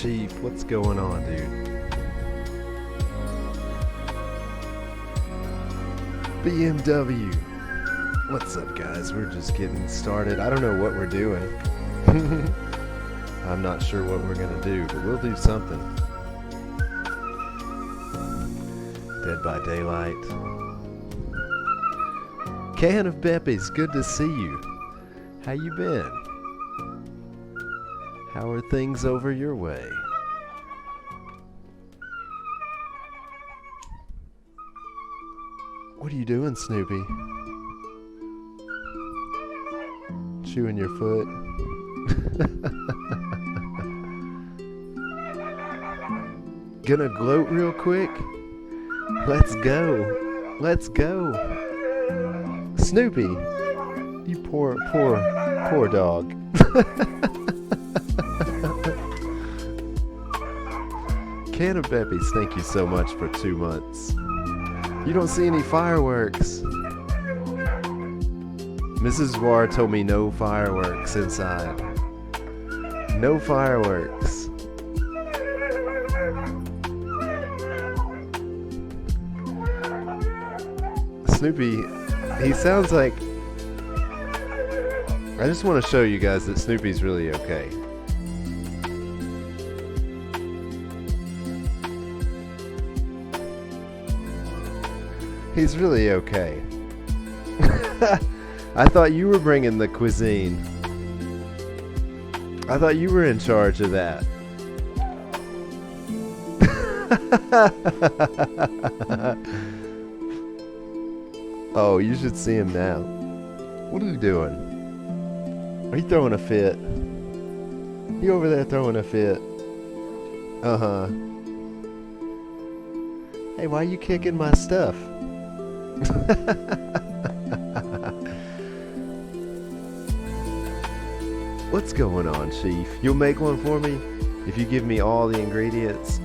Chief, what's going on, dude? BMW. What's up, guys? We're just getting started. I don't know what we're doing. I'm not sure what we're gonna do, but we'll do something. Dead by Daylight. Can of Beppies, good to see you. How you been? How are things over your way? What are you doing, Snoopy? Chewing your foot? Gonna gloat real quick? Let's go. Let's go. Snoopy, you poor dog. Can of Beppies, thank you so much for 2 months. You don't see any fireworks. Mrs. War told me no fireworks inside. No fireworks. Snoopy, he sounds like... I just want to show you guys that Snoopy's really okay. He's really okay. I thought you were bringing the cuisine. I thought you were in charge of that. Oh, you should see him now. What are you doing? Are you throwing a fit? You over there throwing a fit? Uh-huh. Hey, why are you kicking my stuff? What's going on, Chief? You'll make one for me if you give me all the ingredients.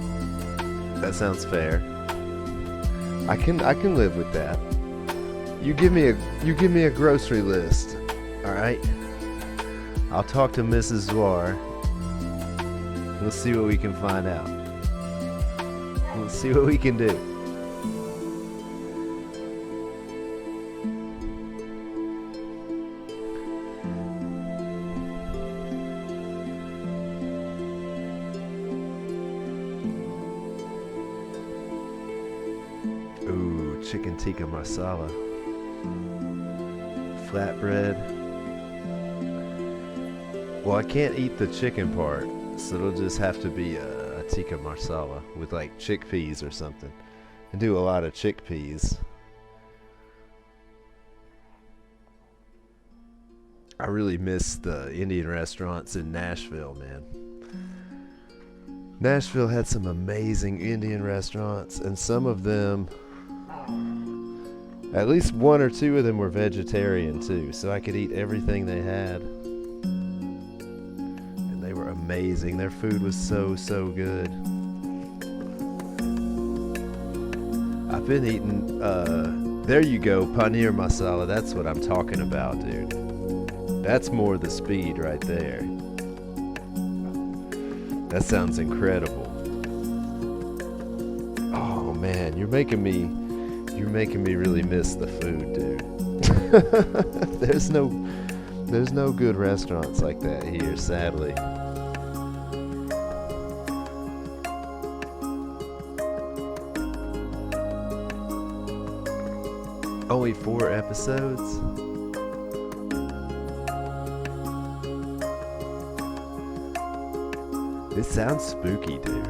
That sounds fair. I can live with that. You give me a grocery list. All right? I'll talk to Mrs. Zwar. We'll see what we can find out. We'll see what we can do. Ooh, chicken tikka masala. Flatbread. Well, I can't eat the chicken part, so it'll just have to be a tikka masala with like chickpeas or something. I do a lot of chickpeas. I really miss the Indian restaurants in Nashville, man. Nashville had some amazing Indian restaurants, and some of them, at least 1 or 2 of them were vegetarian too, so I could eat everything they had. And they were amazing. Their food was so good. I've been eating, there you go, paneer masala. That's what I'm talking about, dude. That's more the speed right there. That sounds incredible. Oh man, you're making me really miss the food, dude. There's no good restaurants like that here, sadly. Only 4 episodes? This sounds spooky, dude.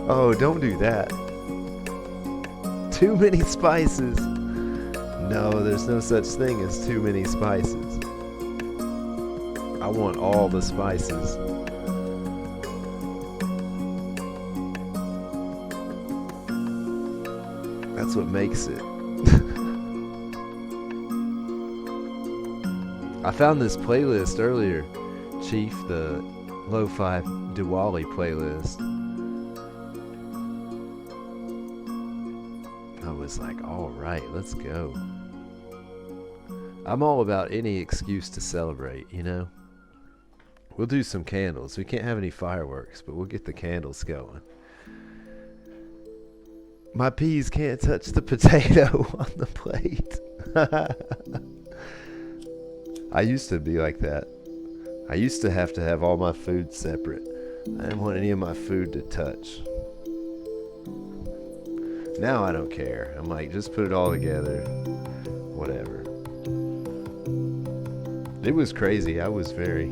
Oh, don't do that. Too many spices. No, there's no such thing as too many spices. I want all the spices. That's what makes it. I found this playlist earlier, Chief, the Lo-Fi Diwali playlist. was like, all right, let's go. I'm all about any excuse to celebrate, you know? We'll do some candles. We can't have any fireworks, but we'll get the candles going. My peas can't touch the potato on the plate. I used to be like that. I used to have all my food separate. I didn't want any of my food to touch. Now I don't care. I'm like, just put it all together. Whatever. It was crazy. I was very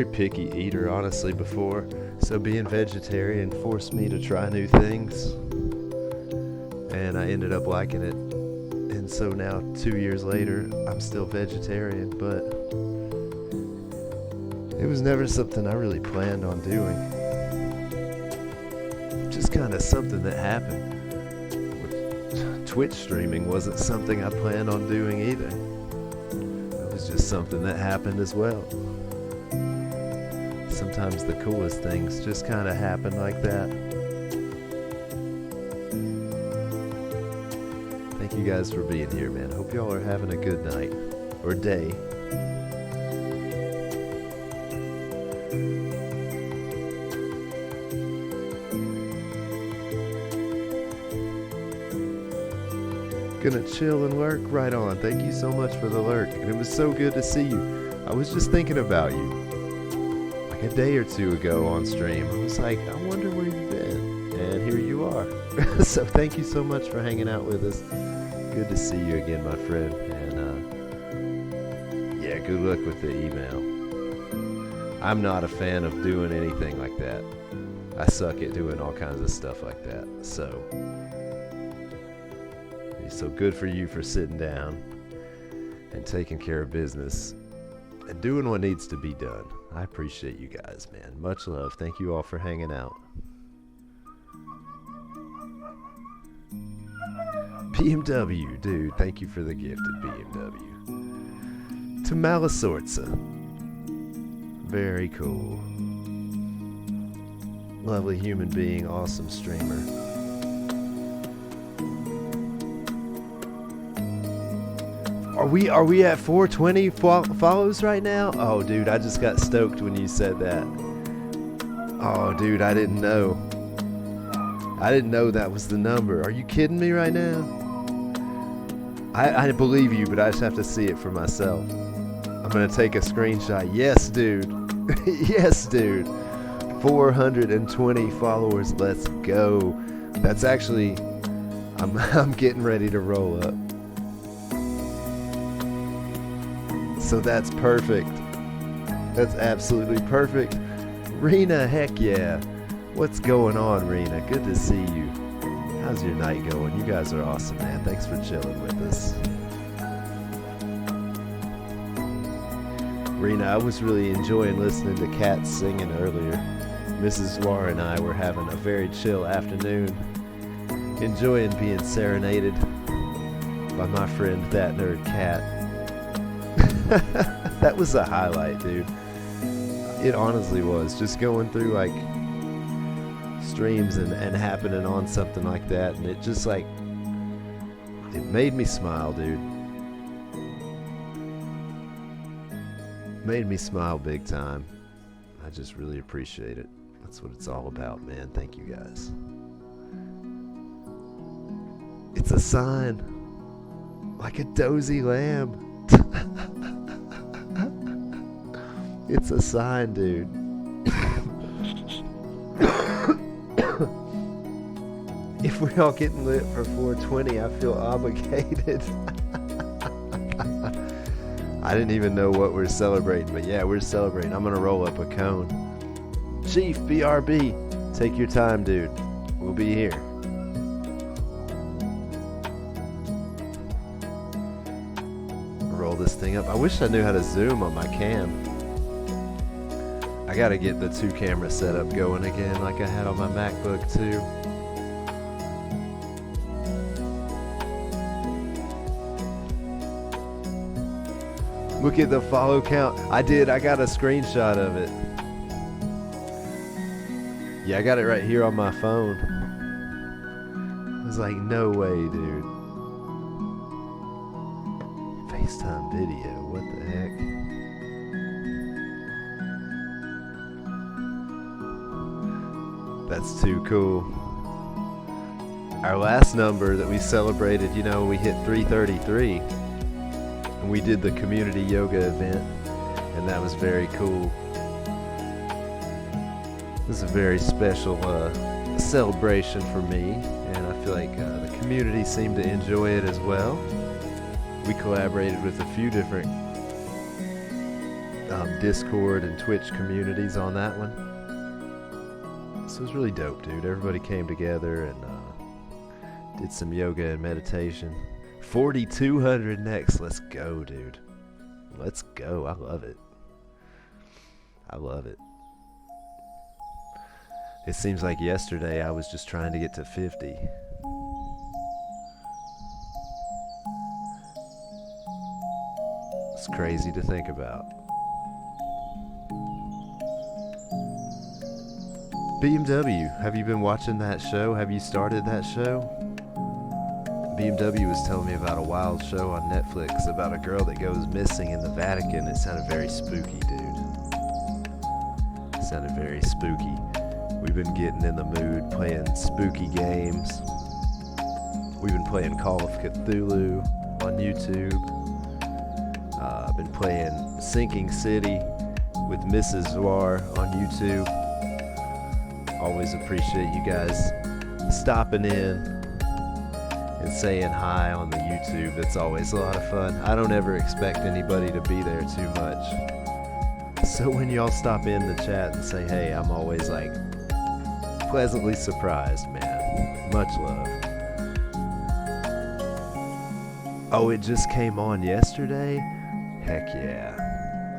picky eater, honestly, before. So being vegetarian forced me to try new things. And I ended up liking it. And so now, 2 years later, I'm still vegetarian, but it was never something I really planned on doing. Just kind of something that happened. Twitch streaming wasn't something I planned on doing either. It was just something that happened as well. Sometimes the coolest things just kind of happen like that. Thank you guys for being here, man. Hope y'all are having a good night or day. Gonna chill and lurk? Right on. Thank you so much for the lurk. And it was so good to see you. I was just thinking about you. Like a day or two ago on stream. I was like, I wonder where you've been. And here you are. So thank you so much for hanging out with us. Good to see you again, my friend. And yeah, good luck with the email. I'm not a fan of doing anything like that. I suck at doing all kinds of stuff like that. So good for you for sitting down and taking care of business and doing what needs to be done. I appreciate you guys, man. Much love. Thank you all for hanging out. BMW, dude. Thank you for the gifted BMW. To Malasorza. Very cool. Lovely human being. Awesome streamer. Are we at 420 follows right now? Oh, dude, I just got stoked when you said that. Oh, dude, I didn't know. I didn't know that was the number. Are you kidding me right now? I believe you, but I just have to see it for myself. I'm gonna take a screenshot. Yes, dude. Yes, dude. 420 followers. Let's go. That's actually. I'm getting ready to roll up. So that's perfect. That's absolutely perfect. Rena, heck yeah. What's going on, Rena? Good to see you. How's your night going? You guys are awesome, man. Thanks for chilling with us. Rena, I was really enjoying listening to cats singing earlier. Mrs. War and I were having a very chill afternoon, enjoying being serenaded by my friend That Nerd Cat. That was a highlight, dude. It honestly was. Just going through like streams and happening on something like that, and it just like it made me smile, dude. Made me smile big time. I just really appreciate it. That's what it's all about, man. Thank you guys. It's a sign, like a dozy lamb. It's a sign, dude. If we're all getting lit for 420, I feel obligated. I didn't even know what we're celebrating, but yeah, we're celebrating. I'm gonna roll up a cone. Chief, BRB, take your time, dude. We'll be here. Roll this thing up. I wish I knew how to zoom on my cam. I gotta get the 2 camera setup going again like I had on my MacBook too. Look at the follow count. I got a screenshot of it. Yeah, I got it right here on my phone. was like, no way, dude. FaceTime video, what the heck? That's too cool. Our last number that we celebrated, you know, we hit 333, and we did the community yoga event, and that was very cool. It was a very special celebration for me, and I feel like the community seemed to enjoy it as well. We collaborated with a few different Discord and Twitch communities on that one. So it was really dope, dude. Everybody came together and did some yoga and meditation. 4,200 next. Let's go, dude. Let's go. I love it. I love it. It seems like yesterday I was just trying to get to 50. It's crazy to think about. BMW, have you been watching that show? Have you started that show? BMW was telling me about a wild show on Netflix about a girl that goes missing in the Vatican. It sounded very spooky, dude. It sounded very spooky. We've been getting in the mood, playing spooky games. We've been playing Call of Cthulhu on YouTube. I've been playing Sinking City with Mrs. Zwar on YouTube. Always appreciate you guys stopping in and saying hi on the YouTube. That's always a lot of fun. I don't ever expect anybody to be there too much. So when y'all stop in the chat and say hey, I'm always like pleasantly surprised, man. Much love. Oh, it just came on yesterday? Heck yeah.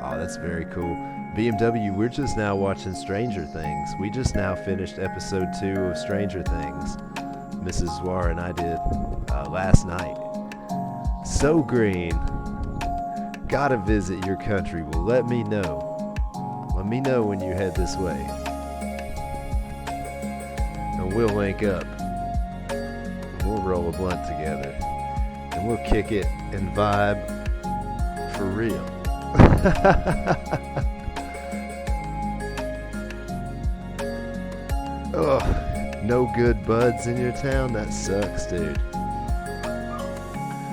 Oh, that's very cool. BMW, we're just now watching Stranger Things. We just now finished episode 2 of Stranger Things. Mrs. Zwar and I did last night. So green. Gotta visit your country. Well, let me know. Let me know when you head this way. And we'll link up. And we'll roll a blunt together. And we'll kick it and vibe for real. Ugh, no good buds in your town? That sucks, dude.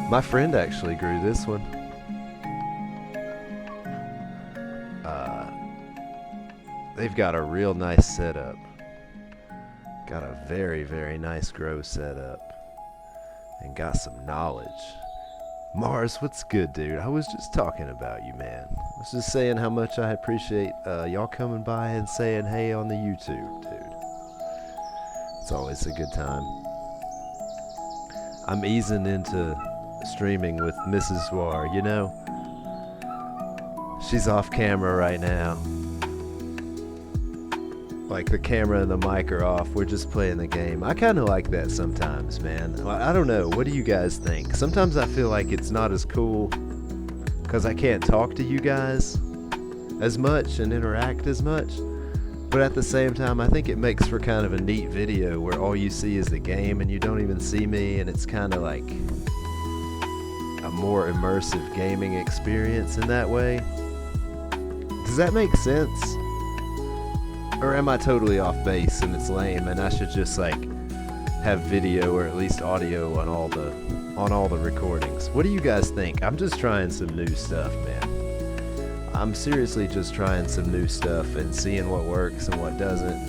My friend actually grew this one. They've got a real nice setup. Got a very, very nice grow setup. And got some knowledge. Mars, what's good, dude? I was just talking about you, man. I was just saying how much I appreciate y'all coming by and saying hey on the YouTube, dude. It's always a good time. I'm easing into streaming with Mrs. Zwar, you know? She's off camera right now. Like the camera and the mic are off. We're just playing the game. I kind of like that sometimes, man. I don't know. What do you guys think? Sometimes I feel like it's not as cool because I can't talk to you guys as much and interact as much. But at the same time, I think it makes for kind of a neat video where all you see is the game and you don't even see me, and it's kind of like a more immersive gaming experience in that way. Does that make sense? Or am I totally off base and it's lame and I should just like have video or at least audio on all the recordings? What do you guys think? I'm just trying some new stuff, man. I'm seriously just trying some new stuff and seeing what works and what doesn't.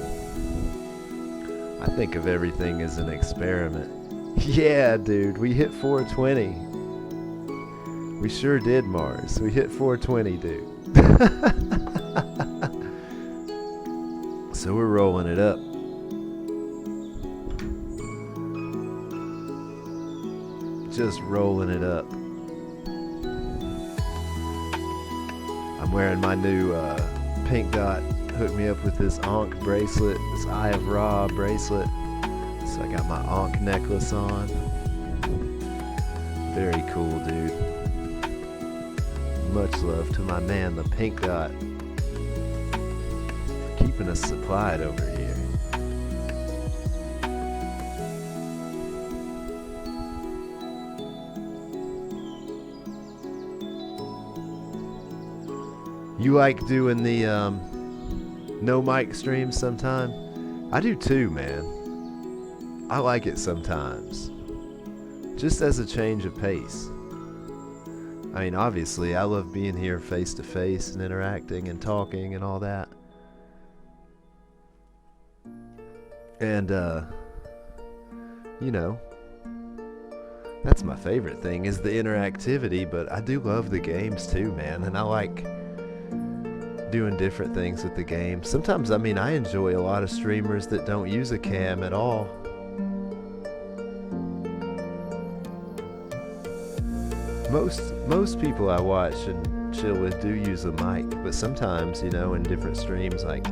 I think of everything as an experiment. Yeah, dude, we hit 420. We sure did, Mars. We hit 420, dude. So we're rolling it up. Just rolling it up. I'm wearing my new Pink Dot hooked me up with this Ankh bracelet, this Eye of Ra bracelet. So I got my Ankh necklace on. Very cool, dude. Much love to my man, the Pink Dot. Keeping us supplied over here. You like doing the no mic streams sometime? I do too, man. I like it sometimes. Just as a change of pace. I mean, obviously, I love being here face to face and interacting and talking and all that. And, you know, that's my favorite thing is the interactivity, but I do love the games too, man. And I like doing different things with the game. Sometimes, I mean, I enjoy a lot of streamers that don't use a cam at all. Most people I watch and chill with do use a mic, but sometimes, you know, in different streams, like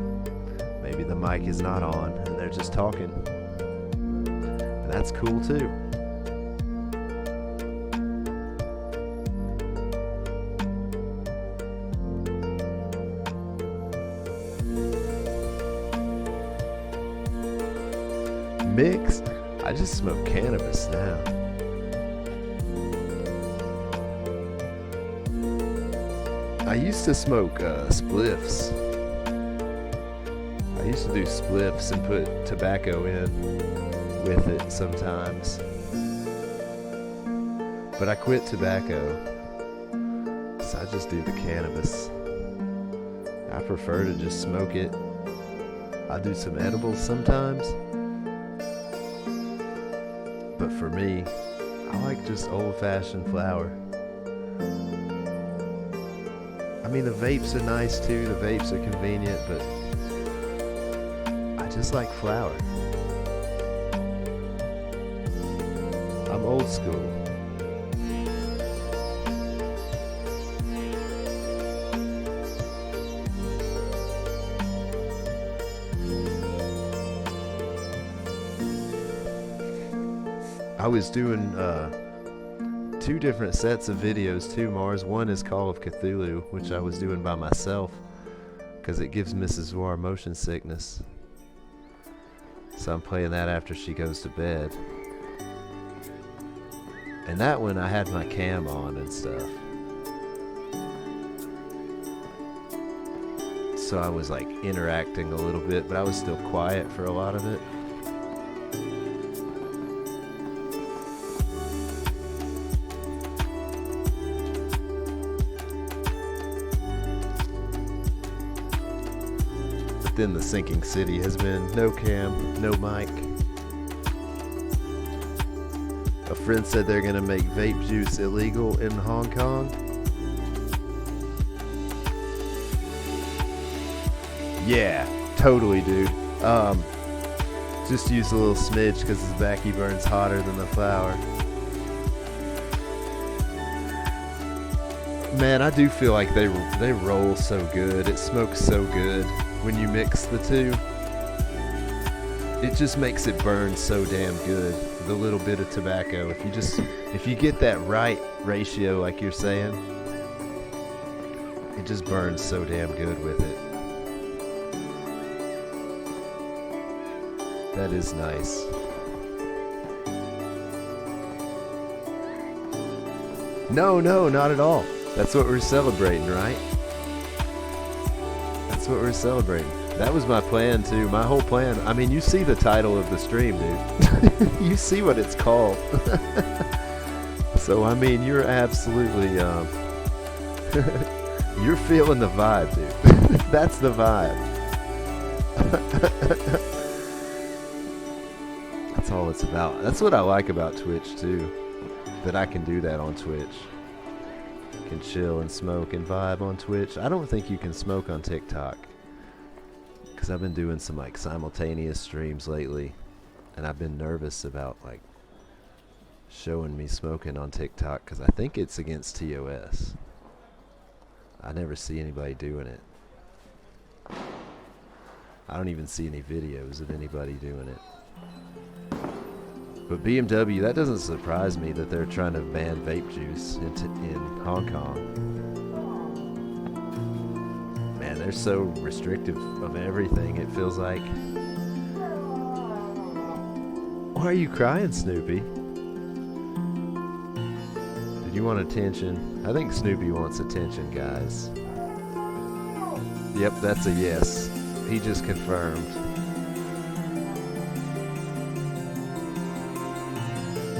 maybe the mic is not on and they're just talking. And that's cool too. Mix? I just smoke cannabis now. I used to smoke spliffs. I used to do spliffs and put tobacco in with it sometimes. But I quit tobacco, so I just do the cannabis. I prefer to just smoke it. I do some edibles sometimes. But for me, I like just old-fashioned flower. I mean, the vapes are nice too, the vapes are convenient, but I just like flower. I'm old school. I was doing 2 different sets of videos too, Mars. One is Call of Cthulhu, which I was doing by myself because it gives Mrs. War motion sickness. So I'm playing that after she goes to bed. And that one I had my cam on and stuff. So I was like interacting a little bit, but I was still quiet for a lot of it. Then the sinking city has been no cam, no mic. A friend said they're gonna make vape juice illegal in Hong Kong. Yeah, totally, dude. Just use a little smidge because his backy burns hotter than the flower. Man, I do feel like they roll so good. It smokes so good when you mix the two. It just makes it burn so damn good. The little bit of tobacco. If you get that right ratio, like you're saying, it just burns so damn good with it. That is nice. No, not at all. That's what we're celebrating, right? That's what we're celebrating. That was my plan too. My whole plan. I mean, you see the title of the stream, dude. You see what it's called. So I mean, you're absolutely you're feeling the vibe, dude. That's the vibe. That's all it's about. That's what I like about Twitch too. That I can do that on Twitch. Can chill and smoke and vibe on Twitch. I don't think you can smoke on TikTok because I've been doing some like simultaneous streams lately and I've been nervous about like showing me smoking on TikTok because I think it's against TOS. I never see anybody doing it. I don't even see any videos of anybody doing it. But BMW, that doesn't surprise me that they're trying to ban vape juice in Hong Kong. Man, they're so restrictive of everything, it feels like. Why are you crying, Snoopy? Did you want attention? I think Snoopy wants attention, guys. Yep, that's a yes. He just confirmed.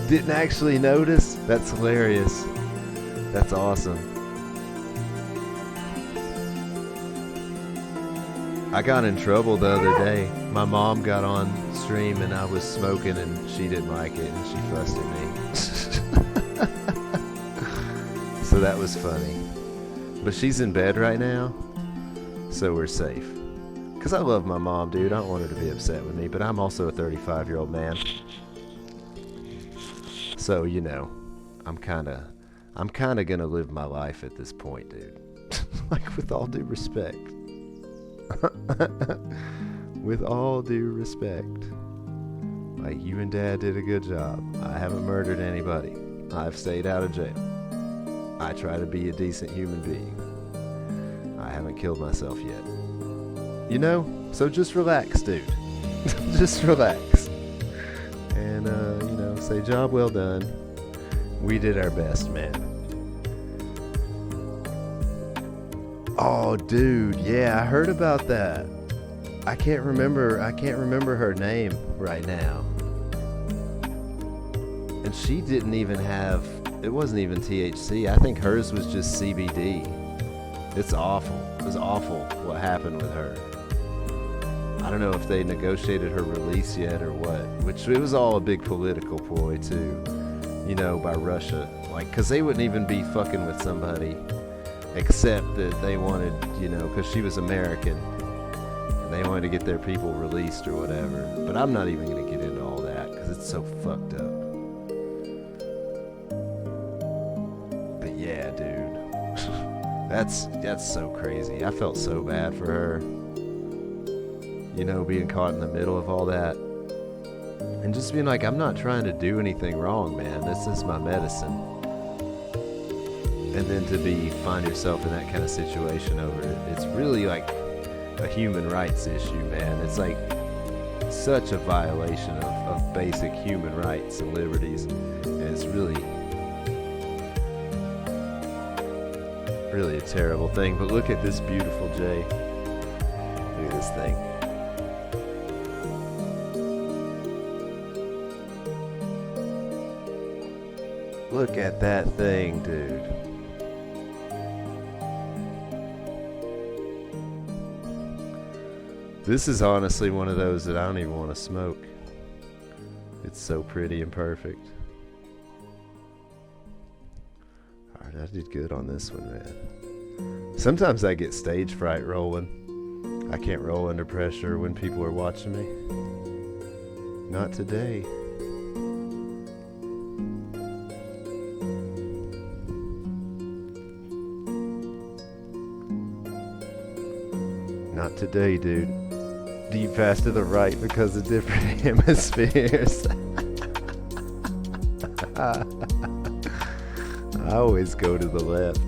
Didn't actually notice? That's hilarious. That's awesome. I got in trouble the other day. My mom got on stream and I was smoking and she didn't like it and she fussed at me. So that was funny. But she's in bed right now, so we're safe. Because I love my mom, dude. I don't want her to be upset with me, but I'm also a 35-year-old man. So, you know, I'm kind of going to live my life at this point, dude. Like, with all due respect. With all due respect. Like, you and Dad did a good job. I haven't murdered anybody. I've stayed out of jail. I try to be a decent human being. I haven't killed myself yet. You know? So just relax, dude. Just relax. And, you know, say, job well done. We did our best, man. Oh, dude, yeah, I heard about that. I can't remember her name right now. And she didn't even have, it wasn't even THC. I think hers was just CBD. It's awful. It was awful what happened with her. I don't know if they negotiated her release yet or what, which it was all a big political ploy too, you know, by Russia. Like, cause they wouldn't even be fucking with somebody except that they wanted, you know, cause she was American and they wanted to get their people released or whatever. But I'm not even gonna get into all that cause it's so fucked up. But yeah, dude, that's so crazy. I felt so bad for her. You know, being caught in the middle of all that. And just being like, I'm not trying to do anything wrong, man. This is my medicine. And then to find yourself in that kind of situation over it, it's really like a human rights issue, man. It's like such a violation of basic human rights and liberties. And it's really a terrible thing. But look at this beautiful J. Look at this thing. Look at that thing, dude. This is honestly one of those that I don't even want to smoke. It's so pretty and perfect. Alright, I did good on this one, man. Sometimes I get stage fright rolling. I can't roll under pressure when people are watching me. Not today. Not today, dude. Deep fast to the right because of different hemispheres. I always go to the left.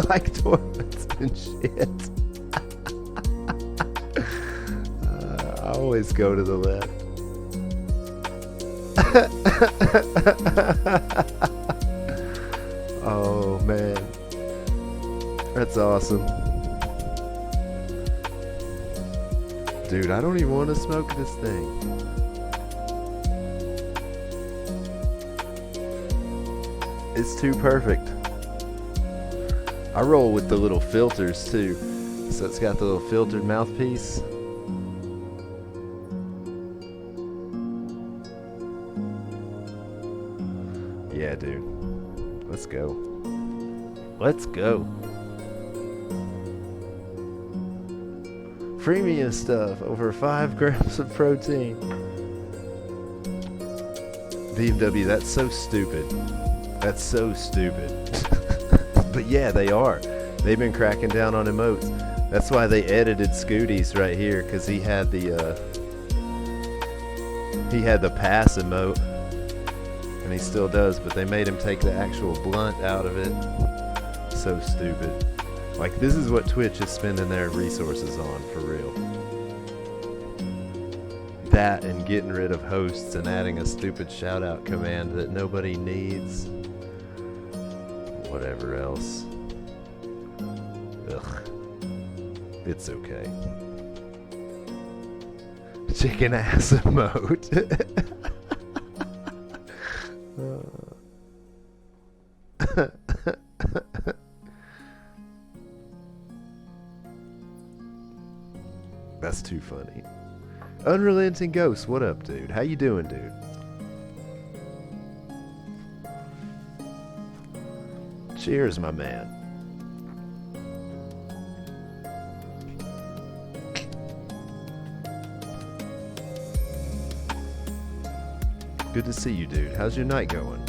Like toilets and shit. I always go to the left. Oh man, that's awesome. Dude, I don't even want to smoke this thing. It's too perfect. I roll with the little filters too. So it's got the little filtered mouthpiece. Yeah, dude. Let's go. Let's go. Premium stuff, over 5 grams of protein. BMW, that's so stupid. That's so stupid. But yeah, they are. They've been cracking down on emotes. That's why they edited Scooty's right here, because he had the pass emote. And he still does, but they made him take the actual blunt out of it. So stupid. Like, this is what Twitch is spending their resources on, for real. That and getting rid of hosts and adding a stupid shout-out command that nobody needs. whatever else. Ugh. It's okay. Chicken ass emote. That's too funny. Unrelenting Ghost, what up, dude? How you doing, dude? Cheers, my man. Good to see you, dude. How's your night going?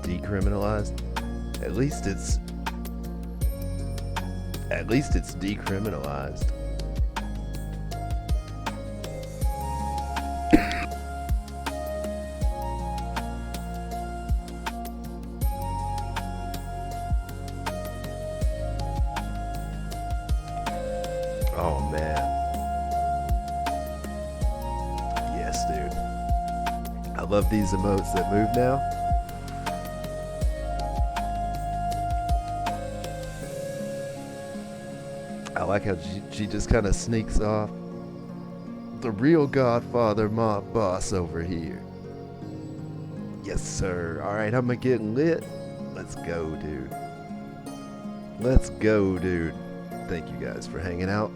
Decriminalized? At least it's decriminalized. Oh man. Yes, dude. I love these emotes that move now. I like how she just kind of sneaks off. The real Godfather mob boss over here. Yes, sir. Alright, I'm gonna get lit. Let's go, dude. Let's go, dude. Thank you guys for hanging out,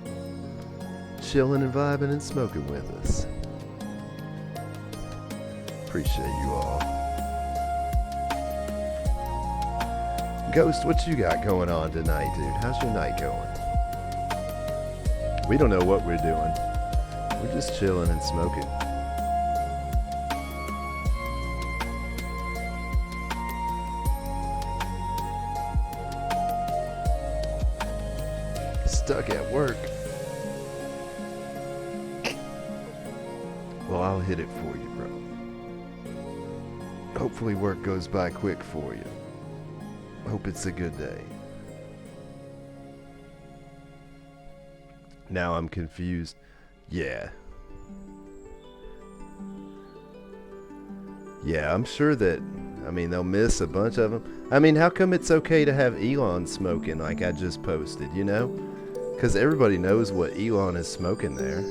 chilling and vibing and smoking with us. Appreciate you all. Ghost, what you got going on tonight, dude? How's your night going? We don't know what we're doing. We're just chilling and smoking. Stuck at work. Well, I'll hit it for you, bro. Hopefully work goes by quick for you. Hope it's a good day. Now I'm confused. Yeah. Yeah, I'm sure that, I mean, they'll miss a bunch of them. I mean, how come it's okay to have Elon smoking like I just posted, you know? Because everybody knows what Elon is smoking there.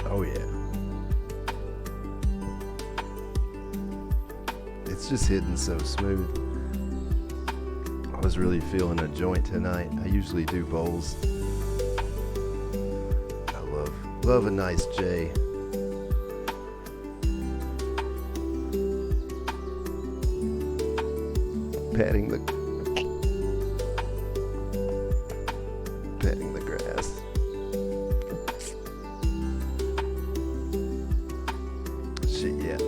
Oh yeah. It's just hitting so smooth. I was really feeling a joint tonight. I usually do bowls. I love a nice J. Patting the grass. Shit, yeah.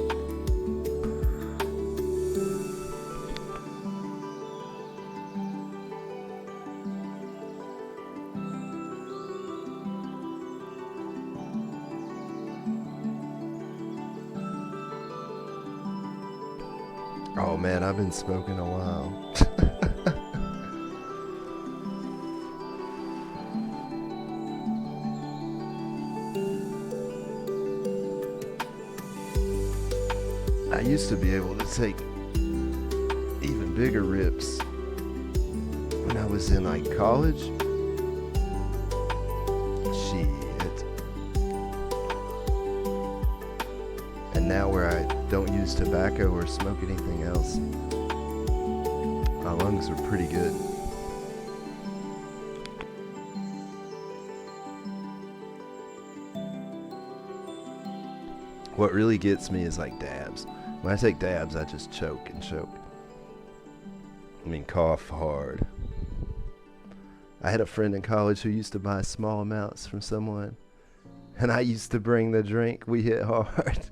Oh man, I've been smoking a while. I used to be able to take even bigger rips when I was in like college. Shit. And now where I don't use tobacco or smoke anything else, my lungs are pretty good. What really gets me is like dabs. When I take dabs, I just choke and choke. I mean, cough hard. I had a friend in college who used to buy small amounts from someone, and I used to bring the drink. We hit hard.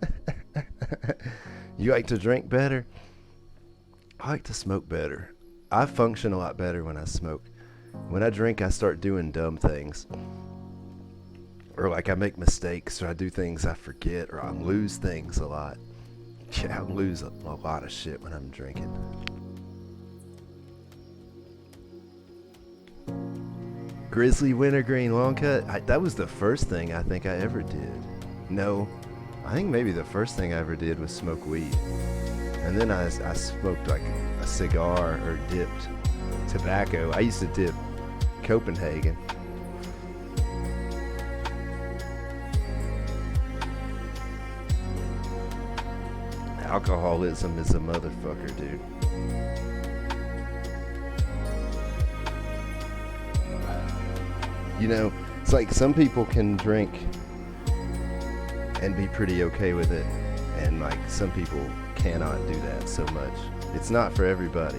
You like to drink better? I like to smoke better. I function a lot better when I smoke. When I drink, I start doing dumb things. Or like I make mistakes, or I do things I forget, or I lose things a lot. Yeah, I lose a lot of shit when I'm drinking. Grizzly wintergreen long cut. That was the first thing I think I ever did. No, I think maybe the first thing I ever did was smoke weed. And then I smoked like a cigar or dipped tobacco. I used to dip Copenhagen. Alcoholism is a motherfucker, dude. You know, it's like some people can drink and be pretty okay with it, and like some people cannot do that so much. It's not for everybody.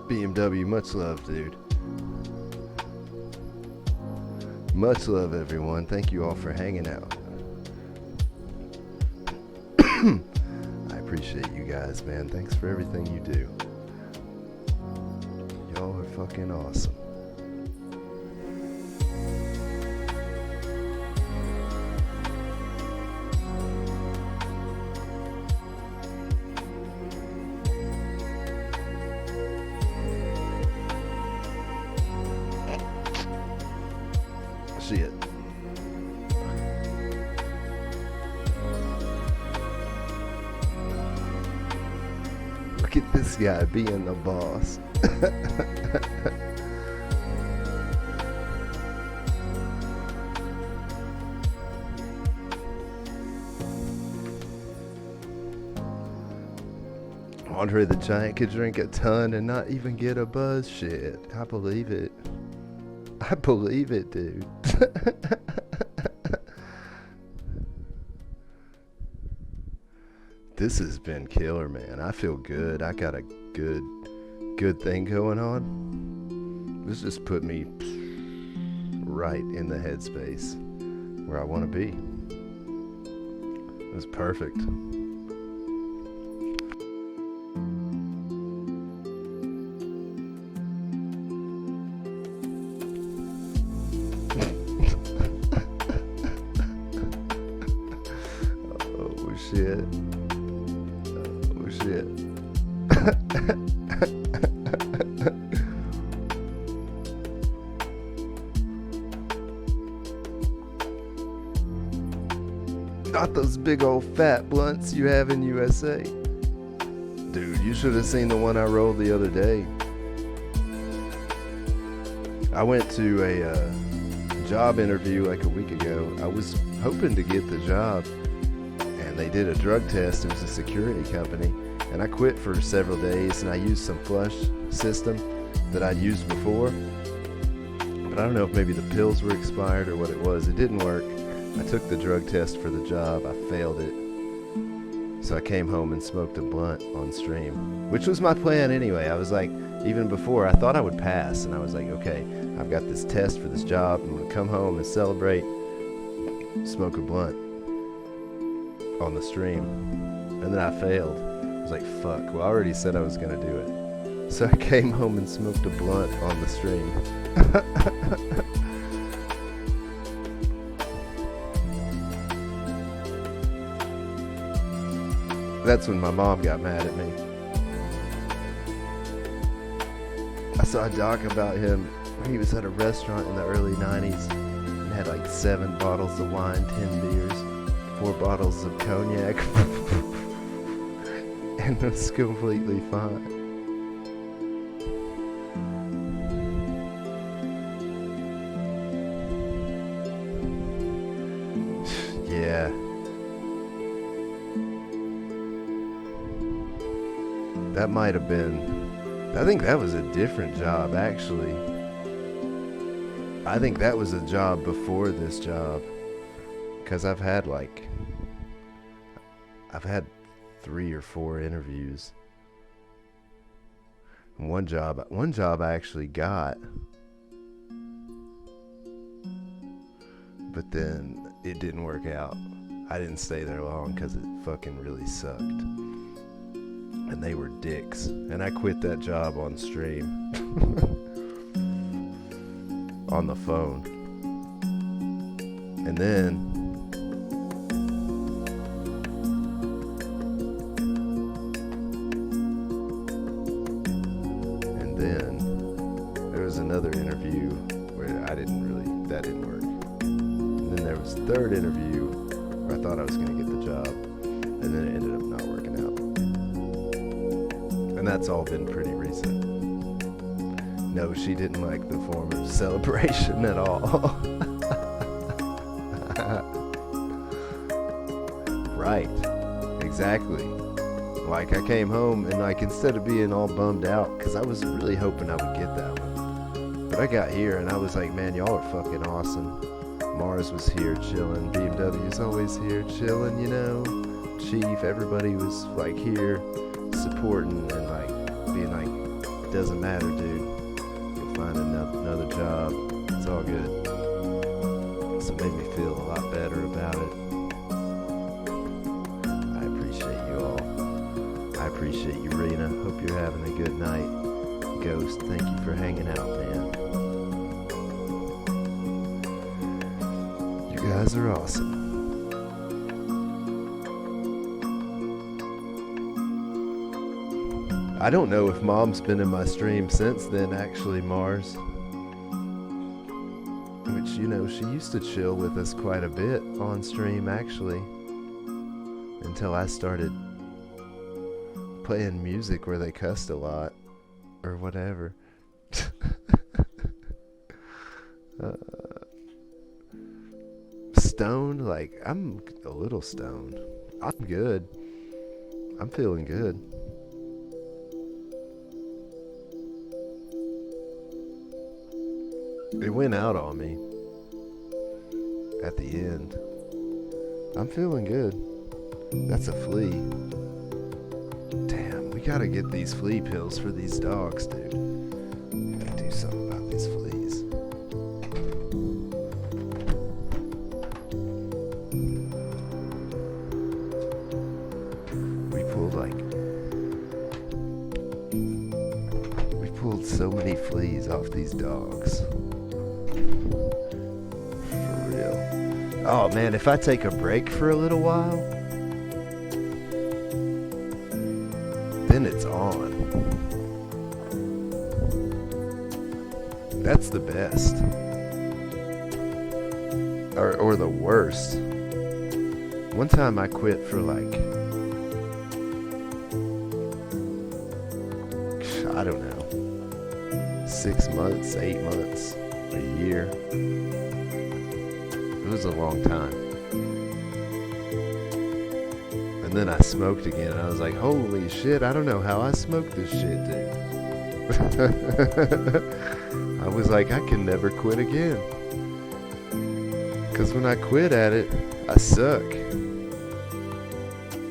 BMW, much love, dude. Much love, everyone. Thank you all for hanging out. I appreciate you guys, man. Thanks for everything you do. Y'all are fucking awesome. Shit. Look at this guy being the boss. Andre the Giant could drink a ton and not even get a buzz. Shit, I believe it. I believe it, dude. This has been killer, man. I feel good. I got a good thing going on. This just put me right in the headspace where I want to be. It was perfect. Oh shit. Oh shit. Not those big old fat blunts you have in USA. Dude, you should have seen the one I rolled the other day. I went to a job interview like a week ago. I was hoping to get the job, and they did a drug test. It was a security company, and I quit for several days, and I used some flush system that I'd used before, but I don't know if maybe the pills were expired or what it was. It didn't work. I took the drug test for the job. I failed it. So I came home and smoked a blunt on stream, which was my plan anyway. I was like, even before, I thought I would pass, and I was like, okay, I've got this test for this job. I'm going to come home and celebrate, smoke a blunt on the stream. And then I failed. I was like, fuck, well, I already said I was going to do it. So I came home and smoked a blunt on the stream. That's when my mom got mad at me. I saw a doc about him. He was at a restaurant in the early 90s and had like 7 bottles of wine, 10 beers, 4 bottles of cognac, and was completely fine. Yeah. That might have been, I think that was a different job, actually. I think that was a job before this job. Because I've had 3 or 4 interviews. One job I actually got, but then it didn't work out. I didn't stay there long because it fucking really sucked. And they were dicks. And I quit that job on stream. On the phone. And then there was another interview where that didn't work. And then there was a third interview where I thought I was going to get the job, and then it ended up not working out. And that's all been pretty recent. No, she didn't like the form of celebration at all. Right, exactly. Like, I came home and, like, instead of being all bummed out, because I was really hoping I would get that one, but I got here and I was like, man, y'all are fucking awesome. Mars was here chilling, BMW's always here chilling, you know, Chief, everybody was like here supporting and like being like, it doesn't matter, dude, you'll find another job, it's all good. So it made me feel a lot better about it. I appreciate you all. I appreciate you, Rena. Hope you're having a good night. Ghost, thank you for hanging out, man. You guys are awesome. I don't know if Mom's been in my stream since then, actually, Mars. Which, you know, she used to chill with us quite a bit on stream, actually. Until I started playing music where they cussed a lot. Or whatever. Stoned? Like, I'm a little stoned. I'm good. I'm feeling good. It went out on me at the end. I'm feeling good. That's a flea. Damn, we gotta get these flea pills for these dogs, dude. Gotta do something about these fleas. We pulled so many fleas off these dogs. For real. Oh man, if I take a break for a little while, then it's on. That's the best. Or the worst. One time I quit for like, I don't know, 6 months, 8 months, a year. It was a long time. And then I smoked again, and I was like, holy shit, I don't know how I smoked this shit, dude. I was like, I can never quit again. Because when I quit at it, I suck.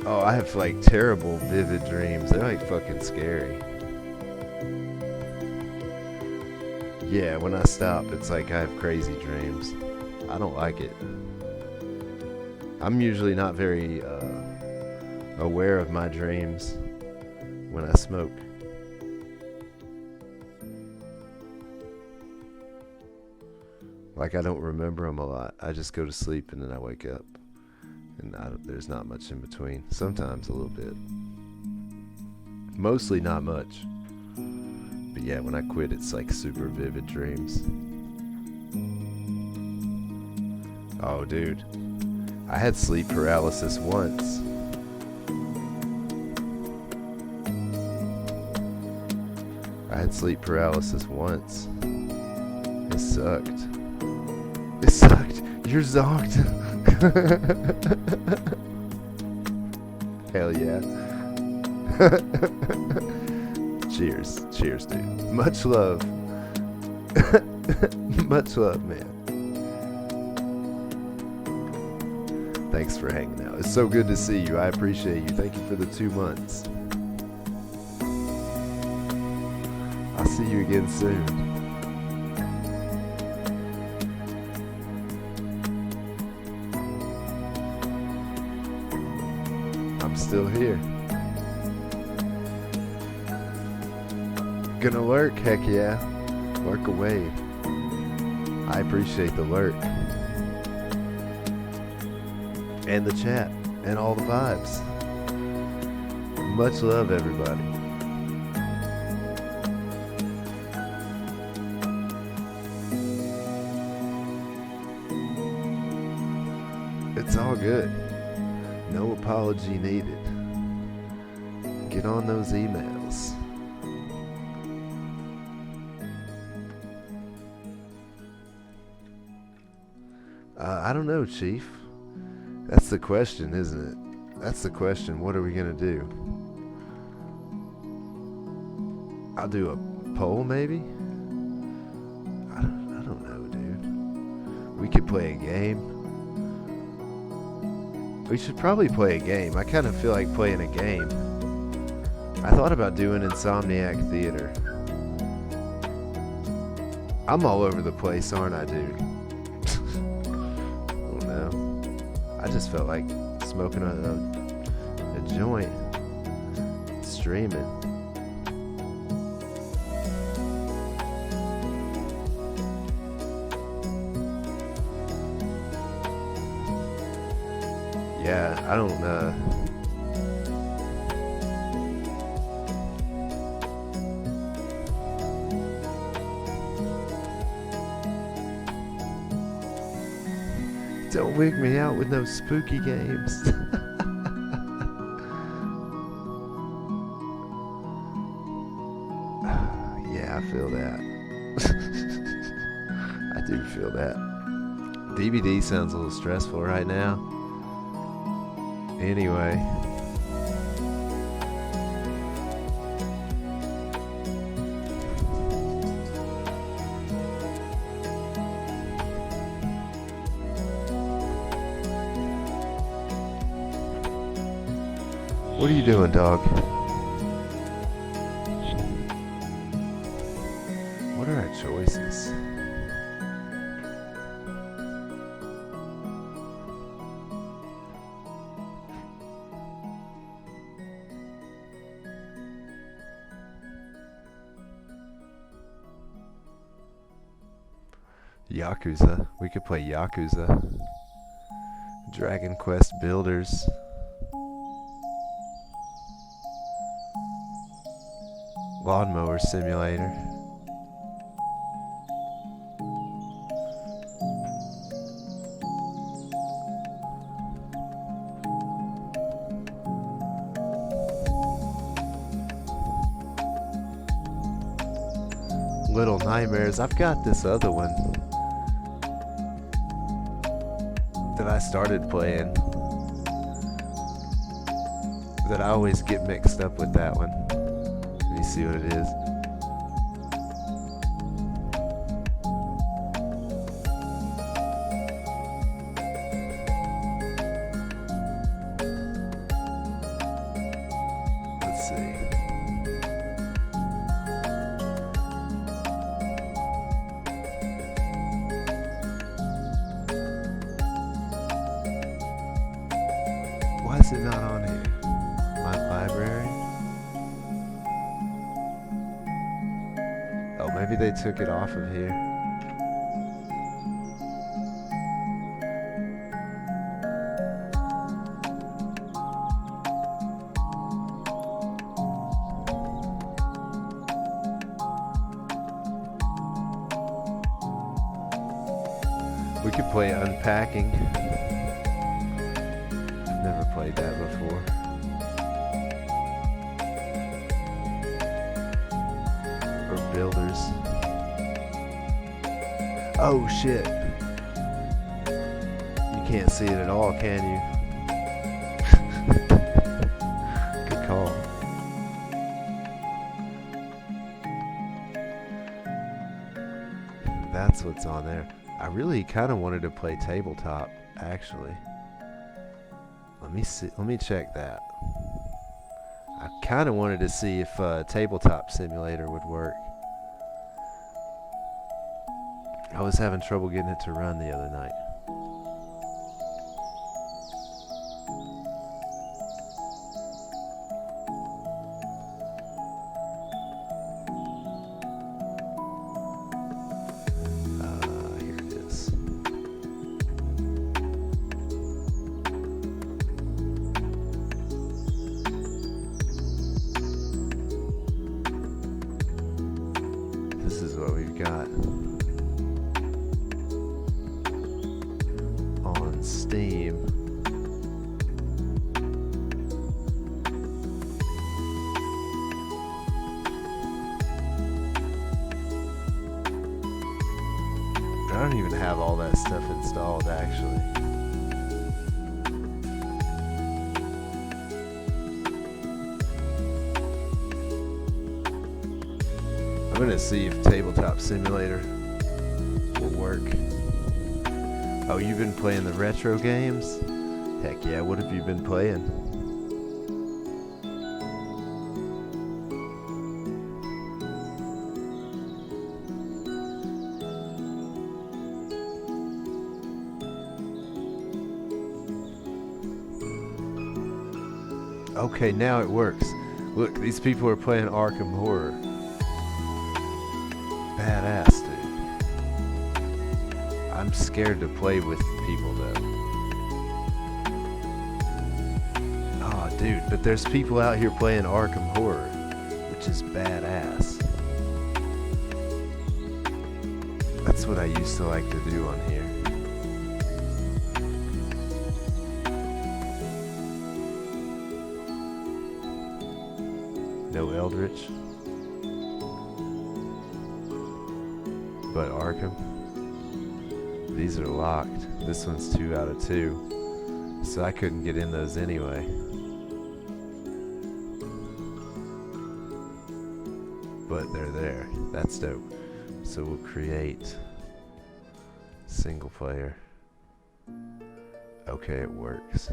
Oh, I have like terrible vivid dreams. They're like fucking scary. Yeah, when I stop, it's like I have crazy dreams. I don't like it. I'm usually not very aware of my dreams when I smoke. Like, I don't remember them a lot. I just go to sleep and then I wake up. And there's not much in between. Sometimes a little bit. Mostly not much. But yeah, when I quit, it's like super vivid dreams. Oh, dude. I had sleep paralysis once. It sucked. It sucked. You're zonked. Hell yeah. Cheers. Cheers, dude. Much love. Much love, man. Thanks for hanging out. It's so good to see you. I appreciate you. Thank you for the 2 months. I'll see you again soon. I'm still here. Gonna lurk, heck yeah. Lurk away. I appreciate the lurk. And the chat. And all the vibes. Much love, everybody. It's all good. No apology needed. Get on those emails. I don't know, Chief. That's the question, isn't it? That's the question. What are we gonna do? I'll do a poll, maybe? I don't know, dude. We could play a game. We should probably play a game. I kind of feel like playing a game. I thought about doing Insomniac Theater. I'm all over the place, aren't I, dude? I don't know. I just felt like smoking a joint. Streaming. Yeah, I don't Don't wig me out with no spooky games. Yeah, I feel that. I do feel that. DVD sounds a little stressful right now. Anyway. What are you doing, dog? What are our choices? Yakuza. We could play Yakuza. Dragon Quest Builders. Lawnmower Simulator. Little Nightmares. I've got this other one that I started playing that I always get mixed up with that one. Let me see what it is. Let's see. Why is it not on here? My library? Oh, maybe they took it off of here. We could play Unpacking. I've never played that before. Or Builders. Oh shit. You can't see it at all, can you? Good call. That's what's on there. I really kind of wanted to play Tabletop, actually. Let me see. Let me check that. I kind of wanted to see if Tabletop Simulator would work. I was having trouble getting it to run the other night. Here it is. This is what we've got on Steam. I don't even have all that stuff installed, actually. I'm gonna see if Tabletop Simulator will work. Oh, you've been playing the retro games? Heck yeah, what have you been playing? Okay, now it works. Look, these people are playing Arkham Horror. Badass, dude. I'm scared to play with people, though. Oh, dude, but there's people out here playing Arkham Horror, which is badass. That's what I used to like to do on here. No Eldritch, but Arkham. These are locked. This one's 2 out of 2, so I couldn't get in those anyway. But they're there. That's dope. So we'll create single player. Okay, it works.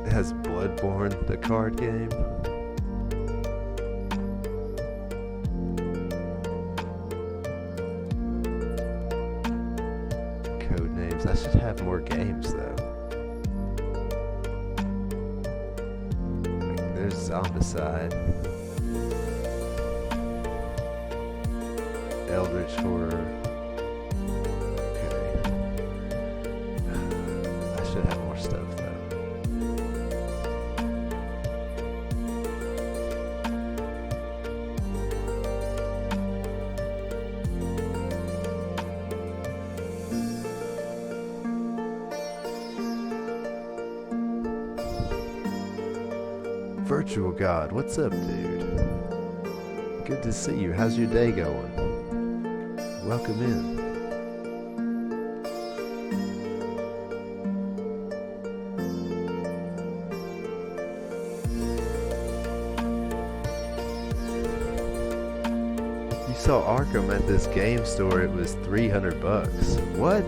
It has Bloodborne, the card game. Code names. I should have more games though. Like, there's Zombicide, Eldritch Horror. Okay. I should have more stuff though. Virtual God, what's up, dude? Good to see you. How's your day going? Welcome in. You saw Arkham at this game store. It was $300. What?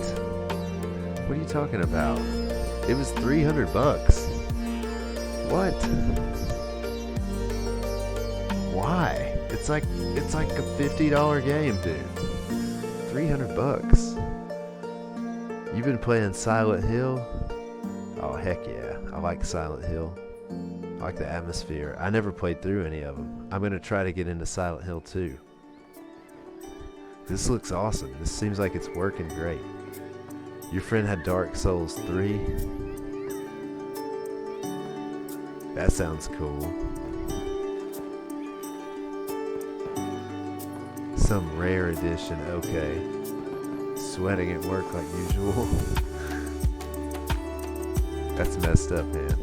What are you talking about? It was $300. What? Why? It's like a $50 game, dude. $300. You've been playing Silent Hill? Oh heck yeah, I like Silent Hill. I like the atmosphere. I never played through any of them. I'm gonna try to get into Silent Hill 2. This looks awesome. This seems like it's working great. Your friend had Dark Souls 3. That sounds cool. Some rare edition, okay. Sweating at work like usual. That's messed up, man.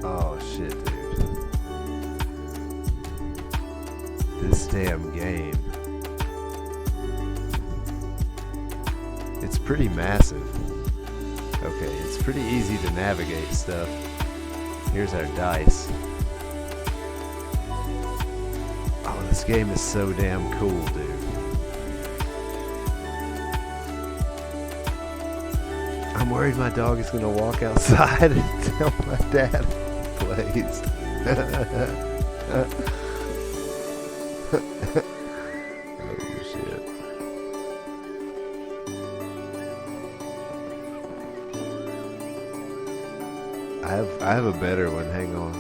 Oh shit, dude. This damn game. It's pretty massive. Okay, it's pretty easy to navigate stuff. Here's our dice. Oh, this game is so damn cool, dude. I'm worried my dog is gonna walk outside and tell my dad he plays. Oh shit. I have a better one, hang on.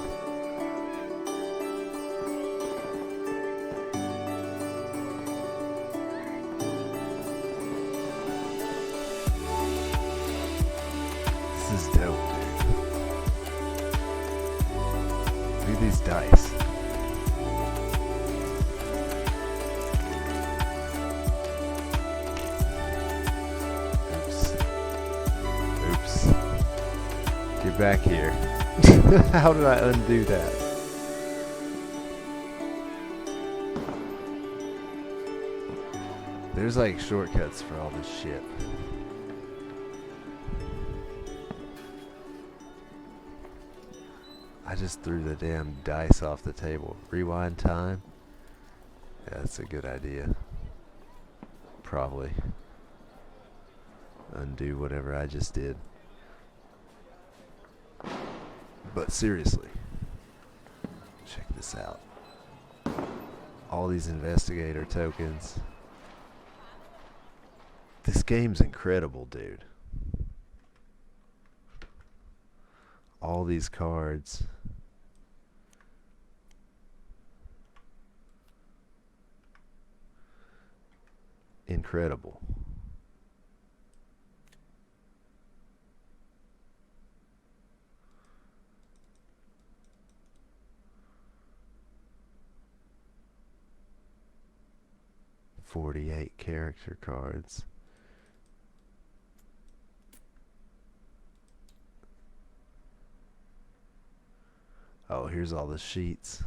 This is dope, dude. Look at these dice. Oops. Get back here. How did I undo that? There's like shortcuts for all this shit. I just threw the damn dice off the table. Rewind time? Yeah, that's a good idea. Probably. Undo whatever I just did. But seriously, check this out. All these investigator tokens. This game's incredible, dude. All these cards. Incredible. $48 character cards. Oh, here's all the sheets.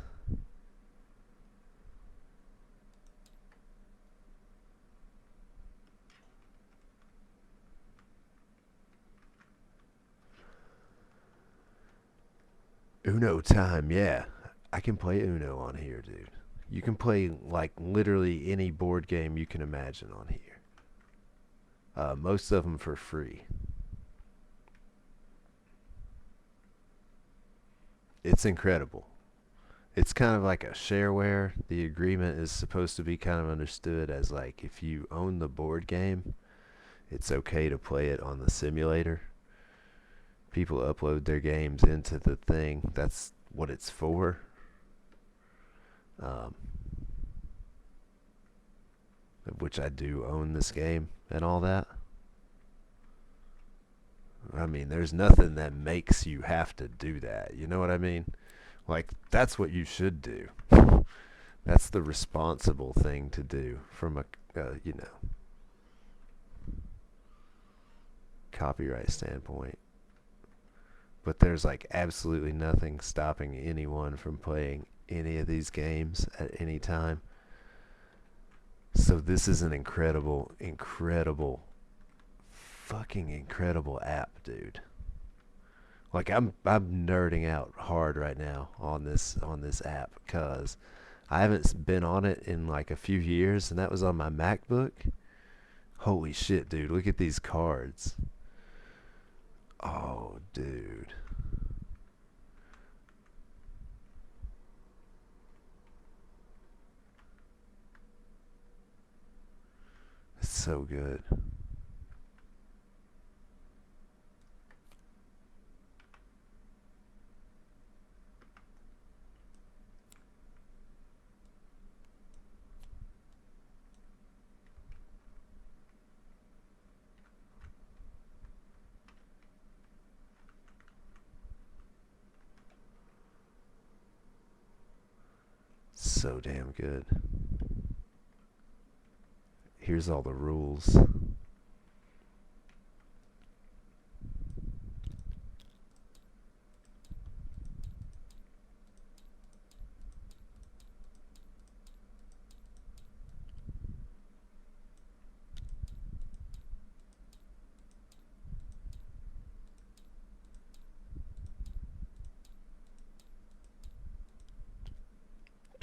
Uno time, yeah. I can play Uno on here, dude. You can play like literally any board game you can imagine on here. Most of them for free. It's incredible. It's kind of like a shareware. The agreement is supposed to be kind of understood as like if you own the board game, it's okay to play it on the simulator. People upload their games into the thing. That's what it's for. Which I do own this game and all that. I mean, there's nothing that makes you have to do that. You know what I mean? Like, that's what you should do. That's the responsible thing to do from a, copyright standpoint. But there's like absolutely nothing stopping anyone from playing any of these games at any time. So this is an incredible, fucking incredible app, dude. Like I'm nerding out hard right now on this app because I haven't been on it in like a few years, and that was on my MacBook. Holy shit, dude! Look at these cards. Oh, dude. It's so good. So damn good. Here's all the rules.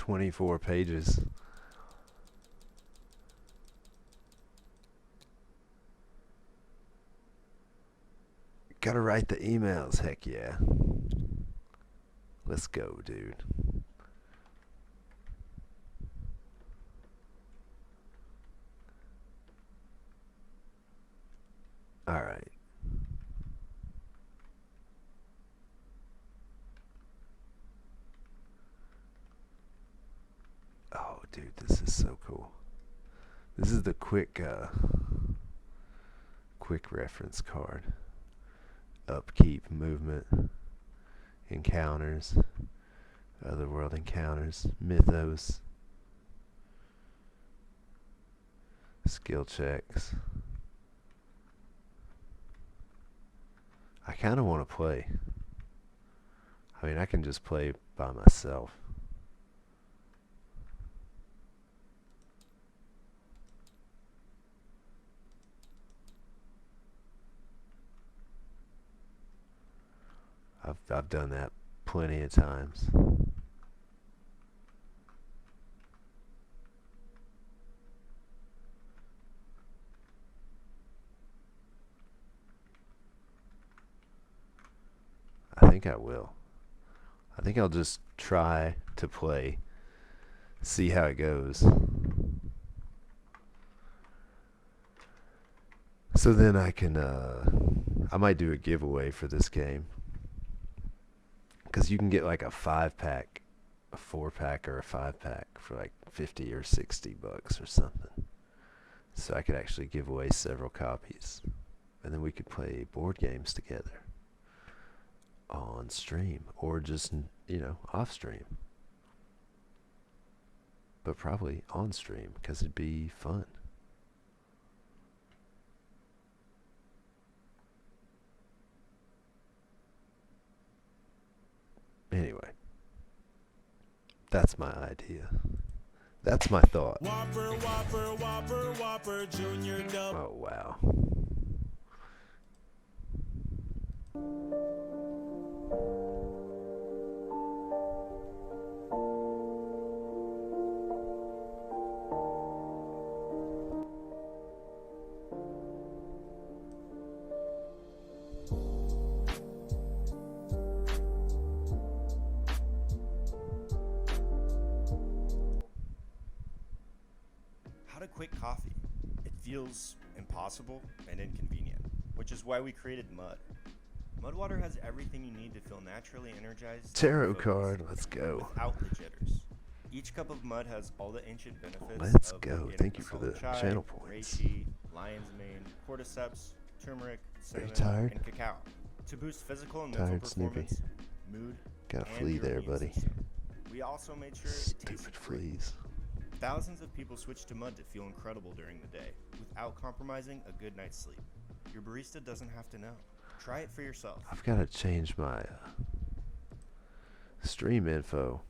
24 pages. Gotta write the emails, heck yeah. Let's go, dude. Alright. Oh, dude, this is so cool. This is the quick reference card. Upkeep, movement, encounters, otherworld encounters, mythos, skill checks. I kind of want to play. I mean, I can just play by myself. I've done that plenty of times. I think I will. I think I'll just try to play, see how it goes. So then I can, I might do a giveaway for this game. Because you can get like a 5-pack, a 4-pack, or a 5-pack for like 50 or 60 bucks or something. So I could actually give away several copies. And then we could play board games together. On stream. Or just, you know, off stream. But probably on stream, because it'd be fun. Anyway, that's my idea. That's my thought. Whopper, Whopper, Whopper, Whopper, Junior Dub. Oh, wow. How to quit coffee. It feels impossible and inconvenient, which is why we created Mud. Mud water has everything you need to feel naturally energized. Tarot card, let's go. Without the jitters. Each cup of Mud has all the ancient benefits. Let's of go. organic Thank you for the chai, channel points. reishi, lion's mane, cordyceps, turmeric, cinnamon, tired? and cacao. To boost physical and Tired, mental Snoopy? performance, mood, Got a and flea your there, immune buddy. system. We also made sure it tasted Stupid great. fleas. Thousands of people switch to Mud to feel incredible during the day, without compromising a good night's sleep. Your barista doesn't have to know. Try it for yourself. I've got to change my stream info.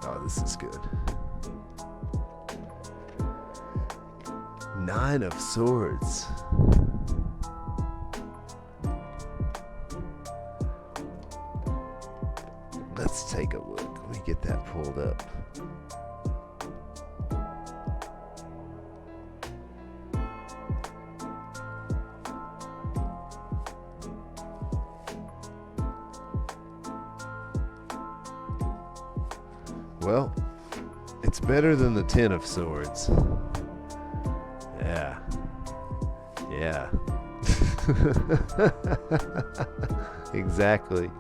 Oh, this is good. 9 of Swords. Let's take a look. Let me get that pulled up. Well, it's better than the 10 of Swords. Yeah. Yeah. Exactly.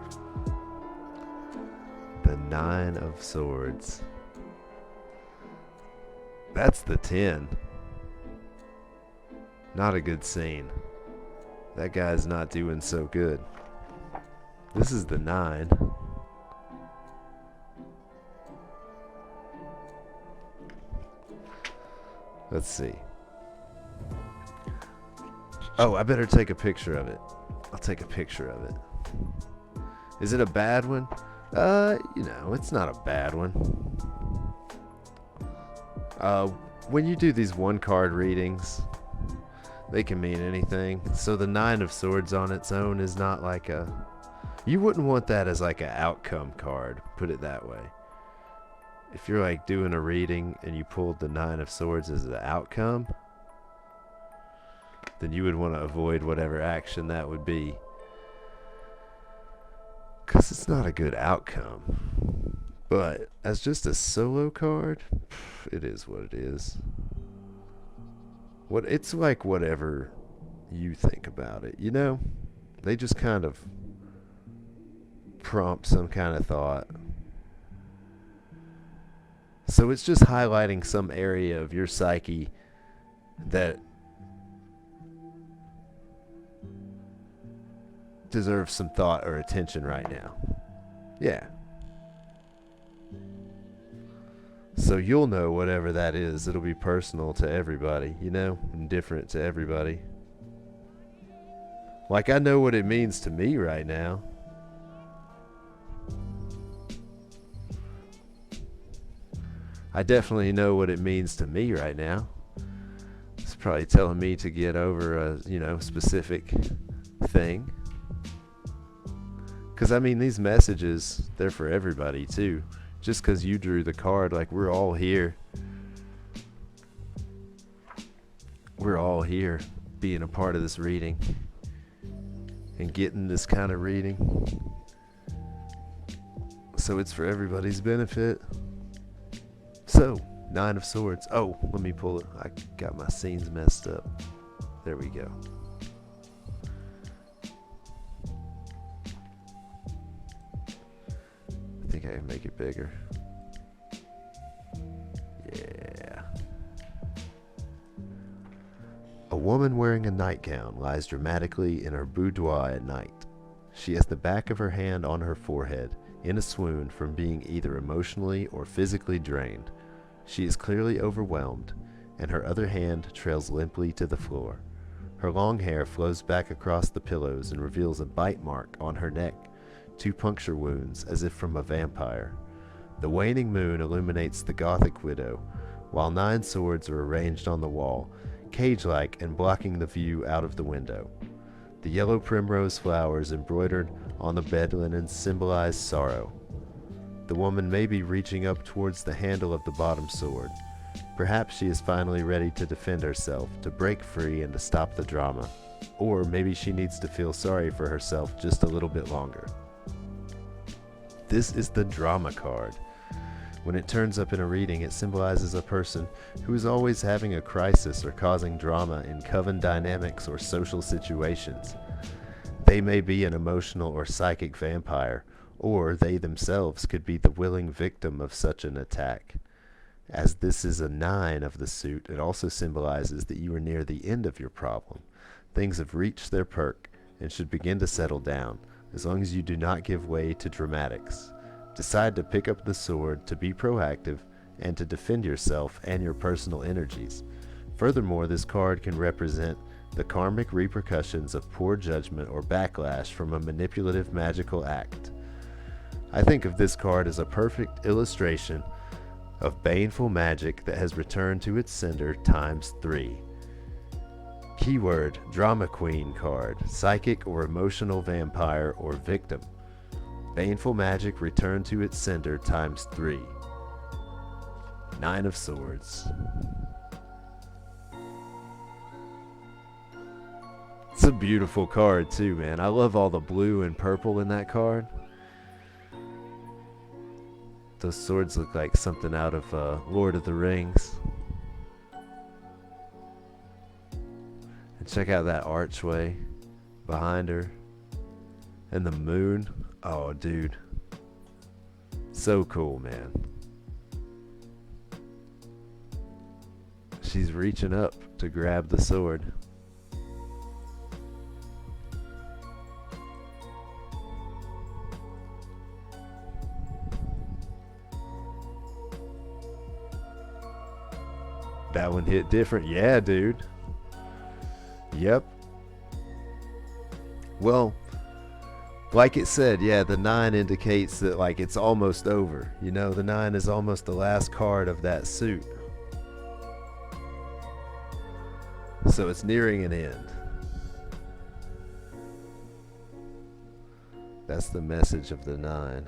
The 9 of Swords. That's the 10. Not a good scene. That guy's not doing so good. This is the 9. Let's see. Oh, I better take a picture of it. I'll take a picture of it. Is it a bad one? It's not a bad one. When you do these one card readings, they can mean anything. So the 9 of Swords on its own is not like a... You wouldn't want that as like an outcome card, put it that way. If you're like doing a reading and you pulled the 9 of Swords as the outcome, then you would want to avoid whatever action that would be. Because it's not a good outcome. But as just a solo card, it is what it is. It's like whatever you think about it, you know? They just kind of prompt some kind of thought. So it's just highlighting some area of your psyche that deserves some thought or attention right now. Yeah. So you'll know whatever that is. It'll be personal to everybody, you know, and different to everybody. Like, I know what it means to me right now. I definitely know what it means to me right now. It's probably telling me to get over a, specific thing. Because, I mean, these messages, they're for everybody, too. Just because you drew the card, like, we're all here. We're all here being a part of this reading. And getting this kind of reading. So it's for everybody's benefit. So, 9 of Swords. Oh, let me pull it. I got my scenes messed up. There we go. I think I can make it bigger. Yeah. A woman wearing a nightgown lies dramatically in her boudoir at night. She has the back of her hand on her forehead, in a swoon from being either emotionally or physically drained. She is clearly overwhelmed, and her other hand trails limply to the floor. Her long hair flows back across the pillows and reveals a bite mark on her neck, 2 puncture wounds as if from a vampire. The waning moon illuminates the Gothic widow, while 9 swords are arranged on the wall, cage-like and blocking the view out of the window. The yellow primrose flowers embroidered on the bed linen symbolize sorrow. The woman may be reaching up towards the handle of the bottom sword. Perhaps she is finally ready to defend herself, to break free and to stop the drama. Or maybe she needs to feel sorry for herself just a little bit longer. This is the drama card. When it turns up in a reading, it symbolizes a person who is always having a crisis or causing drama in coven dynamics or social situations. They may be an emotional or psychic vampire, or they themselves could be the willing victim of such an attack. As this is a 9 of the suit, it also symbolizes that you are near the end of your problem. Things have reached their perk and should begin to settle down, as long as you do not give way to dramatics. Decide to pick up the sword, to be proactive, and to defend yourself and your personal energies. Furthermore, this card can represent the karmic repercussions of poor judgment or backlash from a manipulative magical act. I think of this card as a perfect illustration of baneful magic that has returned to its sender times 3. Keyword, Drama Queen card, psychic or emotional vampire or victim. Baneful magic returned to its sender times 3. 9 of Swords. It's a beautiful card too, man. I love all the blue and purple in that card. Those swords look like something out of Lord of the Rings. And check out that archway behind her. And the moon. Oh, dude. So cool, man. She's reaching up to grab the sword. That one hit different. Yeah, dude. Yep. Well, like it said, yeah, the 9 indicates that like it's almost over. You know, the 9 is almost the last card of that suit. So it's nearing an end. That's the message of the 9.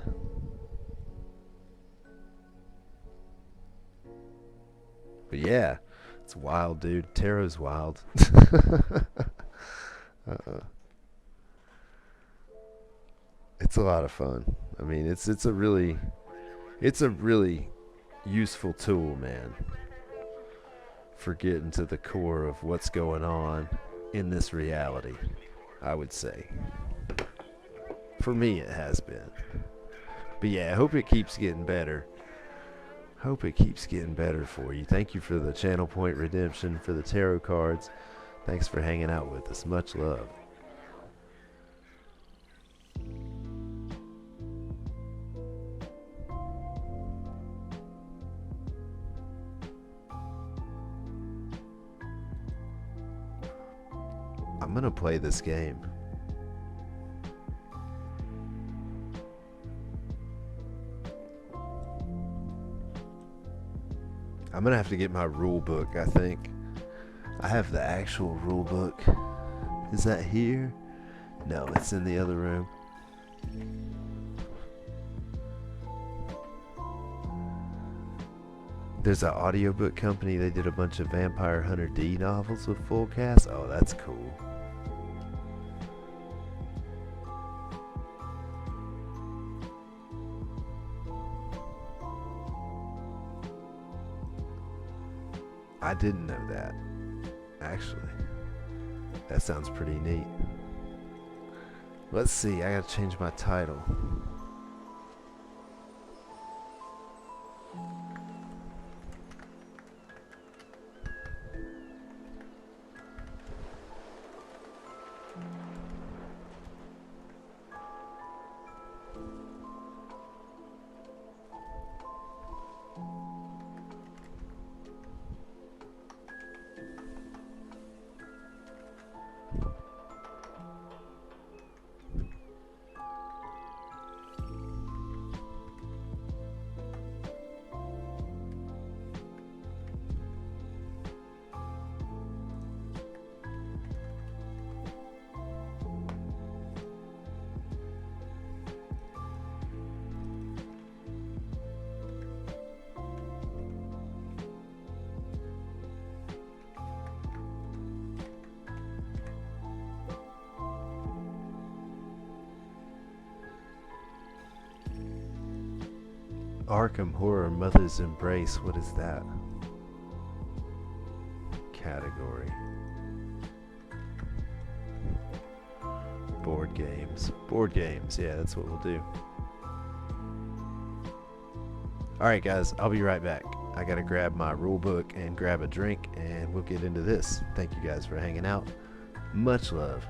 But yeah, it's wild, dude. Tarot's wild. It's a lot of fun. I mean, it's a really useful tool, man, for getting to the core of what's going on in this reality, I would say. For me, it has been. But yeah, I hope it keeps getting better. Hope it keeps getting better for you. Thank you for the channel point redemption, for the tarot cards. Thanks for hanging out with us. Much love. I'm gonna play this game. I'm gonna have to get my rule book, I think. I have the actual rule book. Is that here? No, it's in the other room. There's an audiobook company. They did a bunch of Vampire Hunter D novels with full cast. Oh, that's cool. I didn't know that, actually. That sounds pretty neat. Let's see, I gotta change my title. Arkham Horror Mother's Embrace. What is that? Category. Board games. Board games. Yeah, that's what we'll do. Alright guys, I'll be right back. I gotta grab my rule book and grab a drink and we'll get into this. Thank you guys for hanging out. Much love.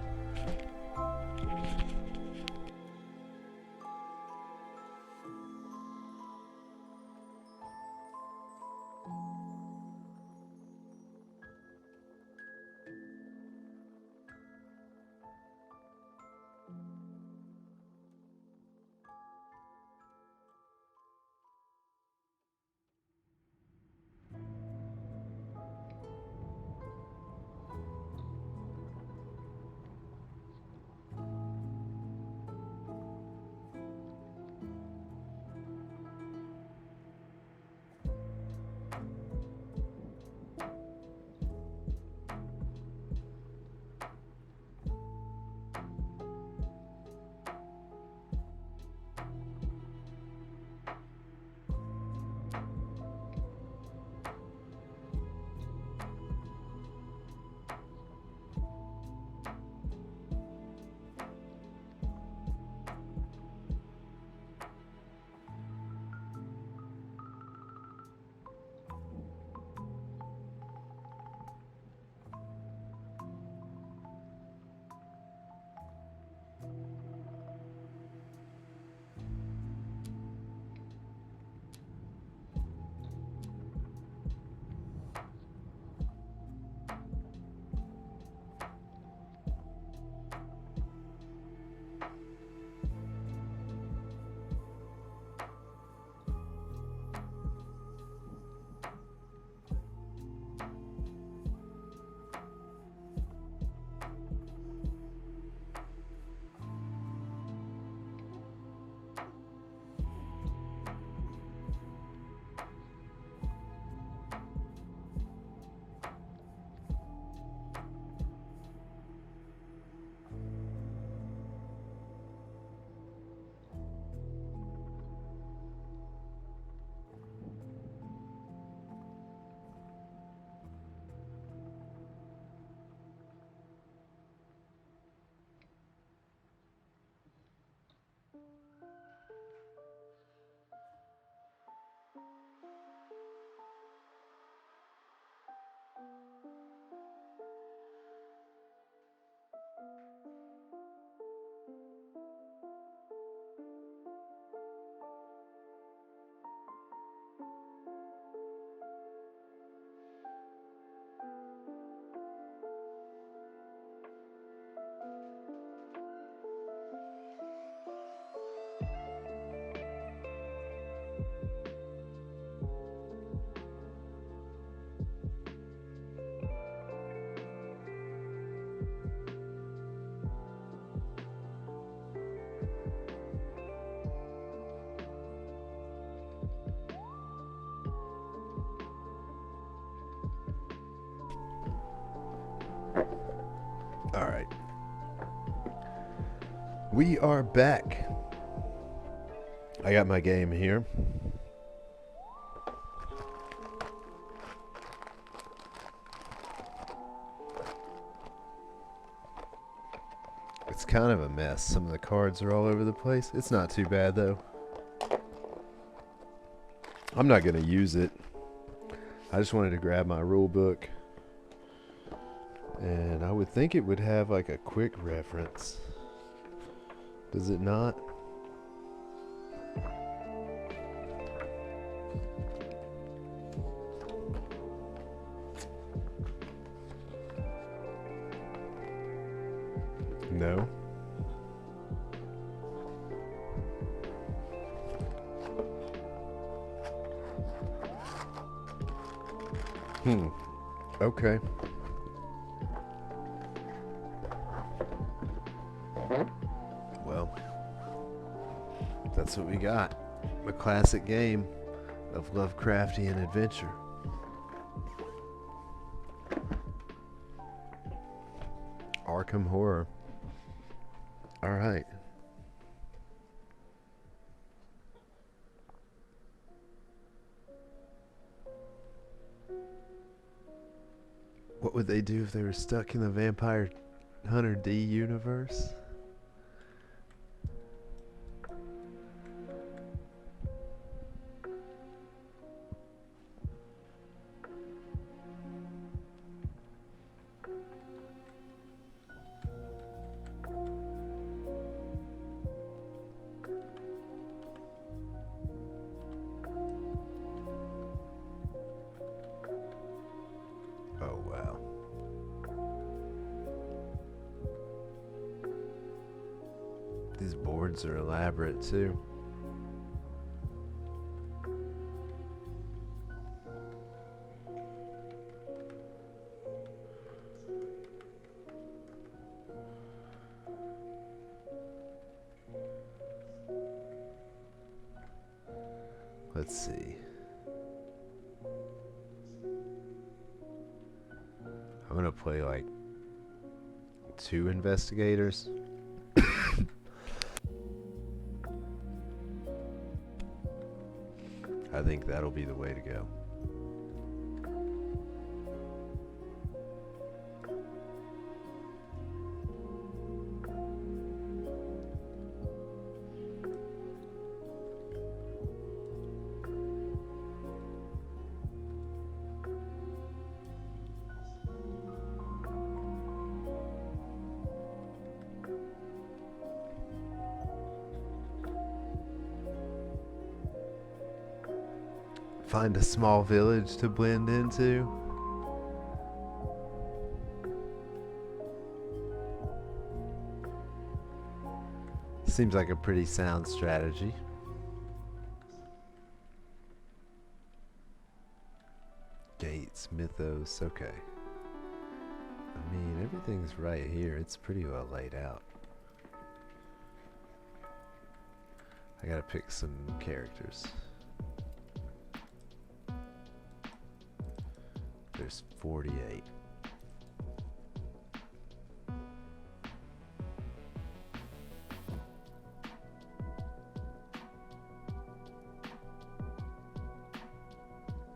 All right. We are back. I got my game here. It's kind of a mess. Some of the cards are all over the place. It's not too bad though. I'm not going to use it. I just wanted to grab my rule book. And I would think it would have like a quick reference. Does it not? No. Okay. Well, that's what we got. A classic game of Lovecraftian adventure. Arkham Horror. All right. What would they do if they were stuck in the Vampire Hunter D universe? Oh, wow. These boards are elaborate, too. Let's see. I'm gonna play like 2 investigators. I think that'll be the way to go. Find a small village to blend into. Seems like a pretty sound strategy. Gates, mythos, okay. I mean, everything's right here. It's pretty well laid out. I gotta pick some characters. There's 48.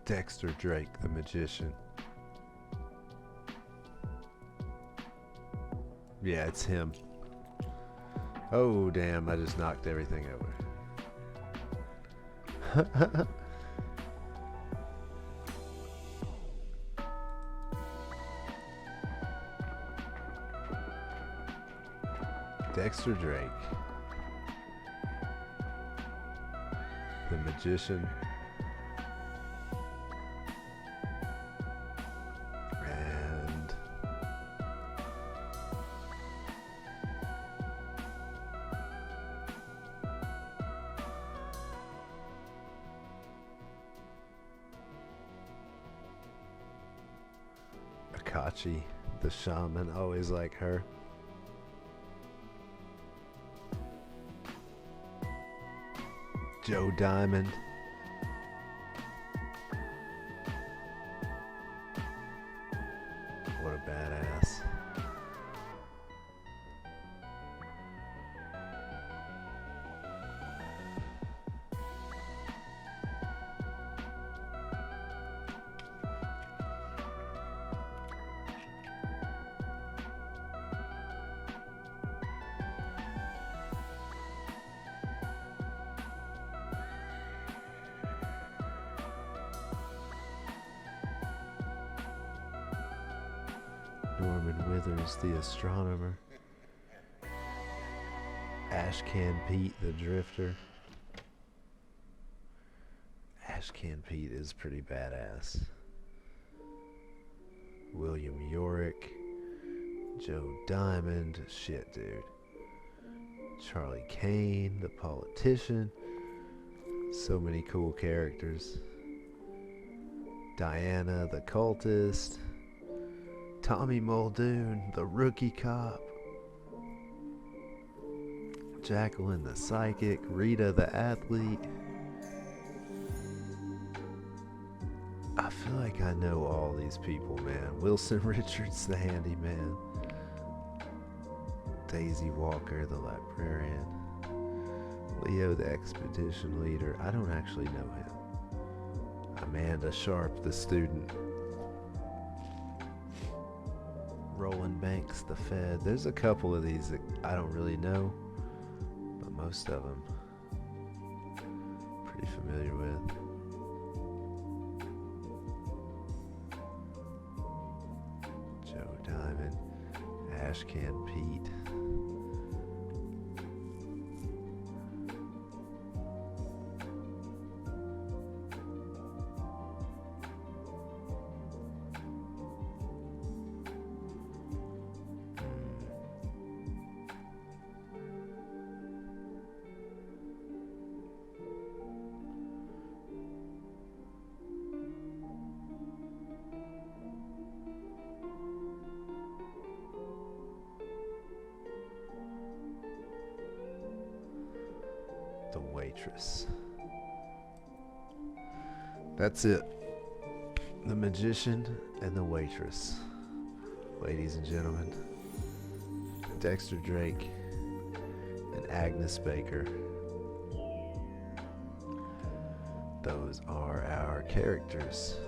Dexter Drake, the magician. Yeah, it's him. Oh, damn, I just knocked everything over. Dexter Drake. The Magician. And Akachi, the shaman, always like her. Joe Diamond. What a badass. Norman Withers, the astronomer. Ashcan Pete, the drifter. Ashcan Pete is pretty badass. William Yorick. Joe Diamond. Shit, dude. Charlie Kane, the politician. So many cool characters. Diana, the cultist. Tommy Muldoon, the rookie cop. Jacqueline, the psychic. Rita, the athlete. I feel like I know all these people, man. Wilson Richards, the handyman. Daisy Walker, the librarian. Leo, the expedition leader. I don't actually know him. Amanda Sharp, the student. Roland Banks, the Fed. There's a couple of these that I don't really know, but most of them pretty familiar with. Joe Diamond, Ashcan Pete. The Waitress. That's it. The Magician and the Waitress. Ladies and gentlemen, Dexter Drake and Agnes Baker. Those are our characters.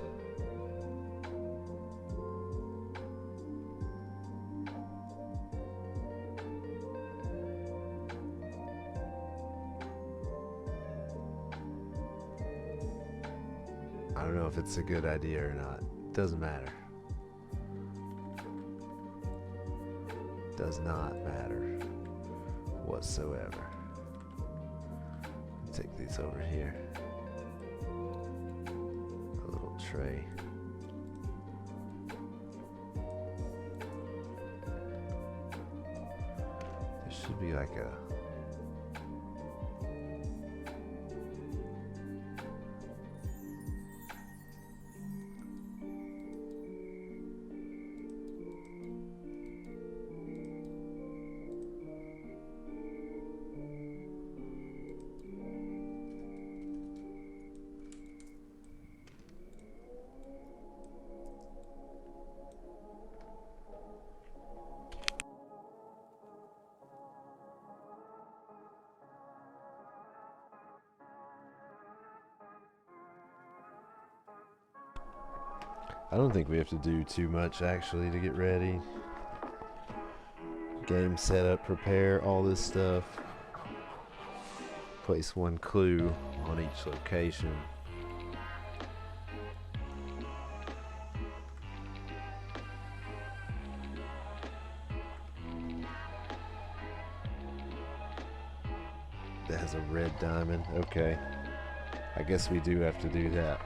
I don't know if it's a good idea or not. Doesn't matter. Does not matter whatsoever. Take these over here. A little tray. There should be like a I don't think we have to do too much actually to get ready. Game setup, prepare, all this stuff. Place one clue on each location. that has a red diamond. Okay. I guess we do have to do that.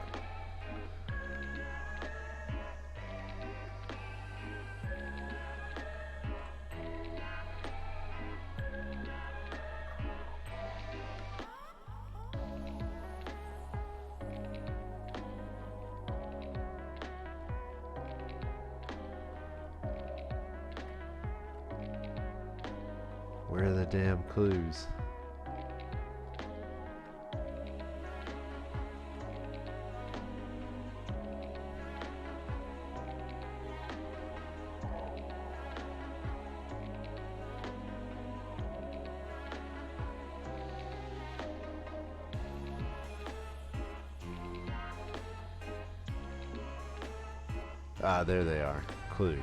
Where are the damn clues? Ah, there they are. Clue.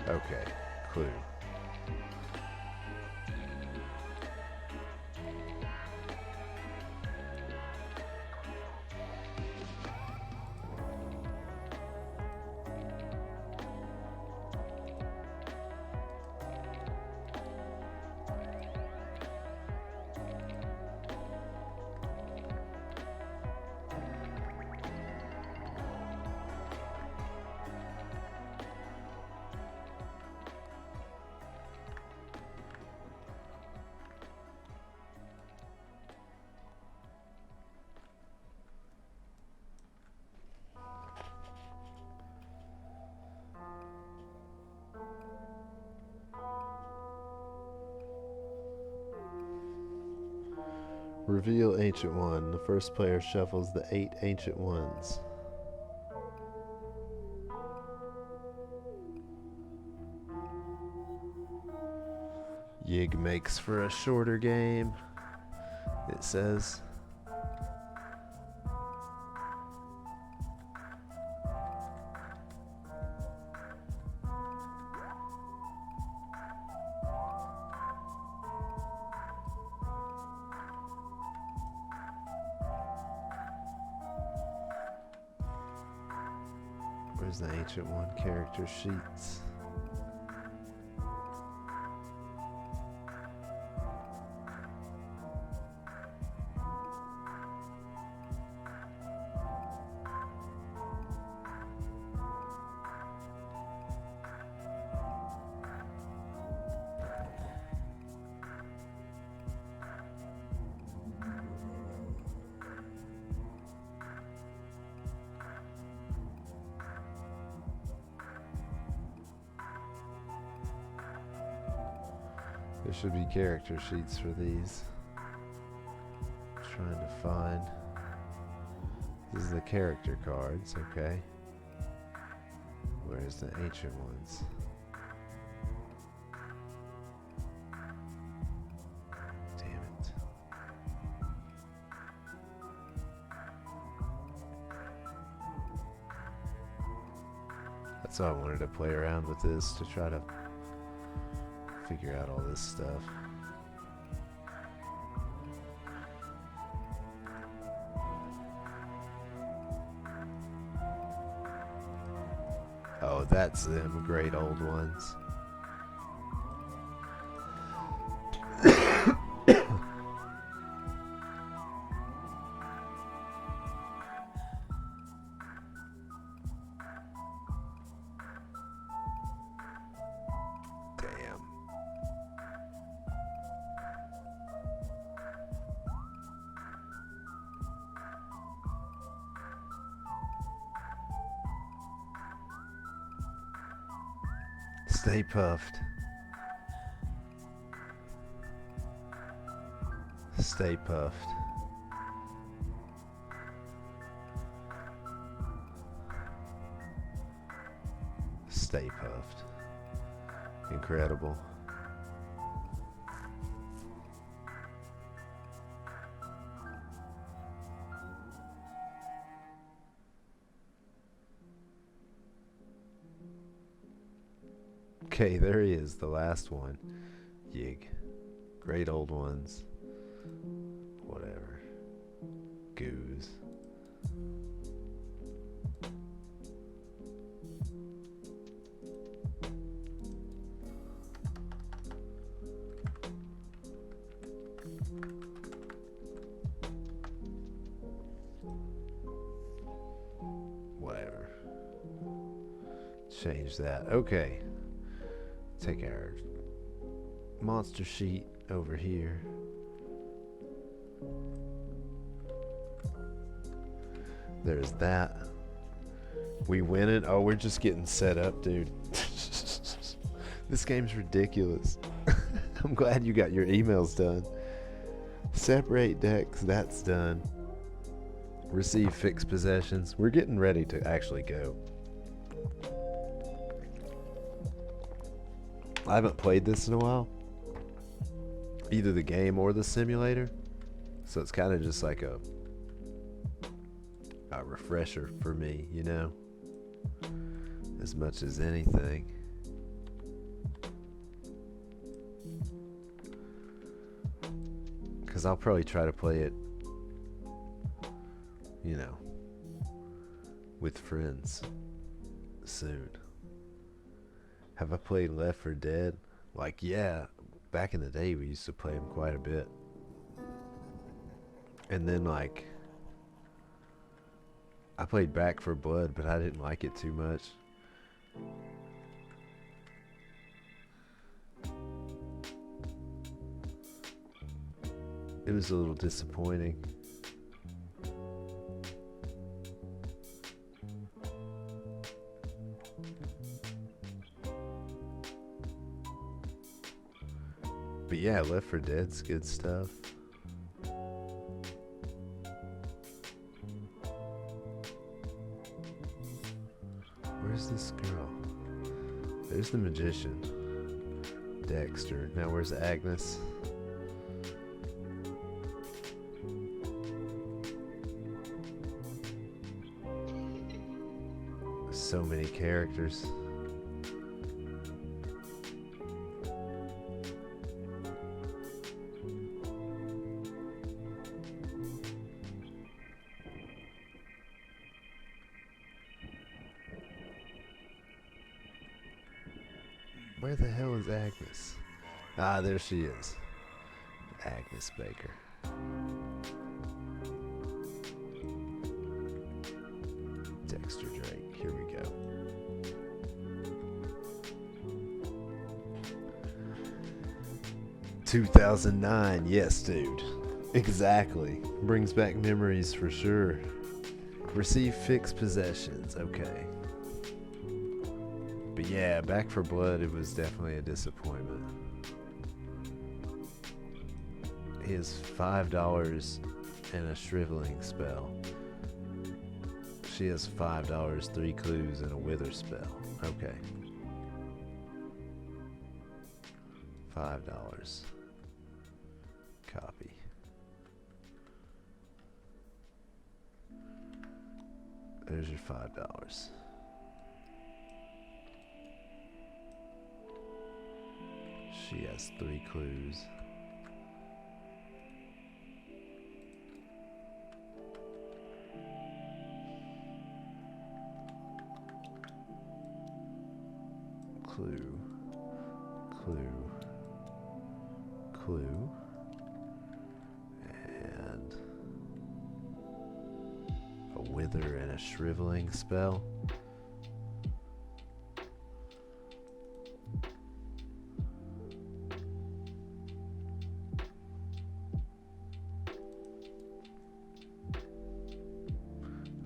Okay, clue. Reveal Ancient One. The first player shuffles the 8 Ancient Ones. Yig makes for a shorter game, it says. Where's the Ancient One character sheets? There should be character sheets for these. Trying to find. This is the character cards, okay. Where's the ancient ones? Damn it. That's why I wanted to play around with this, to try to figure out all this stuff. Oh, that's them great old ones. Damn. Stay puffed. Stay puffed. Stay puffed. Incredible. Okay, there he is, the last one. Yig. Great old ones. Whatever. Goose. change that. Okay. Take our monster sheet over here. There's that. We win it. Oh, we're just getting set up, dude. This game's ridiculous. I'm glad you got your emails done. Separate decks, that's done. Receive fixed possessions. We're getting ready to actually go. I haven't played this in a while. Either the game or the simulator. So it's kind of just like a refresher for me, you know? As much as anything. Because I'll probably try to play it, you know, with friends soon. Have I played Left 4 Dead? Like, yeah, back in the day we used to play them quite a bit. And then, like, I played Back 4 Blood, but I didn't like it too much. It was a little disappointing. But yeah, Left 4 Dead's good stuff. Where's this girl? There's the magician. Dexter. Now where's Agnes? So many characters. Where the hell is Agnes? Ah, there she is. Agnes Baker. Dexter Drake. Here we go. "2009, yes, dude. Exactly. Brings back memories for sure. Receive fixed possessions. Okay. But yeah, Back 4 Blood, it was definitely a disappointment. He has $5 and a shriveling spell. She has $5, 3 clues, and a wither spell. Okay. $5. Copy. There's your $5. She has 3 clues. Clue. Clue. Clue. And a wither and a shriveling spell.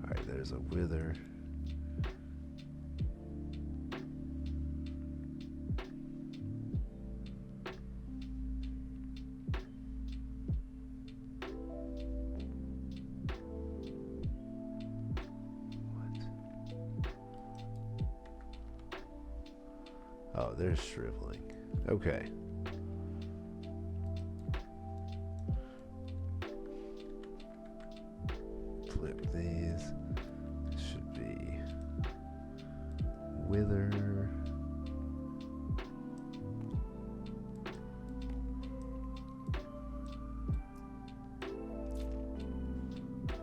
Alright, there's a wither. Oh, there's shriveling. Okay. Flip these. Should be wither.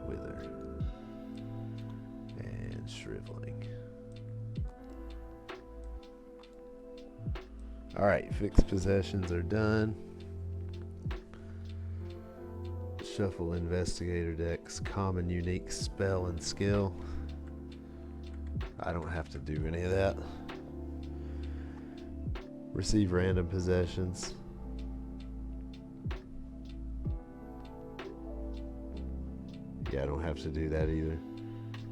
Wither. And shriveling. Alright, fixed possessions are done. Shuffle investigator decks, common, unique, spell, and skill. I don't have to do any of that. Receive random possessions. Yeah, I don't have to do that either.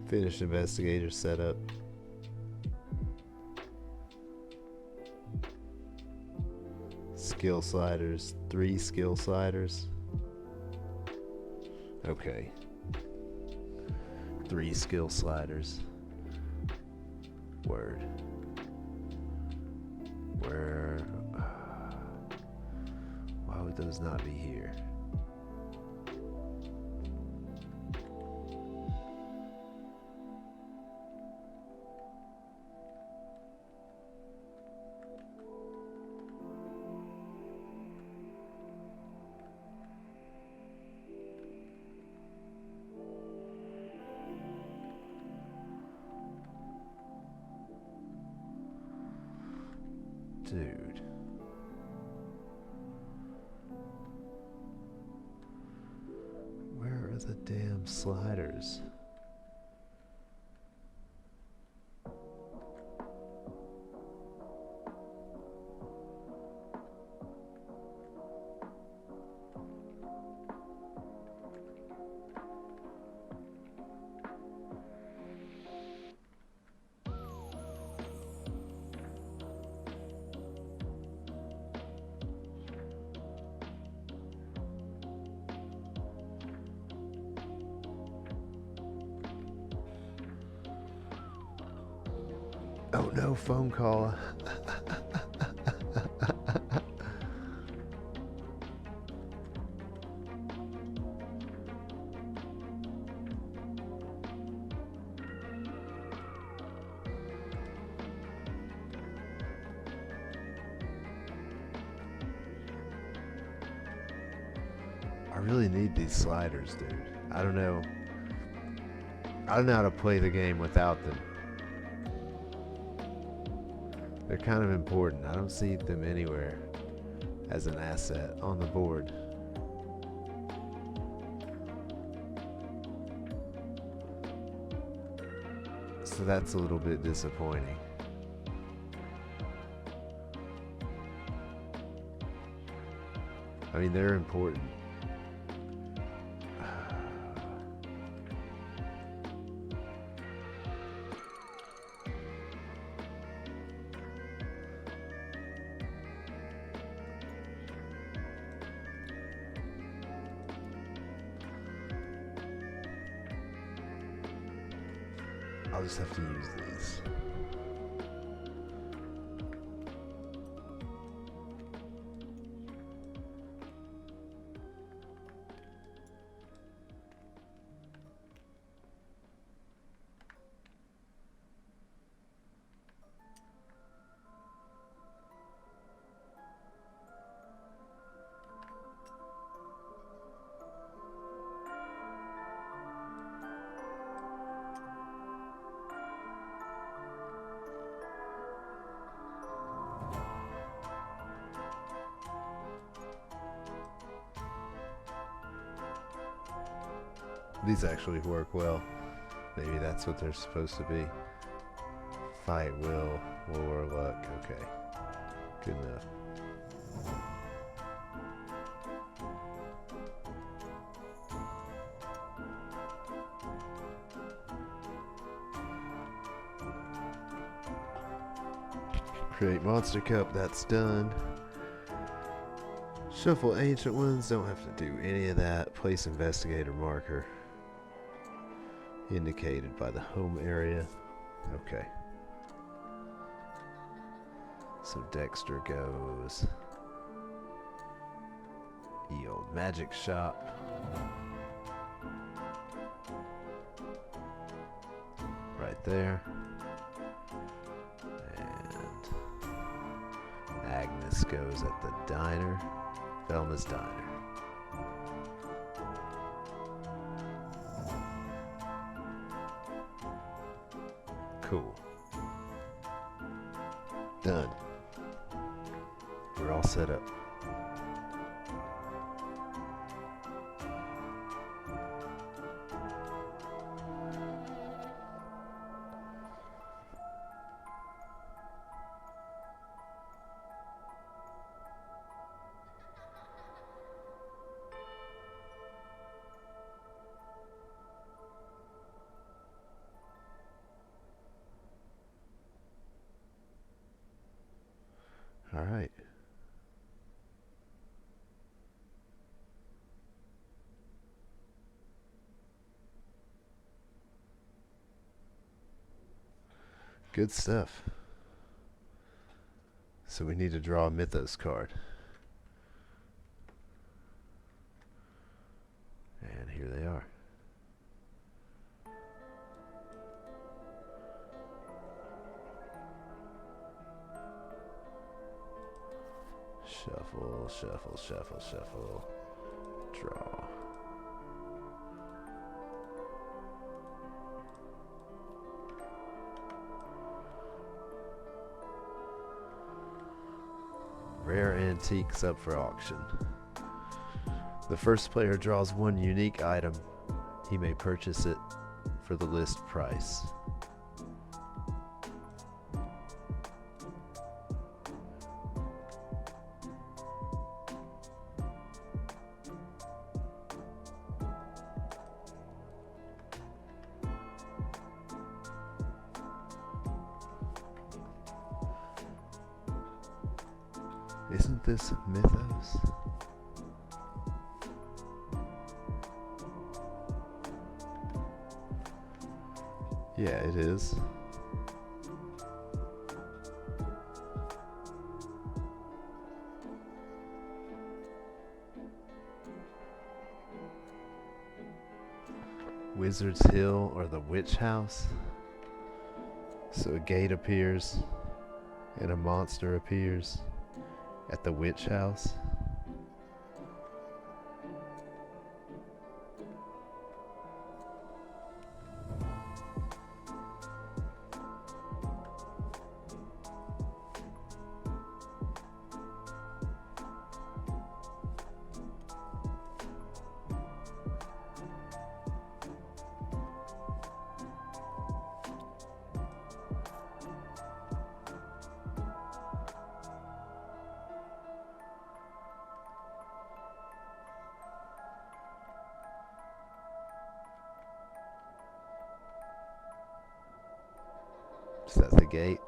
Finish investigator setup. Skill sliders. 3 skill sliders. Okay. 3 skill sliders. Word. Where? Why would those not be here? Dude. Where are the damn sliders? Oh no, phone call. I really need these sliders, dude. I don't know how to play the game without them. They're kind of important. I don't see them anywhere as an asset on the board. So that's a little bit disappointing. I mean, they're important. I'll just have to use these. These actually work well. Maybe that's what they're supposed to be. Fight will or luck. Okay. Good enough. Create monster cup, that's done. Shuffle ancient ones, don't have to do any of that. Place investigator marker. Indicated by the home area. Okay. So Dexter goes. Old magic shop. Right there. And Agnes goes at the diner. Velma's diner. Cool. Done. We're all set up. Good stuff. So we need to draw a Mythos card. And here they are. Shuffle, shuffle, shuffle, shuffle. Draw. Rare antiques up for auction. The first player draws one unique item. He may purchase it for the list price. Isn't this Mythos? Yeah, it is. Wizard's Hill or the Witch House. So a gate appears and a monster appears at the Witch House. Is that the gate?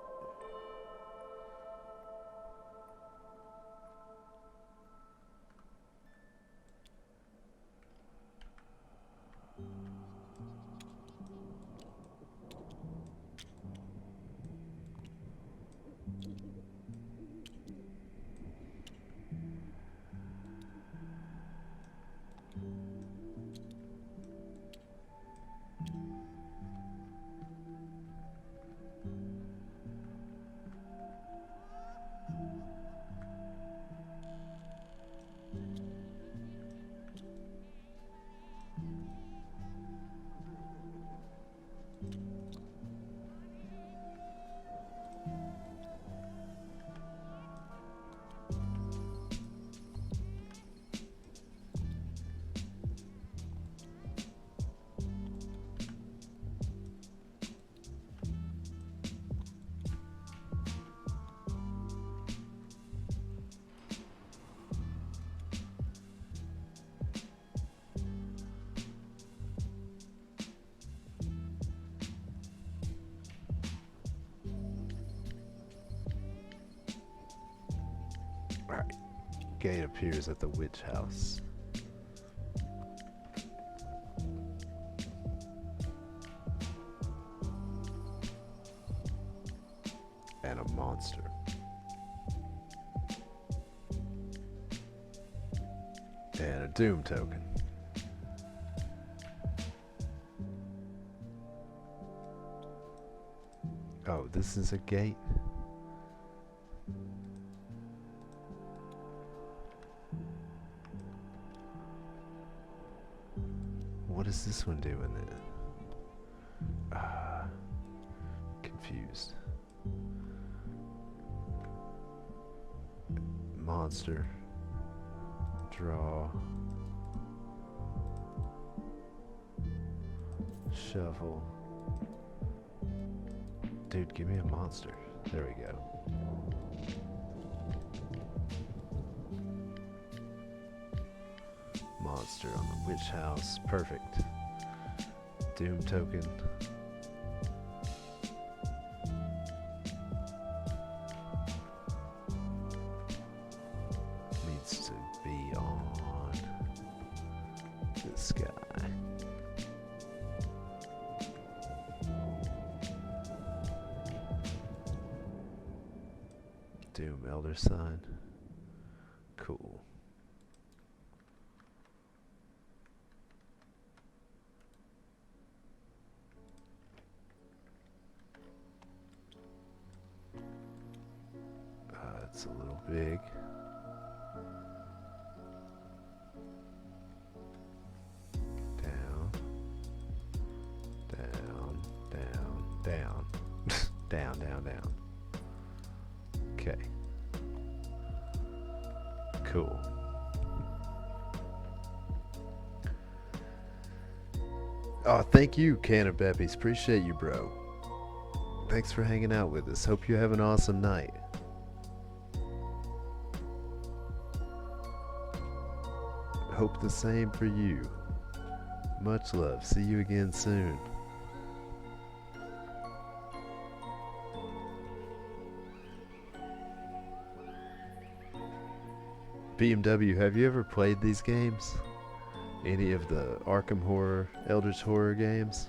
Alright. Gate appears at the Witch House. And a monster. And a Doom token. Oh, this is a gate? What does this one do in it? Confused. Monster. Draw. Shuffle. Dude, give me a monster. There we go. Monster on the Witch House. Perfect. Doom token. Needs to be on this guy. Doom Elder Sign. Cool. It's a little big. Down. Down. Down. Down. Down, down, down. Okay. Cool. Oh, thank you, Can of Beppies. Appreciate you, bro. Thanks for hanging out with us. Hope you have an awesome night. Hope the same for you. Much love. See you again soon. BMW, have you ever played these games? Any of the Arkham Horror, Eldritch Horror games?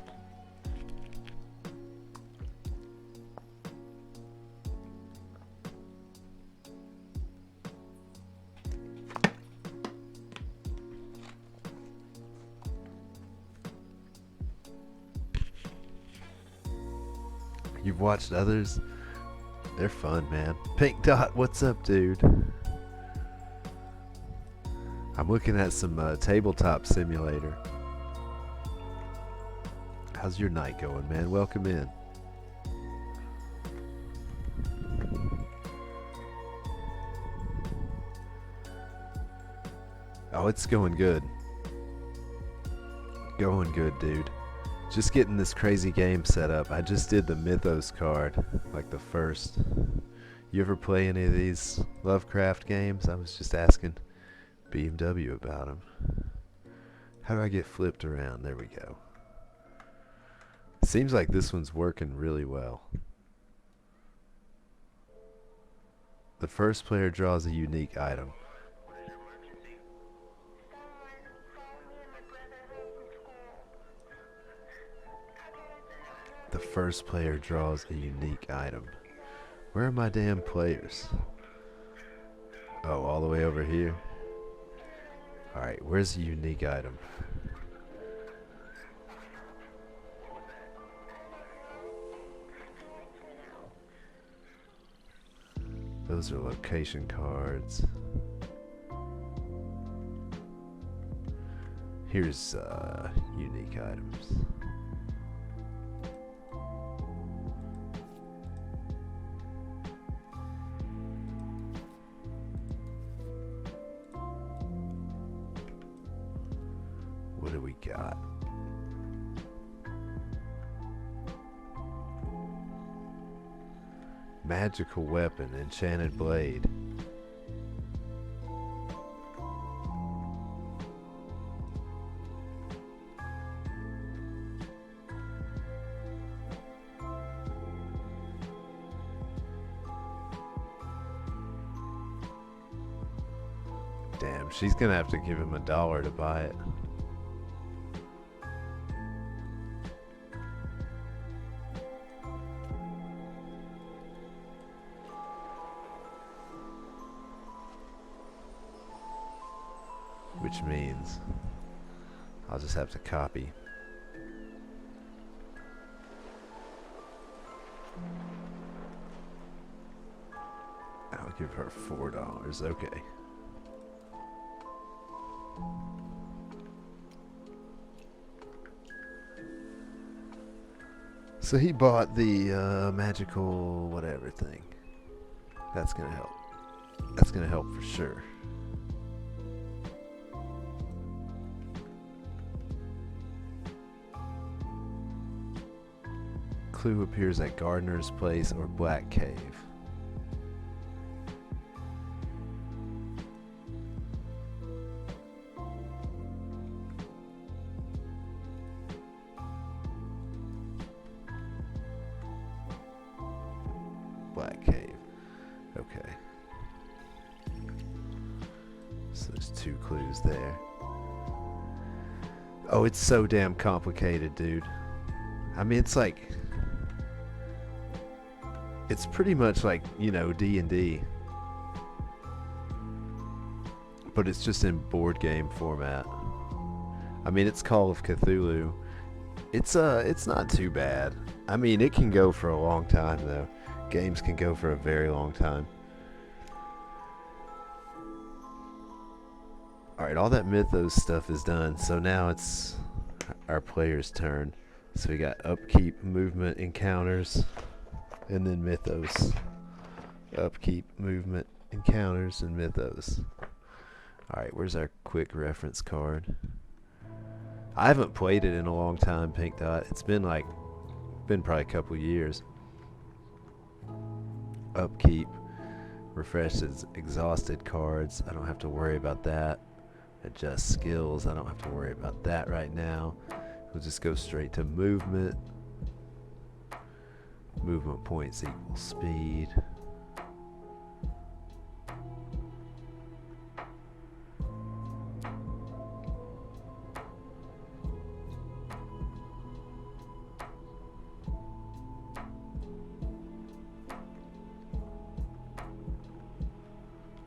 You've watched others? They're fun, man. Pink Dot, what's up, dude? I'm looking at some Tabletop Simulator. How's your night going, man? Welcome in. Oh, it's going good. Going good, dude. Just getting this crazy game set up. I just did the Mythos card, like the first. You ever play any of these Lovecraft games? I was just asking BMW about them. How do I get flipped around? There we go. Seems like this one's working really well. The first player draws a unique item. The first player draws a unique item. Where are my damn players? Oh, all the way over here. Alright, where's the unique item? Those are location cards. Here's unique items. What do we got? Magical weapon, enchanted blade. Damn, she's gonna have to give him $1 to buy it. Which means I'll just have to copy. I'll give her $4. Okay. So he bought the magical whatever thing. That's gonna help. That's gonna help for sure. Clue appears at Gardener's Place or Black Cave. Black Cave. Okay. So there's 2 clues there. Oh, it's so damn complicated, dude. I mean, it's like... It's pretty much like, you know, D&D. but it's just in board game format. I mean, it's Call of Cthulhu. It's not too bad. I mean, it can go for a long time though. Games can go for a very long time. Alright, all that Mythos stuff is done, so now it's our player's turn. So we got upkeep, movement, encounters, and then Mythos. Upkeep, movement, encounters, and Mythos. Alright, where's our quick reference card? I haven't played it in a long time, Pink Dot. It's been probably a couple years. Upkeep, refreshes exhausted cards. I don't have to worry about that. Adjust skills. I don't have to worry about that right now. We'll just go straight to movement. Movement points equal speed.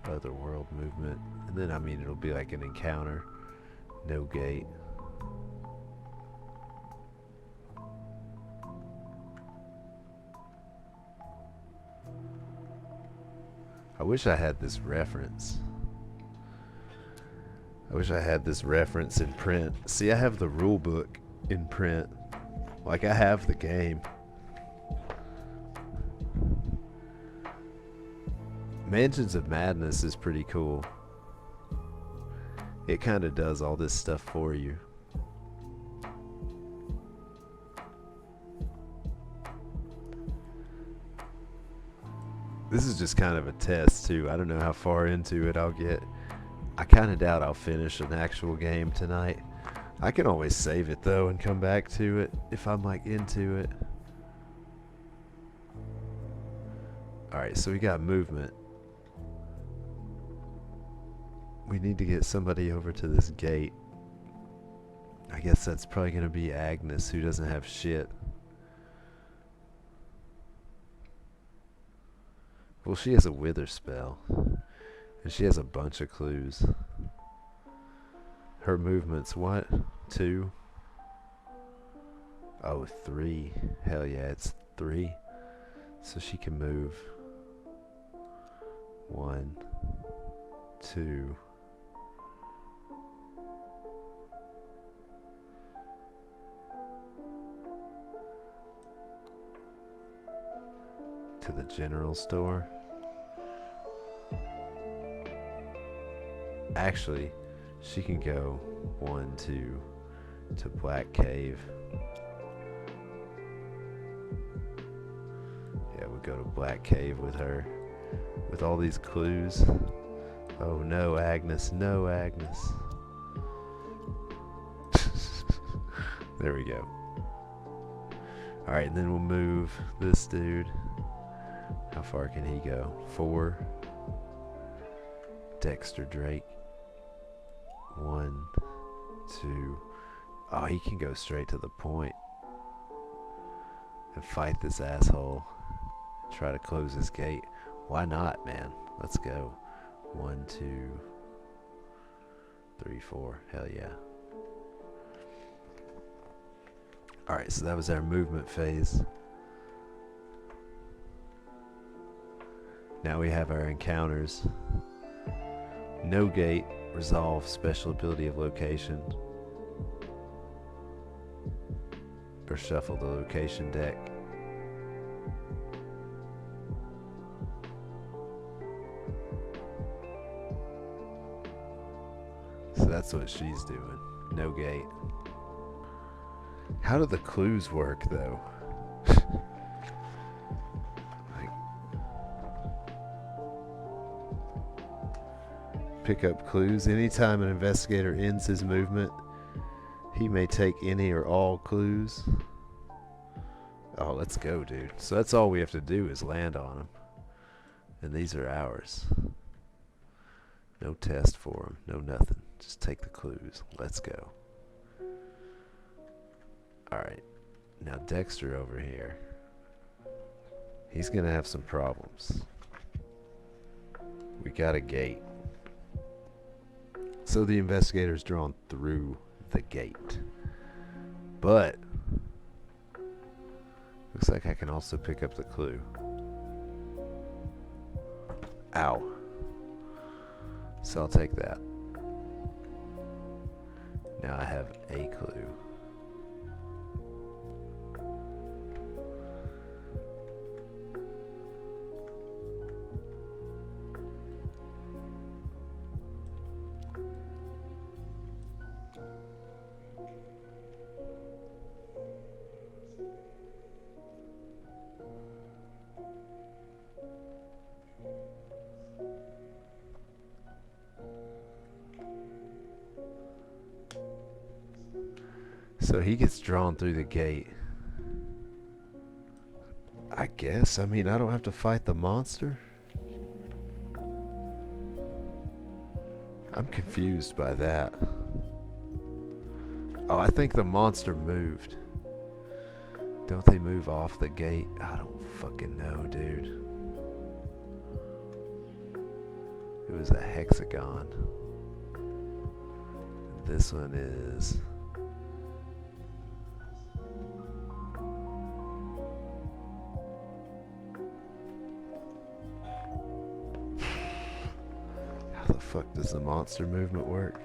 Otherworld movement, and then I mean it'll be like an encounter. No gate. I wish I had this reference. I wish I had this reference in print. See, I have the rule book in print. Like, I have the game. Mansions of Madness is pretty cool. It kind of does all this stuff for you. This is just kind of a test too. I don't know how far into it I'll get. I kind of doubt I'll finish an actual game tonight. I can always save it though and come back to it if I'm like into it. Alright, so we got movement. We need to get somebody over to this gate. I guess that's probably going to be Agnes, who doesn't have shit. Well, she has a wither spell. And she has a bunch of clues. Her movement's what? 2? Oh, 3. Hell yeah, it's 3. So she can move 1, 2. To the general store. Actually, she can go 1, 2 to Black Cave. Yeah, we'll go to Black Cave with her. With all these clues. Oh no, Agnes. No, Agnes. There we go. Alright, and then we'll move this dude. How far can he go? 4. Dexter Drake. 1, 2. Oh, he can go straight to the point. And fight this asshole. Try to close his gate. Why not, man? Let's go. 1, 2, 3, 4. Hell yeah. Alright, so that was our movement phase. Now we have our encounters. No gate, resolve, special ability of location. Or shuffle the location deck. So that's what she's doing. No gate. How do the clues work though? Pick up clues. Anytime an investigator ends his movement, he may take any or all clues. Oh, let's go, dude. So that's all we have to do is land on them. And these are ours. No test for them. No nothing. Just take the clues. Let's go. Alright. Now Dexter over here. He's going to have some problems. We got a gate. So the investigator's drawn through the gate. But looks like I can also pick up the clue. Ow. So I'll take that. Now I have a clue. So he gets drawn through the gate. I guess. I mean, I don't have to fight the monster. I'm confused by that. Oh, I think the monster moved. Don't they move off the gate? I don't fucking know, dude. It was a hexagon. This one is... How the fuck does the monster movement work?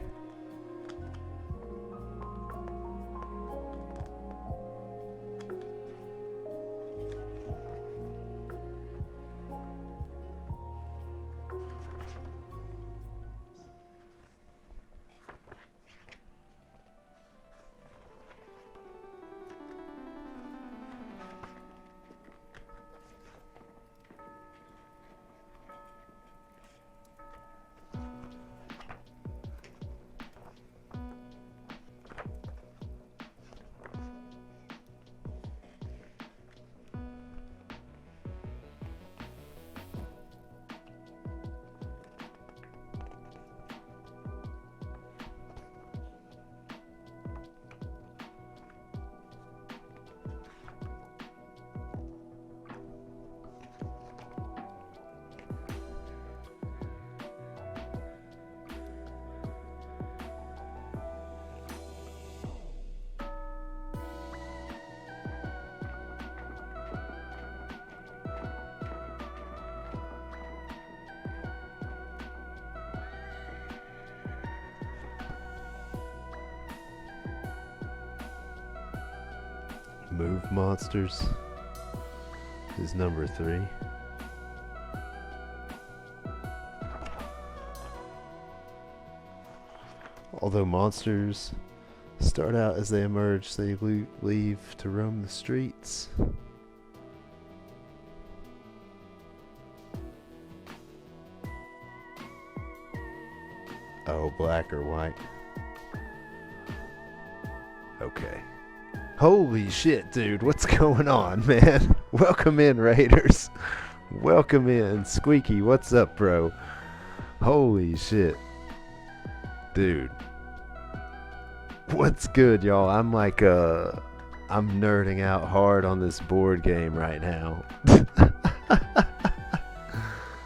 Move monsters is number 3. Although monsters start out as they emerge, they leave to roam the streets. Oh, black or white? Okay. Holy shit, dude. What's going on, man? Welcome in, Raiders. Welcome in. Squeaky, what's up, bro? Holy shit. Dude. What's good, y'all? I'm like, I'm nerding out hard on this board game right now.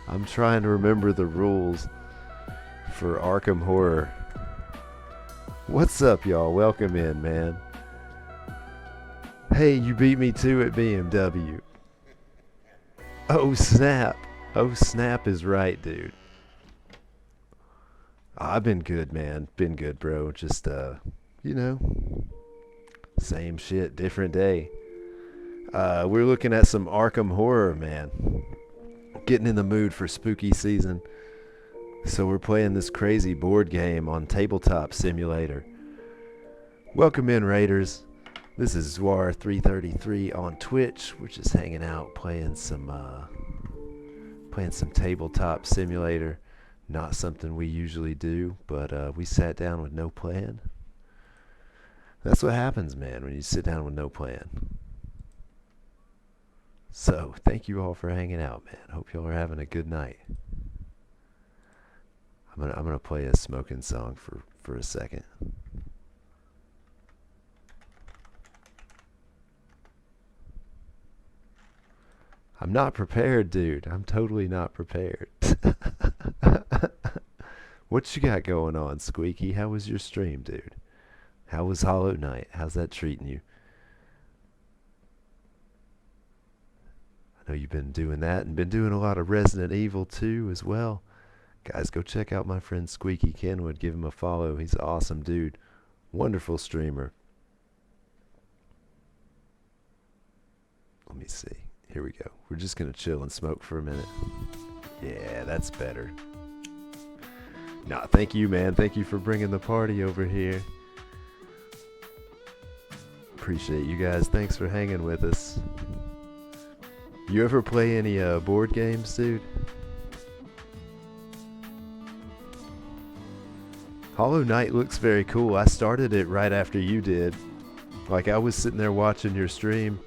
I'm trying to remember the rules for Arkham Horror. What's up, y'all? Welcome in, man. Hey, you beat me too at BMW. Oh, snap. Oh, snap is right, dude. I've been good, man. Been good, bro. Just, you know, same shit, different day. We're looking at some Arkham Horror, man. Getting in the mood for spooky season. So we're playing this crazy board game on Tabletop Simulator. Welcome in, Raiders. This is Zwar333 on Twitch. We're just hanging out, playing some Tabletop Simulator. Not something we usually do, but we sat down with no plan. That's what happens, man, when you sit down with no plan. So, thank you all for hanging out, man. Hope y'all are having a good night. I'm gonna play a smoking song for a second. I'm not prepared, dude. I'm totally not prepared. What you got going on, Squeaky? How was your stream, dude? How was Hollow Knight? How's that treating you? I know you've been doing that and been doing a lot of Resident Evil 2 as well. Guys, go check out my friend Squeaky Kenwood. Give him a follow. He's an awesome dude. Wonderful streamer. Let me see. Here we go. We're just going to chill and smoke for a minute. Yeah, that's better. Nah, thank you, man. Thank you for bringing the party over here. Appreciate you guys. Thanks for hanging with us. You ever play any board games, dude? Hollow Knight looks very cool. I started it right after you did. Like, I was sitting there watching your stream.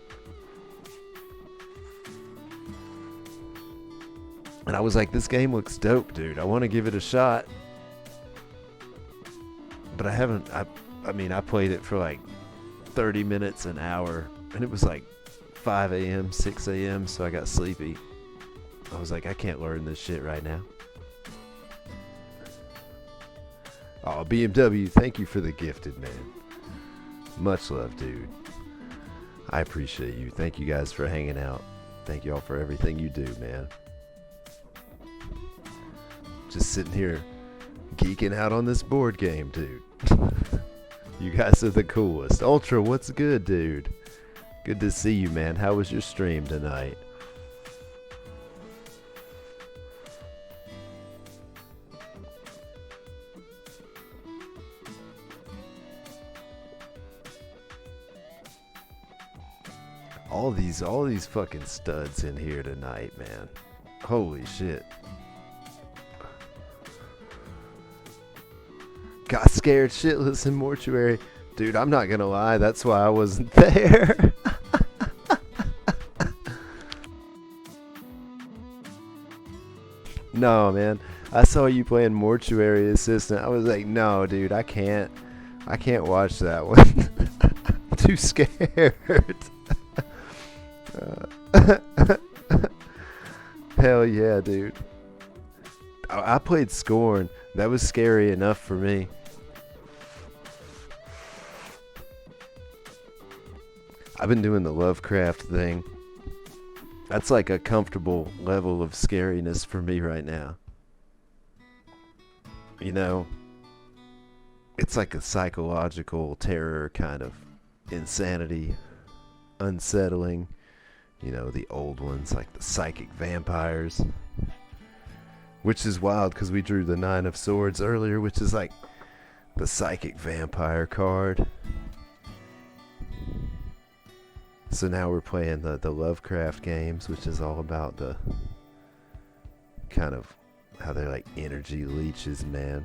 And I was like, this game looks dope, dude. I want to give it a shot. But I haven't, I mean, I played it for like 30 minutes, an hour. And it was like 5 a.m., 6 a.m., so I got sleepy. I was like, I can't learn this shit right now. Oh, BMW, thank you for the gifted, man. Much love, dude. I appreciate you. Thank you guys for hanging out. Thank you all for everything you do, man. Just sitting here geeking out on this board game, dude. You guys are the coolest. Ultra, what's good, dude? Good to see you, man. How was your stream tonight? All these fucking studs in here tonight, man. Holy shit. Got scared shitless in mortuary. Dude, I'm not gonna lie, that's why I wasn't there. No, man. I saw you playing mortuary assistant. I was like, no, dude, I can't watch that one. I'm too scared. Hell yeah, dude. I played Scorn. That was scary enough for me. I've been doing the Lovecraft thing. That's like a comfortable level of scariness for me right now. You know, it's like a psychological terror kind of insanity, unsettling. You know, the old ones like the psychic vampires. Which is wild because we drew the 9 of Swords earlier, which is like the psychic vampire card. So now we're playing the Lovecraft games, which is all about the kind of how they're like energy leeches, man.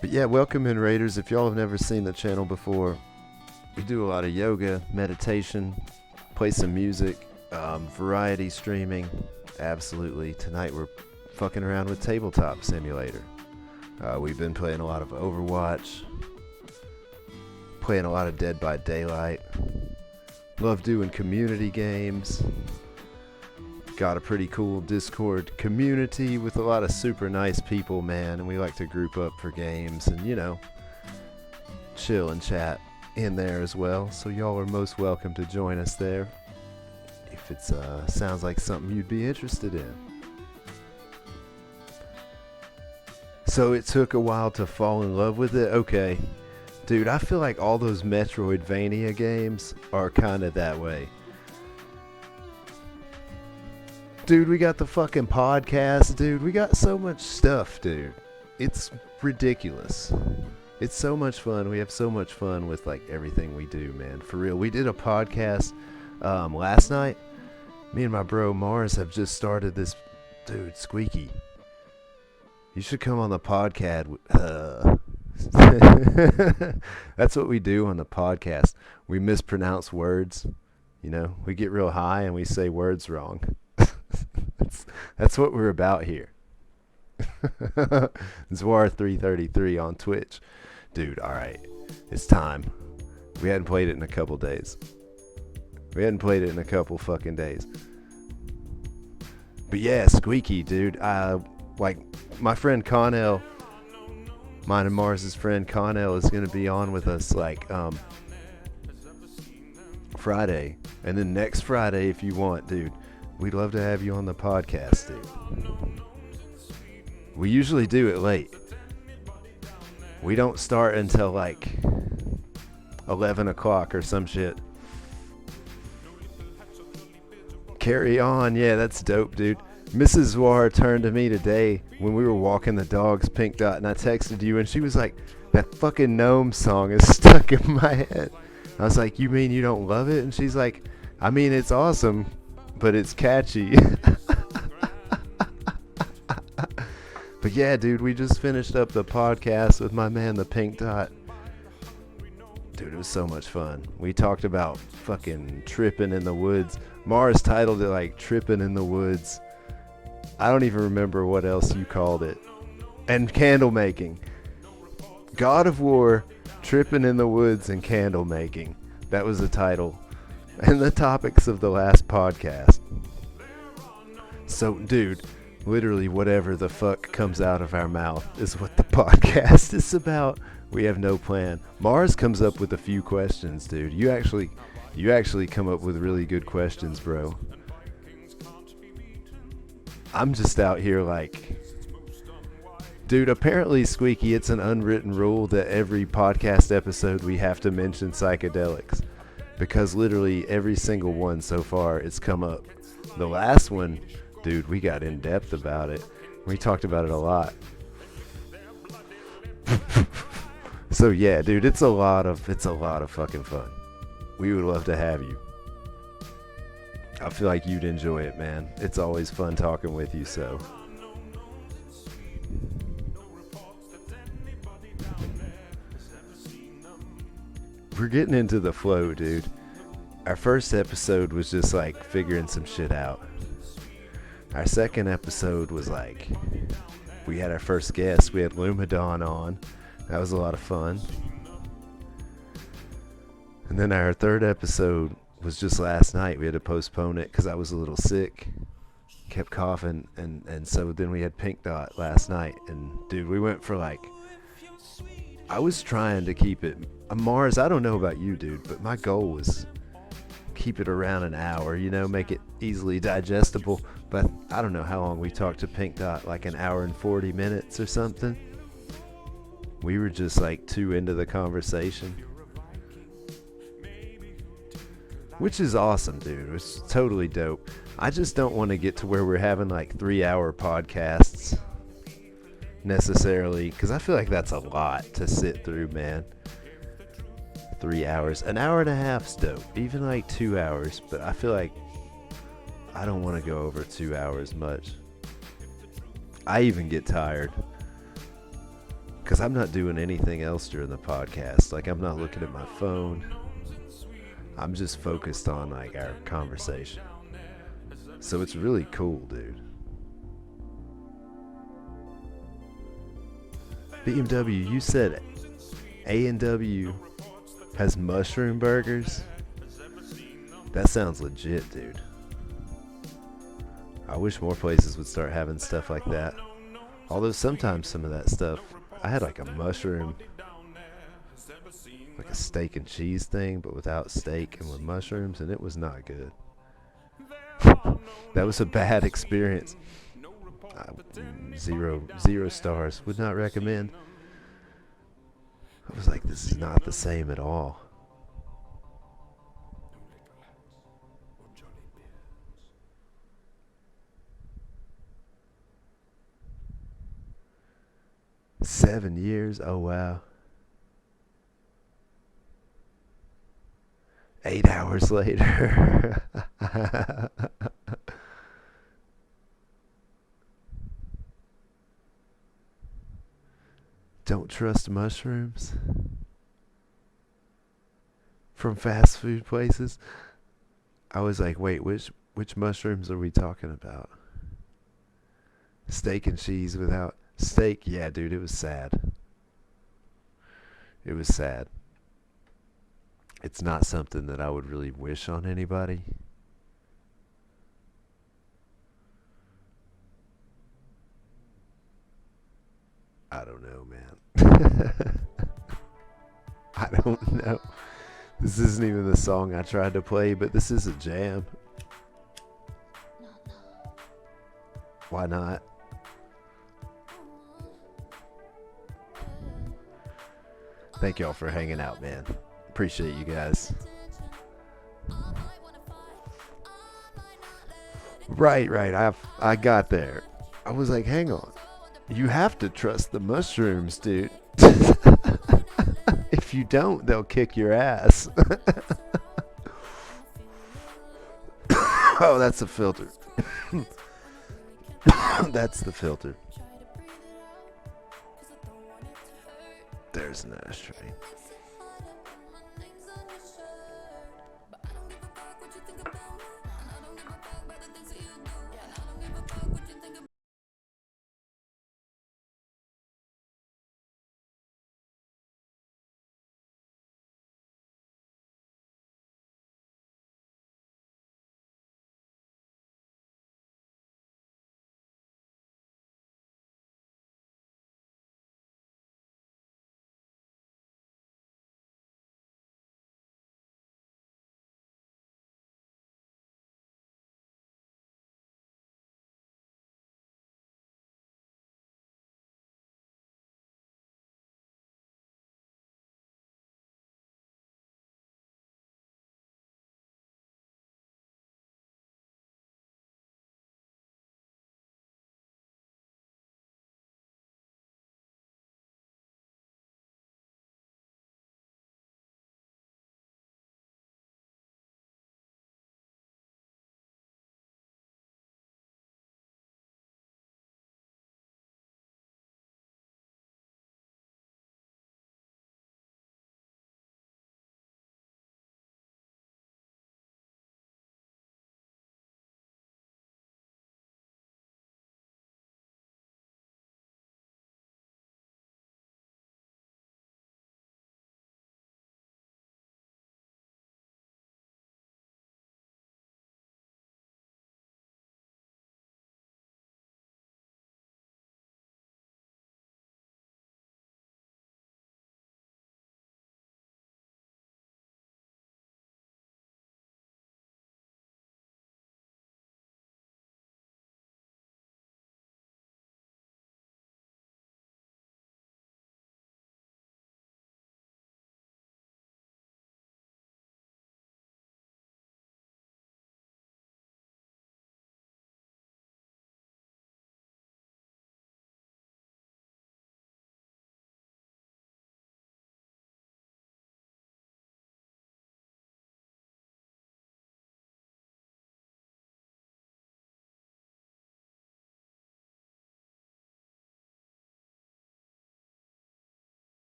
But yeah, welcome in, Raiders. If y'all have never seen the channel before, we do a lot of yoga, meditation, play some music, variety streaming. Absolutely. Tonight we're fucking around with Tabletop Simulator. We've been playing a lot of Overwatch, playing a lot of Dead by Daylight. Love doing community games. Got a pretty cool Discord community with a lot of super nice people, man, and we like to group up for games and, you know, chill and chat in there as well. So y'all are most welcome to join us there if it sounds like something you'd be interested in. So it took a while to fall in love with it. Okay, dude, I feel like all those Metroidvania games are kind of that way. Dude, we got the fucking podcast, dude. We got so much stuff, dude. It's ridiculous. It's so much fun. We have so much fun with, like, everything we do, man. For real. We did a podcast last night. Me and my bro Mars have just started this. Dude, Squeaky, you should come on the podcast. That's what we do on the podcast. We mispronounce words. You know, we get real high and we say words wrong. that's what we're about here. Zwar 333 on Twitch. Dude, alright. It's time. We hadn't played it in a couple days. Fucking days. But yeah, Squeaky, dude. Like, my friend Connell, mine and Mars's friend Connell is going to be on with us, like, Friday. And then next Friday, if you want, dude, we'd love to have you on the podcast, dude. We usually do it late. We don't start until, like, 11 o'clock or some shit. Carry on. Yeah, that's dope, dude. Mrs. Zwar turned to me today when we were walking the dogs, Pink Dot, and I texted you, and she was like, that fucking Gnome song is stuck in my head. I was like, you mean you don't love it? And she's like, I mean, it's awesome, but it's catchy. But yeah, dude, we just finished up the podcast with my man, the Pink Dot. Dude, it was so much fun. We talked about fucking tripping in the woods. Mars titled it like Tripping in the Woods. I don't even remember what else you called it. And candle making. God of War, Tripping in the Woods, and candle making. That was the title. And the topics of the last podcast. So, dude, literally whatever the fuck comes out of our mouth is what the podcast is about. We have no plan. Mars comes up with a few questions, dude. You actually come up with really good questions, bro. I'm just out here like, dude, apparently, Squeaky, it's an unwritten rule that every podcast episode we have to mention psychedelics. Because literally every single one so far, it's come up. The last one, dude, we got in depth about it. We talked about it a lot. So yeah, dude, it's a lot of fucking fun. We would love to have you. I feel like you'd enjoy it, man. It's always fun talking with you, so. We're getting into the flow, dude. Our first episode was just like figuring some shit out. Our second episode was like, we had our first guest. We had Lumadon on. That was a lot of fun. And then our third episode was just last night. We had to postpone it because I was a little sick. Kept coughing. And so then we had Pink Dot last night. And dude, we went for like, I was trying to keep it. Mars, I don't know about you, dude, but my goal was keep it around an hour, you know, make it easily digestible. But I don't know how long we talked to Pink Dot, like an hour and 40 minutes or something. We were just like too into the conversation. Which is awesome, dude. It's totally dope. I just don't want to get to where we're having like 3-hour podcasts necessarily, because I feel like that's a lot to sit through, man. 3 hours. An hour and a half's dope. Even like 2 hours. But I feel like I don't want to go over 2 hours much. I even get tired. Because I'm not doing anything else during the podcast. Like, I'm not looking at my phone. I'm just focused on, like, our conversation. So it's really cool, dude. BMW, you said A&W has mushroom burgers? That sounds legit, dude. I wish more places would start having stuff like that. Although sometimes some of that stuff, I had like a mushroom, like a steak and cheese thing, but without steak and with mushrooms, and it was not good. That was a bad experience. Zero stars. Would not recommend. I was like, this is not the same at all. $7 years? Oh, wow. 8 hours later. Don't trust mushrooms from fast food places. I was like, wait, which mushrooms are we talking about? Steak and cheese without steak? Yeah, dude, it was sad. It was sad. It's not something that I would really wish on anybody. I don't know, man. I don't know. This isn't even the song I tried to play, but this is a jam. Why not? Thank y'all for hanging out, man. Appreciate you guys. Right. I got there. I was like, hang on. You have to trust the mushrooms, dude. If you don't, they'll kick your ass. Oh, that's a filter. That's the filter. There's an ashtray.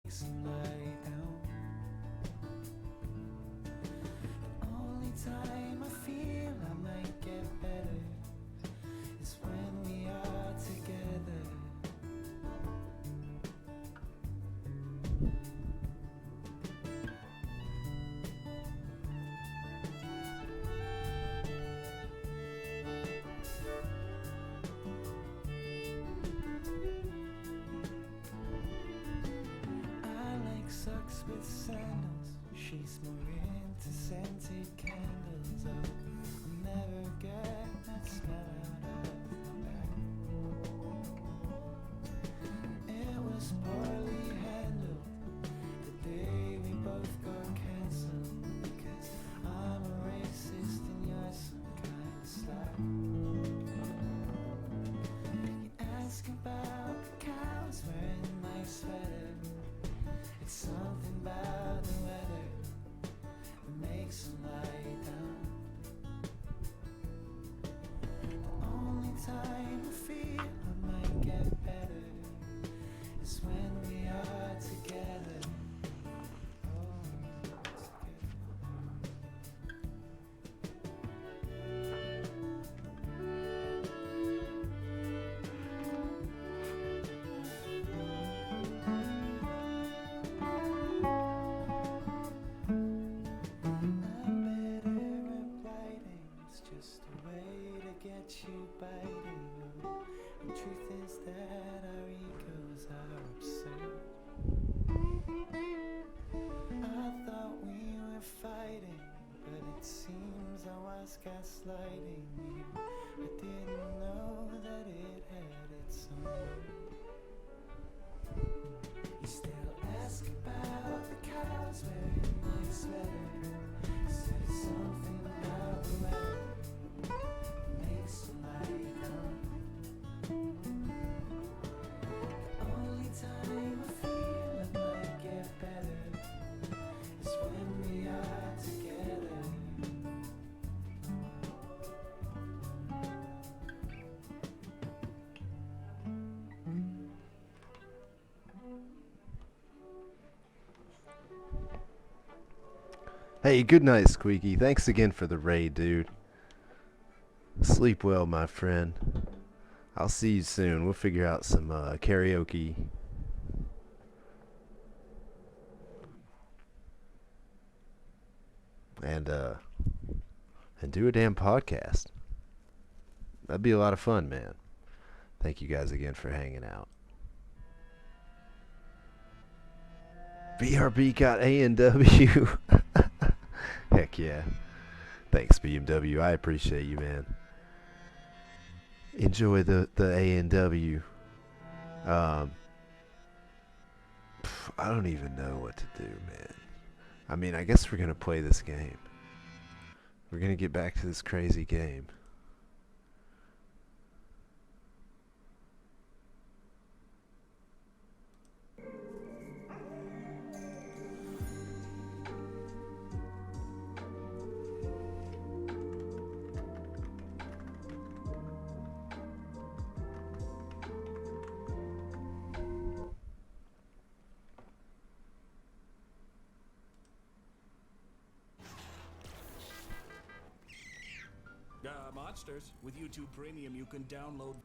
some light down. The only time I feel I might get better is when we are together. Socks with sandals, she's more into scented candles. I'll never get that smell out of my back. It was poorly handled the day we both got cancelled, because I'm a racist and you're some kind of slack. You ask about the cows wearing my sweater. It's something about the weather that makes them lie down. The only time I feel I might get better is when we are together. Oh, you biting. The truth is that our egos are absurd. I thought we were fighting, but it seems I was gaslighting you. I didn't know that it had its own. You still ask about the cows wearing my sweater. You said something about the weather. Only time I feel I might get better is when we are together. Hey, good night, Squeaky. Thanks again for the raid, dude. Sleep well, my friend. I'll see you soon. We'll figure out some karaoke. And do a damn podcast. That'd be a lot of fun, man. Thank you guys again for hanging out. BRB got A&W. Heck yeah. Thanks, BMW. I appreciate you, man. Enjoy the A&W. I don't even know what to do, man. I mean, I guess we're going to play this game. We're going to get back to this crazy game. Monsters. With YouTube Premium, you can download.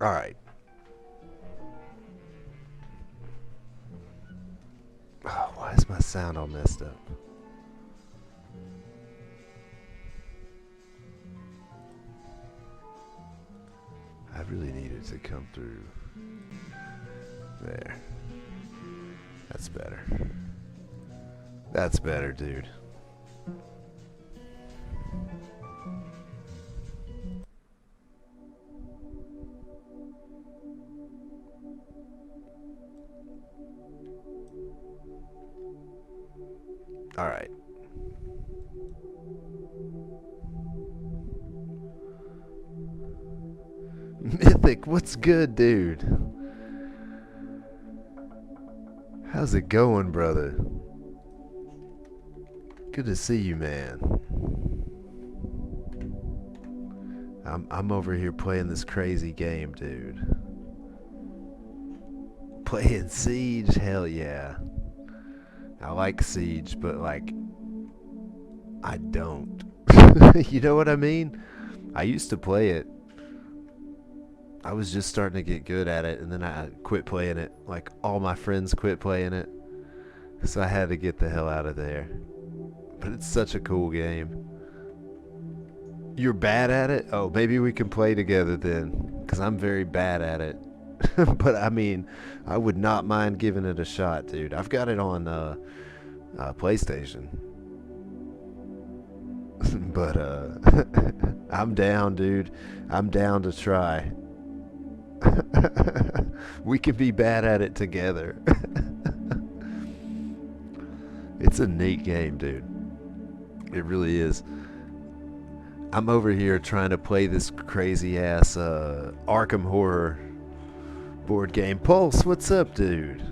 Alright. Oh, why is my sound all messed up? I really needed to come through. There. That's better. That's better, dude. All right. Mythic, what's good, dude? How's it going, brother? Good to see you, man. I'm over here playing this crazy game, dude. Playing Siege? Hell yeah. I like Siege, but like, I don't. You know what I mean? I used to play it. I was just starting to get good at it, and then I quit playing it. Like, all my friends quit playing it. So I had to get the hell out of there. But it's such a cool game. You're bad at it? Oh, maybe we can play together then. Because I'm very bad at it. But I mean, I would not mind giving it a shot, dude. I've got it on PlayStation. But I'm down, dude. I'm down to try. We can be bad at it together. It's a neat game, dude. It really is. I'm over here trying to play this crazy ass Arkham horror board game. Pulse, what's up, dude?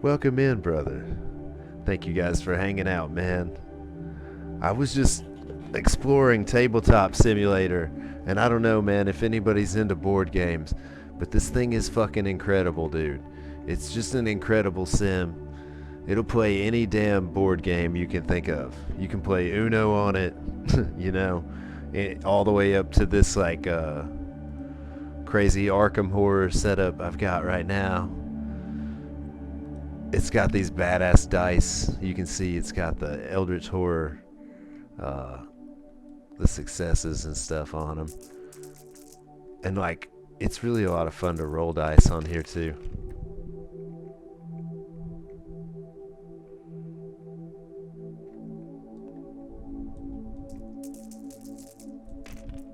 Welcome in, brother. Thank you guys for hanging out, man. I was just exploring Tabletop Simulator, and I don't know, man, if anybody's into board games, but this thing is fucking incredible, dude. It's just an incredible sim. It'll play any damn board game you can think of. You can play Uno on it, you know, all the way up to this like crazy Arkham horror setup I've got right now. It's got these badass dice. You can see it's got the Eldritch Horror, the successes and stuff on them. And like, it's really a lot of fun to roll dice on here too.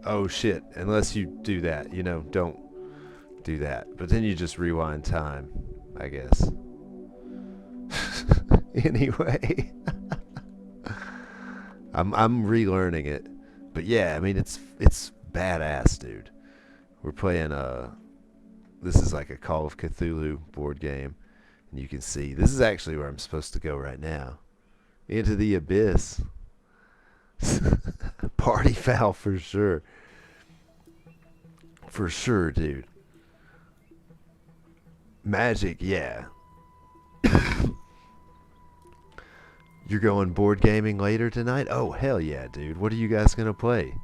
Oh shit, unless you do that, you know, don't do that. But then you just rewind time, I guess. Anyway. I'm relearning it. But yeah, I mean it's badass, dude. We're playing this is like a Call of Cthulhu board game. And you can see this is actually where I'm supposed to go right now. Into the abyss. Party foul for sure. For sure, dude. Magic, yeah. You're going board gaming later tonight? Oh, hell yeah, dude. What are you guys going to play?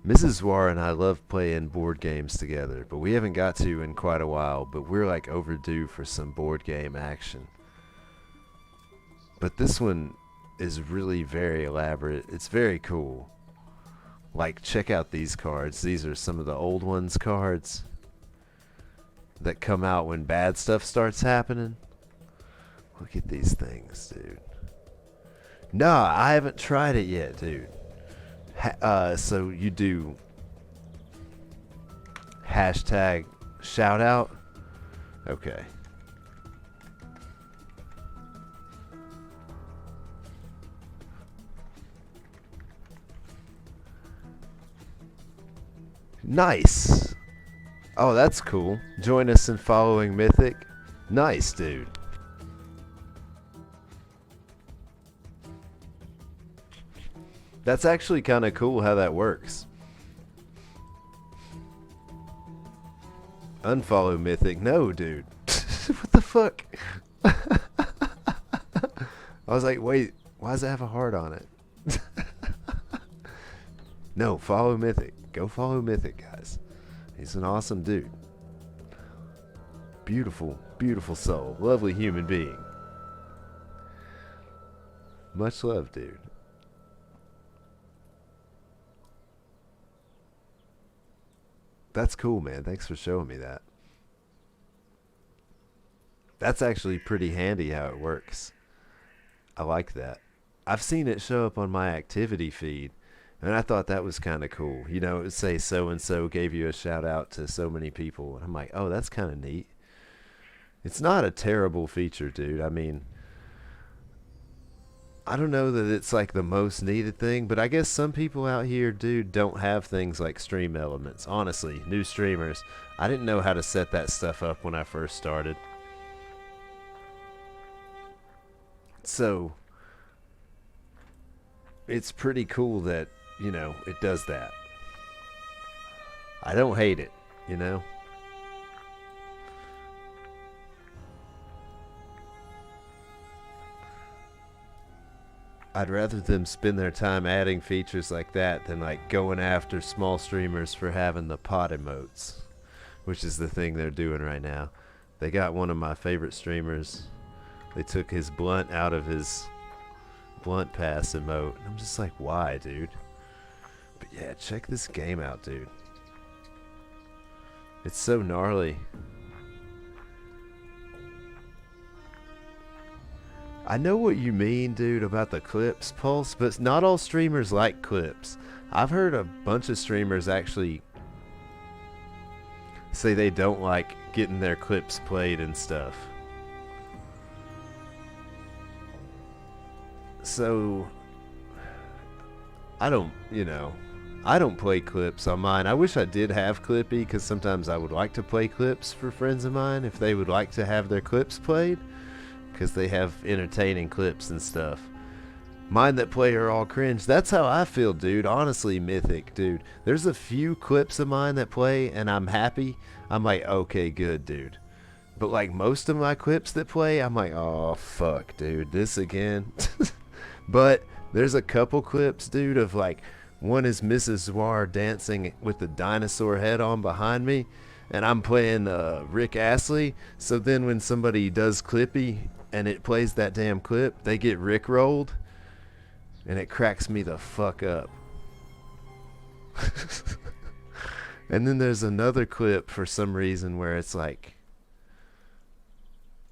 Mrs. War and I love playing board games together, but we haven't got to in quite a while, but we're like overdue for some board game action. But this one is really very elaborate. It's very cool. Like, check out these cards. These are some of the old ones cards that come out when bad stuff starts happening. Look at these things, dude. Nah, I haven't tried it yet, dude. So you do hashtag shout out? Okay. Nice. Oh, that's cool. Join us in following Mythic. Nice, dude. That's actually kind of cool how that works. Unfollow Mythic. No, dude. What the fuck? I was like, wait, why does it have a heart on it? No, follow Mythic. Go follow Mythic, guys. He's an awesome dude. Beautiful, beautiful soul. Lovely human being. Much love, dude. That's cool, man. Thanks for showing me that. That's actually pretty handy how it works. I like that. I've seen it show up on my activity feed, and I thought that was kind of cool. You know, it would say so-and-so gave you a shout-out to so many people. And I'm like, oh, that's kind of neat. It's not a terrible feature, dude. I mean, I don't know that it's like the most needed thing, but I guess some people out here, dude, don't have things like stream elements. Honestly, new streamers, I didn't know how to set that stuff up when I first started. So, it's pretty cool that, you know, it does that. I don't hate it, you know? I'd rather them spend their time adding features like that than like going after small streamers for having the pot emotes, which is the thing they're doing right now. They got one of my favorite streamers. They took his blunt out of his blunt pass emote. I'm just like, why, dude? But yeah, check this game out, dude. It's so gnarly. I know what you mean, dude, about the clips, Pulse, but not all streamers like clips. I've heard a bunch of streamers actually say they don't like getting their clips played and stuff. So, I don't, you know, I don't play clips on mine. I wish I did have Clippy, because sometimes I would like to play clips for friends of mine if they would like to have their clips played. Because they have entertaining clips and stuff. Mine that play are all cringe. That's how I feel, dude. Honestly, Mythic, dude. There's a few clips of mine that play and I'm happy. I'm like, okay, good, dude. But like most of my clips that play, I'm like, oh, fuck, dude. This again. But there's a couple clips, dude, of like, one is Mrs. Zwar dancing with the dinosaur head on behind me. And I'm playing Rick Astley. So then when somebody does Clippy and it plays that damn clip, they get Rickrolled, and it cracks me the fuck up. And then there's another clip for some reason where it's like,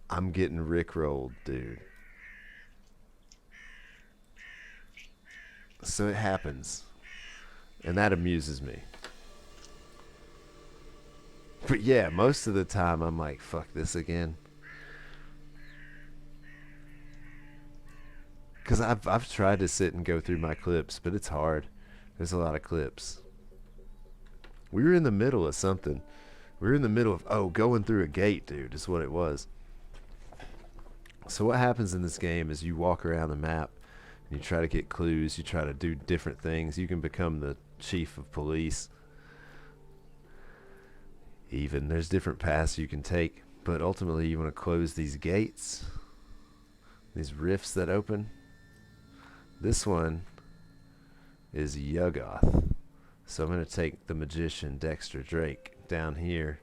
I'm getting Rickrolled, dude. So it happens, and that amuses me. But yeah, most of the time I'm like, fuck this again. Because I've tried to sit and go through my clips, but it's hard. There's a lot of clips. We were in the middle of something. We were in the middle of, oh, going through a gate, dude, is what it was. So what happens in this game is you walk around the map, and you try to get clues, you try to do different things. You can become the chief of police. Even there's different paths you can take, but ultimately you want to close these gates, these rifts that open. This one is Yuggoth, so I'm going to take the magician Dexter Drake down here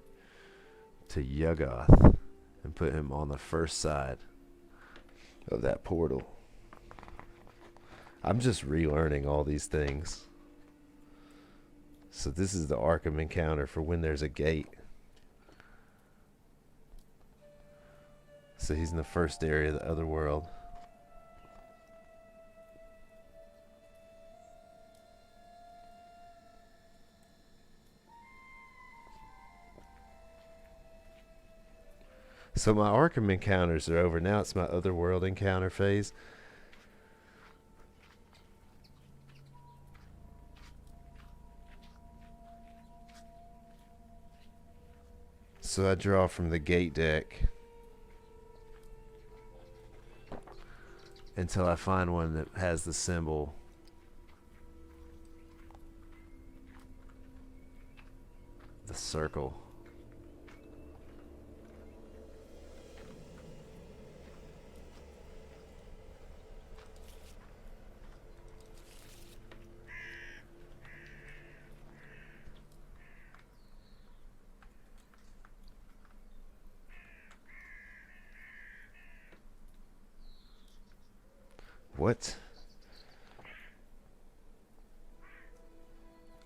to Yuggoth and put him on the first side of that portal. I'm just relearning all these things. So this is the Arkham encounter for when there's a gate. So he's in the first area of the other world. So my Arkham encounters are over. Now it's my other world encounter phase. So I draw from the gate deck until I find one that has the symbol. The circle. What?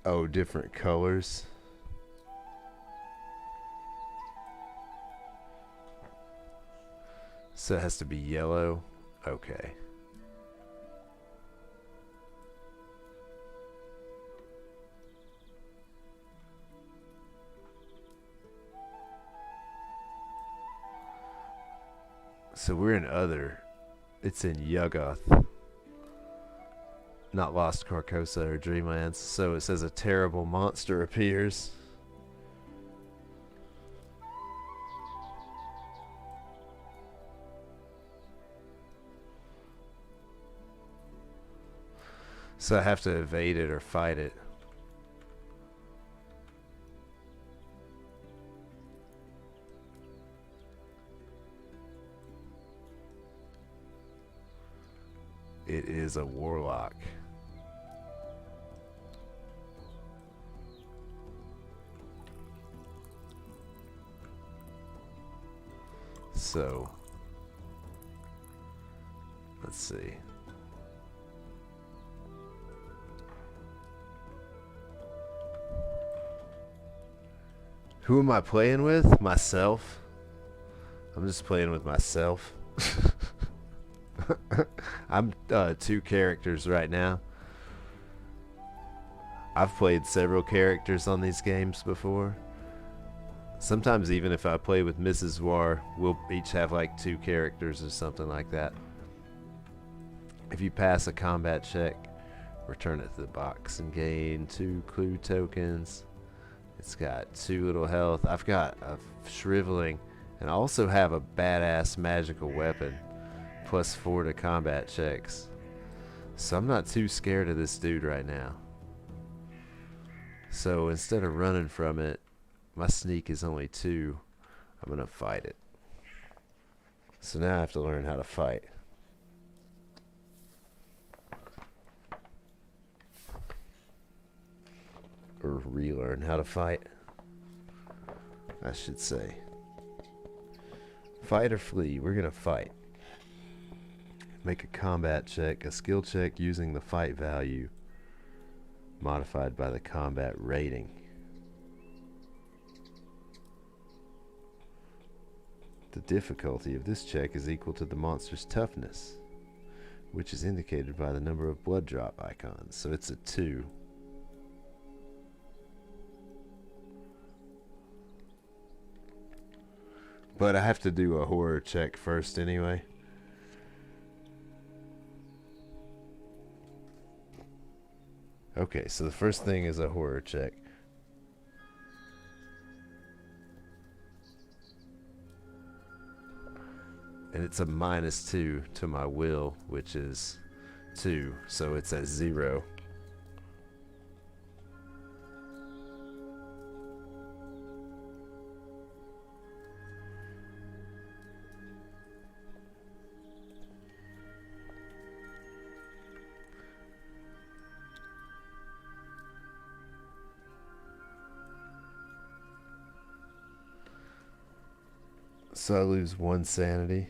Oh, different colors. So it has to be yellow. Okay. So we're in other. It's in Yuggoth. Not Lost Carcosa or Dreamlands. So it says a terrible monster appears. So I have to evade it or fight it. It is a warlock. So, let's see. Who am I playing with? Myself. I'm just playing with myself. I'm 2 characters right now. I've played several characters on these games before. Sometimes even if I play with Mrs. War, we'll each have like 2 characters or something like that. If you pass a combat check, return it to the box and gain 2 clue tokens. It's got 2 little health. I've got a shriveling, and I also have a badass magical weapon. Plus 4 to combat checks. So I'm not too scared of this dude right now. So instead of running from it, my sneak is only 2. I'm gonna fight it. So now I have to learn how to fight. Or relearn how to fight, I should say. Fight or flee. We're gonna fight. Make a combat check, a skill check using the fight value modified by the combat rating. The difficulty of this check is equal to the monster's toughness, which is indicated by the number of blood drop icons. So it's a 2. But I have to do a horror check first anyway. Okay, so the first thing is a horror check. And it's a -2 to my will, which is 2, so it's at 0. So I lose 1 sanity.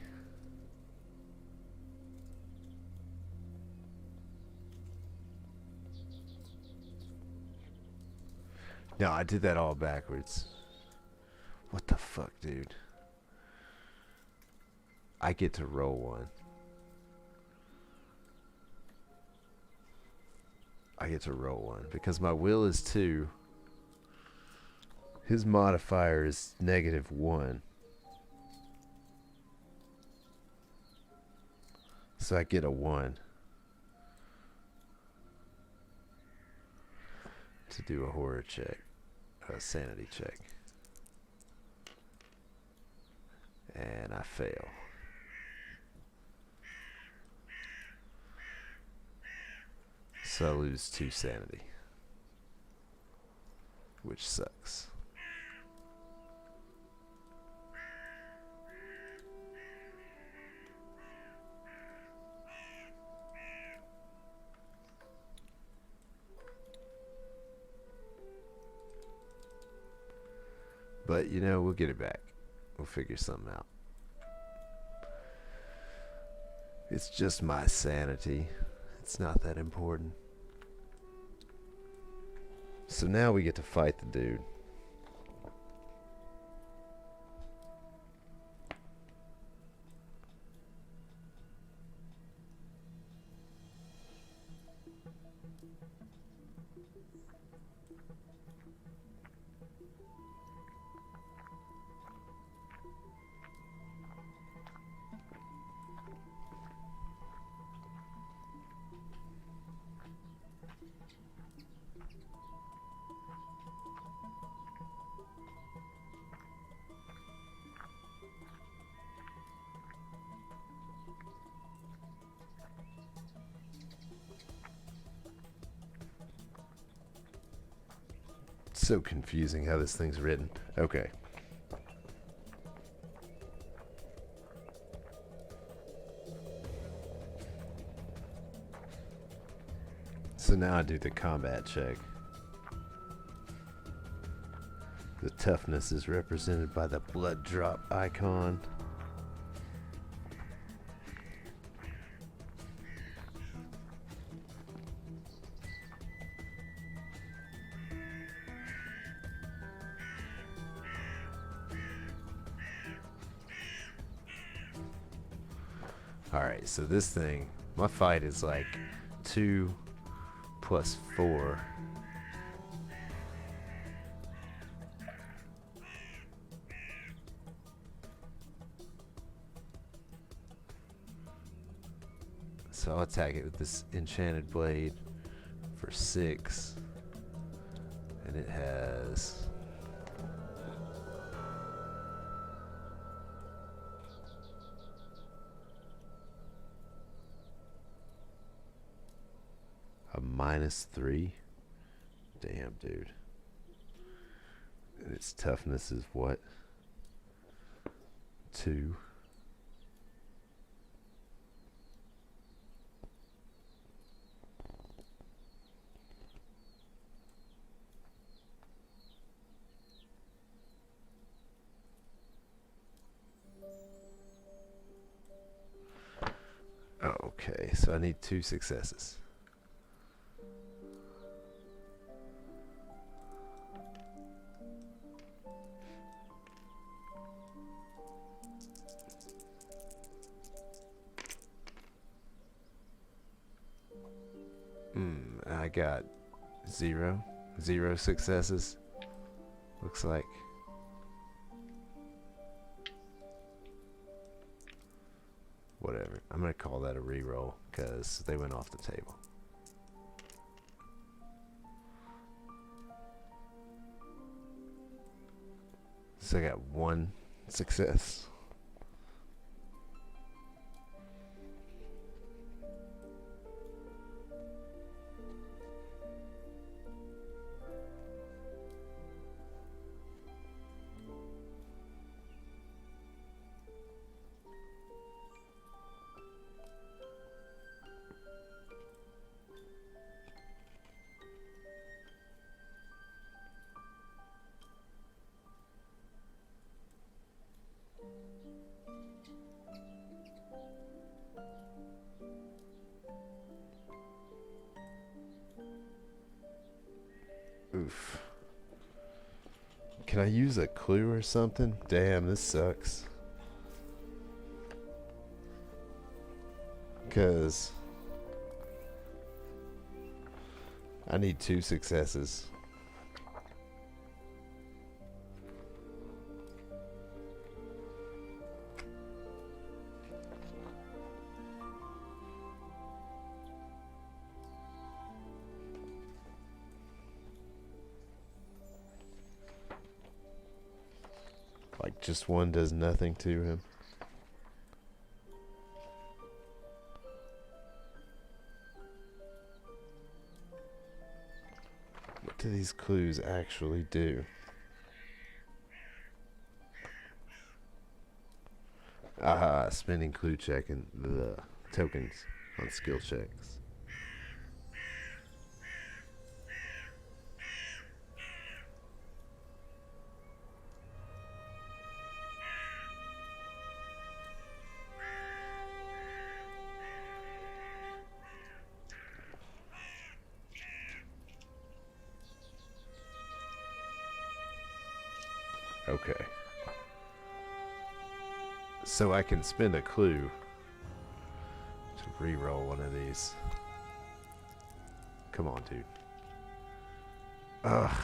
No, I did that all backwards. What the fuck, dude? I get to roll 1. I get to roll 1 because my will is 2. His modifier is -1. So I get a 1 to do a horror check, a sanity check. And I fail. So I lose 2 sanity, which sucks. But, you know, we'll get it back. We'll figure something out. It's just my sanity. It's not that important. So now we get to fight the dude. So confusing how this thing's written. Okay. So now I do the combat check. The toughness is represented by the blood drop icon. Alright, so this thing, my fight is like 2 plus 4. So I'll attack it with this enchanted blade for 6. And it has a -3. Damn, dude. And its toughness is what? 2. Okay, so I need 2 successes. I got 0 successes. Looks like. Whatever. I'm gonna call that a reroll because they went off the table. So I got 1 success. Oof. Can I use a clue or something? Damn, this sucks. Because I need 2 successes. Like just 1 does nothing to him. What do these clues actually do? Aha, spending clue check and the tokens on skill checks. Okay. So I can spend a clue to re-roll one of these. Come on, dude. Ugh.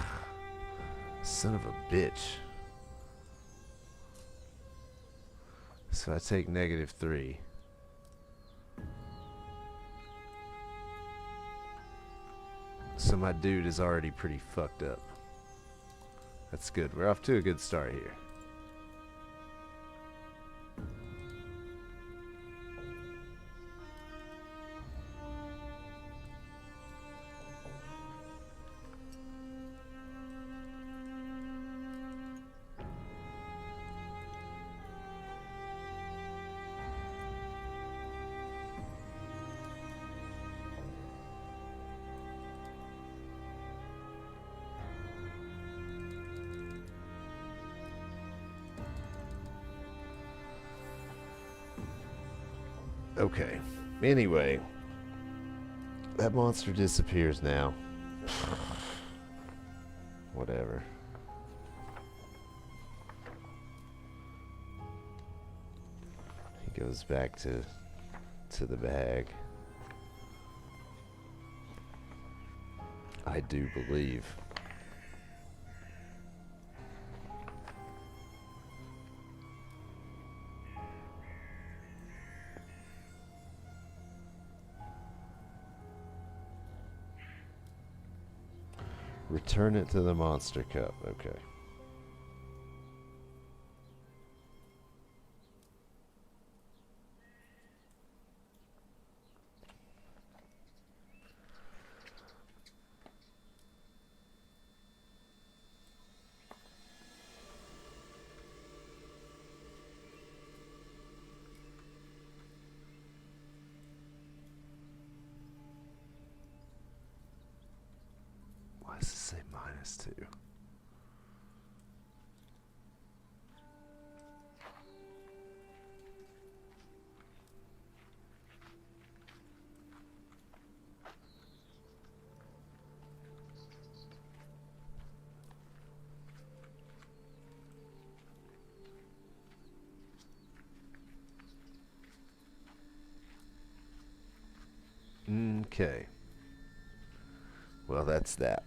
Son of a bitch. So I take -3. So my dude is already pretty fucked up. That's good. We're off to a good start here. Okay. Anyway, that monster disappears now. Whatever. He goes back to the bag. I do believe. Return it to the monster cup. Okay. Why does it say -2? Okay. Well, that's that.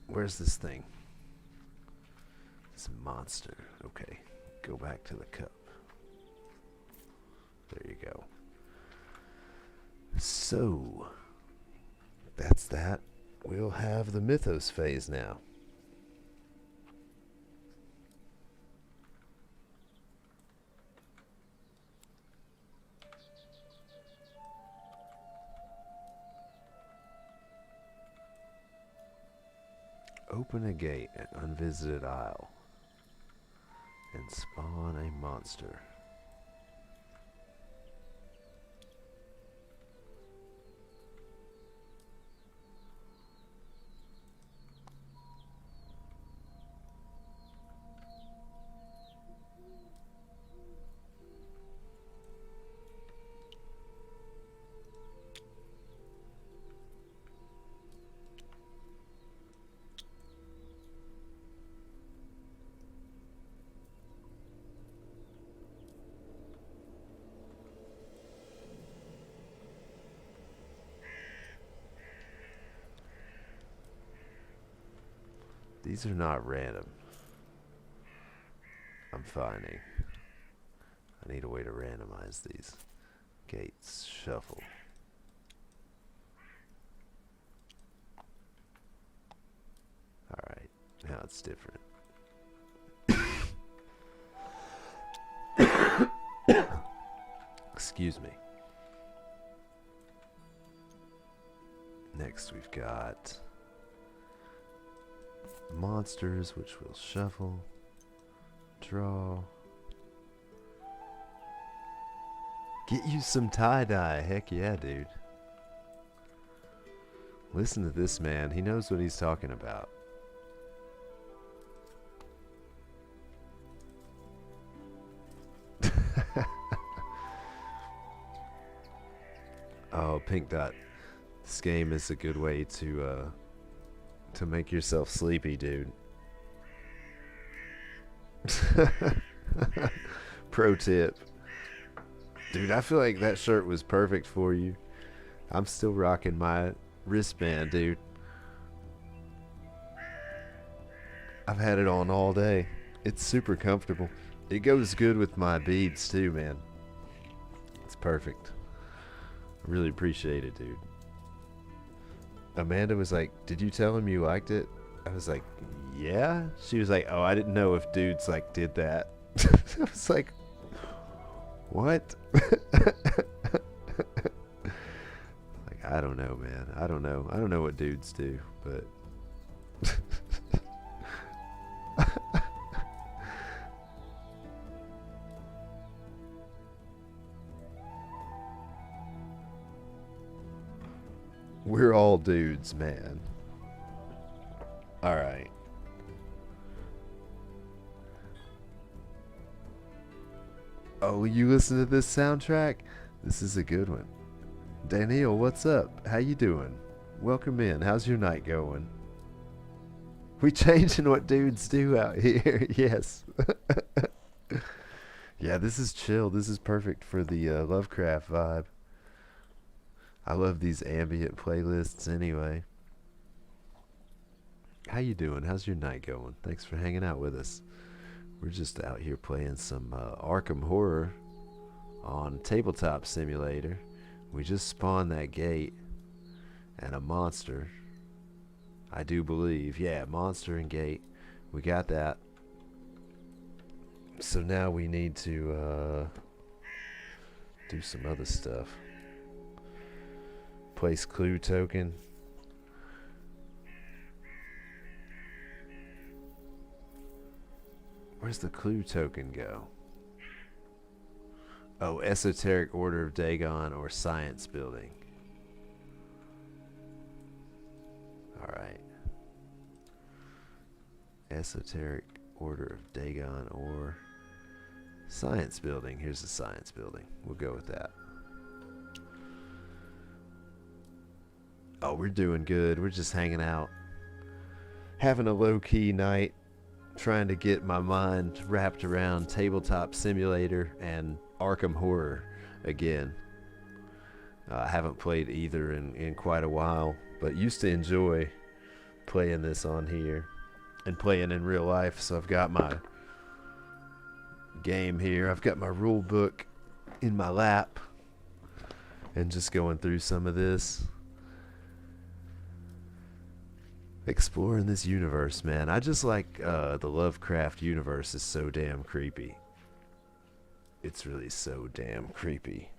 Where's this thing? This monster. Okay. Go back to the cup. There you go. So, that's that. We'll have the mythos phase now. Open a gate at unvisited isle and spawn a monster. These are not random. I'm finding. I need a way to randomize these. Gates, shuffle. Alright, now it's different. Excuse me. Next we've got monsters, which we'll shuffle, draw. Get you some tie-dye. Heck yeah, dude. Listen to this man. He knows what he's talking about. Oh, Pink Dot. This game is a good way to make yourself sleepy, dude. Pro tip. Dude, I feel like that shirt was perfect for you. I'm still rocking my wristband, dude. I've had it on all day. It's super comfortable. It goes good with my beads too, man. It's perfect. Really appreciate it, dude. Amanda was like, "Did you tell him you liked it?" I was like, "Yeah." She was like, "Oh, I didn't know if dudes like did that." I was like, "What?" Like, I don't know, man. I don't know. I don't know what dudes do, but we're all dudes, man. All right. Oh, you listen to this soundtrack? This is a good one. Daniel, what's up? How you doing? Welcome in. How's your night going? We changing what dudes do out here. Yes. Yeah, this is chill. This is perfect for the Lovecraft vibe. I love these ambient playlists anyway. How you doing? How's your night going? Thanks for hanging out with us. We're just out here playing some Arkham Horror on Tabletop Simulator. We just spawned that gate and a monster. I do believe. Yeah, monster and gate. We got that. So now we need to do some other stuff. Place clue token. Where's the clue token go? Oh, Esoteric Order of Dagon or Science Building. Alright. Esoteric Order of Dagon or Science Building. Here's the Science Building. We'll go with that. Oh, we're doing good. We're just hanging out. Having a low-key night. Trying to get my mind wrapped around Tabletop Simulator and Arkham Horror again. I haven't played either in quite a while, but used to enjoy playing this on here and playing in real life. So I've got my game here. I've got my rule book in my lap and just going through some of this. Exploring this universe, man. I just like the Lovecraft universe is so damn creepy. It's really so damn creepy.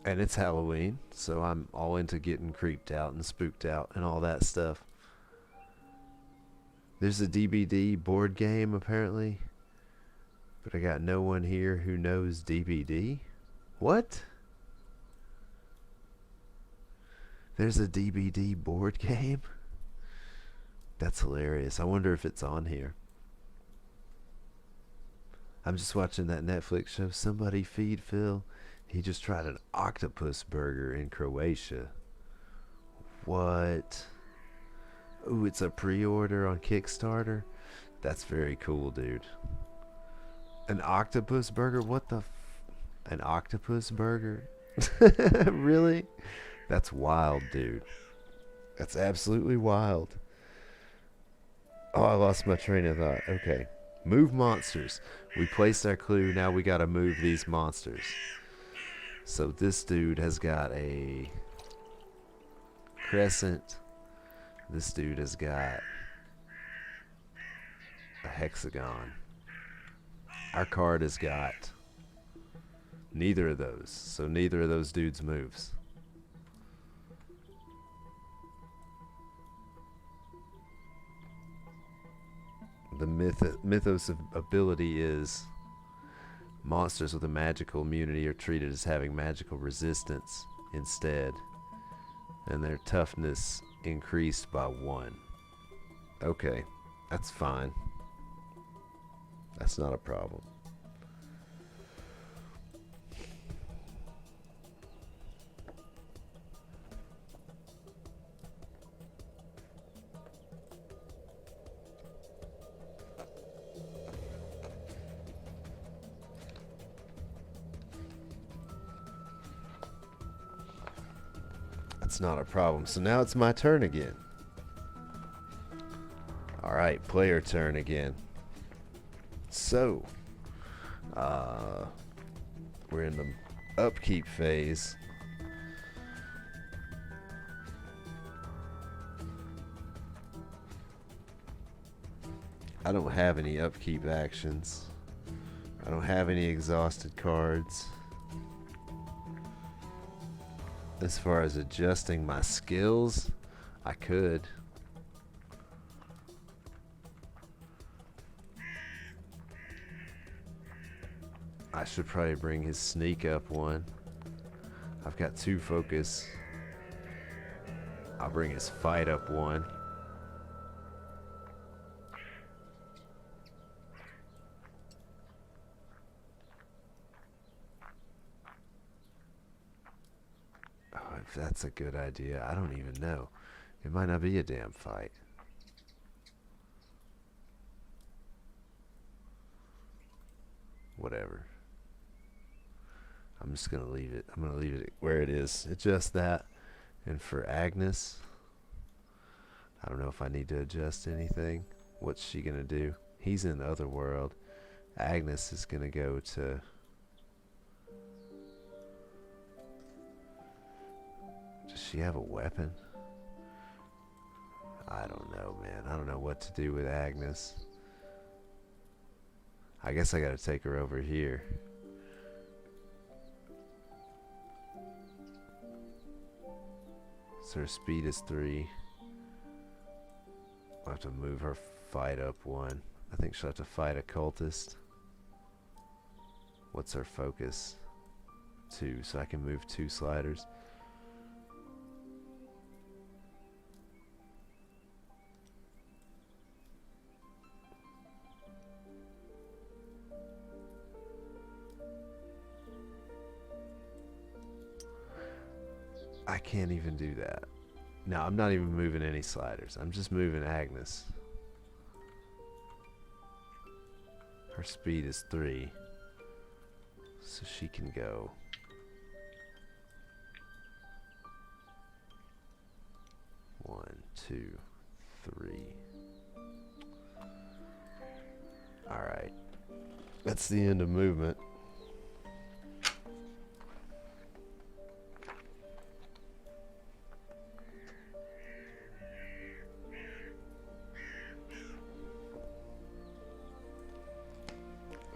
And it's Halloween, so I'm all into getting creeped out and spooked out and all that stuff. There's a DBD board game apparently. But I got no one here who knows DBD? What? There's a DBD board game? That's hilarious. I wonder if it's on here. I'm just watching that Netflix show. Somebody feed Phil. He just tried an octopus burger in Croatia. What? Ooh, it's a pre-order on Kickstarter? That's very cool, dude. An octopus burger? What the an octopus burger? Really? That's wild, dude. That's absolutely wild. Oh, I lost my train of thought. Okay. Move monsters. We placed our clue. Now we gotta move these monsters. So this dude has got a crescent. This dude has got a hexagon. Our card has got neither of those, so neither of those dudes moves. The mythos of ability is monsters with a magical immunity are treated as having magical resistance instead, and their toughness increased by 1. Okay, that's fine. That's not a problem. That's not a problem. So now it's my turn again. Alright, player turn again. So, we're in the upkeep phase. I don't have any upkeep actions. I don't have any exhausted cards. As far as adjusting my skills, I could. I should probably bring his sneak up one. I've got 2 focus. I'll bring his fight up 1. Oh, if that's a good idea, I don't even know. It might not be a damn fight. Whatever. I'm just gonna leave it. I'm gonna leave it where it is. Adjust that. And for Agnes, I don't know if I need to adjust anything. What's she gonna do? He's in the other world. Agnes is gonna go to. Does she have a weapon? I don't know, man. I don't know what to do with Agnes. I guess I gotta take her over here. So her speed is 3. I'll have to move her fight up 1. I think she'll have to fight a cultist. What's her focus? 2, so I can move 2 sliders. I can't even do that. No, I'm not even moving any sliders. I'm just moving Agnes. Her speed is 3. So she can go. 1, 2, 3. Alright. That's the end of movement.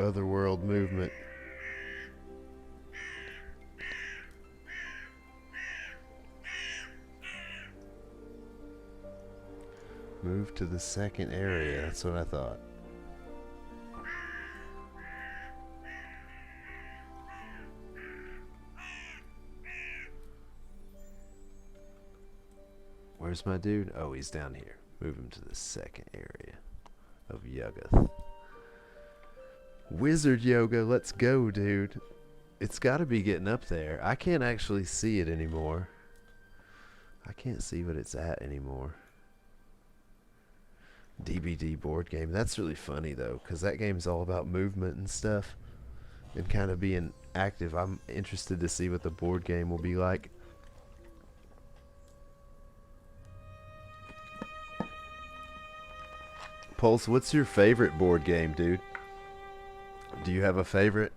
Otherworld movement. Move to the second area. That's what I thought. Where's my dude? Oh, he's down here. Move him to the second area of Yuggoth. Wizard yoga, let's go, dude. It's got to be getting up there. I can't actually see it anymore. I can't see what it's at anymore. DBD board game. That's really funny, though, because that game's all about movement and stuff and kind of being active. I'm interested to see what the board game will be like. Pulse, what's your favorite board game, dude? Do you have a favorite?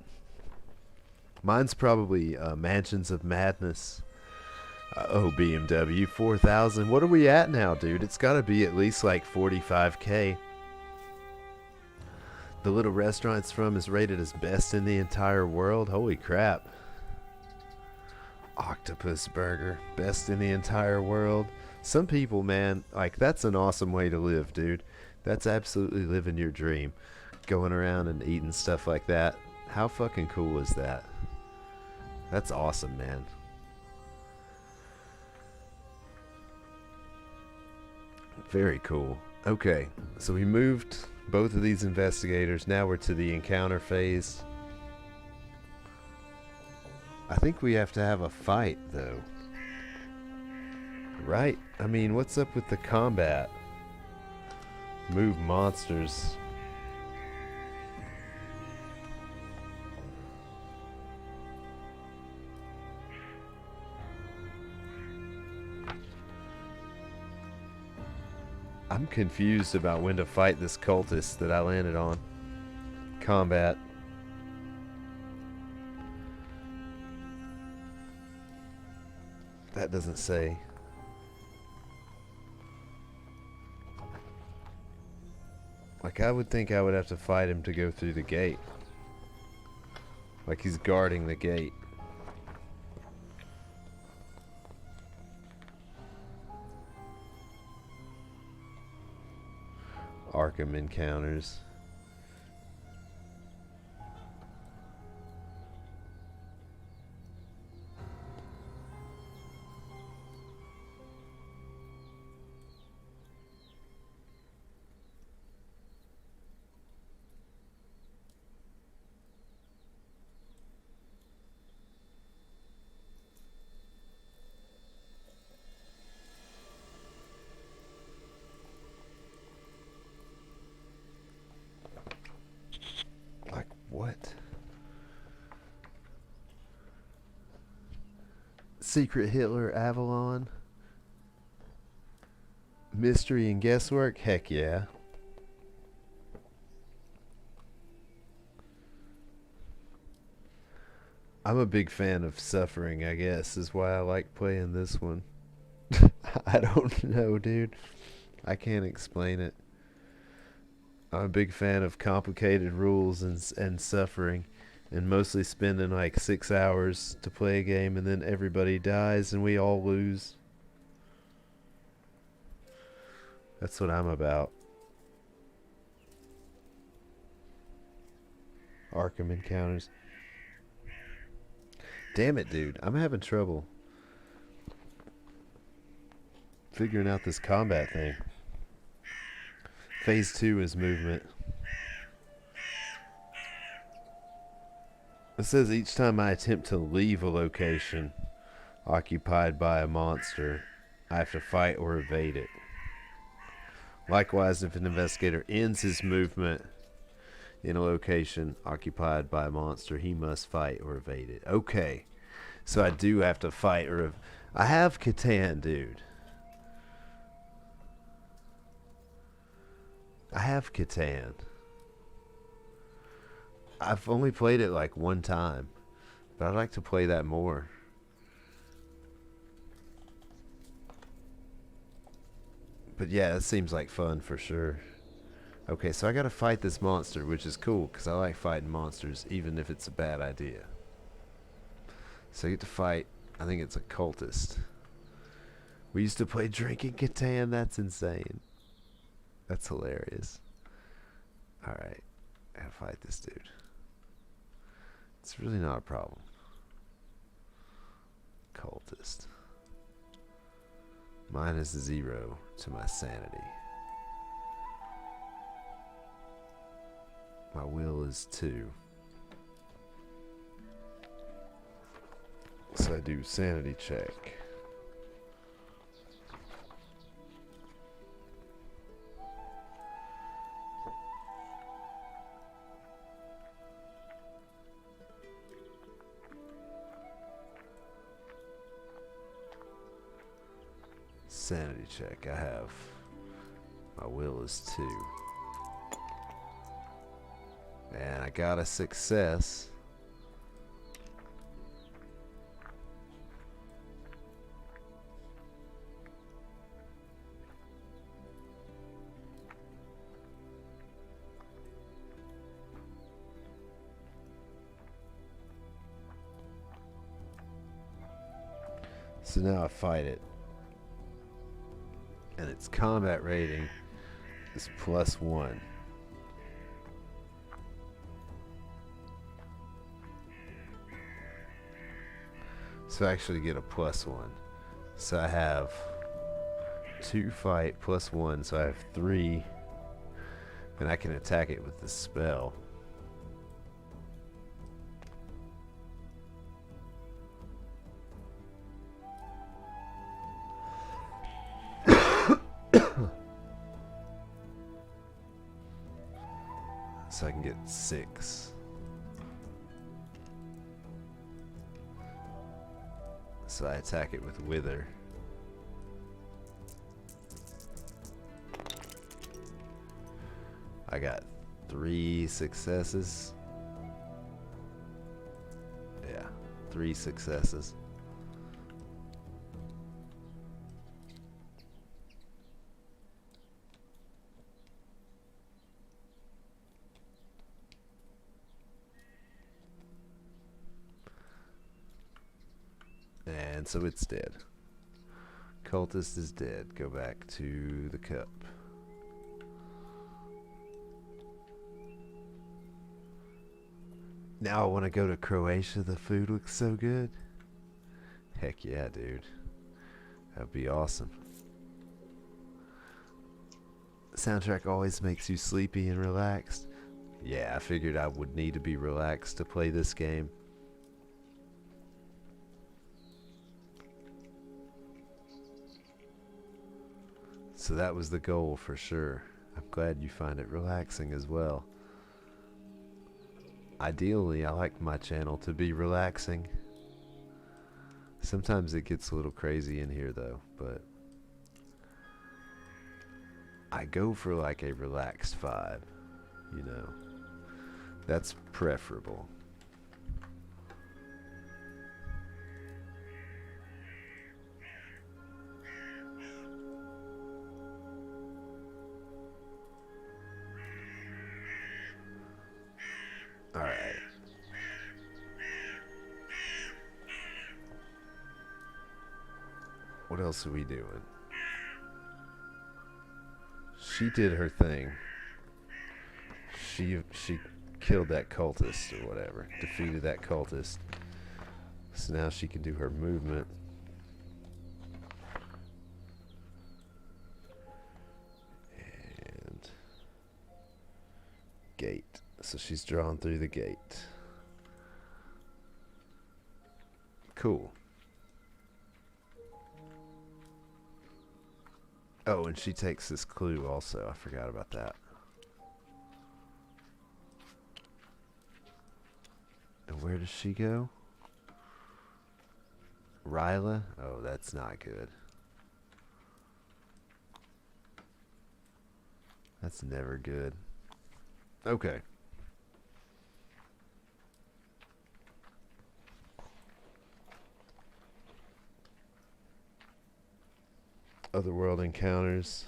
Mine's probably Mansions of Madness. Oh, BMW 4000. What are we at now, dude? It's got to be at least like 45K. The little restaurant it's from is rated as best in the entire world. Holy crap. Octopus burger. Best in the entire world. Some people, man, like, that's an awesome way to live, dude. That's absolutely living your dream. Going around and eating stuff like that. How fucking cool is that? That's awesome, man. Very cool. Okay, so we moved both of these investigators. Now we're to the encounter phase. I think we have to have a fight, though. Right? I mean, what's up with the combat? Move monsters. I'm confused about when to fight this cultist that I landed on. Combat. That doesn't say. Like, I would think I would have to fight him to go through the gate. Like he's guarding the gate. Arkham encounters. Like what? Secret Hitler Avalon? Mystery and guesswork? Heck yeah. I'm a big fan of suffering, I guess, is why I like playing this one. I don't know, dude. I can't explain it. I'm a big fan of complicated rules and suffering, and mostly spending like 6 hours to play a game and then everybody dies and we all lose. That's what I'm about. Arkham encounters. Damn it, dude. I'm having trouble figuring out this combat thing. Phase 2 is movement. It says each time I attempt to leave a location occupied by a monster, I have to fight or evade it. Likewise, if an investigator ends his movement in a location occupied by a monster, he must fight or evade it. Okay. So I do have to fight or... I have Catan, dude. I have Catan. I've only played it like one time, but I'd like to play that more. But yeah, it seems like fun for sure. Okay, so I gotta fight this monster, which is cool, because I like fighting monsters, even if it's a bad idea. So I get to fight, I think it's a cultist. We used to play Drinking Catan, that's insane. That's hilarious. Alright, I gotta fight this dude. It's really not a problem. Cultist. -0 to my sanity. My will is 2. So I do sanity check. Sanity check. I have. My will is 2. And I got a success. So now I fight it. And its combat rating is +1. So I actually get a +1. So I have 2 fight +1, so I have 3. And I can attack it with the spell. So I can get 6. So I attack it with Wither. I got 3 successes. Yeah, 3 successes. And so it's dead. Cultist is dead. Go back to the cup. Now I want to go to Croatia. The food looks so good. Heck yeah, dude. That'd be awesome. Soundtrack always makes you sleepy and relaxed. Yeah, I figured I would need to be relaxed to play this game. So that was the goal for sure. I'm glad you find it relaxing as well. Ideally, I like my channel to be relaxing. Sometimes it gets a little crazy in here though, but I go for like a relaxed vibe, you know. That's preferable. Alright. What else are we doing? She did her thing. She killed that cultist or whatever. Defeated that cultist. So now she can do her movement. And gate. So she's drawn through the gate. Cool. Oh, and she takes this clue also. I forgot about that. And where does she go? Ryla? Oh, that's not good. That's never good. Okay. Otherworld encounters.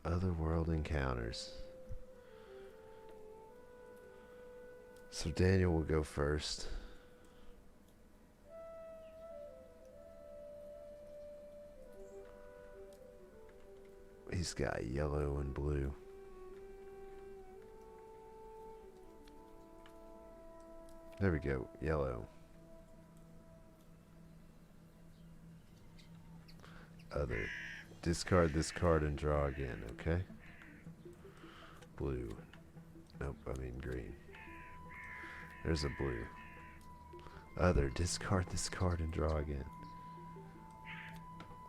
Otherworld encounters. So Daniel will go first. He's got yellow and blue. There we go, yellow. Other. Discard this card and draw again, okay? Blue. Nope, I mean green. There's a blue. Other. Discard this card and draw again.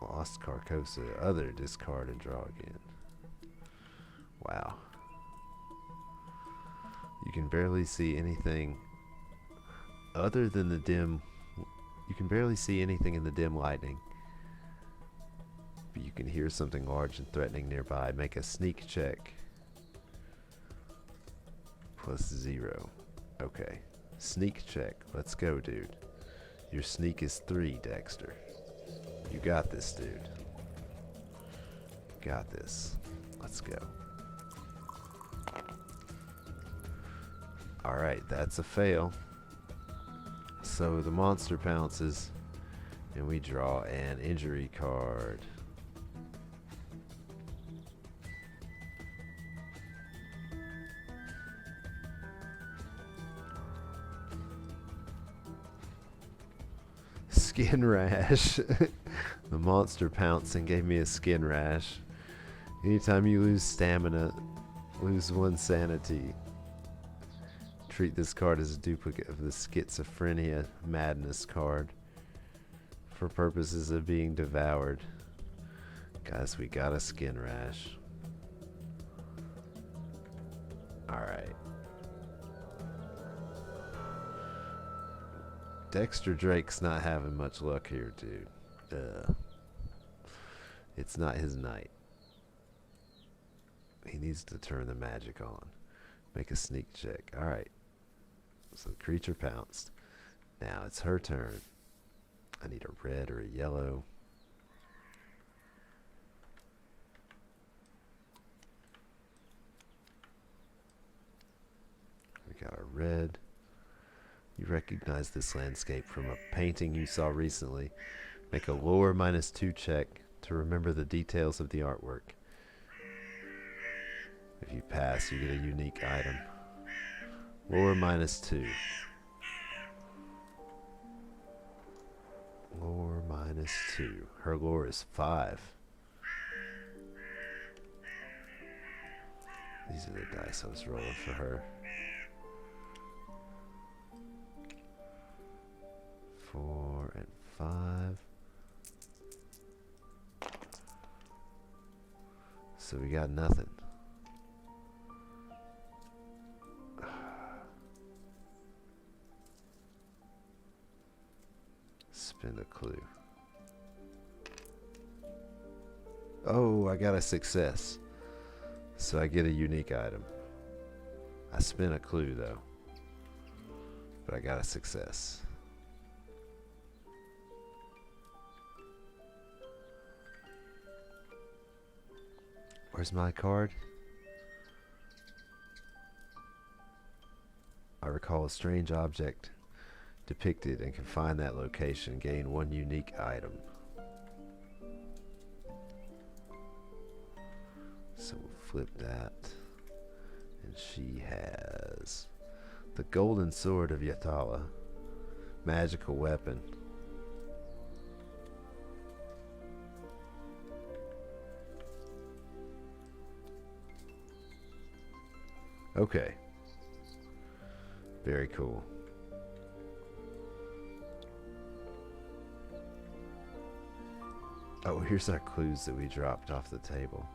Lost Carcosa. Other. Discard and draw again. Wow. You can barely see anything other than the dim. You can barely see anything in the dim lighting. But you can hear something large and threatening nearby. Make a sneak check. +0. Okay. Sneak check. Let's go, dude. Your sneak is 3, Dexter. You got this, dude. Got this. Let's go. Alright, that's a fail. So the monster pounces, and we draw an injury card. Skin rash. The monster pounced and gave me a skin rash. Anytime you lose stamina, lose 1 sanity. Treat this card as a duplicate of the Schizophrenia Madness card for purposes of being devoured. Guys, we got a skin rash. Alright. Dexter Drake's not having much luck here, dude. It's not his night. He needs to turn the magic on. Make a sneak check. Alright. So the creature pounced. Now it's her turn. I need a red or a yellow. We got a red. You recognize this landscape from a painting you saw recently. Make a lore -2 check to remember the details of the artwork. If you pass, you get a unique item. Lore -2. Lore -2. Her lore is 5. These are the dice I was rolling for her. 4 and 5. So we got nothing. Spin a clue. Oh, I got a success. So I get a unique item. I spin a clue though. But I got a success. Where's my card? I recall a strange object depicted and can find that location. Gain 1 unique item. So we'll flip that. And she has the golden sword of Yathala. Magical weapon. Okay. Very cool. Oh, here's our clues that we dropped off the table.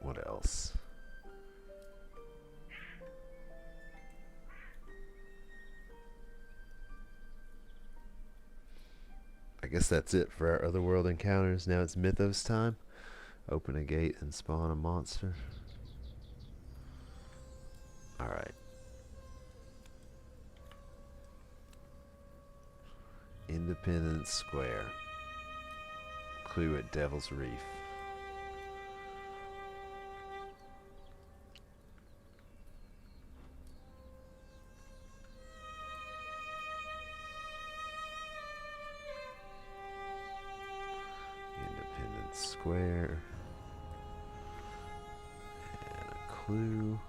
What else? I guess that's it for our otherworld encounters. Now it's Mythos time. Open a gate and spawn a monster. Alright. Independence Square. Clue at Devil's Reef. Independence Square. And a clue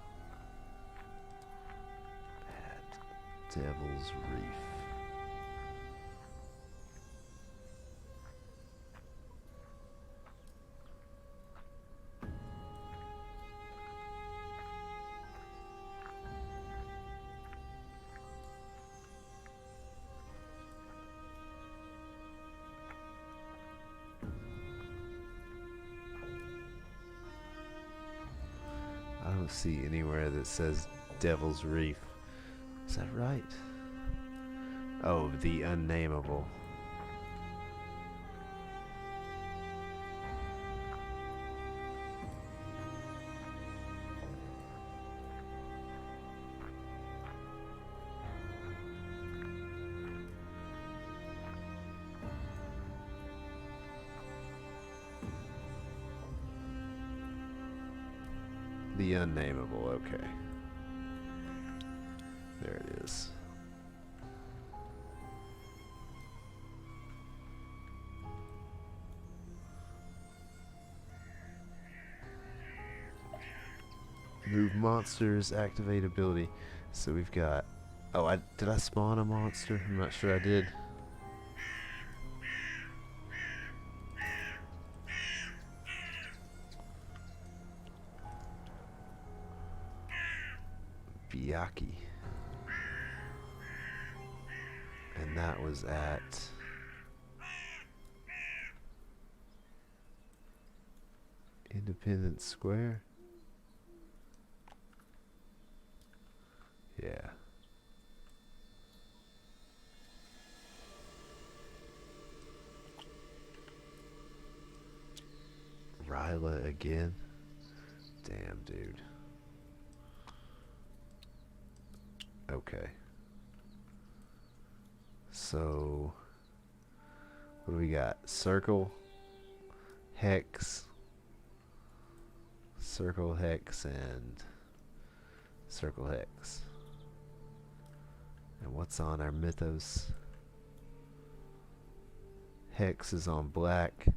at Devil's Reef. I don't see anywhere that says Devil's Reef. Is that right? Oh, the unnameable. The unnameable, okay. There it is. Move monsters, activate ability. So we've got... Oh, did I spawn a monster? I'm not sure I did. Biyaki. And that was at Independence Square. Yeah. Ryla again? Damn, dude. Okay. So, what do we got? Circle, Hex, Circle, Hex, and Circle, Hex. And what's on our Mythos? Hex is on black,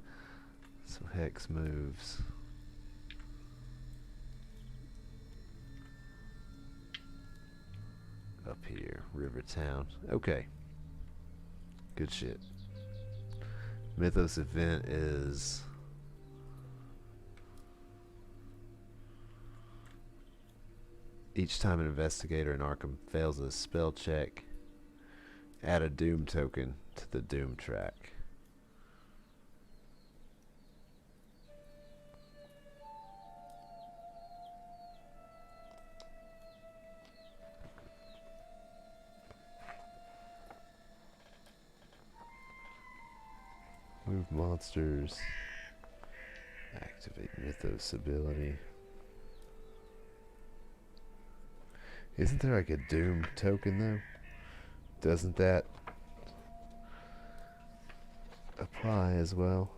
so Hex moves. Up here, Rivertown. Okay. Good shit. Mythos event is each time an investigator in Arkham fails a spell check, add a Doom token to the Doom track. Move monsters. Activate Mythos ability. Isn't there like a Doom token though? Doesn't that apply as well?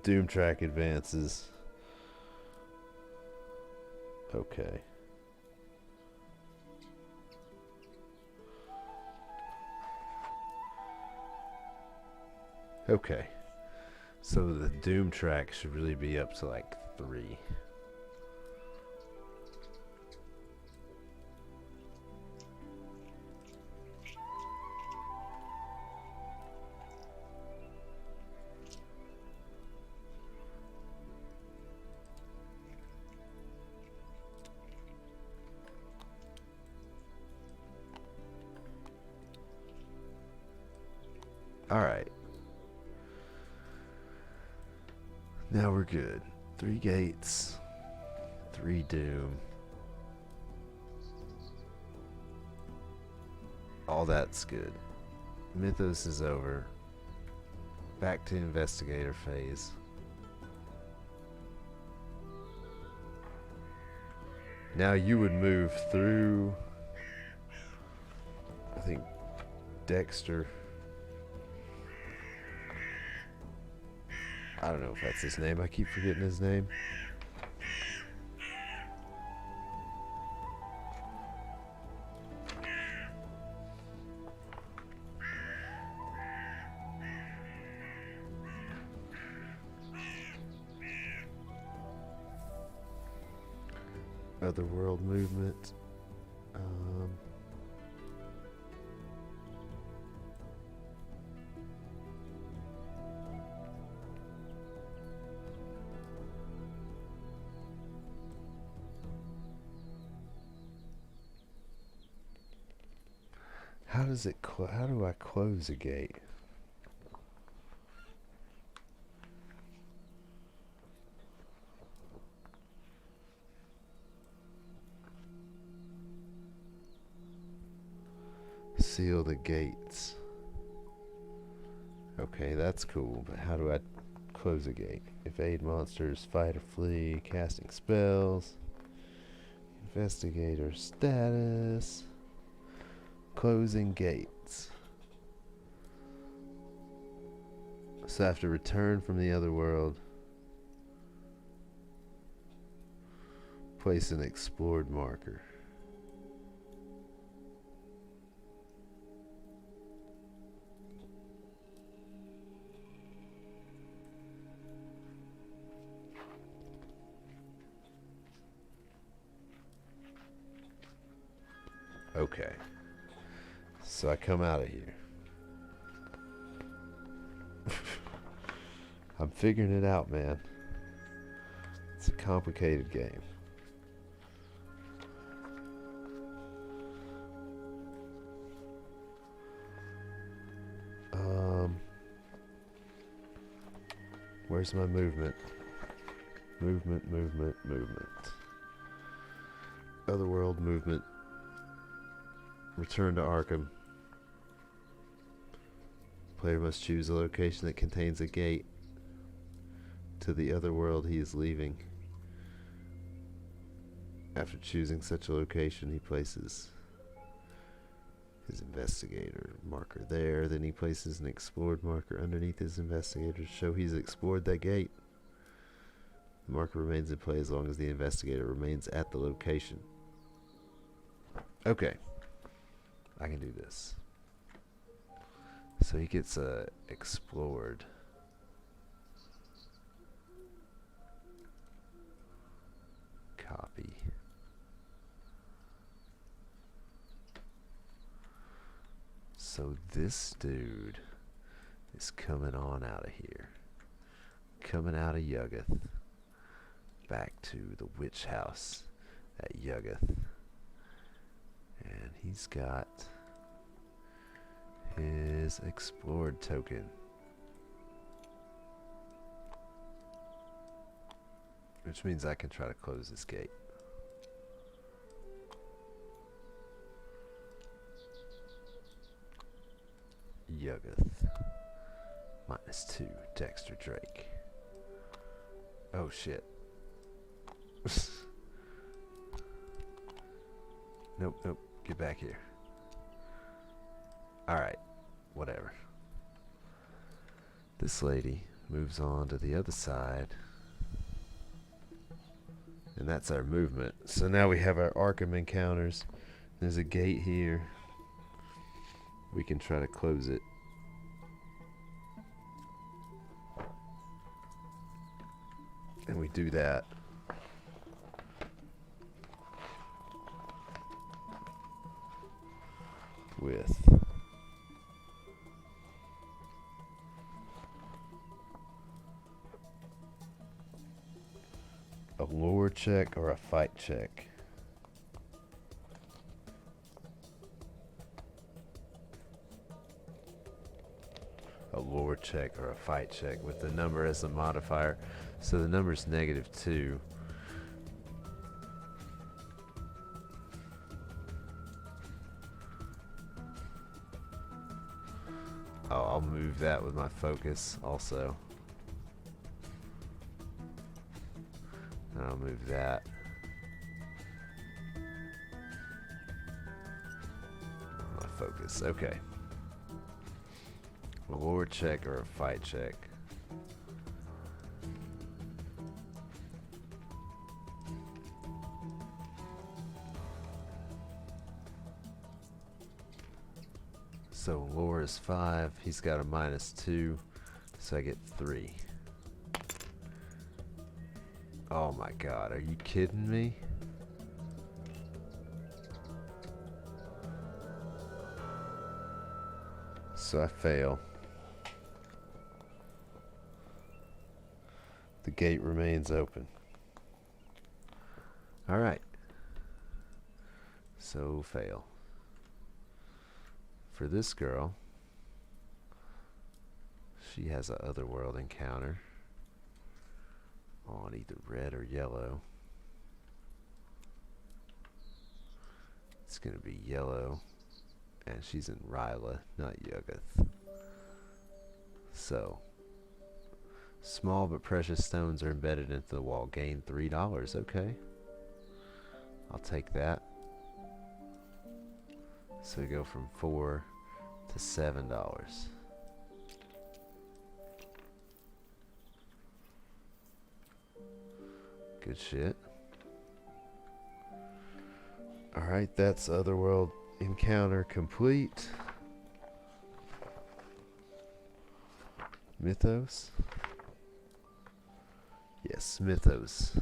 Doom track advances. Okay. Okay. So the Doom track should really be up to like 3. Alright. Now we're good. 3 gates. 3 Doom. All that's good. Mythos is over. Back to investigator phase. Now you would move through, I think, Dexter. I don't know if that's his name. I keep forgetting his name. Otherworld movement. How does it? How do I close a gate? Seal the gates. Okay, that's cool, but how do I close a gate? Evade monsters, fight or flee, casting spells, investigator status, closing gates. So I have to return from the other world. Place an explored marker. Okay. So I come out of here. I'm figuring it out, man. It's a complicated game. Where's my movement? Movement, movement, movement. Otherworld movement. Return to Arkham. Player must choose a location that contains a gate to the other world he is leaving. After choosing such a location, he places his investigator marker there. Then he places an explored marker underneath his investigator to show he's explored that gate. The marker remains in play as long as the investigator remains at the location. Okay. I can do this. So he gets explored. Copy. So this dude is coming on out of here. Coming out of Yuggoth. Back to the witch house at Yuggoth. And he's got his explored token. Which means I can try to close this gate. Yuggoth. -2, Dexter Drake. Oh shit. Nope, nope. Get back here. Alright. Whatever. This lady moves on to the other side. And that's our movement. So now we have our Arkham encounters. There's a gate here. We can try to close it. And we do that. With a lore check or a fight check. A lore check or a fight check with the number as a modifier. So the number is -2. Oh, I'll move that with my focus also. And I'll move that. My focus, okay. A lore check or a fight check. So lore is 5, he's got a -2, so I get 3. Oh my god, are you kidding me? So I fail. The gate remains open. Alright. So fail. For this girl, she has a otherworld encounter on either red or yellow. It's gonna be yellow, and she's in Ryla, not Yuggoth. So, small but precious stones are embedded into the wall. Gain $3. Okay, I'll take that. So we go from $4 to $7. Good shit. Alright, that's Otherworld encounter complete. Mythos? Yes, Mythos.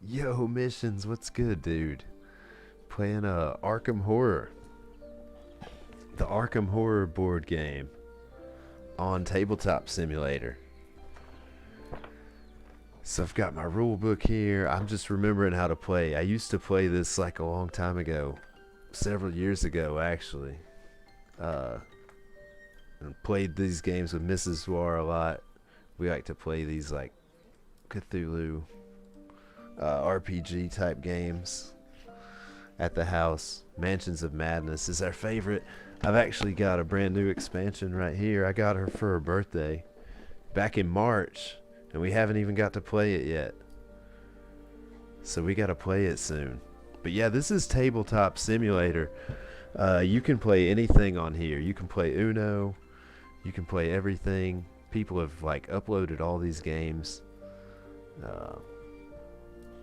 Yo, missions, what's good, dude? Playing Arkham Horror. The Arkham Horror board game on Tabletop Simulator. So I've got my rule book here. I'm just remembering how to play. I used to play this like a long time ago. Several years ago, actually. And played these games with Mrs. War a lot. We like to play these like Cthulhu RPG type games at the house. Mansions of Madness is our favorite. I've actually got a brand new expansion right here. I got her for her birthday back in March, and we haven't even got to play it yet. So we got to play it soon. But yeah, this is Tabletop Simulator. You can play anything on here. You can play Uno. You can play everything. People have like uploaded all these games.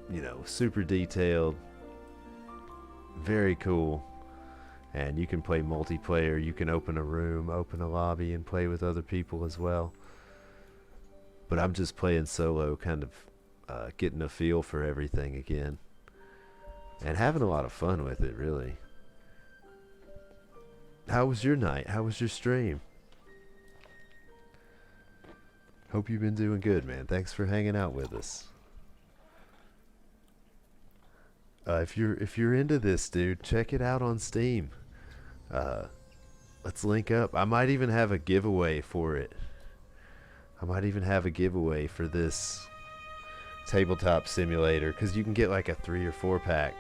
You know, super detailed. Very cool. And you can play multiplayer. You can open a room, open a lobby, and play with other people as well. But I'm just playing solo, kind of getting a feel for everything again. And having a lot of fun with it, really. How was your night? How was your stream? Hope you've been doing good, man. Thanks for hanging out with us. If you're into this, dude, check it out on Steam. Let's link up. I might even have a giveaway for it. I might even have a giveaway for this Tabletop Simulator, because you can get like a 3 or 4 pack.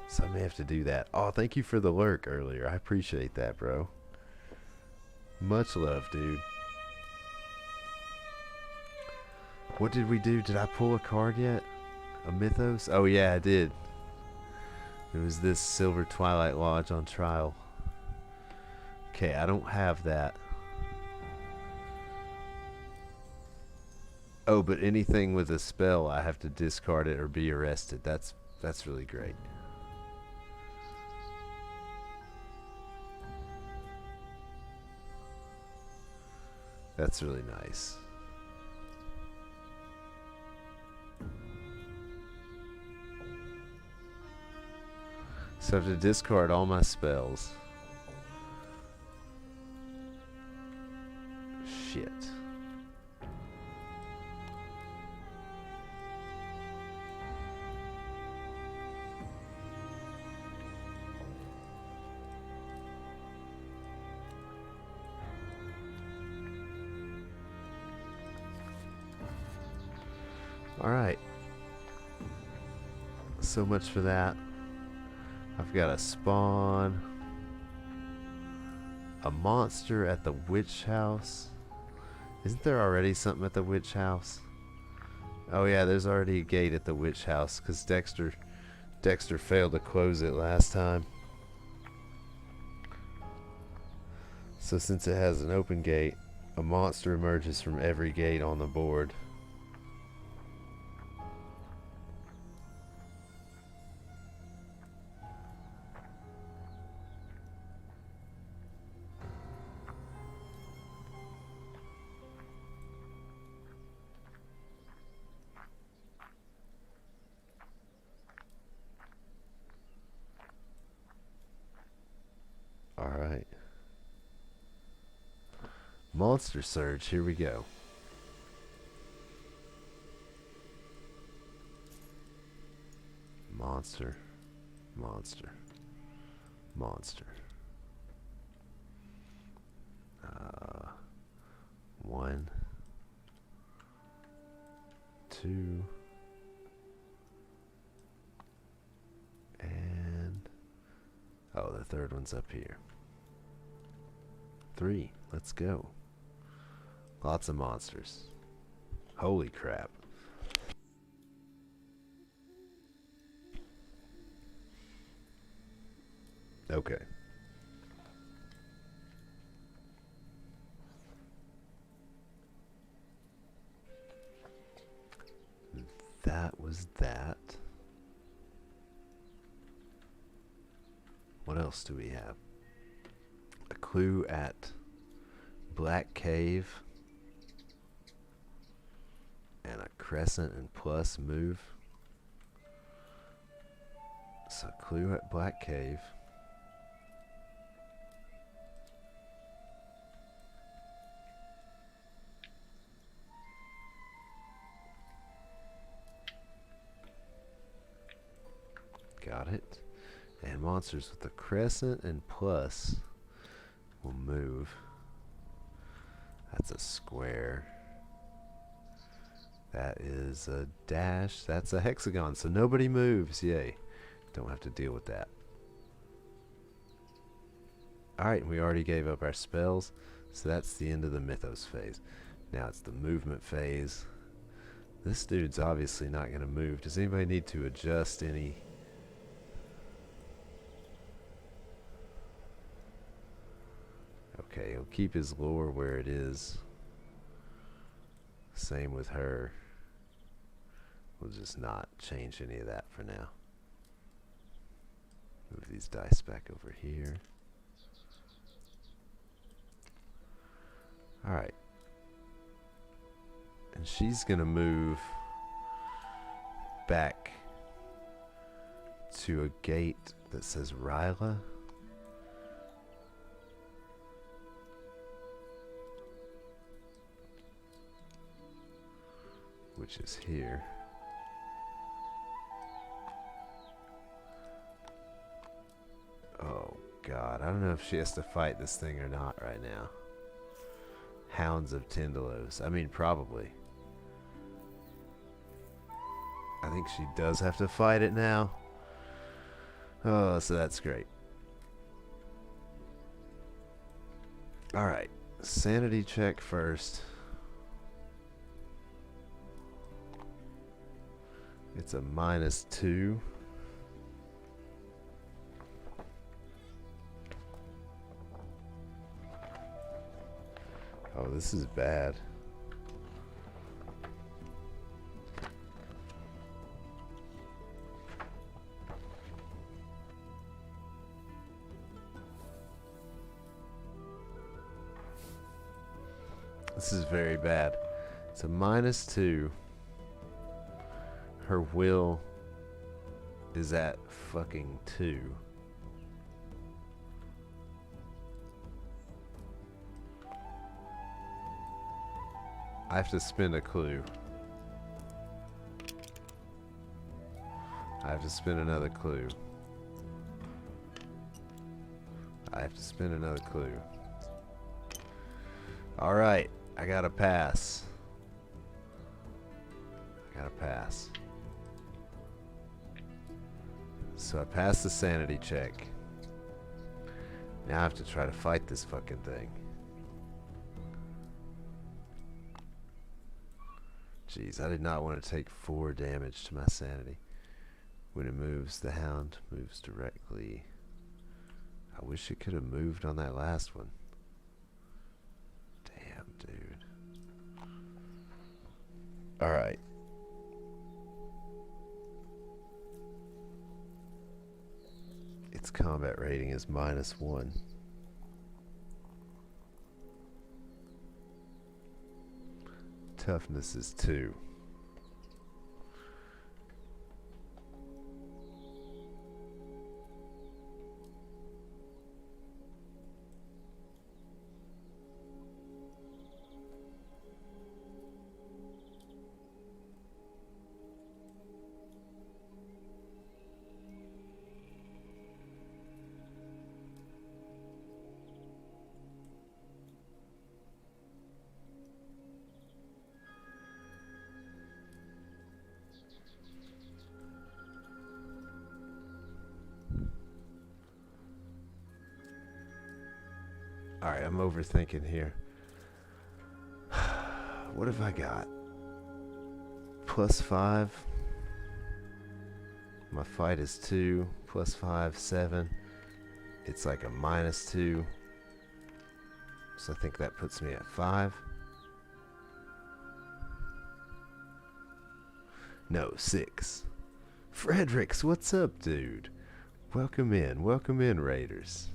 So I may have to do that. Oh, thank you for the lurk earlier. I appreciate that, bro. Much love, dude. What did we do? Did I pull a card yet? A Mythos? Oh yeah, I did. It was this Silver Twilight Lodge on trial. Okay, I don't have that. Oh, but anything with a spell, I have to discard it or be arrested. That's really great. That's really nice. So I have to discard all my spells. Shit. Alright. So much for that. I've got a spawn. A monster at the witch house. Isn't there already something at the witch house? Oh yeah, there's already a gate at the witch house because Dexter failed to close it last time. So since it has an open gate, a monster emerges from every gate on the board. Alright. Monster Surge, here we go. Monster. Monster. Monster. 1, 2, and oh, the third one's up here. 3, let's go. Lots of monsters. Holy crap. Okay. that was that. What else do we have? A clue at Black Cave. And a crescent and plus move. So clue at Black Cave. Got it. And monsters with a crescent and plus will move. That's a square. That is a dash. That's a hexagon. So nobody moves. Yay. Don't have to deal with that. Alright, we already gave up our spells. So that's the end of the Mythos phase. Now it's the movement phase. This dude's obviously not going to move. Does anybody need to adjust any... Okay, he'll keep his lore where it is. Same with her. We'll just not change any of that for now. Move these dice back over here. Alright. And she's gonna move back to a gate that says Ryla. Which is here. Oh god, I don't know if she has to fight this thing or not right now. Hounds of Tyndalos. I mean, probably. I think she does have to fight it now. Oh, so that's great. Alright, sanity check first. It's a -2. Oh, this is bad. This is very bad. It's a -2. Her will is at fucking 2. I have to spend a clue. I have to spend another clue. I have to spend another clue. Alright, I gotta pass. I gotta pass. So I passed the sanity check. Now I have to try to fight this fucking thing. Jeez, I did not want to take 4 damage to my sanity. When it moves, the hound moves directly. I wish it could have moved on that last one. Damn, dude. Alright. Its combat rating is -1. Toughness is 2. Alright, I'm overthinking here. What have I got? +5. My fight is 2. +5, 7. It's like a -2. So I think that puts me at 5. No, 6. Fredericks, what's up, dude? Welcome in, Raiders.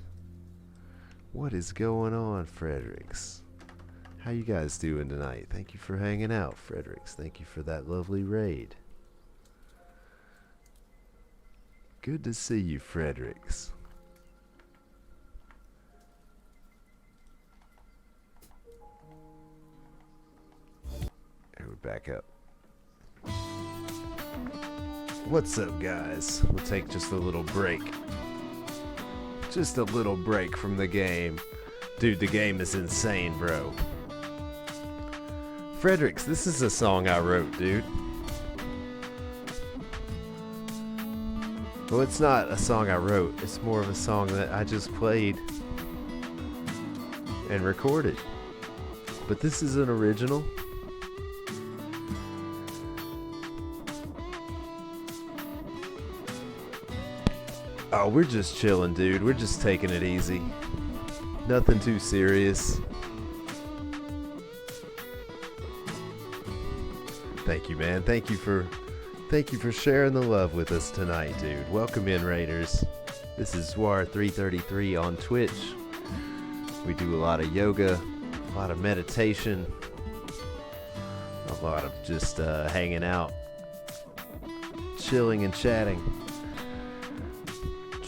What is going on, Fredericks? How you guys doing tonight? Thank you for hanging out, Fredericks. Thank you for that lovely raid. Good to see you, Fredericks. Here, we're back up. What's up, guys? We'll take just a little break. Just a little break from the game. Dude, the game is insane, bro. Fredericks, this is a song I wrote, dude. Well, it's not a song I wrote. It's more of a song that I just played and recorded. But this is an original. Oh, we're just chilling, dude. We're just taking it easy. Nothing too serious. Thank you, man. Thank you for sharing the love with us tonight, dude. Welcome in, Raiders. This is Zwar333 on Twitch. We do a lot of yoga, a lot of meditation, a lot of just hanging out, chilling and chatting.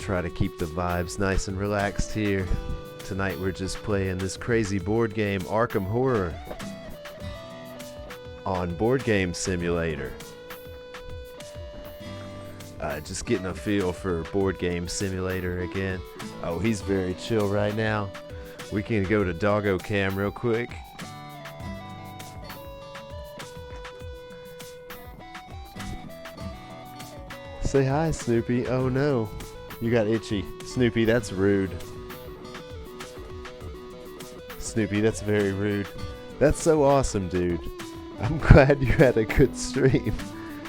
Try to keep the vibes nice and relaxed here. Tonight we're just playing this crazy board game, Arkham Horror, on Board Game Simulator. Just getting a feel for Board Game Simulator again. Oh, he's very chill right now. We can go to Doggo Cam real quick. Say hi, Snoopy. Oh no. You got itchy. Snoopy, that's rude. Snoopy, that's very rude. That's so awesome, dude. I'm glad you had a good stream.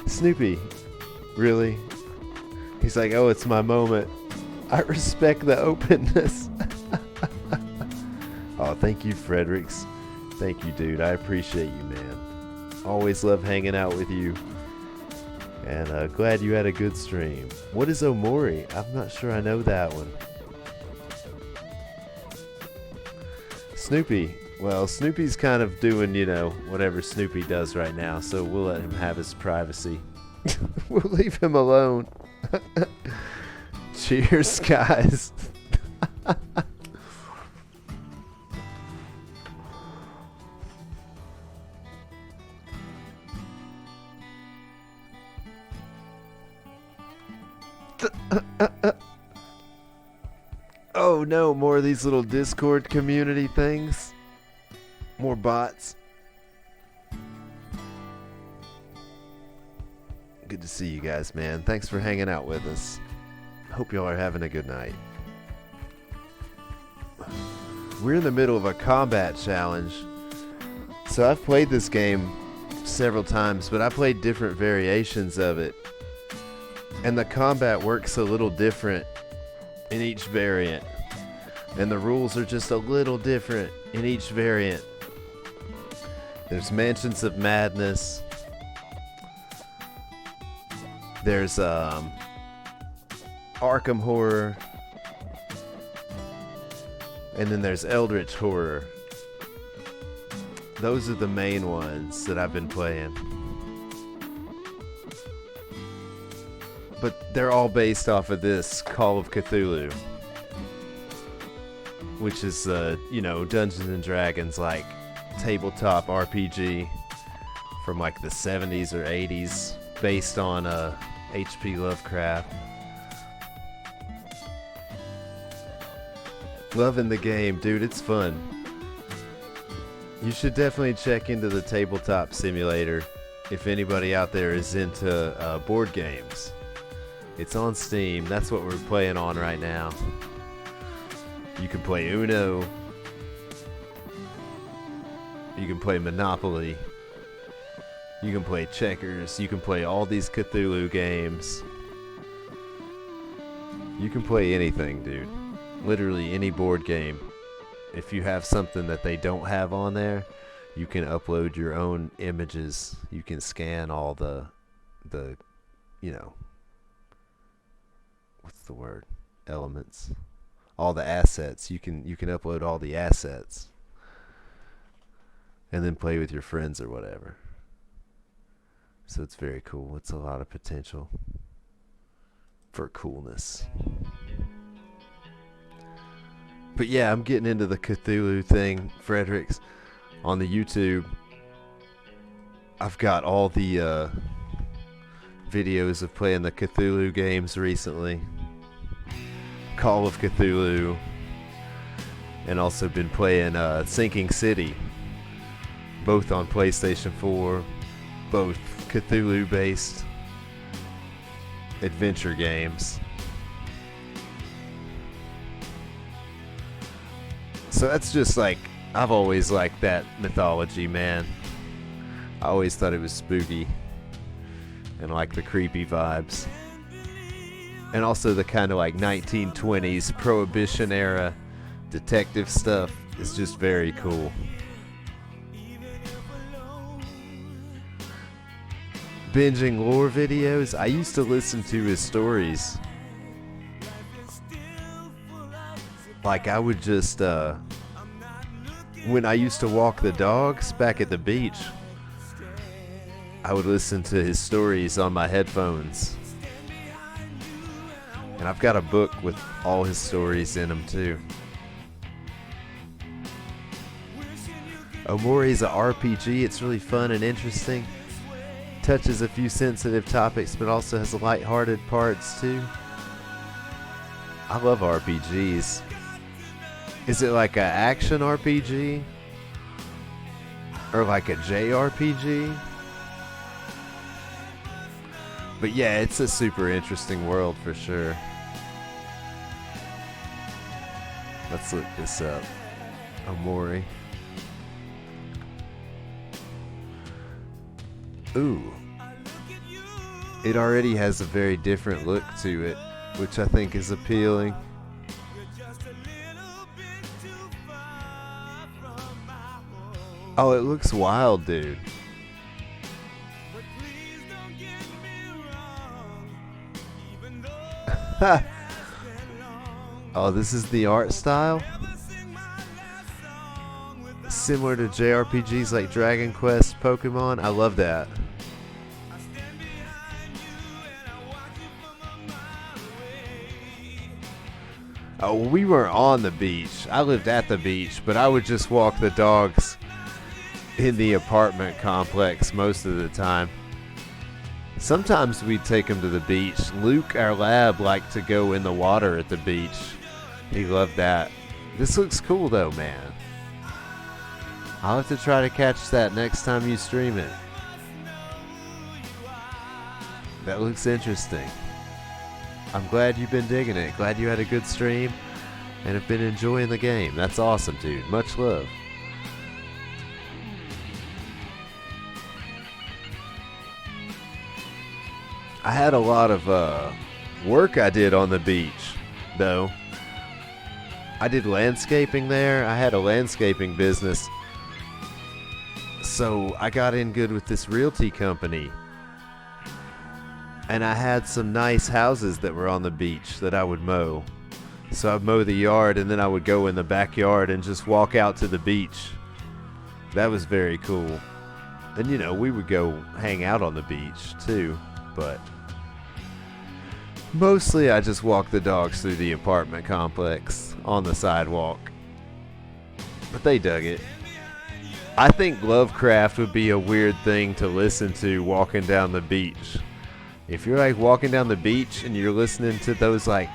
Snoopy, really? He's like, oh, it's my moment. I respect the openness. Oh, thank you, Fredericks. Thank you, dude. I appreciate you, man. Always love hanging out with you. And glad you had a good stream. What is Omori? I'm not sure I know that one. Snoopy. Well, Snoopy's kind of doing, you know, whatever Snoopy does right now, so we'll let him have his privacy. We'll leave him alone. Cheers, guys. Oh no, more of these little Discord community things. More bots. Good to see you guys, man. Thanks for hanging out with us. Hope y'all are having a good night. We're in the middle of a combat challenge. So I've played this game several times, but I played different variations of it. And the combat works a little different in each variant. And the rules are just a little different in each variant. There's Mansions of Madness. There's Arkham Horror. And then there's Eldritch Horror. Those are the main ones that I've been playing. But they're all based off of this Call of Cthulhu, which is, you know, Dungeons and Dragons, like tabletop RPG from like the 70s or 80s, based on H.P. Lovecraft. Loving the game, dude. It's fun. You should definitely check into the Tabletop Simulator if anybody out there is into board games. It's on Steam. That's what we're playing on right now. You can play Uno. You can play Monopoly. You can play checkers. You can play all these Cthulhu games. You can play anything, dude. Literally any board game. If you have something that they don't have on there, you can upload your own images. You can scan all the the, you know, what's the word? Elements. All the assets. You can upload all the assets and then play with your friends or whatever. So it's very cool. It's a lot of potential for coolness. But yeah, I'm getting into the Cthulhu thing, Fredericks, on the YouTube. I've got all the videos of playing the Cthulhu games recently. Call of Cthulhu. And also been playing Sinking City. Both on PlayStation 4. Both Cthulhu-based adventure games. So that's just like, I've always liked that mythology, man. I always thought it was spooky and like the creepy vibes. And also the kind of like 1920s Prohibition era detective stuff is just very cool. Binging lore videos, I used to listen to his stories. Like I would just, when I used to walk the dogs back at the beach, I would listen to his stories on my headphones. And I've got a book with all his stories in them too. Omori's a RPG, it's really fun and interesting. Touches a few sensitive topics, but also has lighthearted parts too. I love RPGs. Is it like an action RPG? Or like a JRPG? But yeah, it's a super interesting world for sure. Let's look this up. Omori. Ooh. It already has a very different look to it, which I think is appealing. Oh, it looks wild, dude. Oh, this is the art style? Similar to JRPGs like Dragon Quest, Pokemon. I love that. Oh, we were on the beach. I lived at the beach, but I would just walk the dogs in the apartment complex most of the time. Sometimes we'd take him to the beach. Luke, our lab, liked to go in the water at the beach. He loved that. This looks cool though, man. I'll have to try to catch that next time you stream it. That looks interesting. I'm glad you've been digging it. Glad you had a good stream and have been enjoying the game. That's awesome, dude. Much love. I had a lot of work I did on the beach, though. I did landscaping there. I had a landscaping business. So I got in good with this realty company. And I had some nice houses that were on the beach that I would mow. So I'd mow the yard and then I would go in the backyard and just walk out to the beach. That was very cool. And you know, we would go hang out on the beach too, but mostly I just walked the dogs through the apartment complex on the sidewalk. But they dug it. I think Lovecraft would be a weird thing to listen to walking down the beach. If you're like walking down the beach and you're listening to those like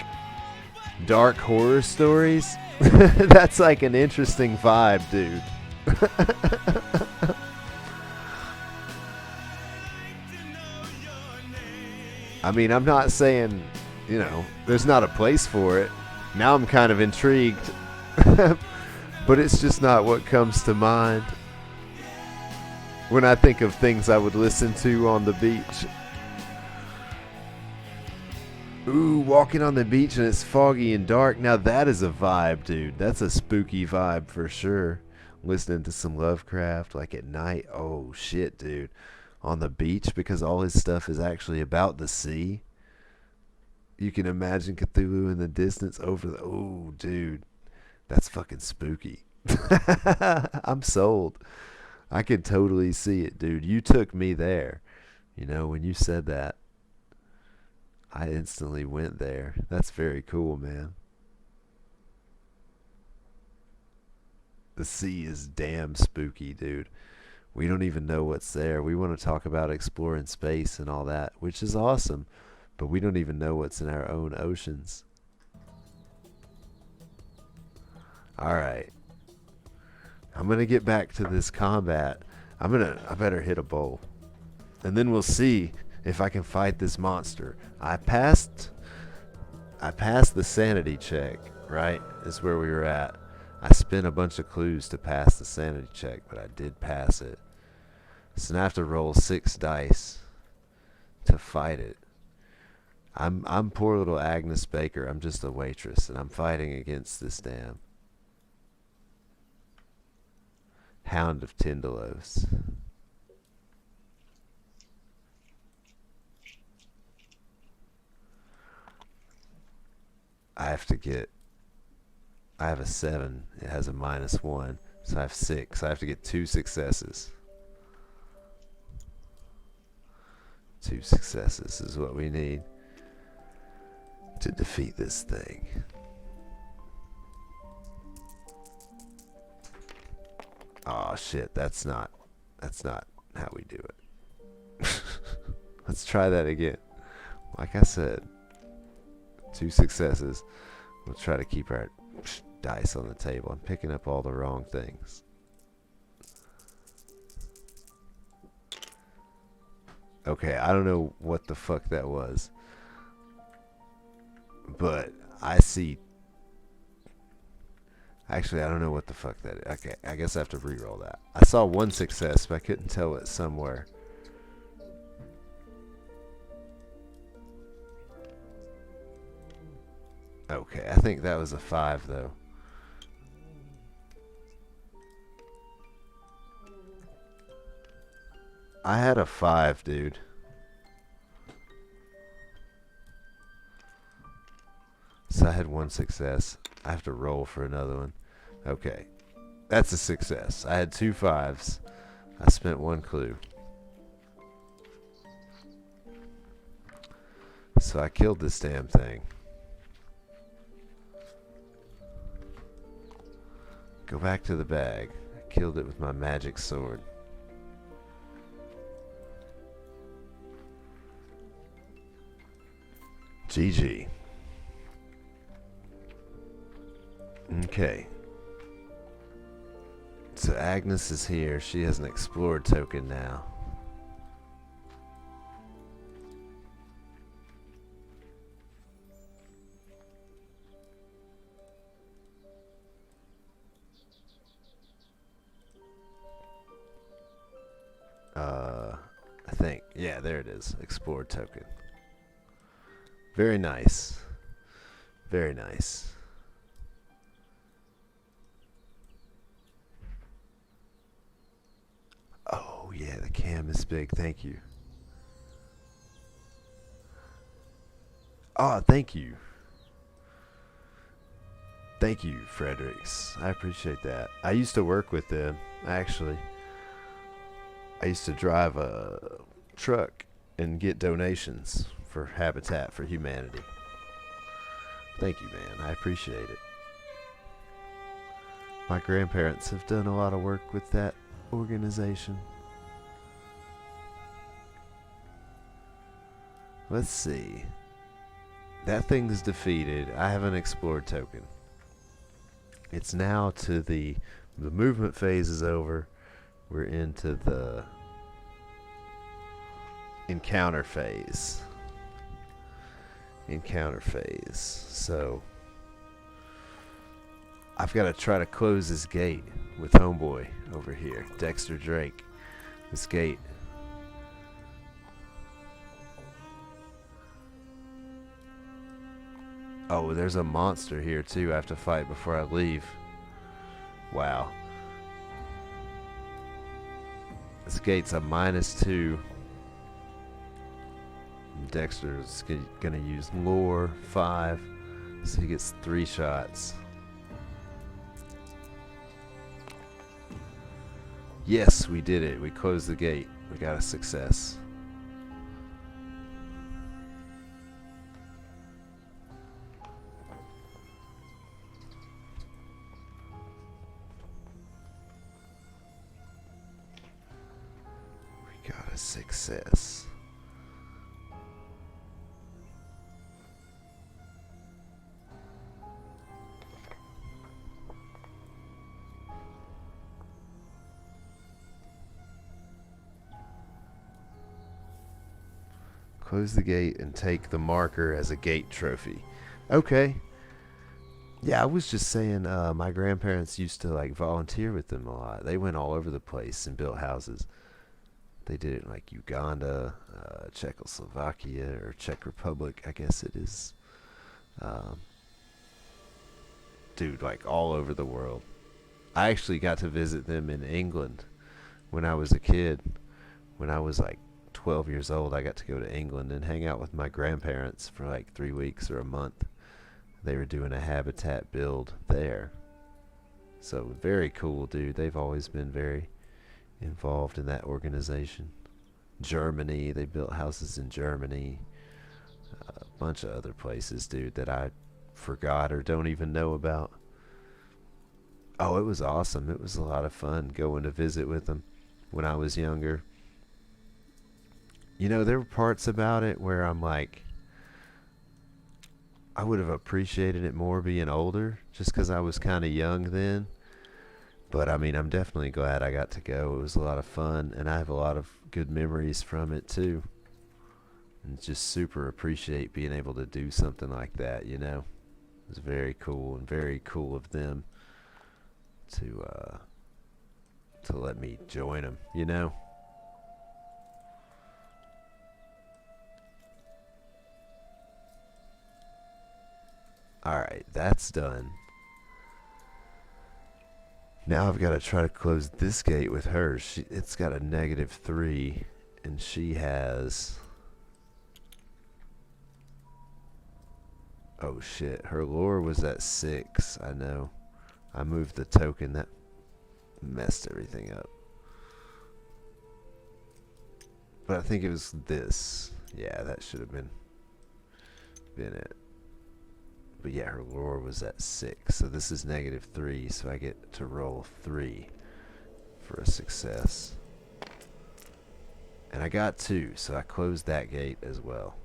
dark horror stories, that's like an interesting vibe, dude. I mean, I'm not saying, you know, there's not a place for it. Now I'm kind of intrigued. But it's just not what comes to mind when I think of things I would listen to on the beach. Ooh, walking on the beach and it's foggy and dark. Now that is a vibe, dude. That's a spooky vibe for sure. Listening to some Lovecraft like at night. Oh shit, dude. on the beach because all his stuff is actually about the sea. You can imagine Cthulhu in the distance over the... Oh, dude. That's fucking spooky. I'm sold. I can totally see it, dude. You took me there. You know, when you said that, I instantly went there. That's very cool, man. The sea is damn spooky, dude. We don't even know what's there. We want to talk about exploring space and all that, which is awesome, but we don't even know what's in our own oceans. Alright. I'm going to get back to this combat. I better hit a bowl. And then we'll see if I can fight this monster. I passed the sanity check, right? Is where we were at. I spent a bunch of clues to pass the sanity check, but I did pass it. So now I have to roll 6 dice to fight it. I'm poor little Agnes Baker. I'm just a waitress, and I'm fighting against this damn Hound of Tindalos. I have a 7. It has a -1. So I have 6. I have to get 2 successes. 2 successes is what we need to defeat this thing. Oh shit, that's not how we do it. Let's try that again. Like I said, 2 successes. We'll try to keep our dice on the table. I'm picking up all the wrong things. Okay, I don't know what the fuck that was, but I see... Actually, I don't know what the fuck that is. Okay, I guess I have to re-roll that. I saw 1 success, but I couldn't tell it somewhere. Okay, I think that was a 5, though. I had a 5, dude. So I had 1 success. I have to roll for another one. Okay. That's a success. I had 2 5s. I spent 1 clue. So I killed this damn thing. Go back to the bag. I killed it with my magic sword. GG. Okay. So Agnes is here. She has an explored token now. I think. Yeah, there it is. Explored token. Very nice. Very nice. Oh, yeah, the cam is big. Thank you. Oh, thank you. Thank you, Fredericks. I appreciate that. I used to work with them, actually. I used to drive a truck and get donations for Habitat for Humanity. Thank you, man. I appreciate it. My grandparents have done a lot of work with that organization. Let's see. That thing's defeated. I have an explored token. It's now to the movement phase is over. We're into the encounter phase. So I've got to try to close this gate with homeboy over here, Dexter Drake. This gate. Oh, there's a monster here too I have to fight before I leave. Wow. This gate's a -2. Dexter's gonna use lore 5, so he gets 3 shots. Yes, we did it. We closed the gate. We got a success. We got a success. Close the gate and take the marker as a gate trophy. Okay. Yeah, I was just saying my grandparents used to like volunteer with them a lot. They went all over the place and built houses. They did it in like Uganda, Czechoslovakia, or Czech Republic, I guess it is. Dude, like all over the world. I actually got to visit them in England when I was a kid. When I was like 12 years old, I got to go to England and hang out with my grandparents for like 3 weeks or a month. They were doing a habitat build there. So very cool, dude. They've always been very involved in that organization. Germany, they built houses in Germany. A bunch of other places, dude, that I forgot or don't even know about. Oh, it was awesome. It was a lot of fun going to visit with them when I was younger. You know, there were parts about it where I'm like, I would have appreciated it more being older, just because I was kind of young then. But I mean, I'm definitely glad I got to go. It was a lot of fun, and I have a lot of good memories from it too. And just super appreciate being able to do something like that, you know. It was very cool, and very cool of them to let me join them, you know. Alright, that's done. Now I've got to try to close this gate with her. It's got a -3, and she has... Oh shit, her lore was at 6, I know. I moved the token, that messed everything up. But I think it was this. Yeah, that should have been it. But yeah, her lore was at 6, so this is -3, so I get to roll 3 for a success. And I got 2, so I closed that gate as well.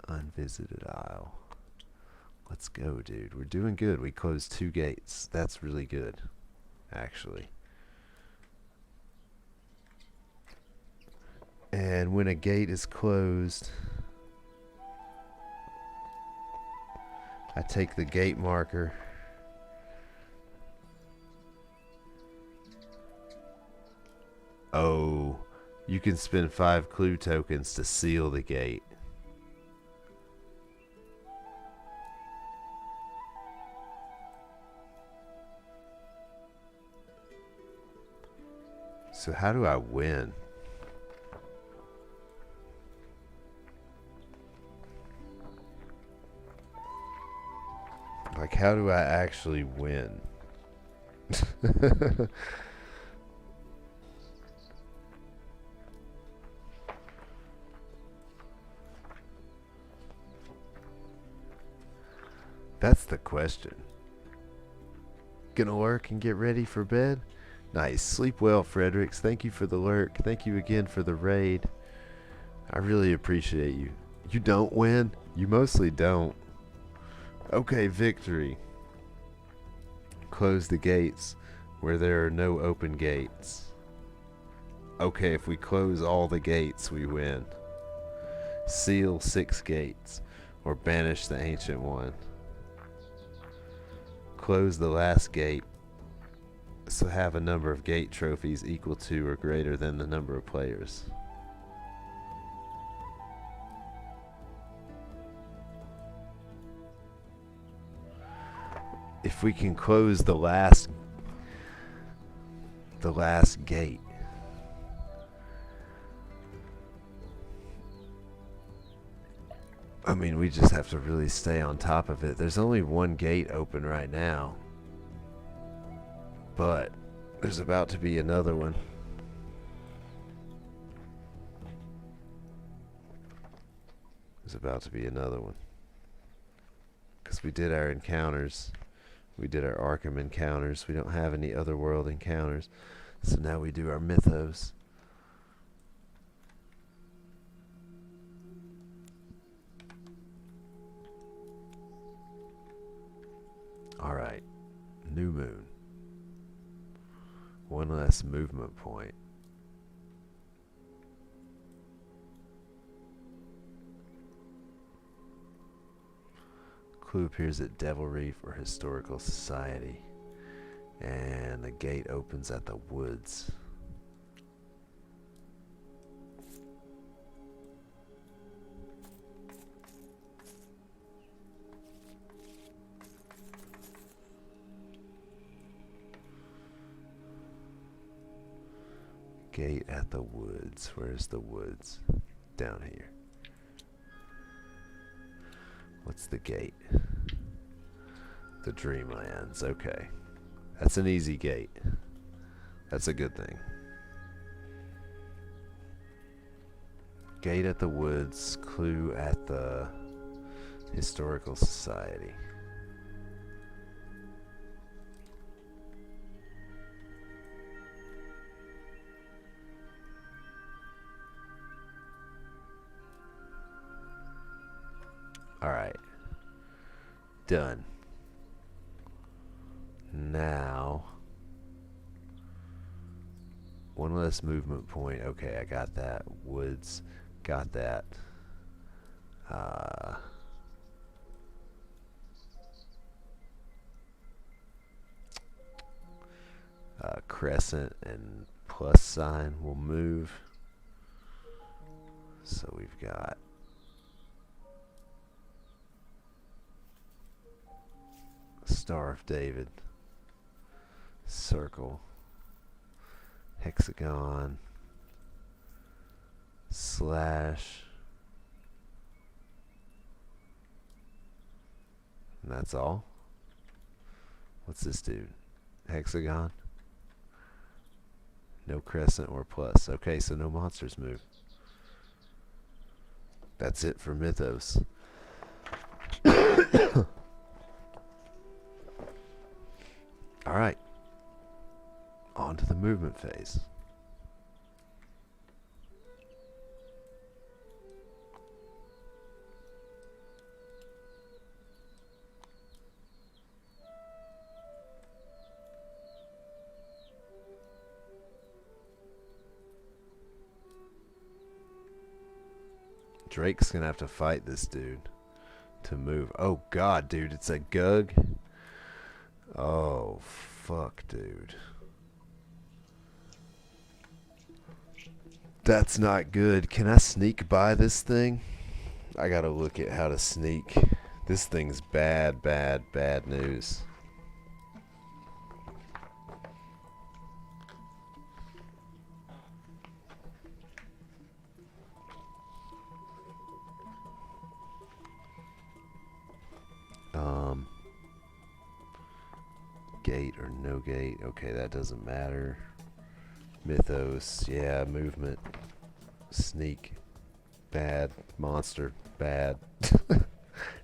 Unvisited Isle. Let's go, dude. We're doing good. We closed 2 gates. That's really good, actually. And when a gate is closed, I take the gate marker Oh, you can spend 5 clue tokens to seal the gate. So how do I win? Like, how do I actually win? That's the question. Gonna lurk and get ready for bed? Nice. Sleep well, Fredericks. Thank you for the lurk. Thank you again for the raid. I really appreciate you. You don't win? You mostly don't. Okay, victory. Close the gates where there are no open gates. Okay, if we close all the gates, we win. Seal 6 gates, or banish the ancient one. Close the last gate, so have a number of gate trophies equal to or greater than the number of players. If we can close the last gate, I mean, we just have to really stay on top of it. There's only one gate open right now, but there's about to be another one. There's about to be another one. Because we did our encounters. We did our Arkham encounters. We don't have any otherworld encounters. So now we do our mythos. Alright. New moon. One less movement point. Clue appears at Devil Reef or Historical Society. And the gate opens at the woods. Gate at the woods. Where's the woods? Down here. What's the gate? The Dreamlands. Okay. That's an easy gate. That's a good thing. Gate at the woods. Clue at the Historical Society. Alright. Done. Now, one less movement point. Okay, I got that. Woods, got that. Crescent and plus sign will move. So we've got Star of David, circle, hexagon, slash, and that's all. What's this dude? Hexagon? No crescent or plus. Okay, so no monsters move. That's it for Mythos. Alright. On to the movement phase. Drake's gonna have to fight this dude to move. Oh god, dude, it's a Gug. Oh, fuck, dude. That's not good. Can I sneak by this thing? I gotta look at how to sneak. This thing's bad, bad, bad news. Gate or no gate. Okay, that doesn't matter. Mythos, yeah, movement. Sneak. Bad. Monster. Bad.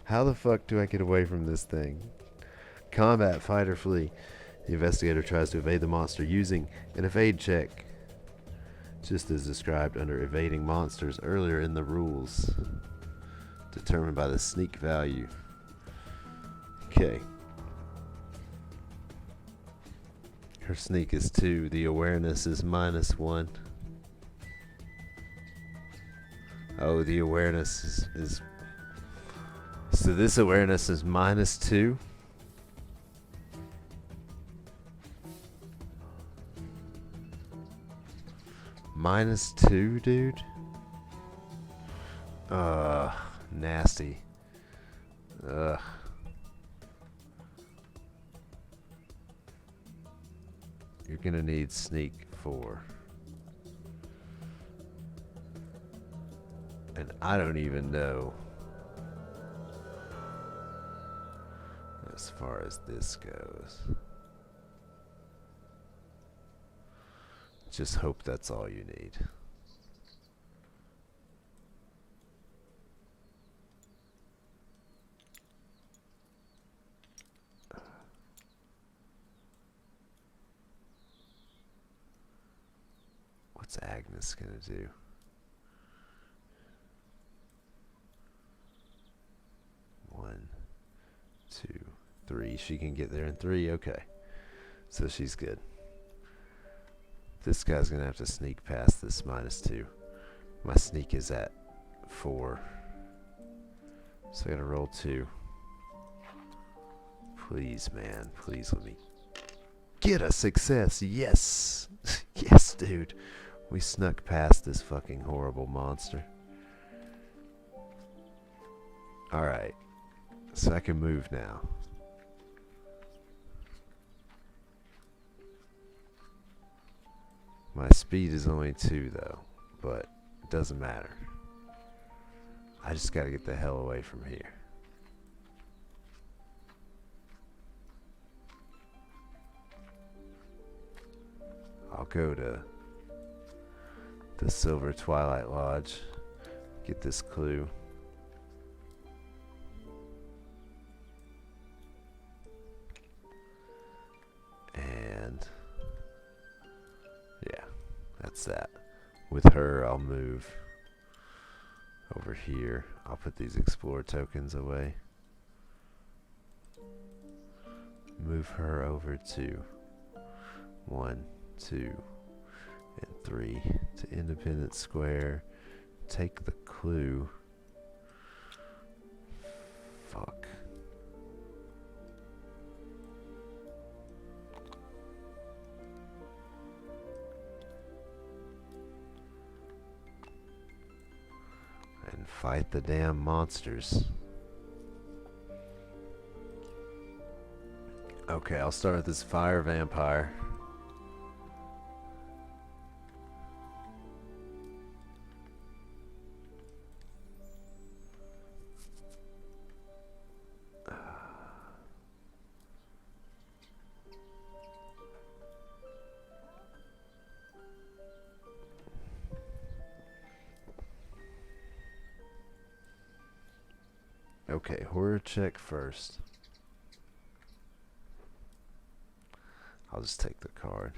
How the fuck do I get away from this thing? Combat, fight or flee. The investigator tries to evade the monster using an evade check, just as described under evading monsters earlier in the rules, determined by the sneak value. Okay. Her sneak is 2. The awareness is -1. Oh, the awareness is so this awareness is -2. -2, dude. Nasty. Ugh. You're gonna need sneak 4. And I don't even know as far as this goes. Just hope that's all you need. What's Agnes gonna do? One, two, three. She can get there in three. Okay. So she's good. This guy's gonna have to sneak past this -2. My sneak is at 4. So I gotta roll 2. Please, man. Please let me get a success. Yes. Yes, dude. We snuck past this fucking horrible monster. Alright. So I can move now. My speed is only 2 though, but it doesn't matter. I just gotta get the hell away from here. I'll go to the Silver Twilight Lodge, get this clue. And yeah, that's that. With her, I'll move over here. I'll put these Explorer tokens away. Move her over to 1, 2, and 3 to Independence Square. Take the clue. Fuck. And fight the damn monsters. Okay, I'll start with this fire vampire. Okay, horror check first. I'll just take the card.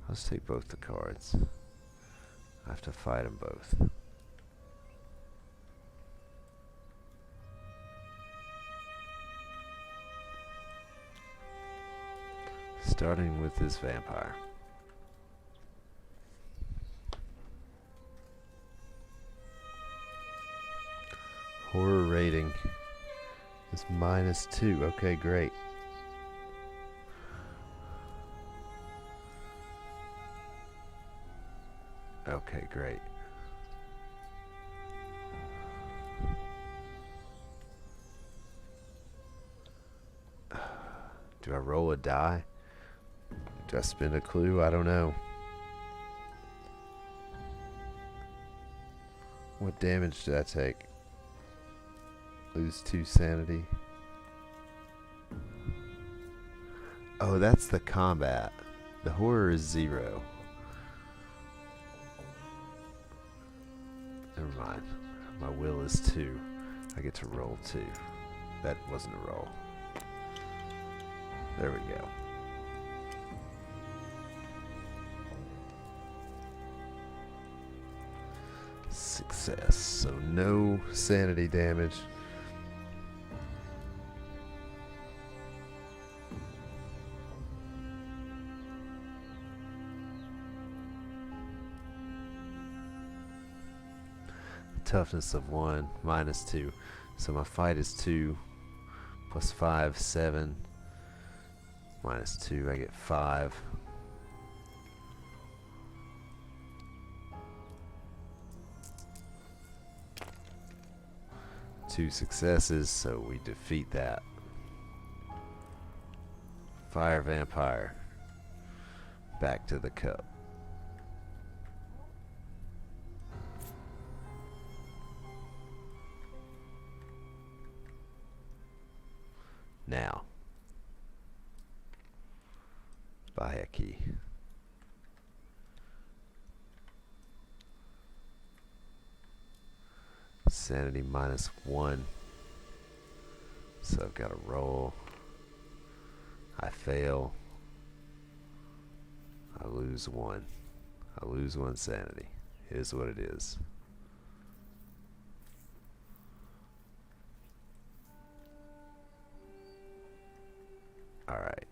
I'll just take both the cards. I have to fight them both. Starting with this vampire. Horror rating is -2. Okay, great. Okay, great. Do I roll a die? Do I spin a clue? I don't know. What damage did I take? Lose 2 sanity. Oh, that's the combat. The horror is 0. Never mind. My will is 2. I get to roll 2. That wasn't a roll. There we go. Success. So no sanity damage. Toughness of 1, -2. So my fight is 2, plus 5, 7. -2, I get 5. Two successes, so we defeat that. Fire vampire. Back to the cup. Now. Buy a key. Sanity -1. So I've got to roll. I fail. I lose 1. I lose 1 sanity. It is what it is. Alright.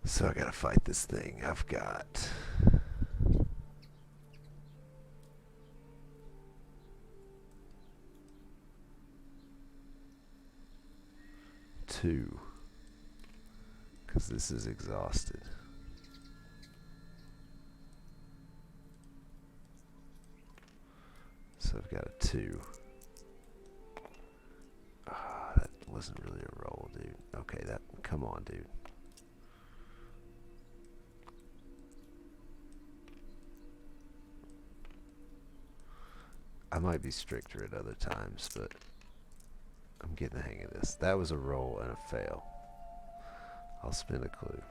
So I gotta fight this thing. I've got... two. Because this is exhausted. So I've got a 2. Ah, that wasn't really a roll, dude. Okay, that... Come on, dude. I might be stricter at other times, but I'm getting the hang of this. That was a roll and a fail. I'll spin a clue.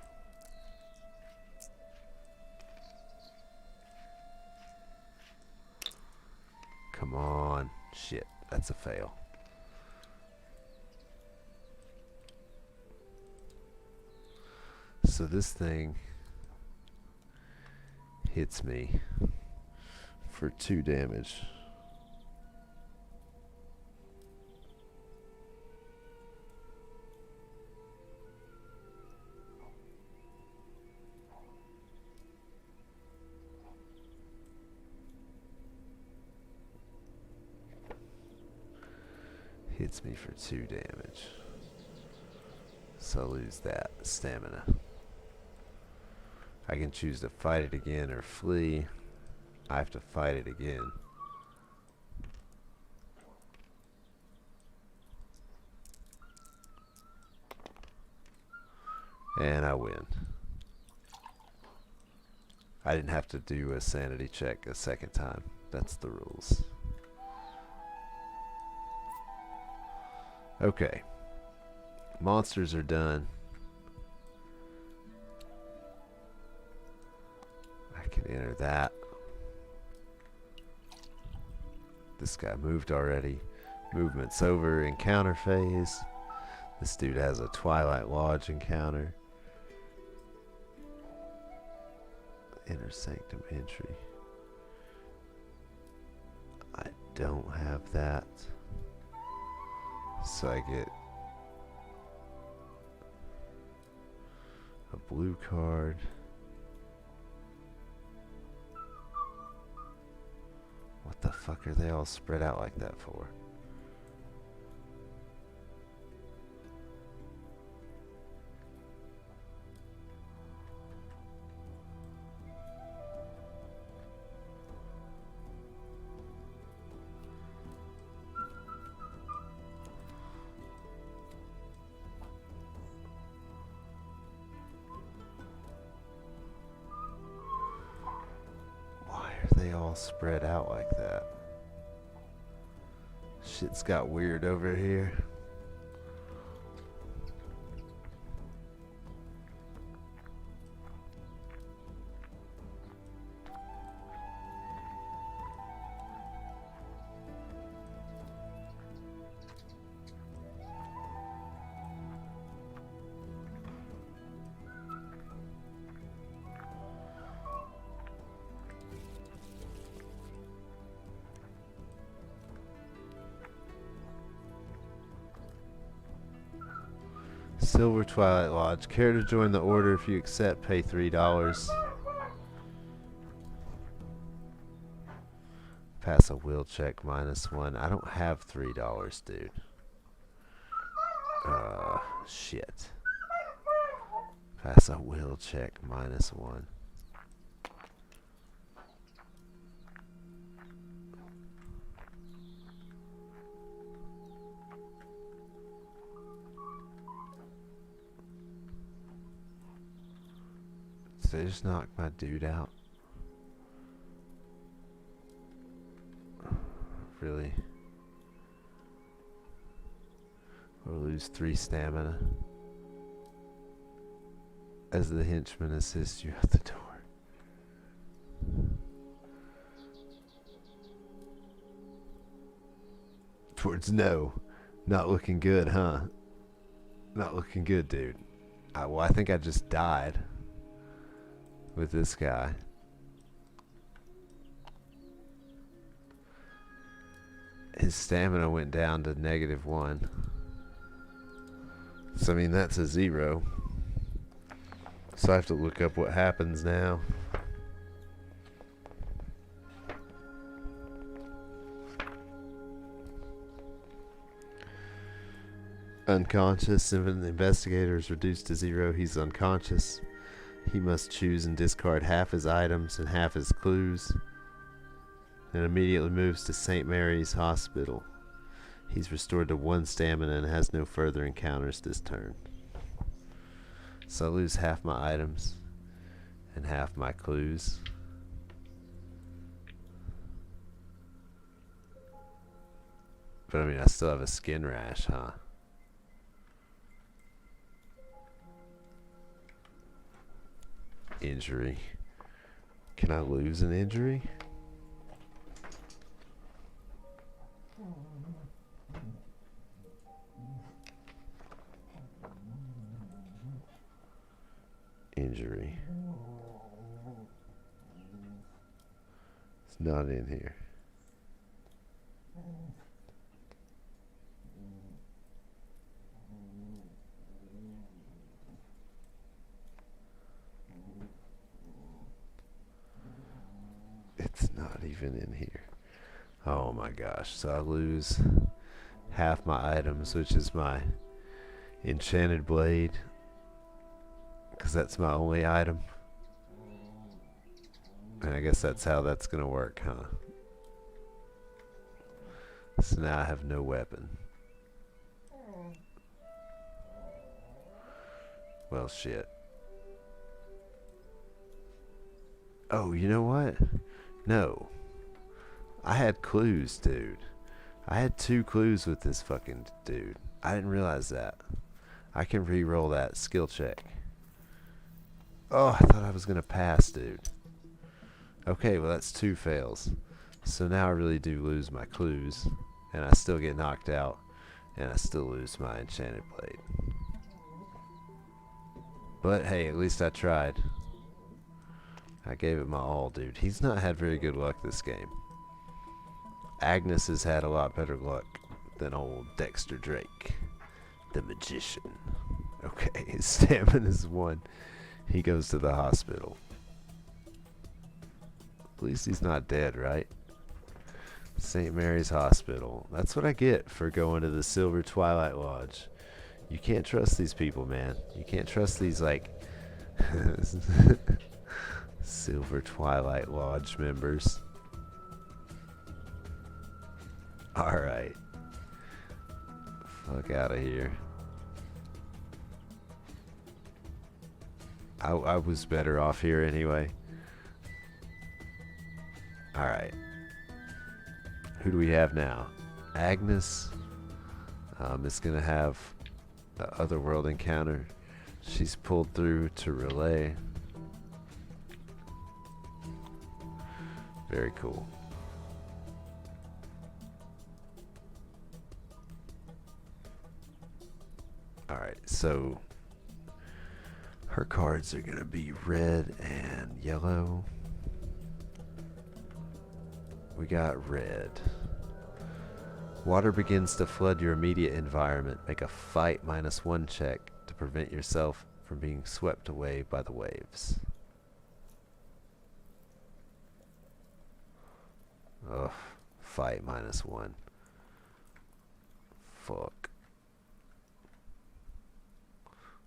Come on. Shit, that's a fail. So this thing hits me for 2 damage. Hits me for 2 damage. So I lose that stamina. I can choose to fight it again or flee. I have to fight it again. And I win. I didn't have to do a sanity check a second time. That's the rules. Okay. Monsters are done. I can enter that. This guy moved already. Movement's over. Encounter phase. This dude has a Twilight Lodge encounter. Inner Sanctum entry. I don't have that. So I get a blue card. What the fuck are they all spread out like that for? They all spread out like that. Shit's got weird over here. Silver Twilight Lodge. Care to join the order? If you accept, pay $3. Pass a will check -1. I don't have $3, dude. Shit. Pass a will check -1. They just knocked my dude out. Really? Or lose 3 stamina as the henchman assists you out the door. Towards no. Not looking good, huh? Not looking good, dude. Well, I think I just died with this guy. His stamina went down to -1. So, I mean, that's a 0. So I have to look up what happens now. Unconscious. If an investigator is reduced to 0, he's unconscious. He must choose and discard half his items and half his clues, and immediately moves to St. Mary's Hospital. He's restored to 1 stamina and has no further encounters this turn. So I lose half my items and half my clues. But I mean, I still have a skin rash, huh? Injury. Can I lose an injury? Injury. It's not in here. It's not even in here. Oh my gosh. So I lose half my items, which is my enchanted blade, because that's my only item. And I guess that's how that's gonna work, huh? So now I have no weapon. Well, shit. Oh, you know what? No. I had clues, dude. I had 2 clues with this fucking dude. I didn't realize that. I can re-roll that skill check. Oh, I thought I was gonna pass, dude. Okay, well that's 2 fails. So now I really do lose my clues, and I still get knocked out, and I still lose my enchanted blade. But hey, at least I tried. I gave it my all, dude. He's not had very good luck this game. Agnes has had a lot better luck than old Dexter Drake, the magician. Okay, his stamina's 1. He goes to the hospital. At least he's not dead, right? St. Mary's Hospital. That's what I get for going to the Silver Twilight Lodge. You can't trust these people, man. You can't trust these, like, Silver Twilight Lodge members. Alright. Fuck out of here. I was better off here anyway. Alright. Who do we have now? Agnes is going to have the Otherworld encounter. She's pulled through to Relay. Very cool. Alright, so her cards are going to be red and yellow. We got red. Water begins to flood your immediate environment. Make a fight -1 check to prevent yourself from being swept away by the waves. Ugh, fight -1. Fuck.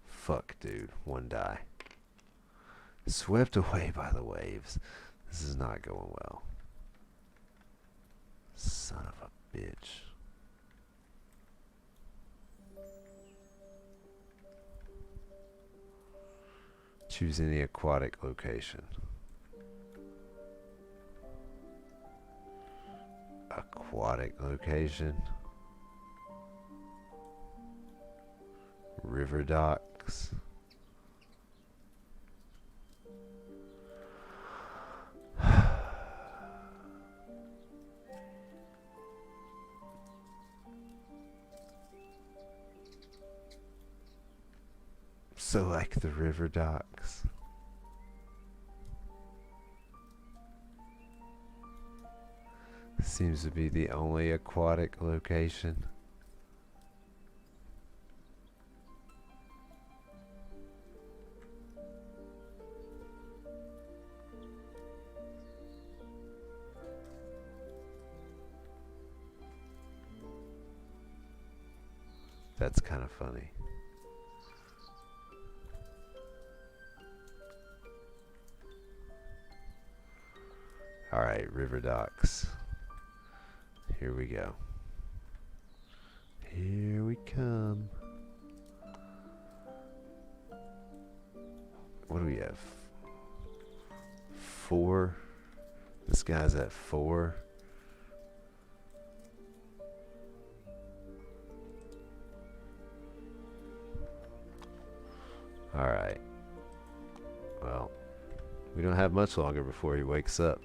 Fuck, dude. 1 die. Swept away by the waves. This is not going well. Son of a bitch. Choose any aquatic location. Aquatic location. River docks. So like the river docks. Seems to be the only aquatic location. That's kind of funny. Alright, river docks. Here we go. Here we come. What do we have? 4. This guy's at 4. Alright. Well, we don't have much longer before he wakes up.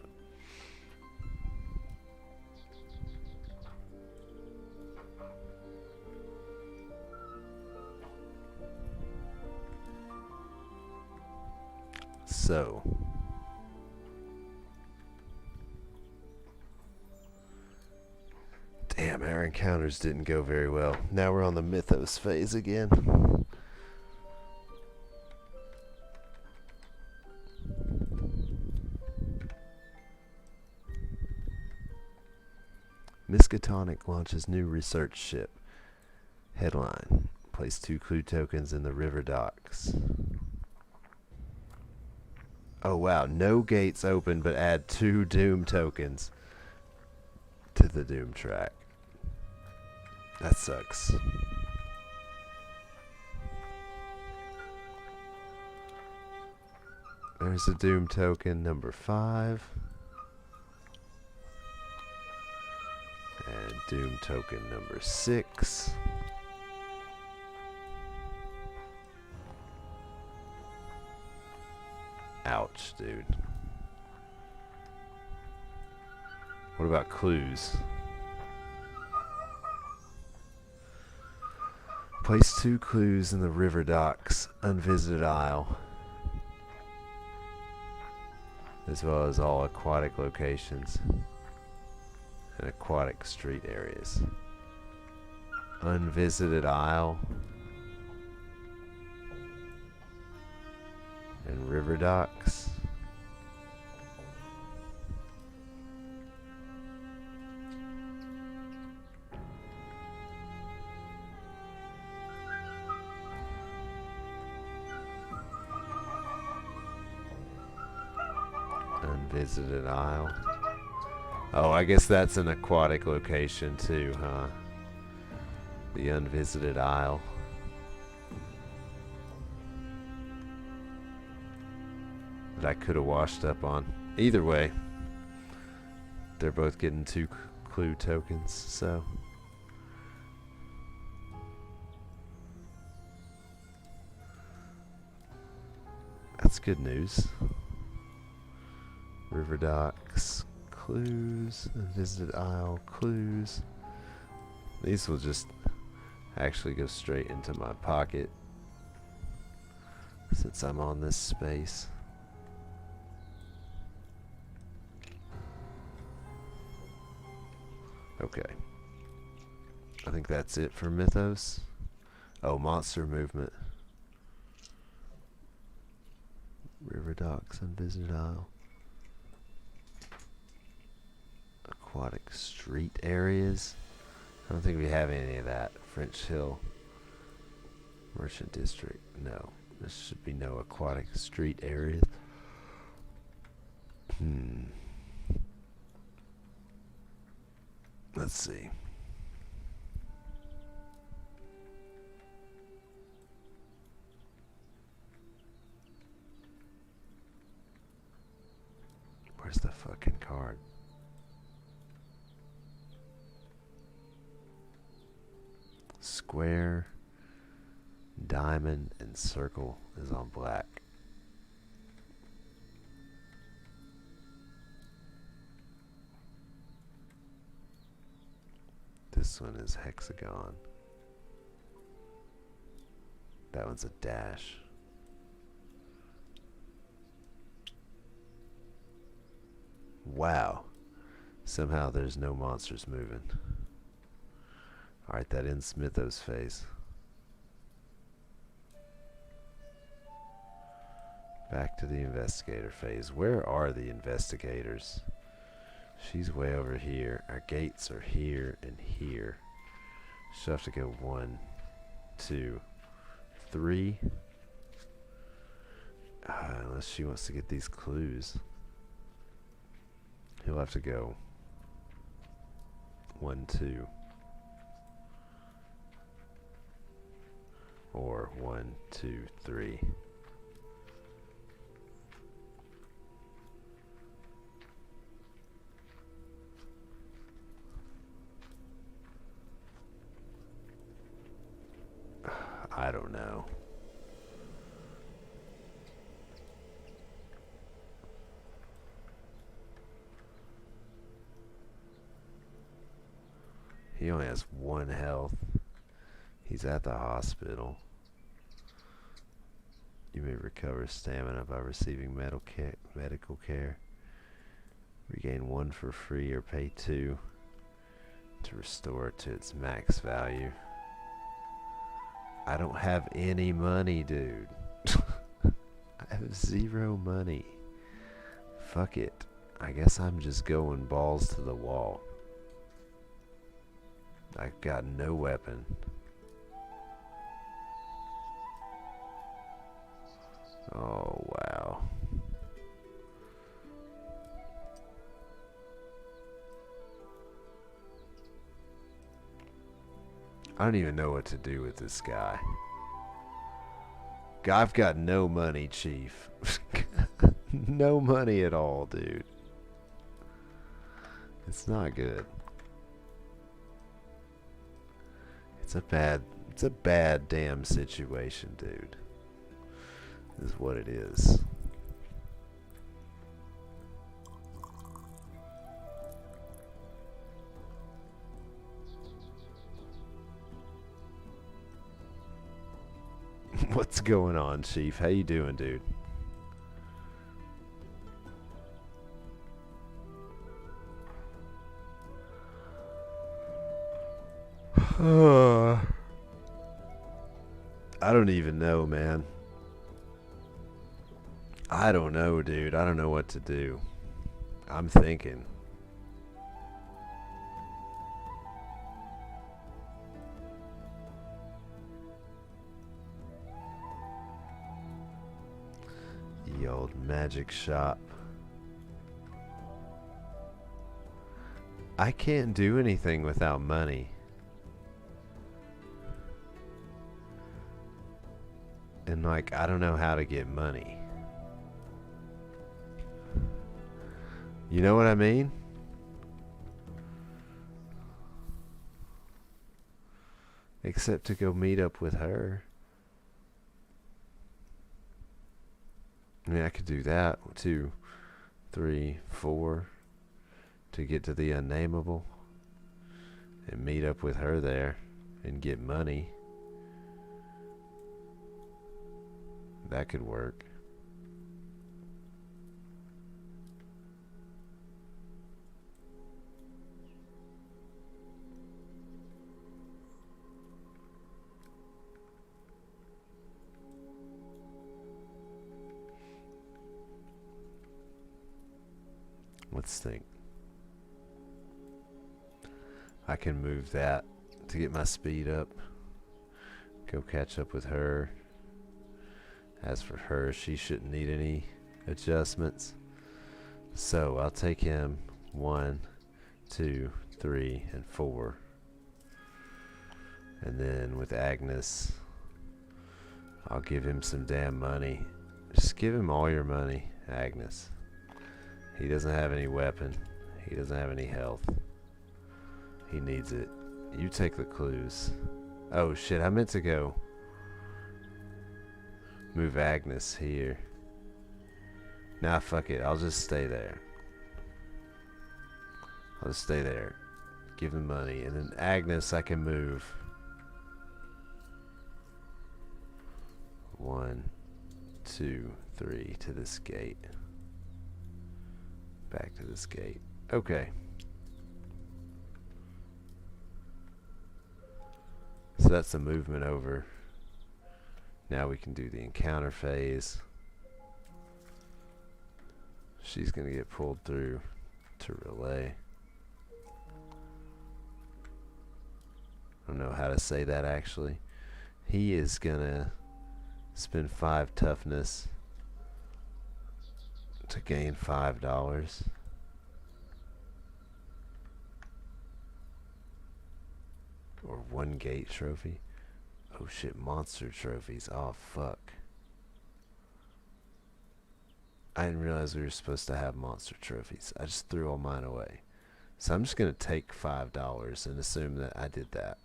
So, damn, our encounters didn't go very well. Now we're on the mythos phase again. Miskatonic launches new research ship. Headline: place 2 clue tokens in the river docks. Oh wow, no gates open, but add 2 Doom tokens to the Doom track. That sucks. There's a Doom token number 5. And Doom token number 6. Ouch, dude. What about clues? Place 2 clues in the river docks, unvisited isle, as well as all aquatic locations and aquatic street areas. Unvisited isle and river docks. Unvisited isle. Oh, I guess that's an aquatic location too, huh? The unvisited isle. That I could have washed up on. Either way, they're both getting 2 clue tokens, so. That's good news. River docks, clues, unvisited isle, clues. These will just actually go straight into my pocket since I'm on this space. Okay. I think that's it for Mythos. Oh, monster movement. River docks, unvisited isle. Aquatic street areas. I don't think we have any of that. French Hill. Merchant District. No. There should be no aquatic street areas. Let's see. Where's the fucking card? Square, Diamond and circle is on black. This one is hexagon. That one's a dash. Wow. Somehow there's no monsters moving. Alright, that ends Smitho's phase. Back to the investigator phase. Where are the investigators? She's way over here. Our gates are here and here. She'll have to go 1, 2, 3. Unless she wants to get these clues. He'll have to go 1, 2. Or 1, 2, 3. I don't know. He only has 1 health. He's at the hospital. You may recover stamina by receiving medical care. Regain 1 for free or pay 2 to restore it to its max value. I don't have any money, dude. I have 0 money. Fuck it. I guess I'm just going balls to the wall. I've got no weapon. Oh, wow. I don't even know what to do with this guy. I've got no money, Chief. No money at all, dude. It's not good. It's a bad damn situation, dude. This is what it is. What's going on, Chief? How you doing, dude? I don't even know, man. I don't know, dude. I don't know what to do. I'm thinking. The old magic shop. I can't do anything without money. And like, I don't know how to get money. You know what I mean? Except to go meet up with her. I mean, I could do that. 2, 3, 4. To get to the unnameable. And meet up with her there. And get money. That could work. Let's think. I can move that to get my speed up. Go catch up with her. As for her, she shouldn't need any adjustments. So I'll take him 1, 2, 3, and 4. And then with Agnes, I'll give him some damn money. Just give him all your money, Agnes. He doesn't have any weapon. He doesn't have any health. He needs it. You take the clues. Oh shit, I meant to go Move Agnes here. Nah, fuck it. I'll just stay there. I'll just stay there. Give them money. And then Agnes I can move. 1, 2, 3 to this gate. Back to this gate. Okay. So that's the movement over. Now we can do the encounter phase. She's gonna get pulled through to relay. I don't know how to say that actually. He is gonna spend 5 toughness to gain $5. Or 1 gate trophy. Oh shit, monster trophies. Oh fuck. I didn't realize we were supposed to have monster trophies. I just threw all mine away. So I'm just gonna take $5 and assume that I did that.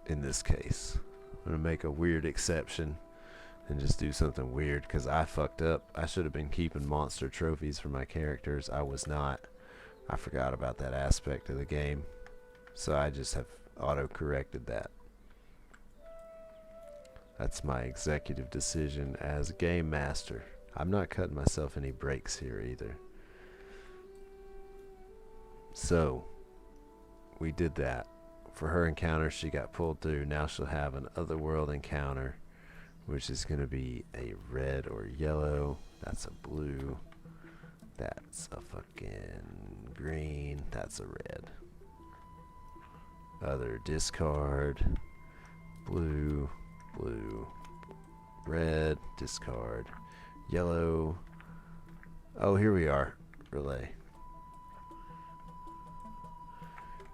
In this case. I'm gonna make a weird exception and just do something weird because I fucked up. I should have been keeping monster trophies for my characters. I was not. I forgot about that aspect of the game. So I just have auto-corrected that. That's my executive decision as game master. I'm not cutting myself any breaks here either. So, we did that. For her encounter, she got pulled through. Now she'll have an otherworld encounter, which is going to be a red or yellow. That's a blue. That's a fucking green. That's a red. Other discard. Blue. Blue. Red. Discard. Yellow. Oh, here we are. Relay.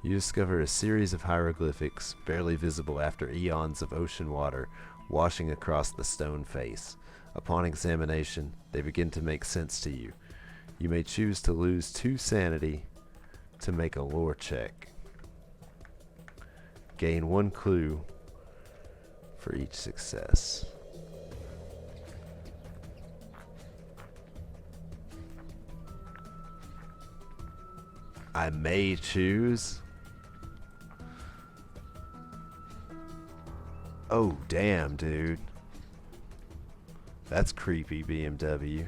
You discover a series of hieroglyphics, barely visible after eons of ocean water, washing across the stone face. Upon examination, they begin to make sense to you. You may choose to lose 2 sanity to make a lore check. Gain 1 clue for each success. I may choose. Oh, damn, dude. That's creepy, BMW.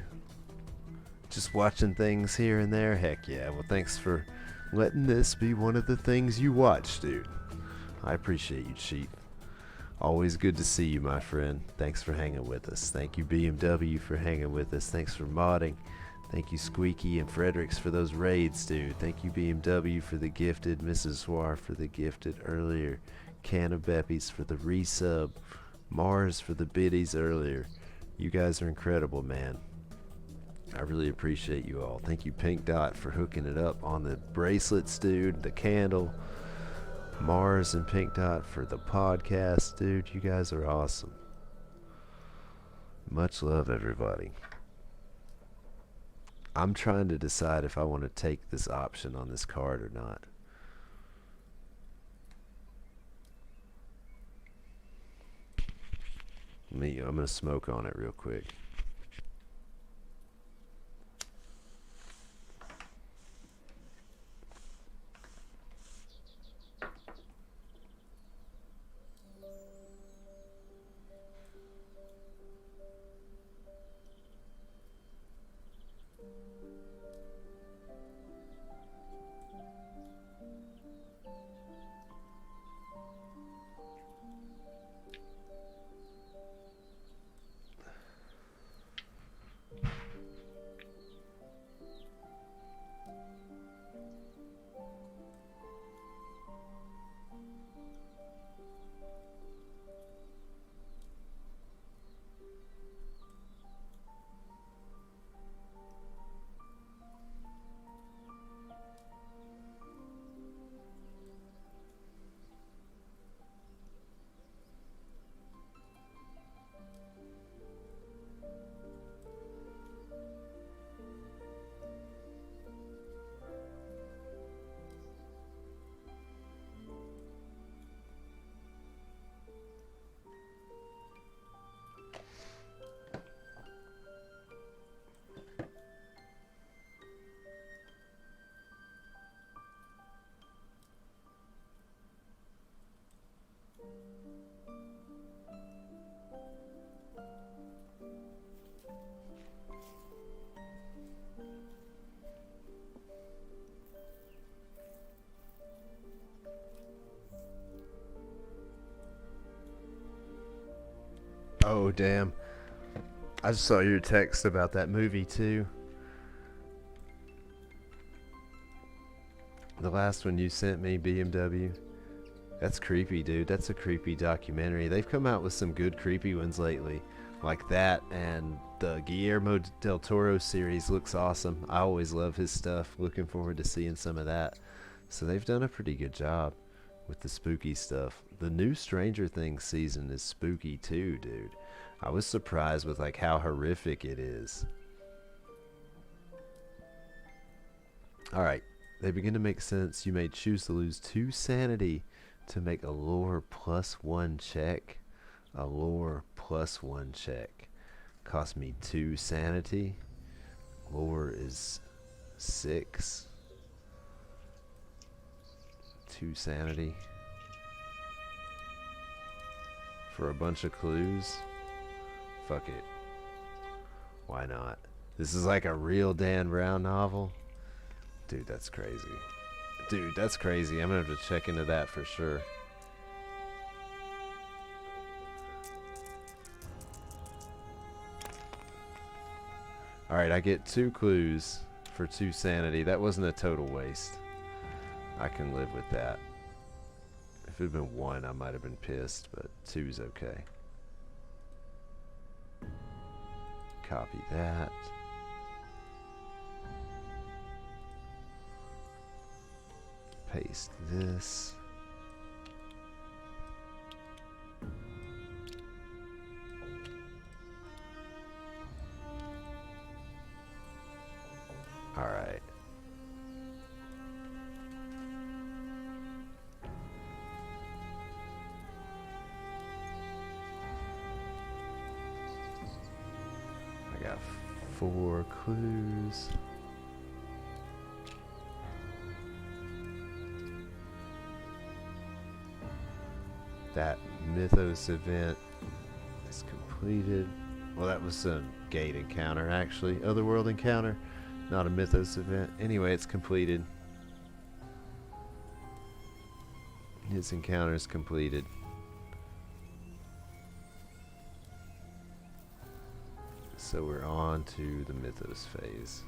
Just watching things here and there? Heck yeah. Well, thanks for letting this be one of the things you watch, dude. I appreciate you, Chief. Always good to see you, my friend. Thanks for hanging with us. Thank you, BMW, for hanging with us. Thanks for modding. Thank you, Squeaky and Fredericks, for those raids, dude. Thank you, BMW, for the gifted. Mrs. Swar for the gifted earlier. Can of Beppies for the resub. Mars for the biddies earlier. You guys are incredible, man. I really appreciate you all. Thank you, Pink Dot, for hooking it up on the bracelets, dude. The candle. Mars and Pink Dot for the podcast, dude. You guys are awesome. Much love, everybody. I'm trying to decide if I want to take this option on this card or not. I'm going to smoke on it real quick. Oh, damn. I just saw your text about that movie, too. The last one you sent me, BMW. That's creepy, dude. That's a creepy documentary. They've come out with some good creepy ones lately. Like that, and the Guillermo del Toro series looks awesome. I always love his stuff. Looking forward to seeing some of that. So they've done a pretty good job with the spooky stuff. The new Stranger Things season is spooky too, dude. I was surprised with like how horrific it is. Alright, they begin to make sense. You may choose to lose 2 sanity to make a lore +1 check. A lore +1 check. Cost me 2 sanity. Lore is 6. 2 sanity. For a bunch of clues. Fuck it. Why not? This is like a real Dan Brown novel. Dude, that's crazy. Dude, that's crazy. I'm gonna have to check into that for sure. Alright, I get 2 clues for 2 sanity. That wasn't a total waste. I can live with that. If it had been 1, I might have been pissed, but 2's okay. Copy that. Paste this. All right. I got 4 clues. That Mythos event is completed. Well, that was a gate encounter, actually. Otherworld encounter, not a Mythos event. Anyway, it's completed. His encounter is completed. So we're on to the Mythos phase.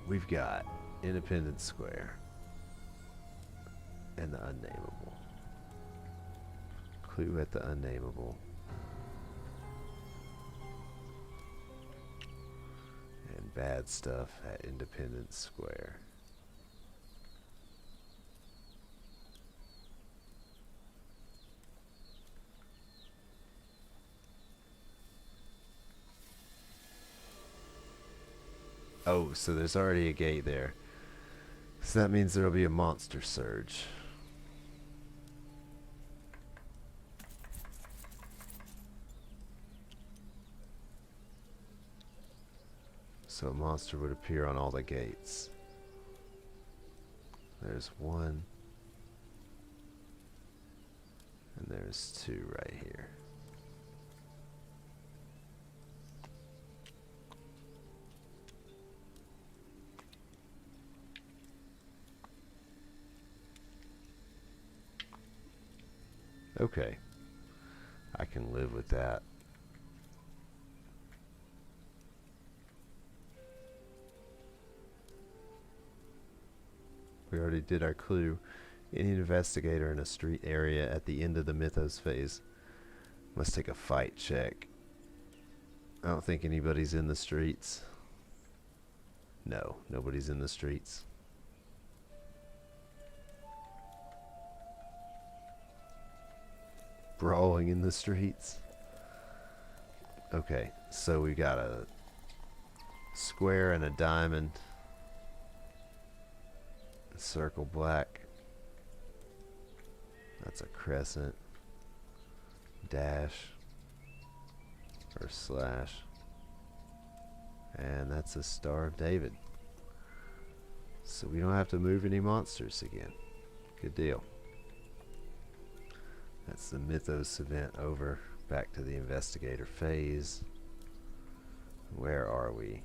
We've got Independence Square and the Unnameable. Clue at the Unnameable. And bad stuff at Independence Square. Oh, so there's already a gate there. So that means there'll be a monster surge. So a monster would appear on all the gates. There's 1. And there's 2 right here. Okay, I can live with that. We already did our clue. Any investigator in a street area at the end of the Mythos phase must take a fight check. I don't think anybody's in the streets. No, nobody's in the streets. Brawling in the streets. Okay, so we got a square and a diamond. Circle black. That's a crescent. Dash. Or slash. And that's a Star of David. So we don't have to move any monsters again. Good deal. That's the Mythos event over. Back to the investigator phase. Where are we?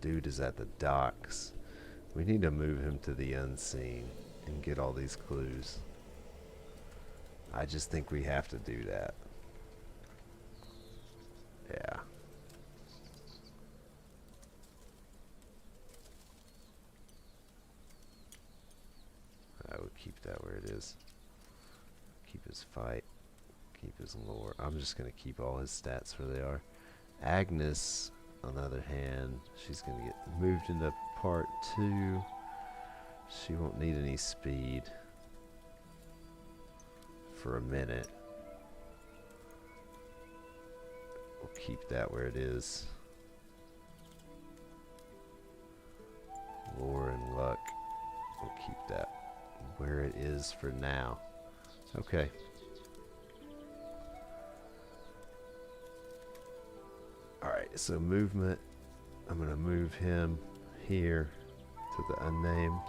Dude is at the docks. We need to move him to the unseen and get all these clues. I just think we have to do that. Yeah. I would keep that where it is. Keep his fight. Keep his lore. I'm just going to keep all his stats where they are. Agnes, on the other hand, she's going to get moved into part 2. She won't need any speed for a minute. We'll keep that where it is. Lore and luck. We'll keep that where it is for now. Okay. Alright, so movement. I'm going to move him here to the unnamed.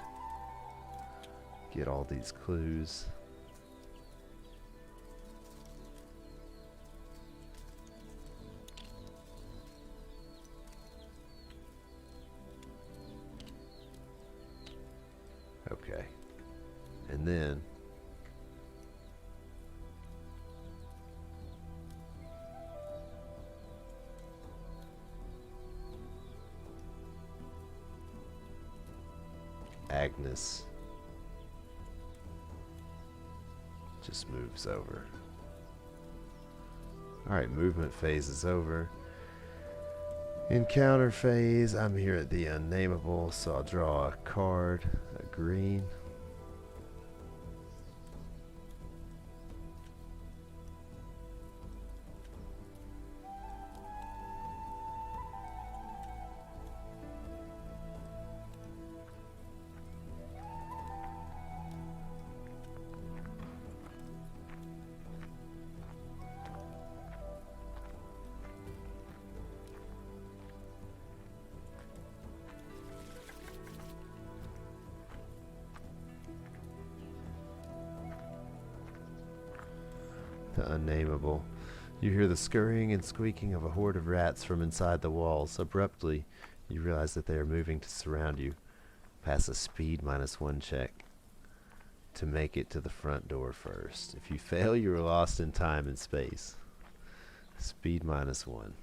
Get all these clues. Okay. And then Agnes just moves over. Alright, movement phase is over. Encounter phase, I'm here at the unnameable, so I'll draw a card, a green. The unnameable. You hear the scurrying and squeaking of a horde of rats from inside the walls. Abruptly, you realize that they are moving to surround you. Pass a speed -1 check to make it to the front door first. If you fail, you are lost in time and space. Speed -1.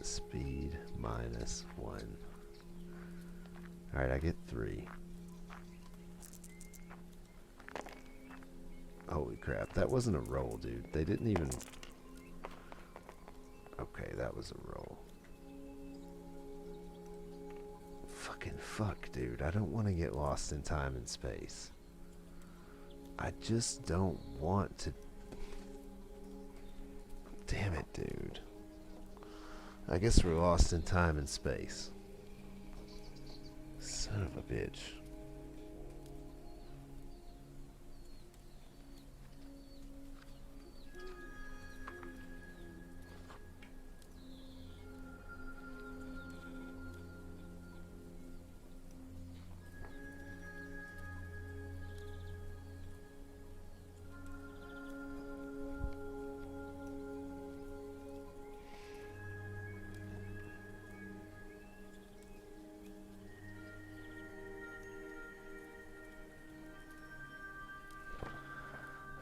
Speed -1. Alright, I get 3. Holy crap, that wasn't a roll, dude. They didn't even... Okay, that was a roll. Fucking fuck, dude. I don't want to get lost in time and space. I just don't want to... Damn it, dude. I guess we're lost in time and space. Son of a bitch.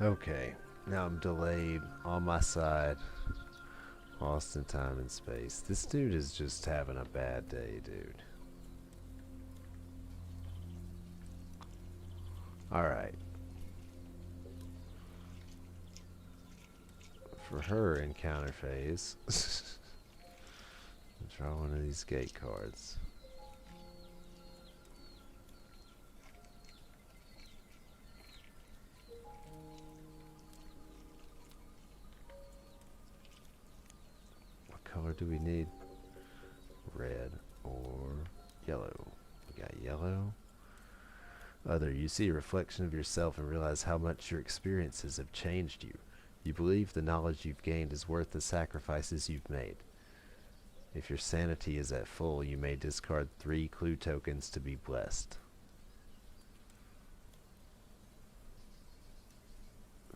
Okay, now I'm delayed on my side. Lost in time and space. This dude is just having a bad day, dude. Alright. For her encounter phase, draw one of these gate cards. Color do we need? Red or yellow? We got yellow. Other, you see a reflection of yourself and realize how much your experiences have changed you. You believe the knowledge you've gained is worth the sacrifices you've made. If your sanity is at full, you may discard 3 clue tokens to be blessed.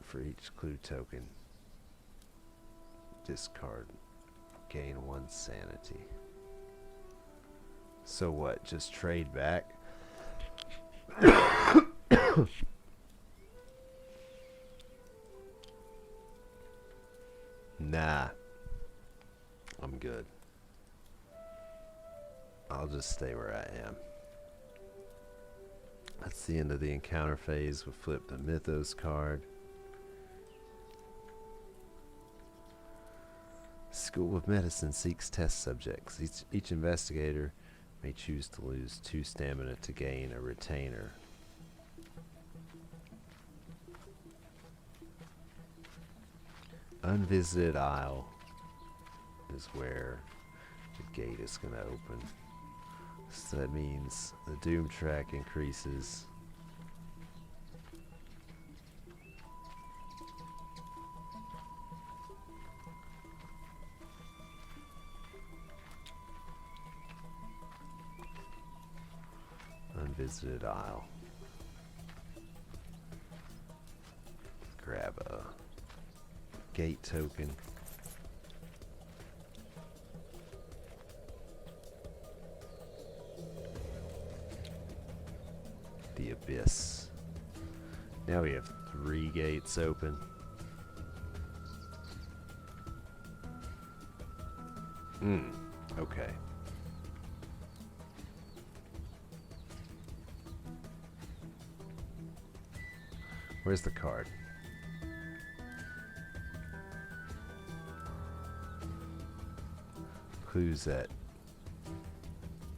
For each clue token, discard Gain 1 sanity. So what? Just trade back? Nah. I'm good. I'll just stay where I am. That's the end of the encounter phase. We'll flip the Mythos card. School of Medicine seeks test subjects. Each investigator may choose to lose 2 stamina to gain a retainer. Unvisited Isle is where the gate is going to open. So that means the doom track increases. Unvisited Isle. Grab a gate token. The Abyss. Now we have 3 gates open. Okay. Where's the card? Who's that?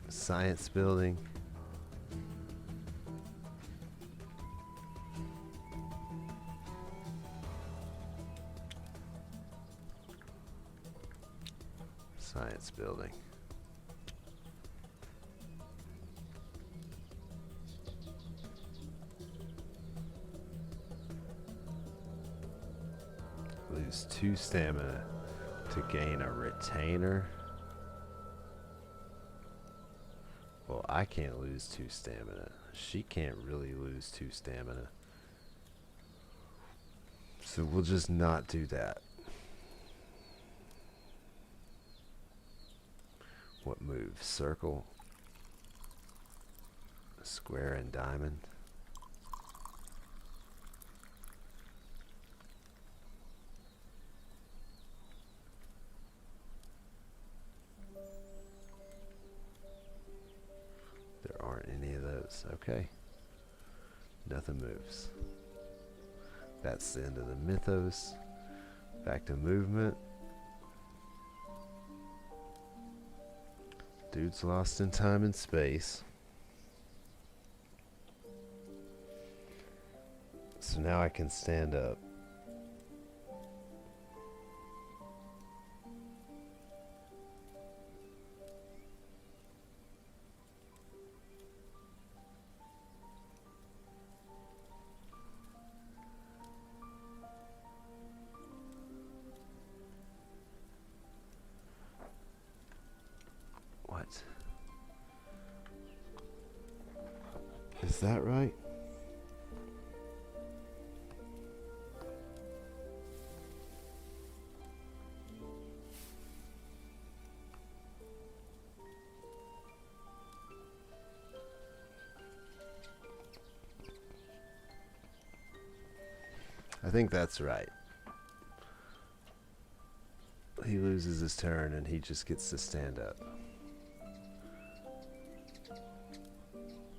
Science building. Science building. Lose 2 stamina to gain a retainer. Well, I can't lose 2 stamina. She can't really lose 2 stamina. So we'll just not do that. What moves? Circle, square, and diamond. There aren't any of those. Okay. Nothing moves. That's the end of the Mythos. Back to movement. Dude's lost in time and space. So now I can stand up. What? Is that right? I think that's right. He loses his turn and he just gets to stand up.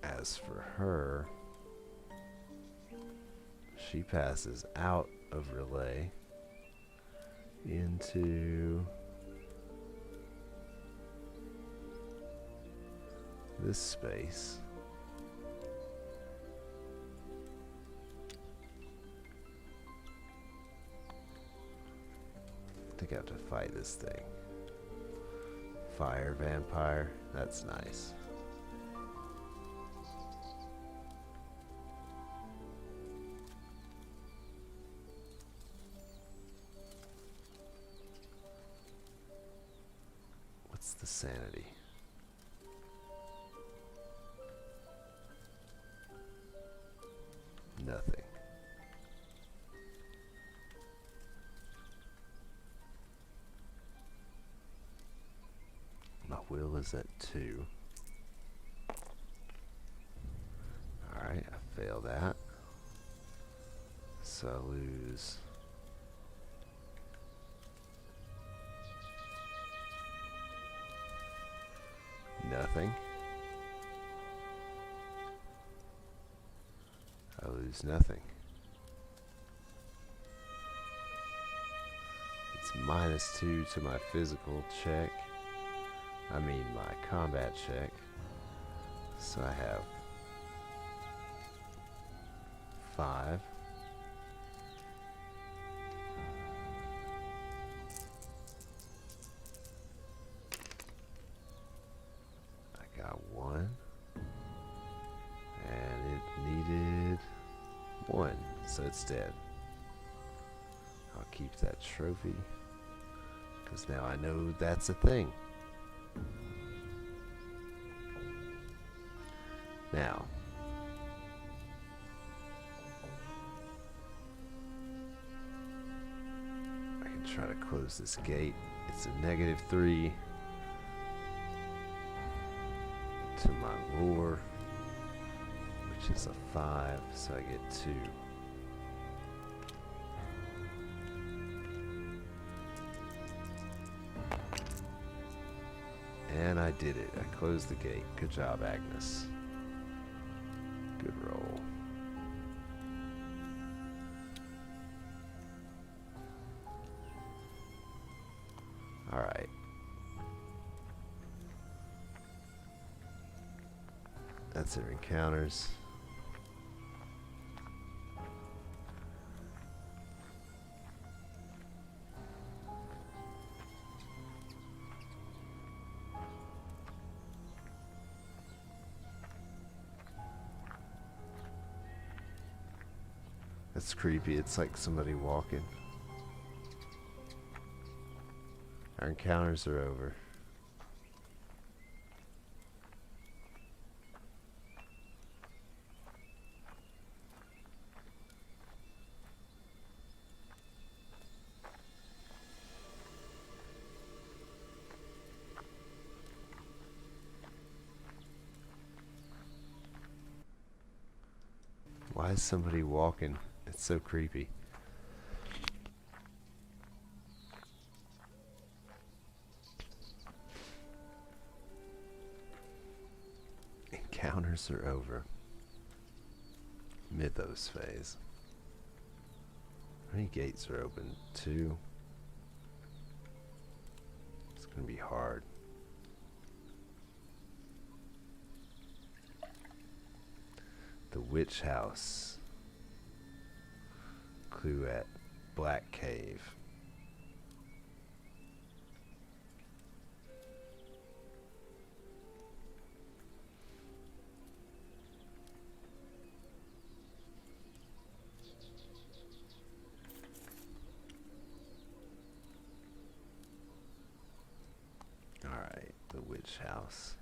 As for her, she passes out of relay into this space. I think I have to fight this thing. Fire vampire, that's nice. What's the sanity? Nothing. was at 2. Alright, I failed that. So I lose nothing. I lose nothing. It's -2 to my physical check. I mean my combat check. So I have 5. I got 1. And it needed 1. So it's dead. I'll keep that trophy. Because now I know that's a thing. Now, I can try to close this gate. It's a -3 to my lure, which is a 5, so I get 2. And I did it. I closed the gate. Good job, Agnes. Good roll. Alright. That's it, encounters. That's creepy. It's like somebody walking. Our encounters are over. Why is somebody walking? It's so creepy. Encounters are over. Mythos phase. How many gates are open? 2. It's gonna be hard. The Witch House. Clue at Black Cave. Alright, the Witch House.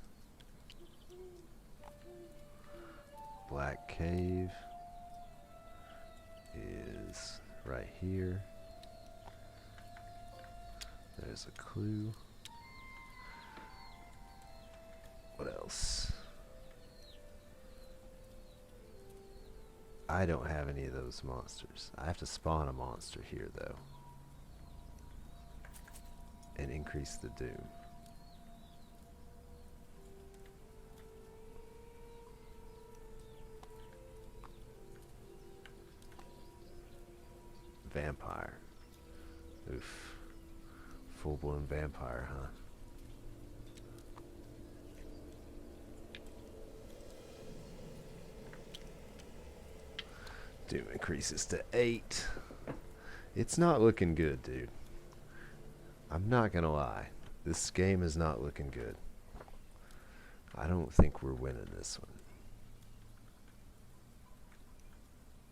Black Cave is right here. There's a clue. What else? I don't have any of those monsters. I have to spawn a monster here though. And increase the doom. Vampire. Oof. Full-blown vampire, huh? Doom increases to 8. It's not looking good, dude. I'm not gonna lie. This game is not looking good. I don't think we're winning this one.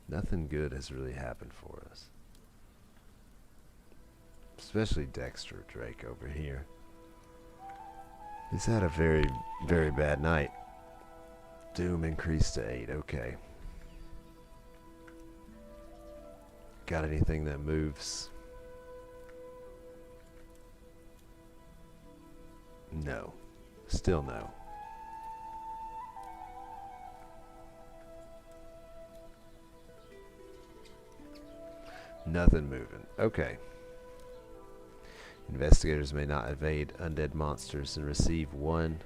Nothing good has really happened for us. Especially Dexter Drake over here. He's had a very, very bad night. Doom increased to 8. Okay. Got anything that moves? No. Still no. Nothing moving. Okay. Investigators may not evade undead monsters and receive 1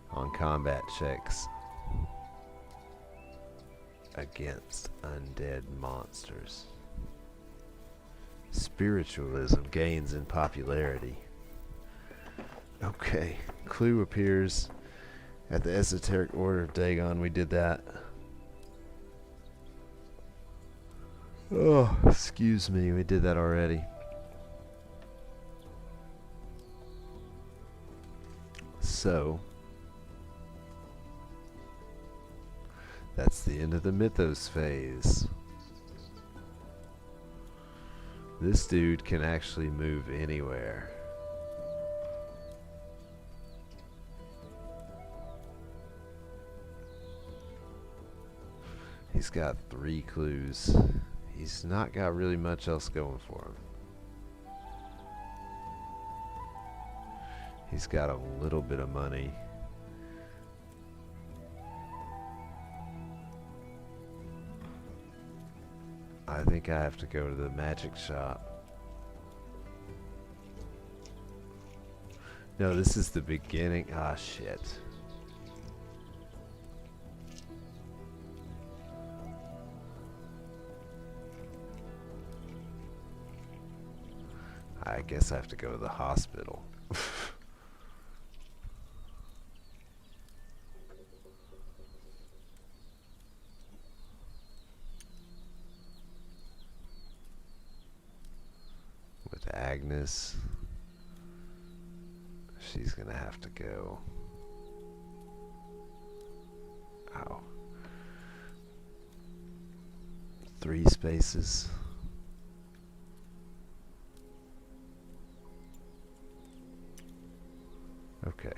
on combat checks against undead monsters. Spiritualism gains in popularity. Okay. Clue appears at the Esoteric Order of Dagon. We did that. Oh, excuse me. We did that already. So, that's the end of the Mythos phase. This dude can actually move anywhere. He's got 3 clues. He's not got really much else going for him. He's got a little bit of money. I think I have to go to the magic shop. No, this is the beginning. Ah, shit. I guess I have to go to the hospital. With Agnes, she's gonna have to go. Ow. 3 spaces. Okay.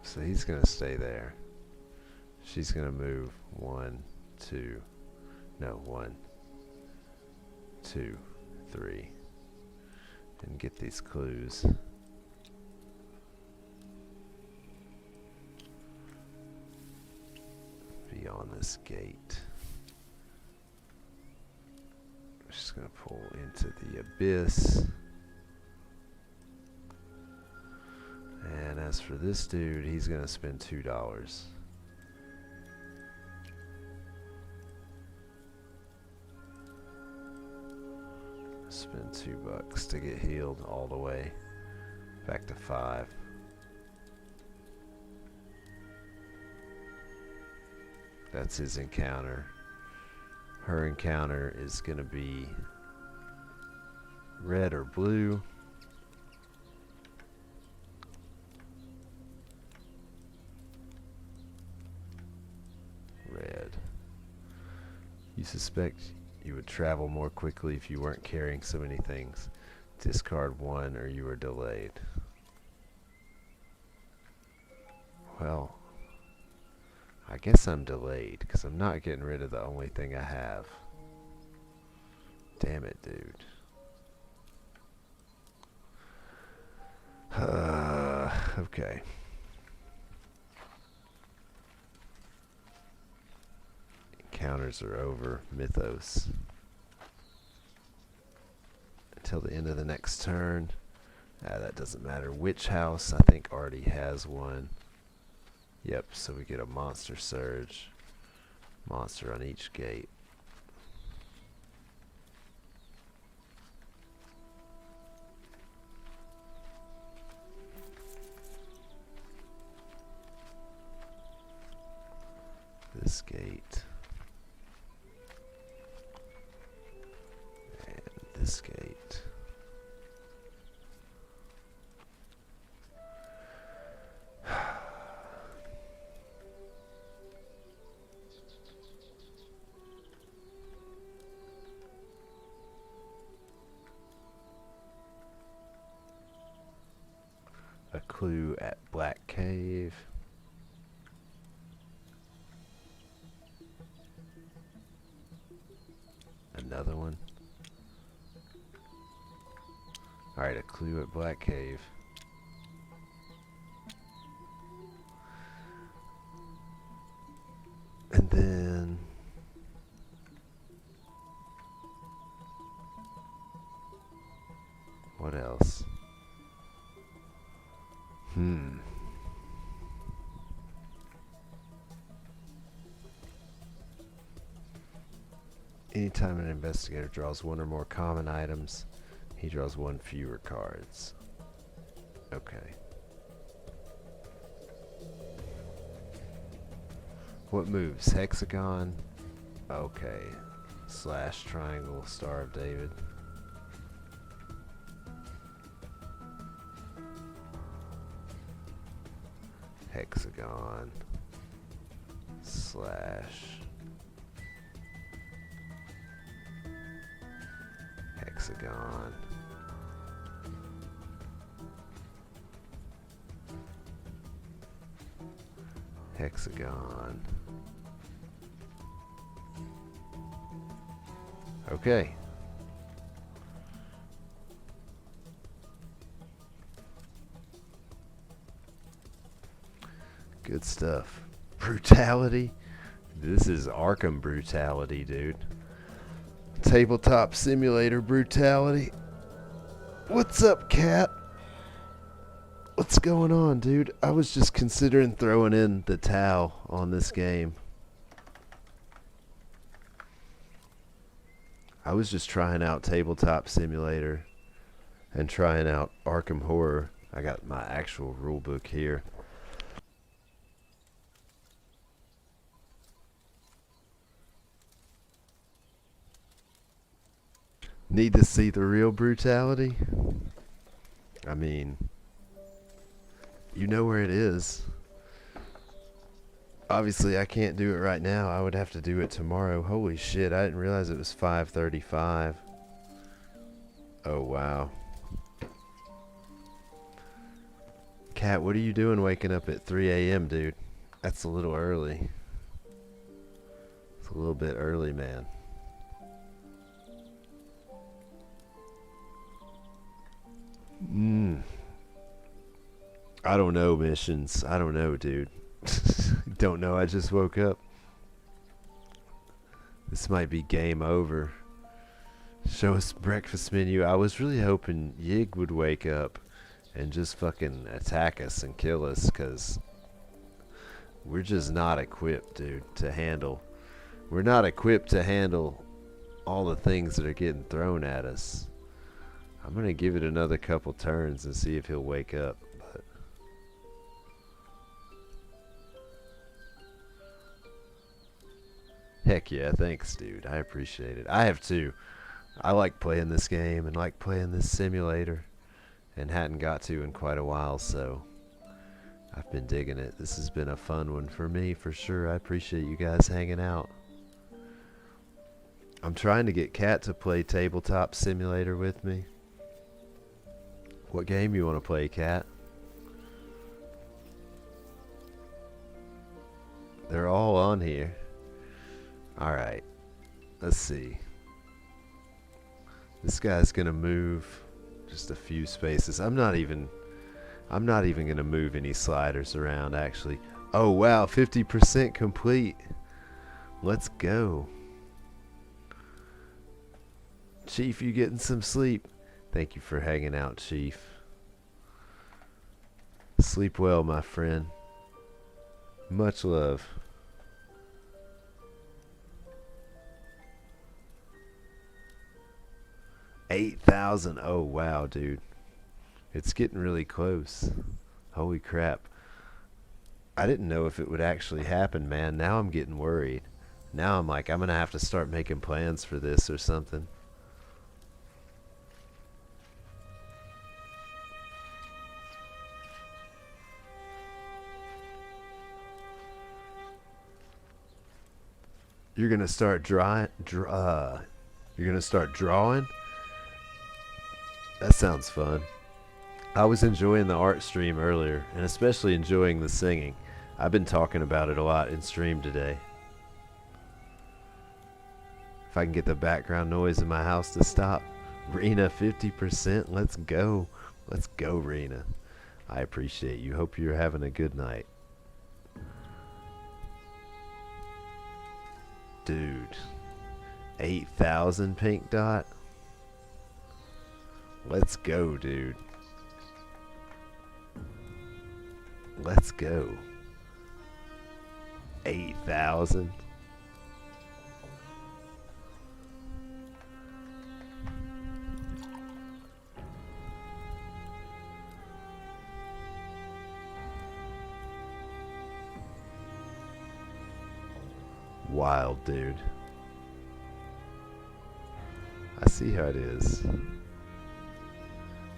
So he's gonna stay there. She's gonna move 1, 2, no, 1, 2, 3, and get these clues. Beyond this gate. Just gonna pull into the abyss. And as for this dude, he's gonna spend $2. Spend $2 to get healed all the way back to 5. That's his encounter. Her encounter is gonna be red or blue. Red. You suspect you would travel more quickly if you weren't carrying so many things. Discard 1 or you are delayed. Well, I guess I'm delayed because I'm not getting rid of the only thing I have. Damn it, dude. Okay. Encounters are over. Mythos. Until the end of the next turn. That doesn't matter. Which house, I think, already has one. Yep, so we get a monster surge. Monster on each gate. This gate. And this gate. A clue at Black Cave. Another one. Alright, a clue at Black Cave. And then... what else? Anytime an investigator draws one or more common items, he draws one fewer cards. Okay. What moves? Hexagon? Okay. Slash, triangle, Star of David. Hexagon. Slash. Hexagon. Hexagon. Okay. Good stuff. Brutality. This is Arkham brutality, dude. Tabletop simulator brutality. What's up, cat? What's going on, dude? I was just considering throwing in the towel on this game. I was just trying out Tabletop Simulator and trying out Arkham Horror. I got my actual rule book here. Need to see the real brutality? I mean, you know where it is. Obviously, I can't do it right now. I would have to do it tomorrow. Holy shit, I didn't realize it was 5:35. Oh, wow. Cat, what are you doing waking up at 3 a.m., dude? That's a little early. It's a little bit early, man. I don't know, missions. I don't know, dude. Don't know, I just woke up. This might be game over. Show us breakfast menu. I was really hoping Yig would wake up and just fucking attack us and kill us, because we're just not equipped, dude, to handle. We're not equipped to handle all the things that are getting thrown at us. I'm gonna give it another couple turns and see if he'll wake up. But heck yeah, thanks, dude. I appreciate it. I have too. I like playing this game and like playing this simulator, and hadn't got to in quite a while, so I've been digging it. This has been a fun one for me, for sure. I appreciate you guys hanging out. I'm trying to get Kat to play Tabletop Simulator with me. What game you want to play, Kat? They're all on here. Alright. Let's see. This guy's gonna move just a few spaces. I'm not even gonna move any sliders around, actually. Oh wow, 50% complete. Let's go. Chief, you getting some sleep? Thank you for hanging out, Chief. Sleep well, my friend. Much love. $8,000. Oh wow, dude. It's getting really close. Holy crap. I didn't know if it would actually happen, man. Now I'm getting worried. Now I'm like, I'm gonna have to start making plans for this or something. You're gonna start you're gonna start drawing? That sounds fun. I was enjoying the art stream earlier, and especially enjoying the singing. I've been talking about it a lot in stream today. If I can get the background noise in my house to stop. Rena, 50%. Let's go. Let's go, Rena. I appreciate you. Hope you're having a good night. Dude. 8,000 pink dot. Let's go, dude. Let's go. 8,000. Wild, dude. I see how it is.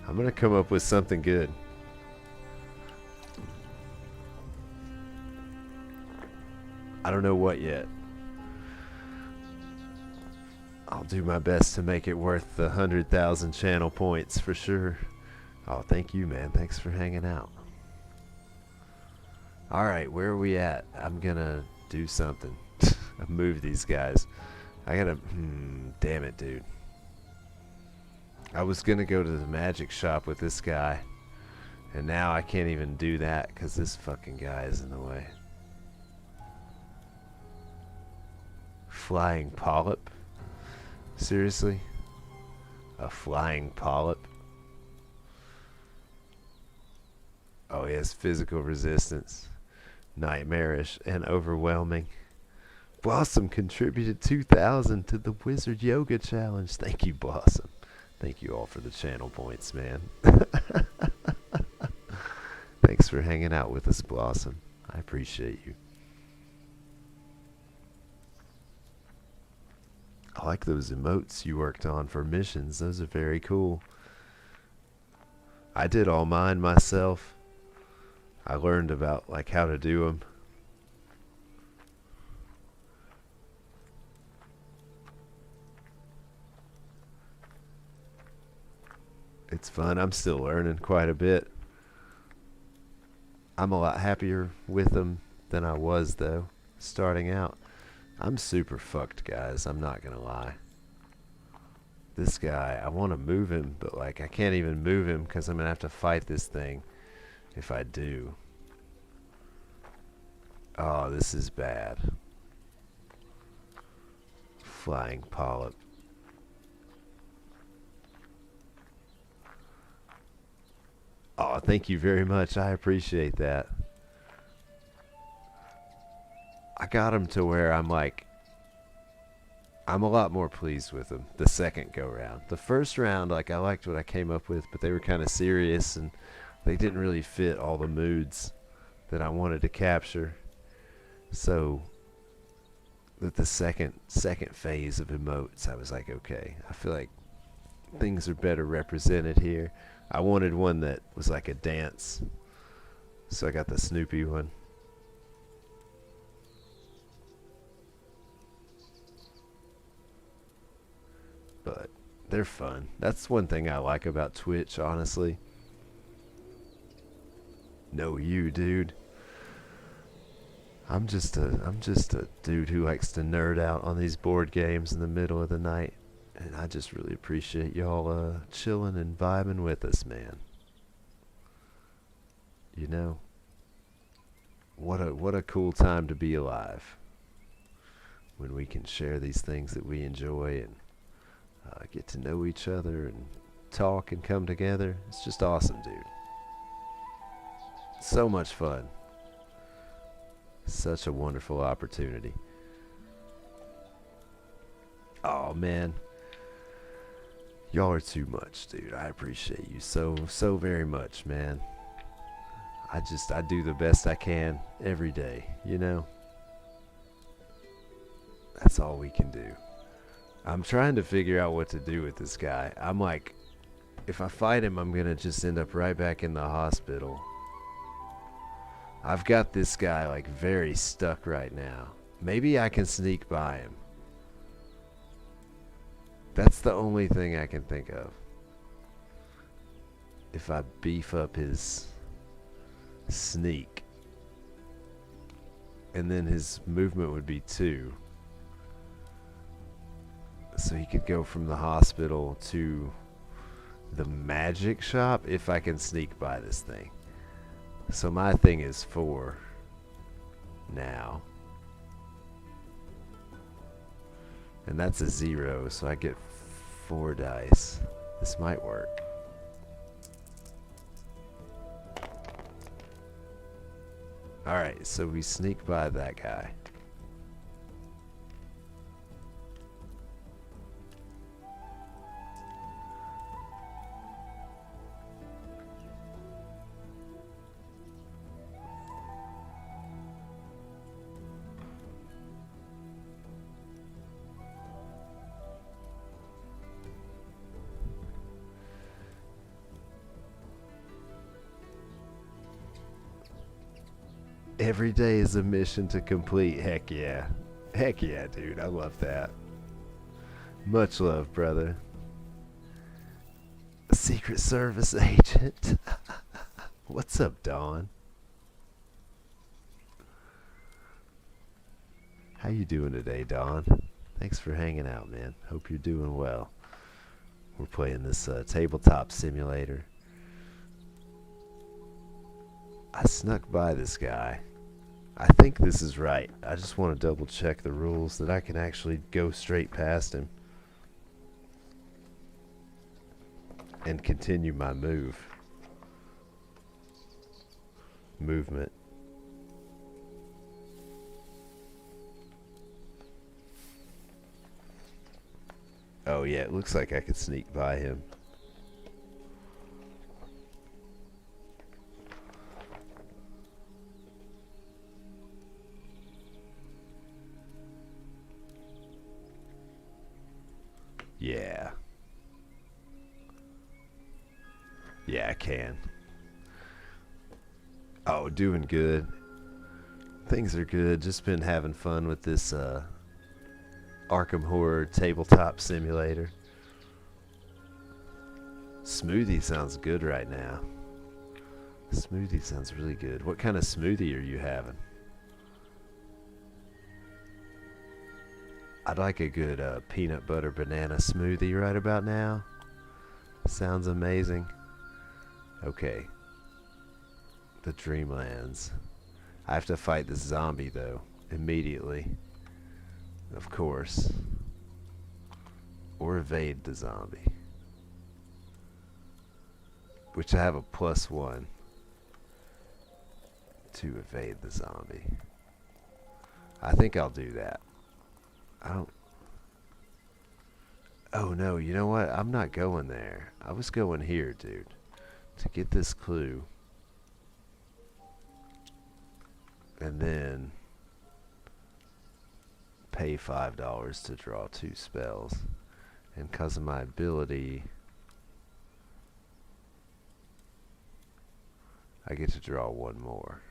I'm gonna come up with something good. I don't know what yet. I'll do my best to make it worth the 100,000 channel points for sure. Oh, thank you, man. Thanks for hanging out. Alright, where are we at? I'm gonna do something. Move these guys. I gotta... damn it, dude. I was gonna go to the magic shop with this guy. And now I can't even do that because this fucking guy is in the way. Flying polyp? Seriously? A flying polyp? Oh, he has physical resistance. Nightmarish and overwhelming. Blossom contributed 2,000 to the Wizard Yoga Challenge. Thank you, Blossom. Thank you all for the channel points, man. Thanks for hanging out with us, Blossom. I appreciate you. I like those emotes you worked on for missions. Those are very cool. I did all mine myself. I learned about like how to do them. It's fun. I'm still learning quite a bit. I'm a lot happier with them than I was, though, starting out. I'm super fucked, guys. I'm not gonna lie. This guy, I want to move him, but like I can't even move him because I'm gonna have to fight this thing if I do. Oh, this is bad. Flying polyp. Oh, thank you very much. I appreciate that. I got him to where I'm like, I'm a lot more pleased with them the second go round. The first round, like I liked what I came up with, but they were kind of serious and they didn't really fit all the moods that I wanted to capture. So with the second phase of emotes, I was like, okay, I feel like things are better represented here. I wanted one that was like a dance, so I got the Snoopy one. But they're fun. That's one thing I like about Twitch, honestly. No, you, dude. I'm just a dude who likes to nerd out on these board games in the middle of the night. And I just really appreciate y'all chilling and vibing with us, man. You know, what a cool time to be alive. When we can share these things that we enjoy and get to know each other and talk and come together. It's just awesome, dude. So much fun. Such a wonderful opportunity. Oh, man. Y'all are too much, dude. I appreciate you so very much, man. I do the best I can every day, you know? That's all we can do. I'm trying to figure out what to do with this guy. I'm like, if I fight him, I'm gonna just end up right back in the hospital. I've got this guy like very stuck right now. Maybe I can sneak by him. That's the only thing I can think of. If I beef up his sneak. And then his movement would be 2. So he could go from the hospital to the magic shop if I can sneak by this thing. So my thing is 4 now. And that's a 0, so I get 4 dice. This might work. Alright, so we sneak by that guy. Every day is a mission to complete. Heck yeah. Heck yeah, dude. I love that. Much love, brother. A Secret Service agent. What's up, Dawn? How you doing today, Dawn? Thanks for hanging out, man. Hope you're doing well. We're playing this tabletop simulator. I snuck by this guy. I think this is right. I just want to double check the rules that I can actually go straight past him and continue my movement. Oh yeah, it looks like I could sneak by him. Yeah. Yeah, I can. Oh, doing good. Things are good. Just been having fun with this Arkham Horror tabletop simulator. Smoothie sounds good right now. Smoothie sounds really good. What kind of smoothie are you having? I'd like a good peanut butter banana smoothie right about now. Sounds amazing. Okay. The Dreamlands. I have to fight this zombie though, immediately. Of course. Or evade the zombie. Which I have a +1 to evade the zombie. I think I'll do that. I don't... Oh no, you know what? I'm not going there. I was going here, dude. To get this clue. And then pay $5 to draw 2 spells. And because of my ability, I get to draw 1 more.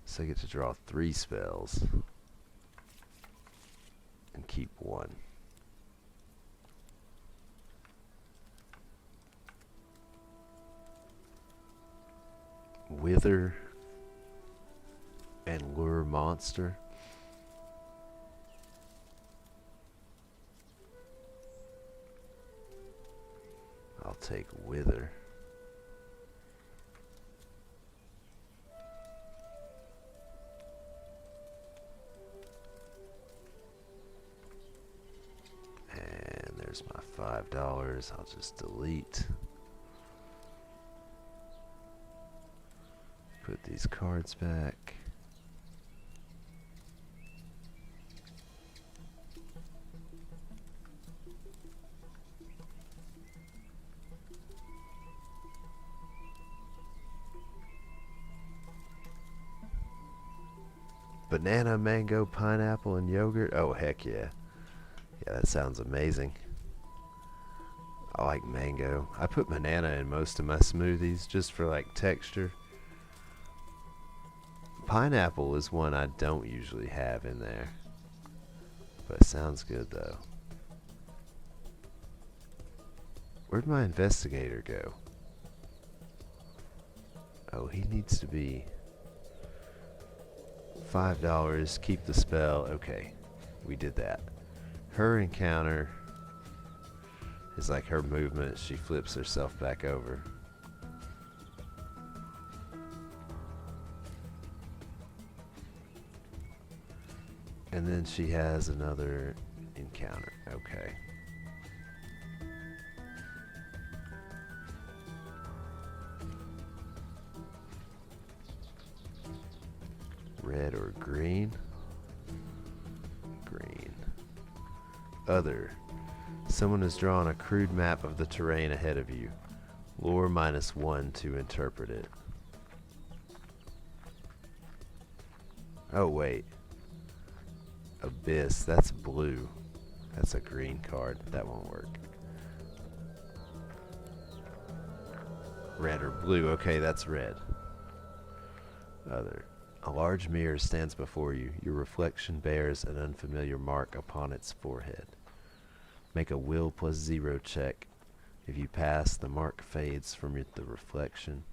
So I get to draw 3 spells. And keep 1. Wither and Lure Monster. I'll take Wither. And there's my $5. I'll just delete. Put these cards back. Banana, mango, pineapple, and yogurt. Oh, heck yeah. Yeah, that sounds amazing. I like mango. I put banana in most of my smoothies just for like texture. Pineapple is one I don't usually have in there. But it sounds good though. Where'd my investigator go? Oh, he needs to be $5. Keep the spell. Okay, we did that. Her encounter is like her movement. She flips herself back over. And then she has another encounter. Okay. Red or green? Green. Other. Someone has drawn a crude map of the terrain ahead of you. Lore -1 to interpret it. Oh, wait. Abyss. That's blue. That's a green card. That won't work. Red or blue. Okay, that's red. Other. A large mirror stands before you. Your reflection bears an unfamiliar mark upon its forehead. Make a will +0 check. If you pass, the mark fades from the reflection.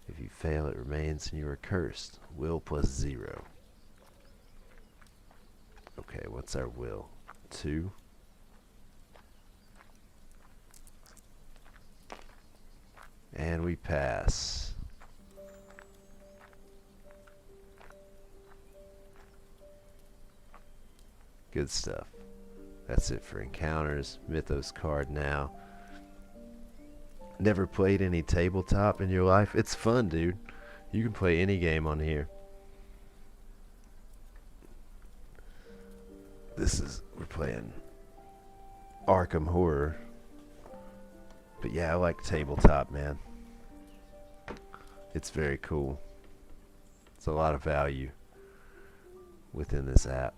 If you fail, it remains and you are cursed. Will +0. Okay, what's our will? 2. And we pass. Good stuff. That's it for encounters. Mythos card now. Never played any tabletop in your life? It's fun, dude. You can play any game on here. We're playing Arkham Horror. But yeah, I like tabletop, man. It's very cool. It's a lot of value within this app.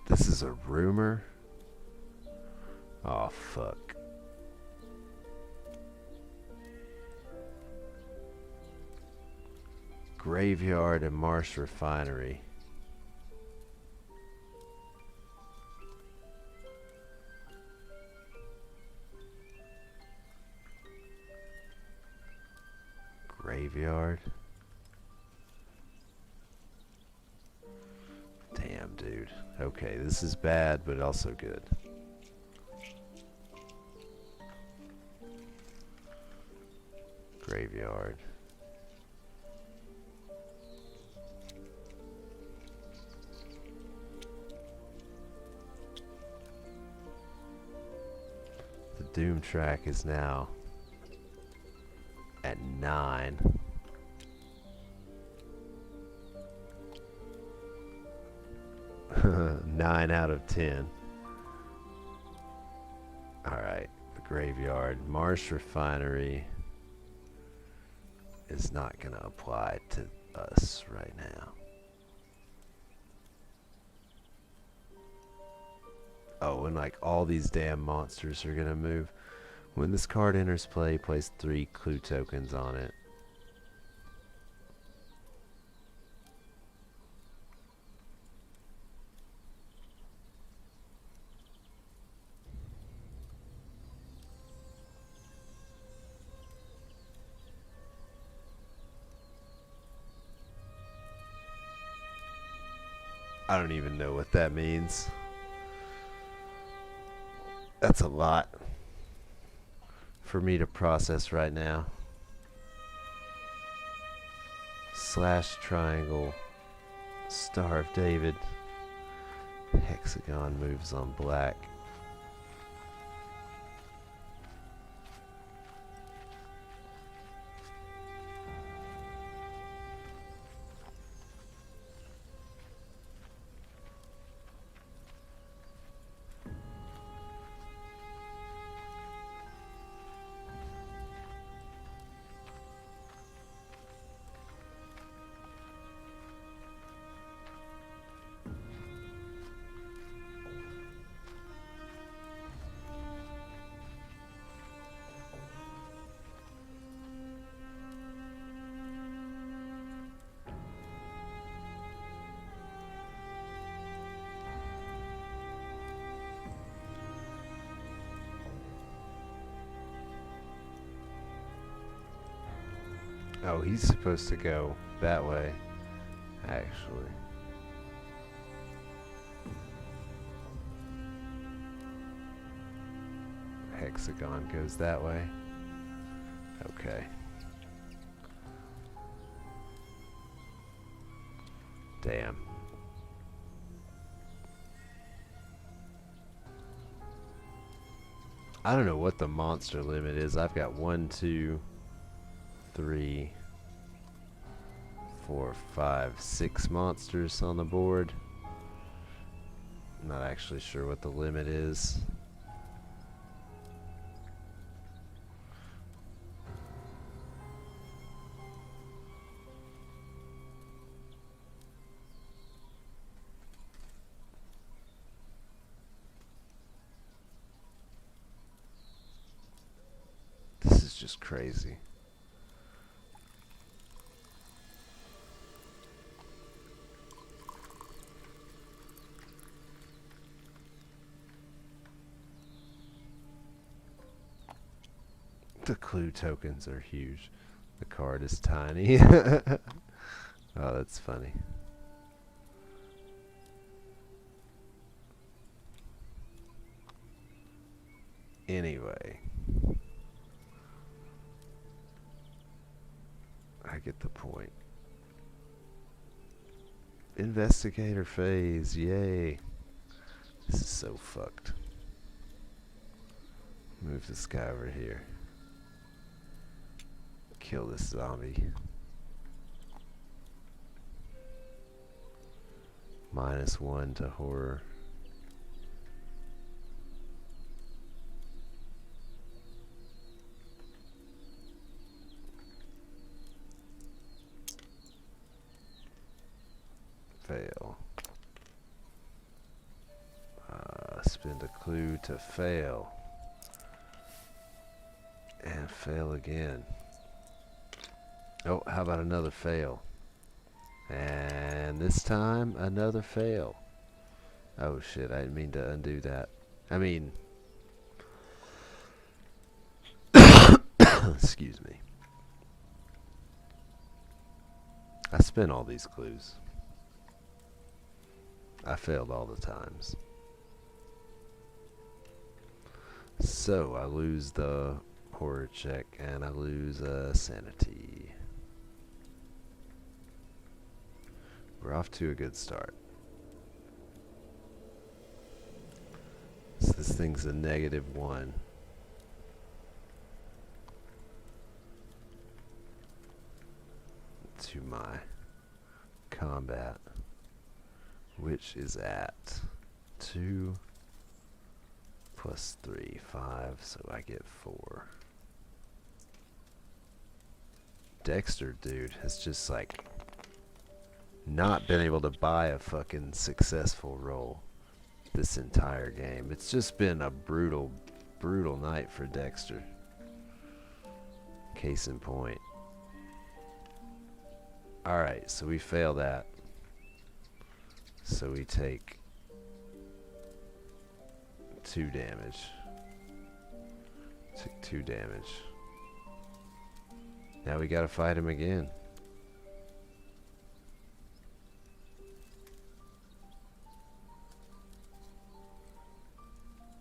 This is a rumor. Oh, fuck. Graveyard and Marsh Refinery. Graveyard. Damn, dude. Okay, this is bad, but also good. Graveyard. The Doom track is now at 9. Nine out of 10. Alright, the Graveyard. Marsh Refinery is not going to apply to us right now. Oh, and like all these damn monsters are going to move. When this card enters play, place 3 clue tokens on it. I don't even know what that means. That's a lot for me to process right now. Slash triangle, Star of David, hexagon moves on black. Oh, he's supposed to go that way, actually. Hexagon goes that way. Okay. Damn. I don't know what the monster limit is. I've got 1, 2, 3, 4, 5, 6 monsters on the board. I'm not actually sure what the limit is. This is just crazy. The clue tokens are huge. The card is tiny. Oh, that's funny. Anyway. I get the point. Investigator phase, yay. This is so fucked. Move this guy over here. Kill this zombie. -1 to horror. Fail. Spend a clue to fail. And fail again. Oh, how about another fail? And this time, another fail. Oh shit, I didn't mean to undo that. I mean... excuse me. I spent all these clues. I failed all the times. So, I lose the horror check and I lose sanity. We're off to a good start. So this thing's a -1. To my combat, which is at 2 plus 3, 5, so I get 4. Dexter, dude, has just like not been able to buy a fucking successful roll this entire game. It's just been a brutal, brutal night for Dexter. Case in point. Alright, so we fail that. So we take 2 damage. Took 2 damage. Now we gotta fight him again.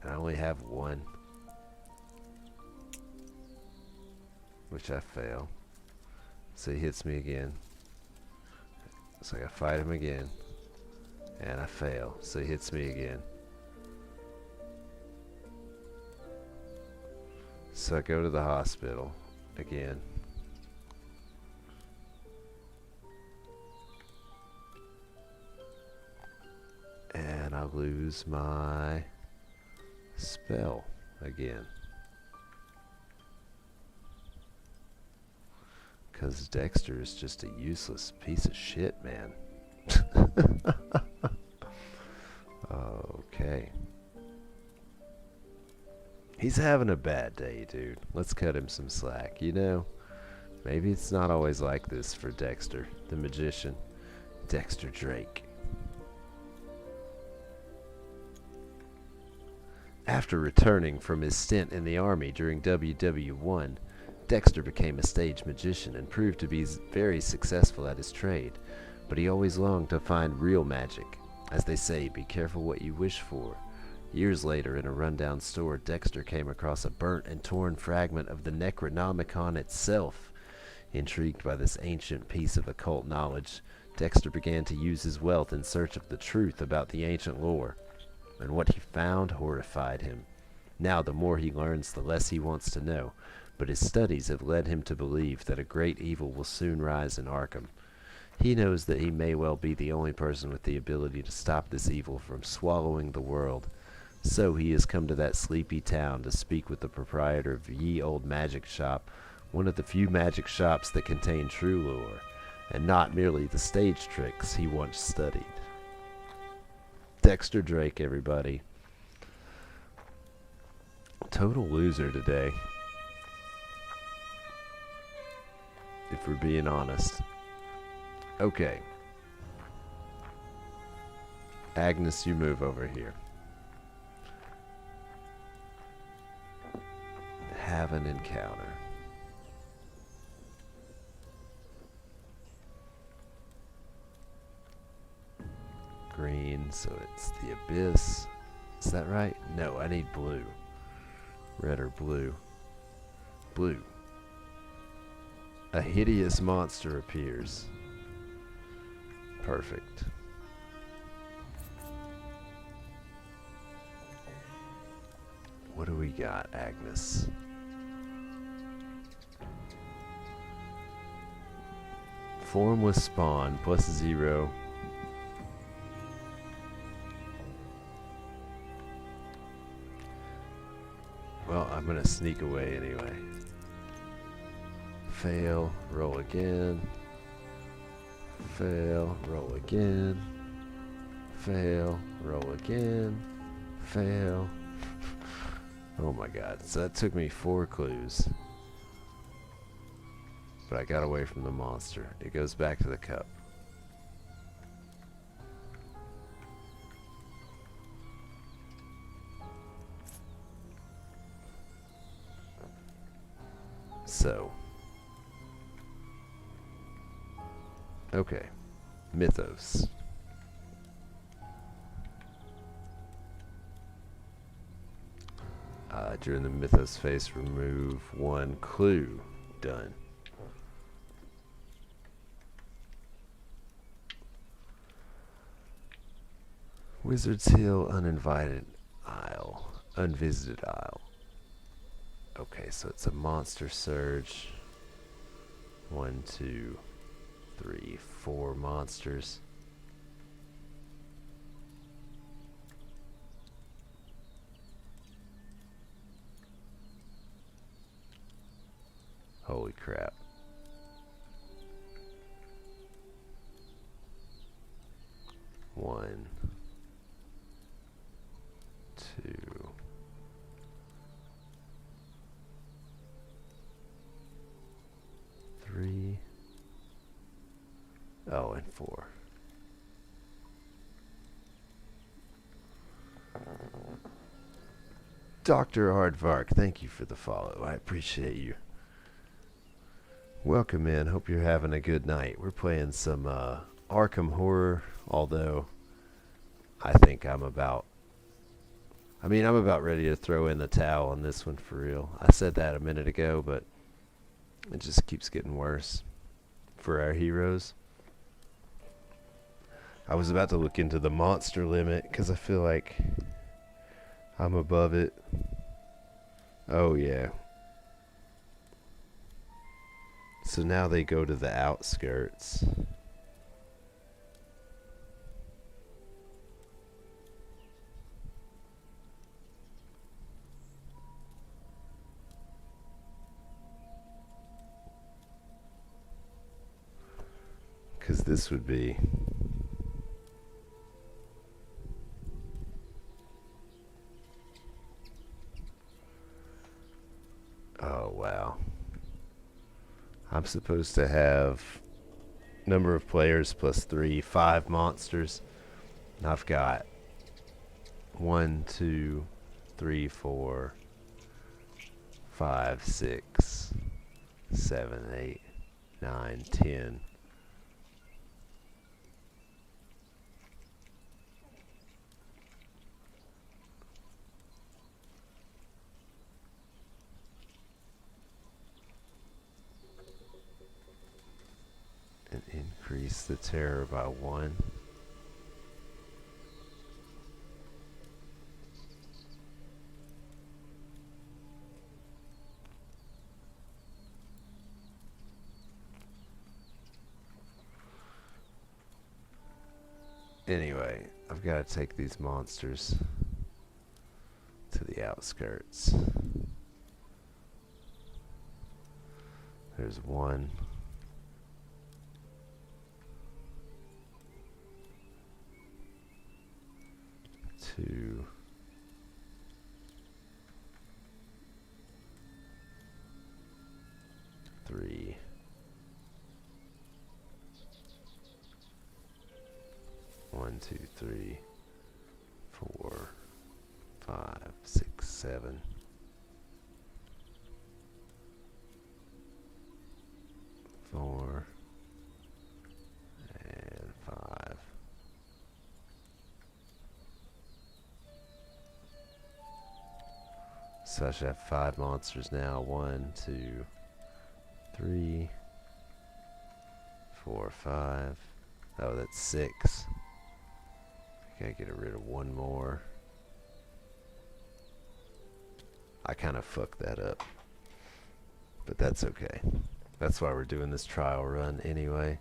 I only have 1, which I fail. So he hits me again. So I gotta fight him again. And I fail. So he hits me again. So I go to the hospital again. And I lose my spell again. Because Dexter is just a useless piece of shit, man. Okay. He's having a bad day, dude. Let's cut him some slack, you know? Maybe it's not always like this for Dexter, the magician. Dexter Drake. After returning from his stint in the army during WW1, Dexter became a stage magician and proved to be very successful at his trade, but he always longed to find real magic. As they say, be careful what you wish for. Years later, in a rundown store, Dexter came across a burnt and torn fragment of the Necronomicon itself. Intrigued by this ancient piece of occult knowledge, Dexter began to use his wealth in search of the truth about the ancient lore, and what he found horrified him. Now, the more he learns, the less he wants to know, but his studies have led him to believe that a great evil will soon rise in Arkham. He knows that he may well be the only person with the ability to stop this evil from swallowing the world. So he has come to that sleepy town to speak with the proprietor of Ye Old Magic Shop, one of the few magic shops that contain true lore, and not merely the stage tricks he once studied. Dexter Drake, everybody. Total loser today, if we're being honest. Okay. Agnes, you move over here. Have an encounter. Green, so it's the abyss. Is that right? No, I need blue. Red or blue? Blue. A hideous monster appears. Perfect. What do we got, Agnes? Form with spawn, +0. Well, I'm gonna sneak away anyway. Fail, roll again. Fail, roll again. Fail, roll again. Fail. Oh my god, so that took me 4 clues. But I got away from the monster. It goes back to the cup. So. Okay. Mythos. During the Mythos phase, remove 1 clue. Done. Wizard's Hill, uninvited isle. Unvisited isle. Okay, so it's a monster surge. 1, 2, 3, 4 monsters. Holy crap. One, 2, 3. Oh, and 4. Dr. Aardvark, thank you for the follow. I appreciate you. Welcome in. Hope you're having a good night. We're playing some Arkham Horror, although I think I'm about ready to throw in the towel on this one for real. I said that a minute ago, but it just keeps getting worse for our heroes. I was about to look into the monster limit because I feel like I'm above it. Oh yeah. So now they go to the outskirts. Because this would be... Oh, wow. I'm supposed to have number of players +3, 5 monsters. And I've got 1, 2, 3, 4, 5, 6, 7, 8, 9, 10. And increase the terror by 1. Anyway, I've got to take these monsters to the outskirts. There's 1. 2. 3. 1, 2, 3, 4, 5, 6, 7. 4 and 5. So I should have 5 monsters now. 1, 2, 3, 4, 5. Oh, that's 6. Gotta get rid of 1 more. I kind of fucked that up, but that's okay. That's why we're doing this trial run anyway.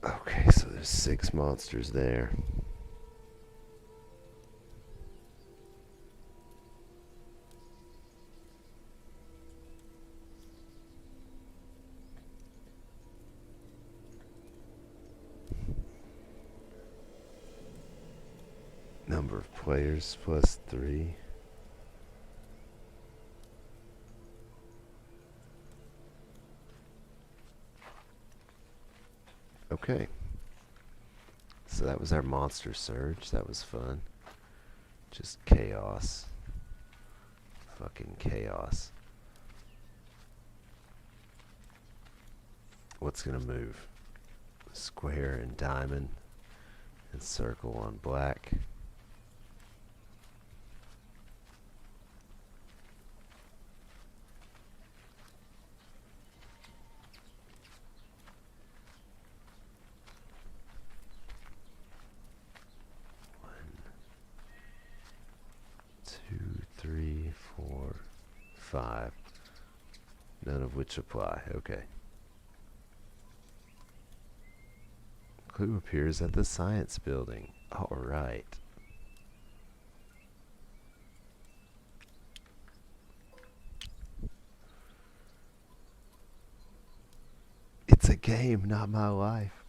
Okay, so there's 6 monsters there. Number of players plus 3. Okay. So that was our monster surge. That was fun. Just chaos. Fucking chaos. What's gonna move? Square and diamond and circle on black. Two, 3, 4, 5. None of which apply. Okay. Clue appears at the science building. Alright. It's a game, not my life.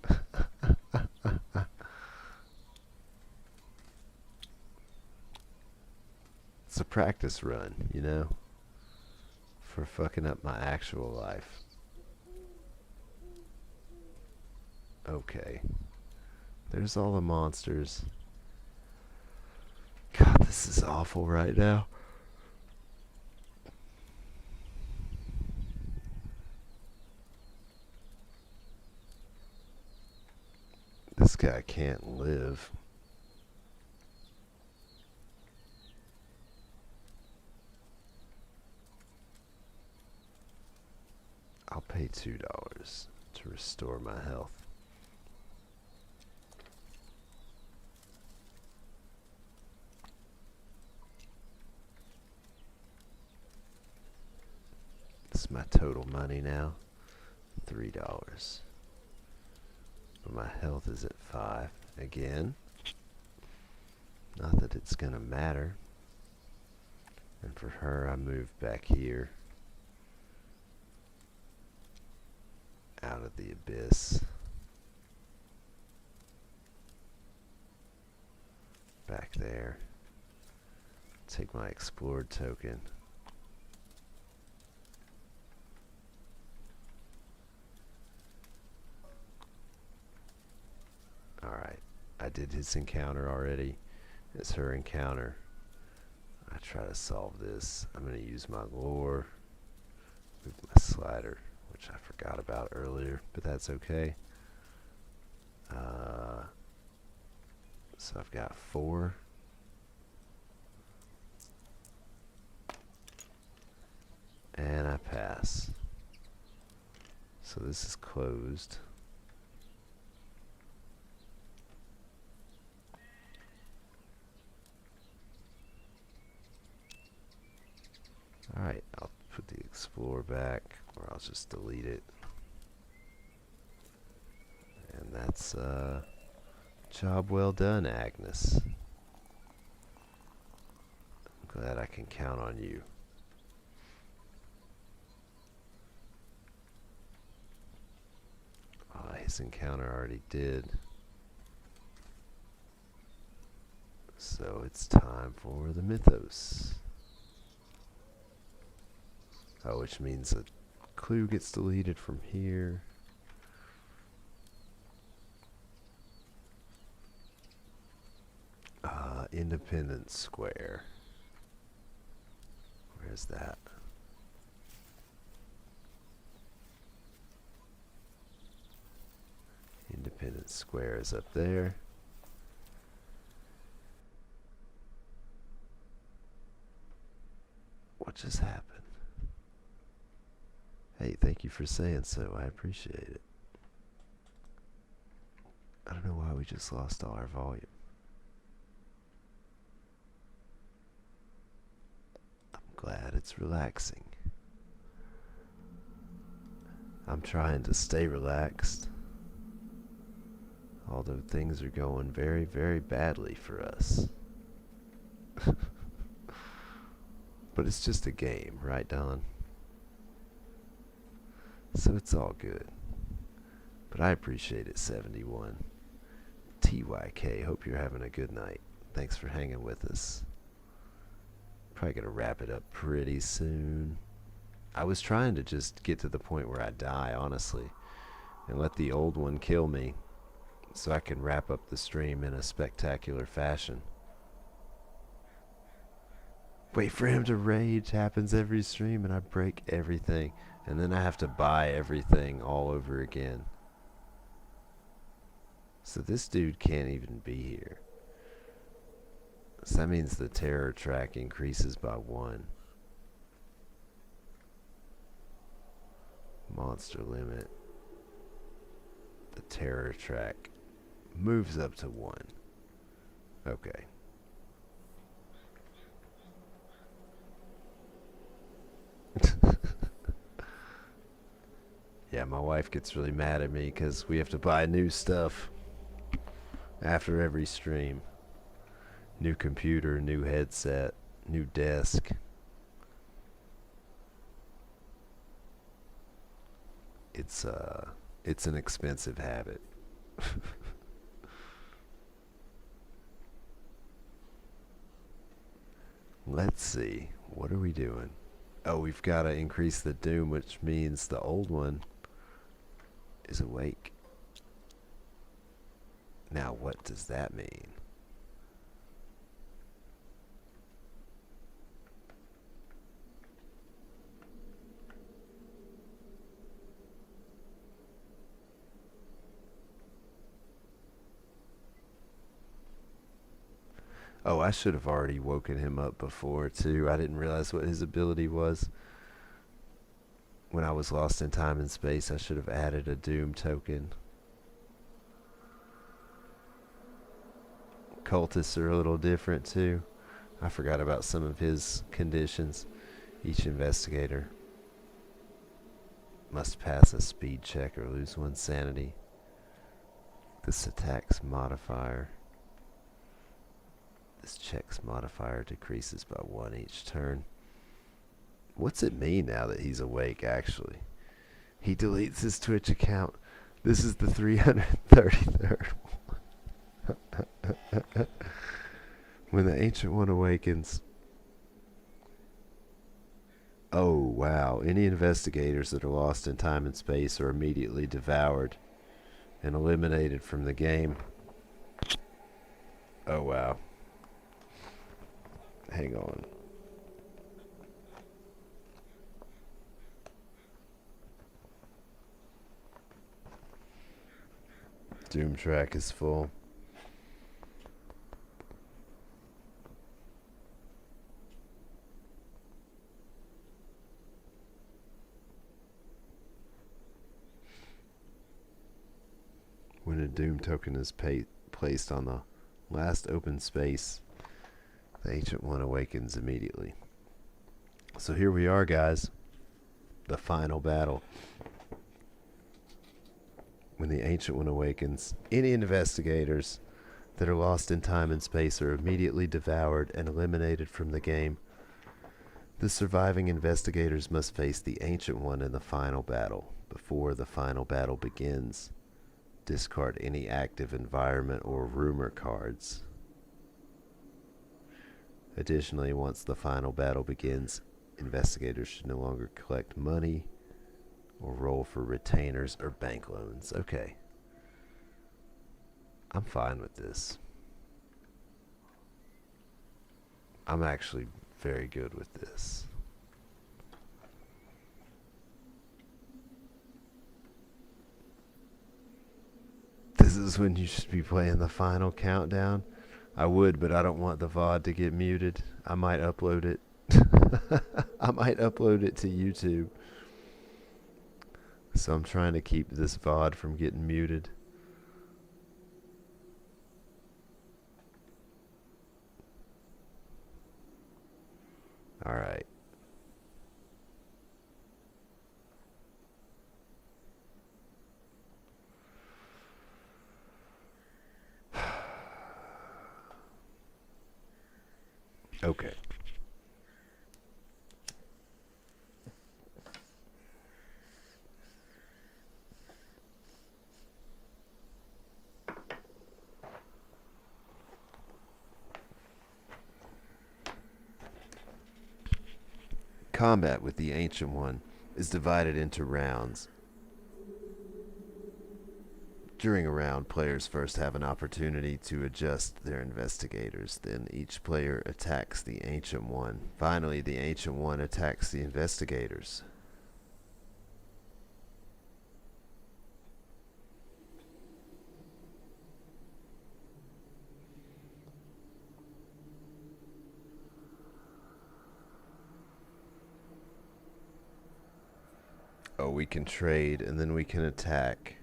It's a practice run, you know, for fucking up my actual life. Okay. There's all the monsters. God, this is awful right now. This guy can't live. I'll pay $2 to restore my health. This is my total money now. $3. But my health is at 5 again. Not that it's gonna matter. And for her, I move back here. Out of the abyss. Back there. Take my explored token. Alright. I did his encounter already. It's her encounter. I try to solve this. I'm going to use my lore. Move my slider, which I forgot about earlier, but that's okay. So I've got 4. And I pass. So this is closed. Alright, I'll put the Explorer back, or I'll just delete it. And that's, job well done, Agnes. I'm glad I can count on you. His encounter already did. So it's time for the Mythos. Oh, which means a clue gets deleted from here. Independence Square. Where's that? Independence Square is up there. What just happened? Hey, thank you for saying so. I appreciate it. I don't know why we just lost all our volume. I'm glad it's relaxing. I'm trying to stay relaxed. Although things are going very, very badly for us. But it's just a game, right, Don? So it's all good. But I appreciate it, 71. TYK, hope you're having a good night. Thanks for hanging with us. Probably gonna wrap it up pretty soon. I was trying to just get to the point where I die, honestly, and let the old one kill me, so I can wrap up the stream in a spectacular fashion. Wait for him to rage happens every stream and I break everything. And then I have to buy everything all over again. So this dude can't even be here. So that means the terror track increases by 1. Monster limit. The terror track moves up to 1. Okay. Yeah, my wife gets really mad at me because we have to buy new stuff after every stream. New computer, new headset, new desk. It's an expensive habit. Let's see, what are we doing? Oh, we've got to increase the doom, which means the old one is awake. Now, what does that mean? Oh, I should have already woken him up before, too. I didn't realize what his ability was. When I was lost in time and space, I should have added a Doom token. Cultists are a little different, too. I forgot about some of his conditions. Each investigator must pass a speed check or lose 1 sanity. This attack's modifier. This check's modifier decreases by 1 each turn. What's it mean now that he's awake, actually? He deletes his Twitch account. This is the 333rd one. When the Ancient One awakens. Oh, wow. Any investigators that are lost in time and space are immediately devoured and eliminated from the game. Oh, wow. Hang on. Doom track is full. When a Doom token is placed on the last open space, the Ancient One awakens immediately. So here we are, guys. The final battle. When the Ancient One awakens, any investigators that are lost in time and space are immediately devoured and eliminated from the game. The surviving investigators must face the Ancient One in the final battle. Before the final battle begins, discard any active environment or rumor cards. Additionally, once the final battle begins, investigators should no longer collect money or roll for retainers or bank loans. Okay. I'm fine with this. I'm actually very good with this. This is when you should be playing the final countdown. I would, but I don't want the VOD to get muted. I might upload it. I might upload it to YouTube. So I'm trying to keep this VOD from getting muted. Alright. Okay. Combat with the Ancient One is divided into rounds. During a round, players first have an opportunity to adjust their investigators. Then each player attacks the Ancient One. Finally, the Ancient One attacks the investigators. Oh, we can trade and then we can attack.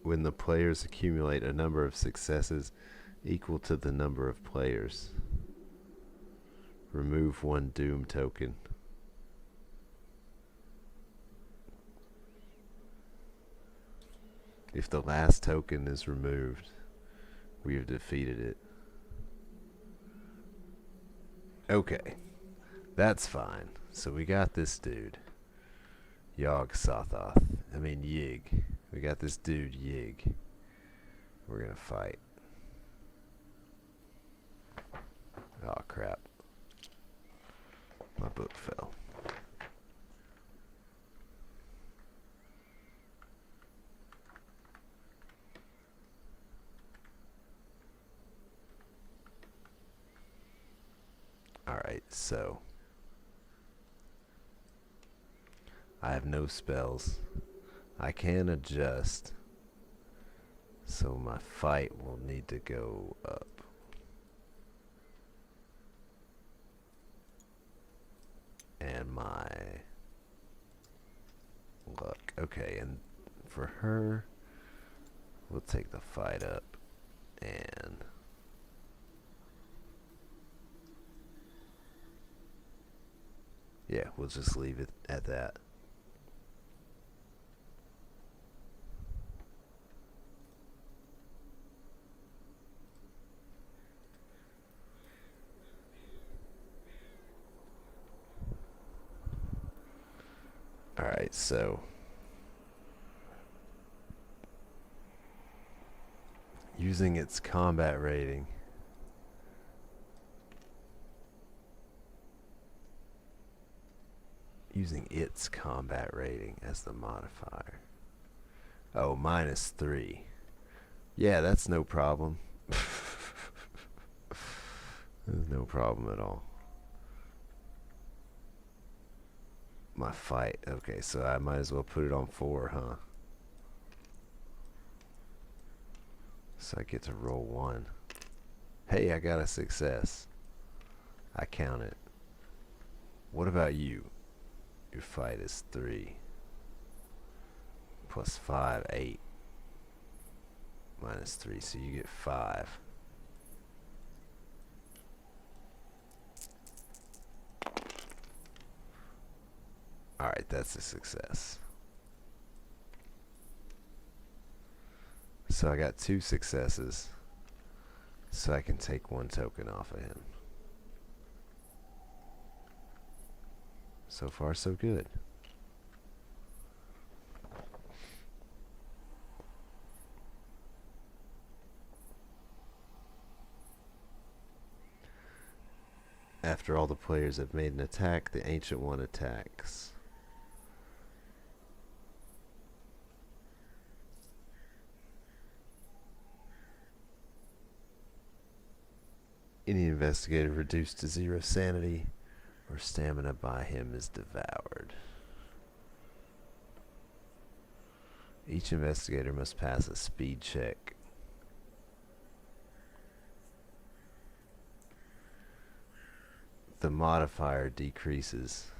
When the players accumulate a number of successes equal to the number of players, remove one Doom token. If the last token is removed, we have defeated it. Okay, that's fine. So we got this dude, Yig. We got this dude, Yig. We're gonna fight. Oh crap. My book fell. Alright, so I have no spells. I can adjust, so my fight will need to go up. And my luck. Okay, and for her, we'll take the fight up. And yeah, we'll just leave it at that. Alright, so using its combat rating, Using its combat rating as the modifier. Oh, -3. Yeah, that's no problem. There's no problem at all. My fight. Okay, so I might as well put it on 4, huh? So I get to roll 1. Hey, I got a success. I count it. What about you? Your fight is 3. Plus 5, 8. -3, so you get 5. Alright, that's a success. So I got 2 successes. So I can take 1 token off of him. So far, so good. After all the players have made an attack, the Ancient One attacks. Any investigator reduced to 0 sanity or stamina by him is devoured. Each investigator must pass a speed check. The modifier decreases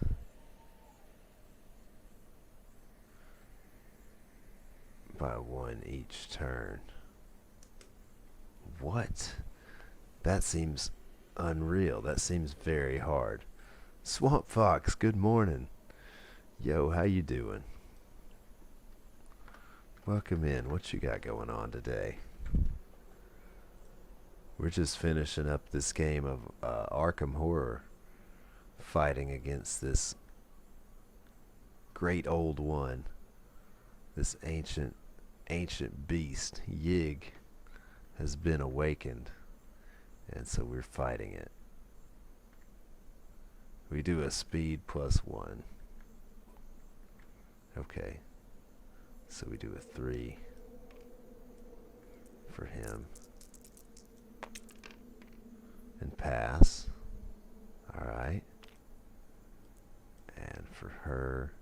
by 1 each turn. What? That seems unreal. That seems very hard. Swamp Fox, good morning. Yo, how you doing? Welcome in. What you got going on today? We're just finishing up this game of Arkham Horror, fighting against this great old one, this ancient beast. Yig has been awakened, and so we're fighting it. We do a speed +1. Okay, so we do a 3 for him and pass. Alright, and for her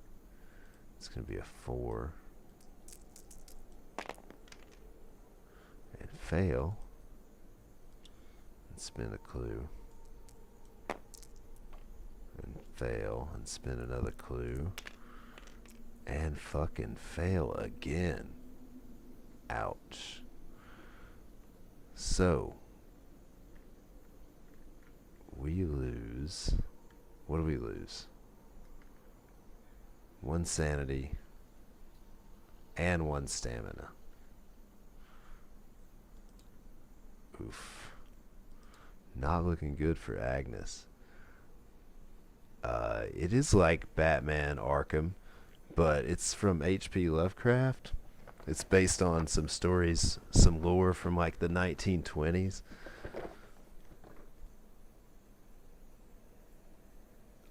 it's gonna be a 4 and fail and spin a clue and fail and spin another clue and fucking fail again. Ouch. So we lose. What do we lose? 1 sanity and 1 stamina. Oof. Not looking good for Agnes. It is like Batman Arkham, but it's from H.P. Lovecraft. It's based on some stories, some lore from like the 1920s.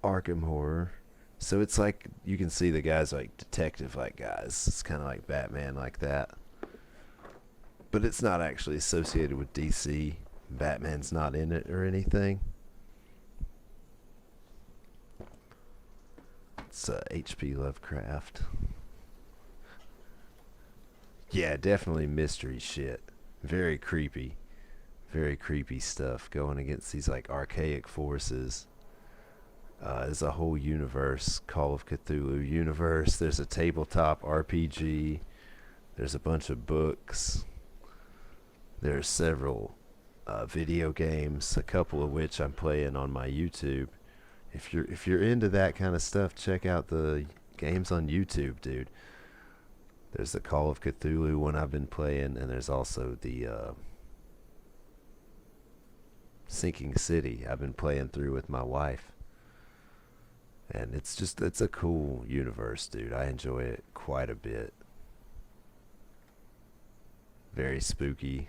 Arkham Horror. So it's like, you can see the guys like detective like guys. It's kind of like Batman like that. But it's not actually associated with DC. Batman's not in it or anything. It's H.P. Lovecraft. Yeah, definitely mystery shit. Very creepy. Very creepy stuff going against these like archaic forces. There's a whole universe, Call of Cthulhu universe. There's a tabletop RPG. There's a bunch of books. There's several video games, a couple of which I'm playing on my YouTube. If you're into that kind of stuff, check out the games on YouTube, dude. There's the Call of Cthulhu one I've been playing, and there's also the Sinking City I've been playing through with my wife. And it's a cool universe, dude. I enjoy it quite a bit. Very spooky.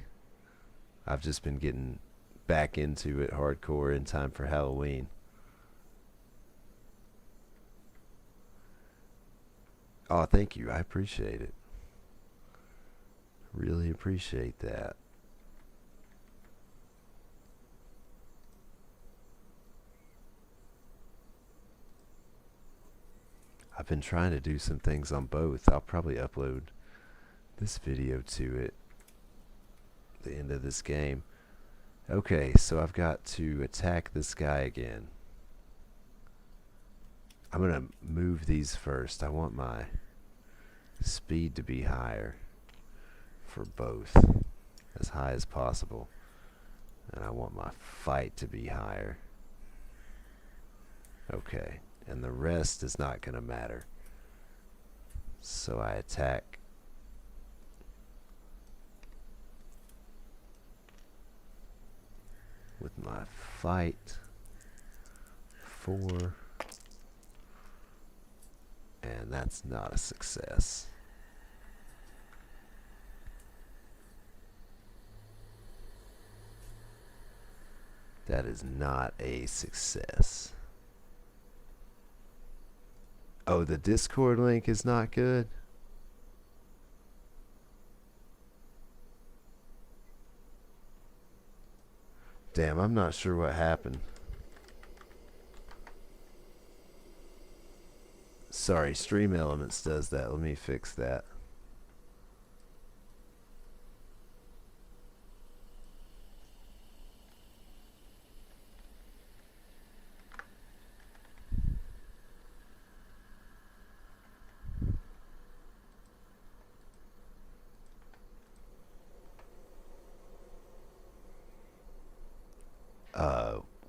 I've just been getting back into it hardcore in time for Halloween. Oh, thank you. I appreciate it. Really appreciate that. I've been trying to do some things on both. I'll probably upload this video to it at the end of this game. Okay, so I've got to attack this guy again. I'm gonna move these first. I want my speed to be higher for both, as high as possible, and I want my fight to be higher. Okay, and the rest is not gonna matter. So I attack. With my fight 4, and that's not a success. That is not a success. Oh, the Discord link is not good? Damn, I'm not sure what happened. Sorry, Stream Elements does that. Let me fix that.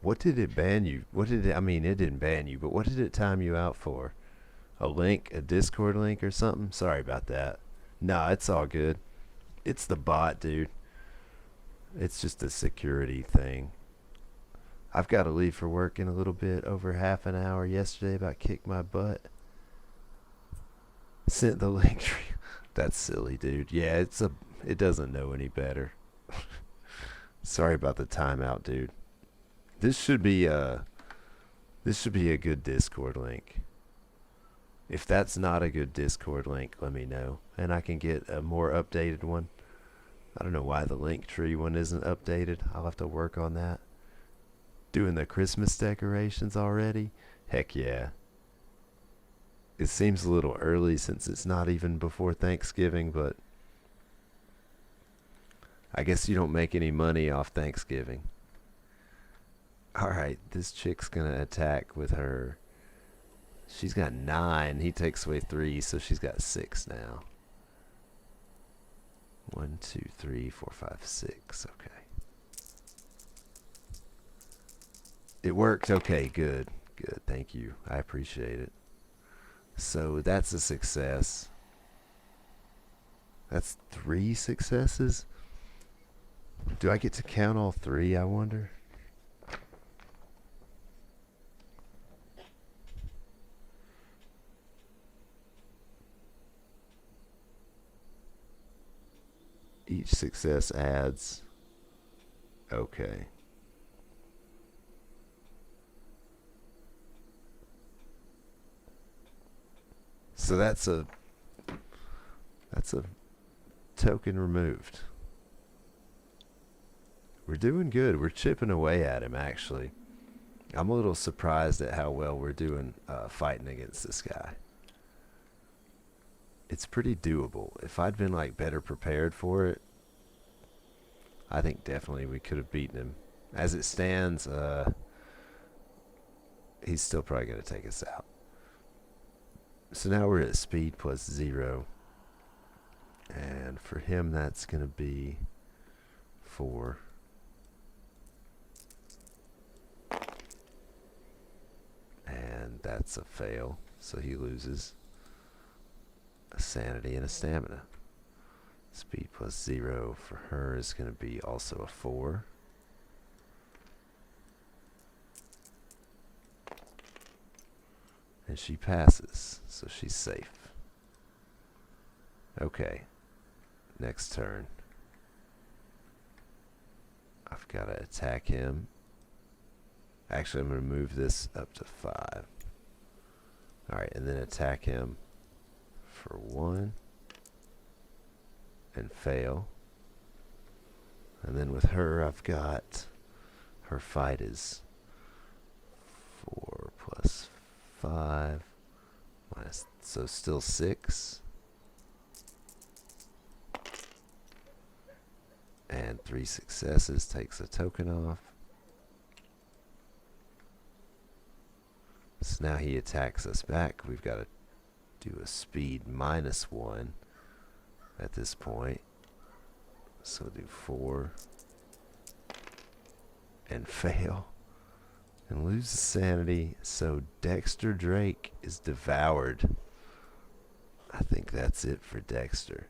What did it ban you? What did it, I mean, it didn't ban you, but what did it time you out for? A link, a Discord link or something? Sorry about that. Nah, it's all good. It's the bot, dude. It's just a security thing. I've got to leave for work in a little bit, over half an hour. Yesterday about kicked my butt. Sent the link tree. That's silly, dude. Yeah, it doesn't know any better. Sorry about the timeout, dude. This should be a good Discord link. If that's not a good Discord link, let me know, and I can get a more updated one. I don't know why the link tree one isn't updated. I'll have to work on that. Doing the Christmas decorations already? Heck yeah. It seems a little early since it's not even before Thanksgiving, but I guess you don't make any money off Thanksgiving. Alright, this chick's gonna attack with her. She's got 9. He takes away 3, so she's got 6 now. 1, 2, 3, 4, 5, 6. Okay. It worked. Okay, good. Good. Thank you. I appreciate it. So that's a success. That's 3 successes? Do I get to count all 3, I wonder? Each success adds. Okay. So that's a token removed. We're doing good. We're chipping away at him, actually. I'm a little surprised at how well we're doing fighting against this guy. It's pretty doable. If I'd been like better prepared for it, I think definitely we could have beaten him. As it stands, he's still probably going to take us out. So now we're at speed plus 0. And for him, that's going to be 4. And that's a fail. So he loses a sanity and a stamina. Speed plus 0 for her is going to be also a 4. And she passes, so she's safe. Okay, next turn. I've got to attack him. Actually, I'm going to move this up to 5. Alright, and then attack him for 1 and fail. And then with her, I've got her fight is 4 plus 5 minus, so still 6. And 3 successes takes a token off. So now he attacks us back. We've got to do a speed -1 at this point. So we'll do 4 and fail and lose the sanity. So Dexter Drake is devoured. I think that's it for Dexter.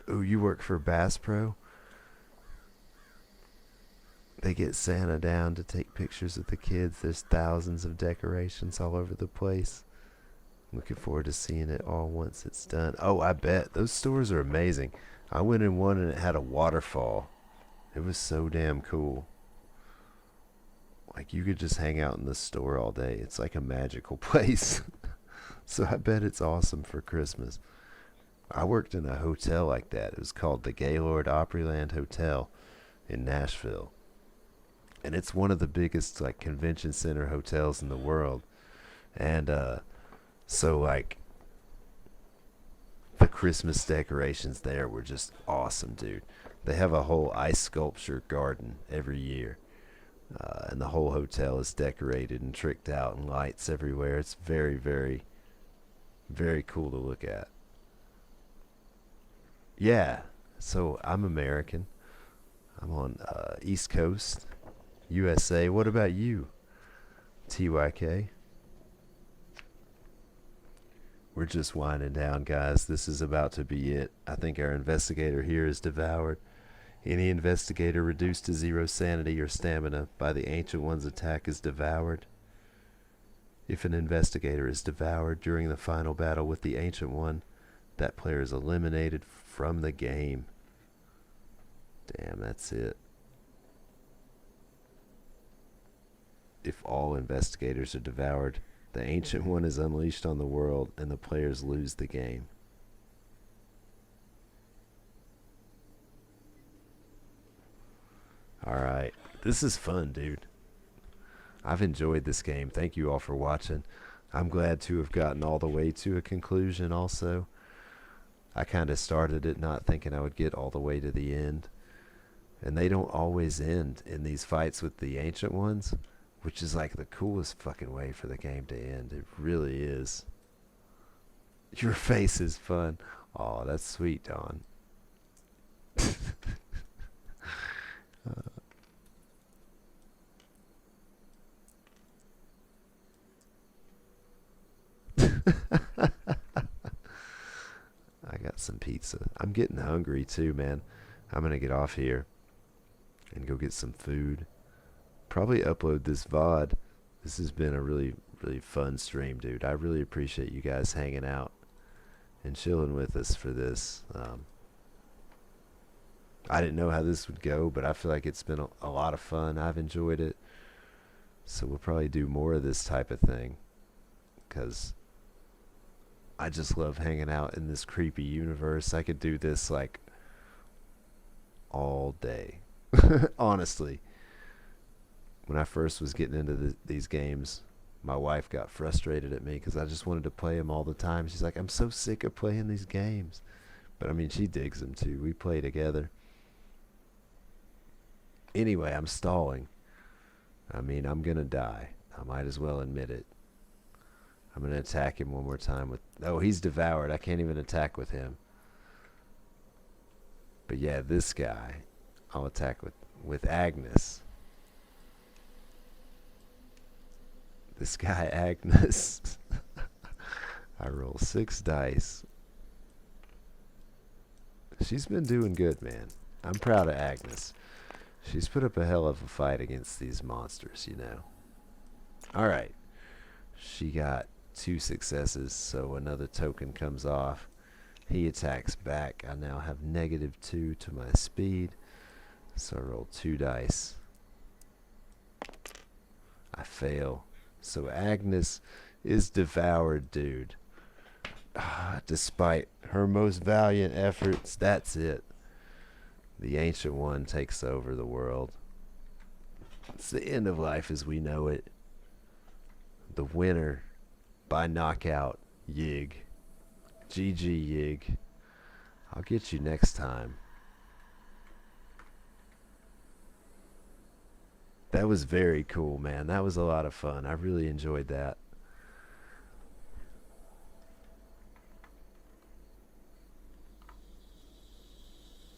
Oh, you work for Bass Pro? They get Santa down to take pictures of the kids. There's thousands of decorations all over the place. Looking forward to seeing it all once it's done. Oh, I bet. Those stores are amazing. I went in one and it had a waterfall. It was so damn cool. Like, you could just hang out in the store all day. It's like a magical place. So I bet it's awesome for Christmas. I worked in a hotel like that. It was called the Gaylord Opryland Hotel in Nashville. And it's one of the biggest like convention center hotels in the world. And so like the Christmas decorations there were just awesome, dude. They have a whole ice sculpture garden every year. And the whole hotel is decorated and tricked out and lights everywhere. It's very, very, very cool to look at. Yeah, so I'm American. I'm on East Coast, USA. What about you, TYK? We're just winding down, guys. This is about to be it. I think our investigator here is devoured. Any investigator reduced to 0 sanity or stamina by the Ancient One's attack is devoured. If an investigator is devoured during the final battle with the Ancient One, that player is eliminated from the game. Damn, that's it. If all investigators are devoured, the Ancient One is unleashed on the world and the players lose the game. Alright, this is fun, dude. I've enjoyed this game. Thank you all for watching. I'm glad to have gotten all the way to a conclusion also. I kind of started it not thinking I would get all the way to the end. And they don't always end in these fights with the Ancient Ones, which is like the coolest fucking way for the game to end. It really is. Your face is fun. Aw, that's sweet, Don. I got some pizza. I'm getting hungry too, man. I'm gonna get off here and go get some food. Probably upload this VOD. This has been a really, really fun stream, dude. I really appreciate you guys hanging out and chilling with us for this. I didn't know how this would go, but I feel like it's been a lot of fun. I've enjoyed it. So we'll probably do more of this type of thing, because I just love hanging out in this creepy universe. I could do this like all day. Honestly. When I first was getting into these games, my wife got frustrated at me because I just wanted to play them all the time. She's like, I'm so sick of playing these games. But I mean, she digs them too. We play together. Anyway, I'm stalling. I mean, I'm gonna die. I might as well admit it. I'm gonna attack him one more time with... Oh, he's devoured. I can't even attack with him. But yeah, this guy, I'll attack with Agnes. This guy, Agnes. I roll 6 dice. She's been doing good, man. I'm proud of Agnes. She's put up a hell of a fight against these monsters, you know. Alright. She got 2 successes, so another token comes off. He attacks back. I now have -2 to my speed. So I roll 2 dice. I fail. So Agnes is devoured, dude. Despite her most valiant efforts, that's it. The Ancient One takes over the world. It's the end of life as we know it. The winner by knockout, Yig. GG, Yig. I'll get you next time. That was very cool, man. That was a lot of fun. I really enjoyed that.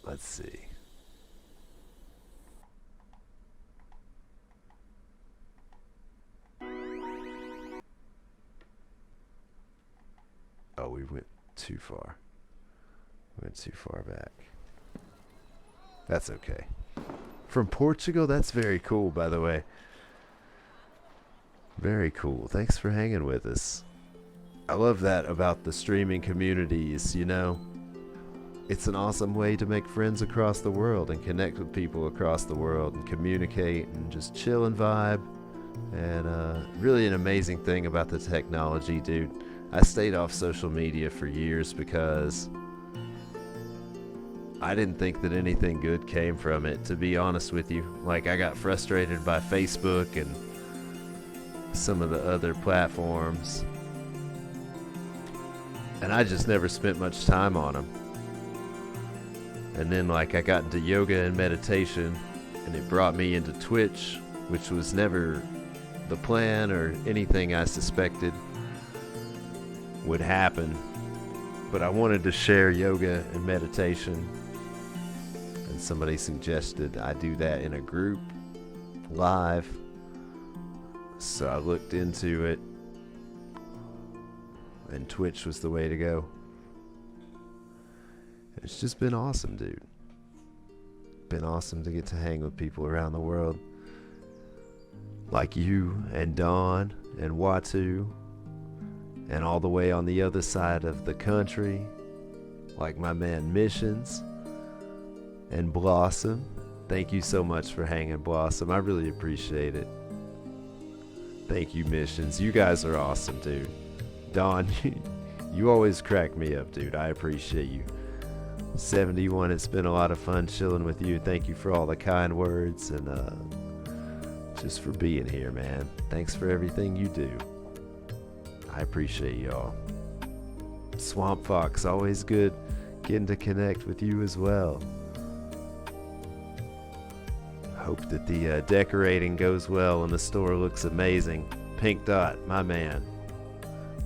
Let's see. Oh, we went too far. We went too far back. That's okay. From Portugal? That's very cool, by the way. Very cool. Thanks for hanging with us. I love that about the streaming communities, you know? It's an awesome way to make friends across the world and connect with people across the world and communicate and just chill and vibe. And really an amazing thing about the technology, dude. I stayed off social media for years because I didn't think that anything good came from it, to be honest with you. Like, I got frustrated by Facebook and some of the other platforms, and I just never spent much time on them. And then, like, I got into yoga and meditation, and it brought me into Twitch, which was never the plan or anything I suspected would happen. But I wanted to share yoga and meditation, and somebody suggested I do that in a group live. So I looked into it, and Twitch was the way to go. It's just been awesome, dude. Been awesome to get to hang with people around the world, like you and Dawn and Watu, and all the way on the other side of the country, like my man Missions and Blossom. Thank you so much for hanging, Blossom. I really appreciate it. Thank you, Missions. You guys are awesome, dude. Dawn, you always crack me up, dude. I appreciate you. 71, it's been a lot of fun chilling with you. Thank you for all the kind words and just for being here, man. Thanks for everything you do. I appreciate y'all. Swamp Fox, always good getting to connect with you as well. Hope that the decorating goes well and the store looks amazing. Pink Dot, my man.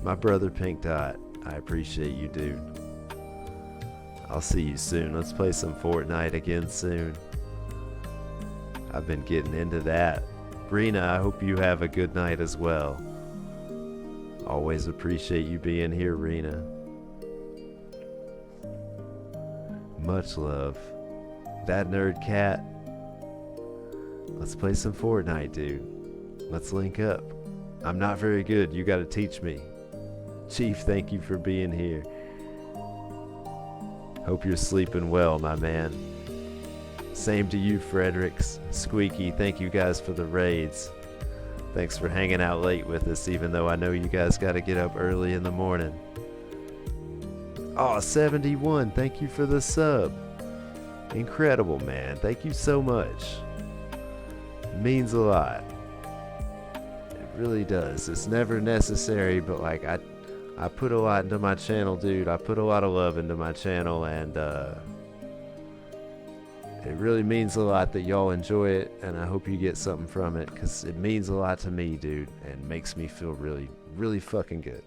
My brother Pink Dot, I appreciate you, dude. I'll see you soon. Let's play some Fortnite again soon. I've been getting into that. Rena, I hope you have a good night as well. Always appreciate you being here, Rena. Much love. That Nerd Cat. Let's play some Fortnite, dude. Let's link up. I'm not very good. You gotta teach me. Chief, thank you for being here. Hope you're sleeping well, my man. Same to you, Fredericks. Squeaky, thank you guys for the raids. Thanks for hanging out late with us, even though I know you guys gotta get up early in the morning. Oh, 71, thank you for the sub. Incredible, man. Thank you so much. Means a lot. It really does. It's never necessary, but like I put a lot into my channel, dude. I put a lot of love into my channel, and it really means a lot that y'all enjoy it, and I hope you get something from it, because it means a lot to me, dude, and makes me feel really, really fucking good.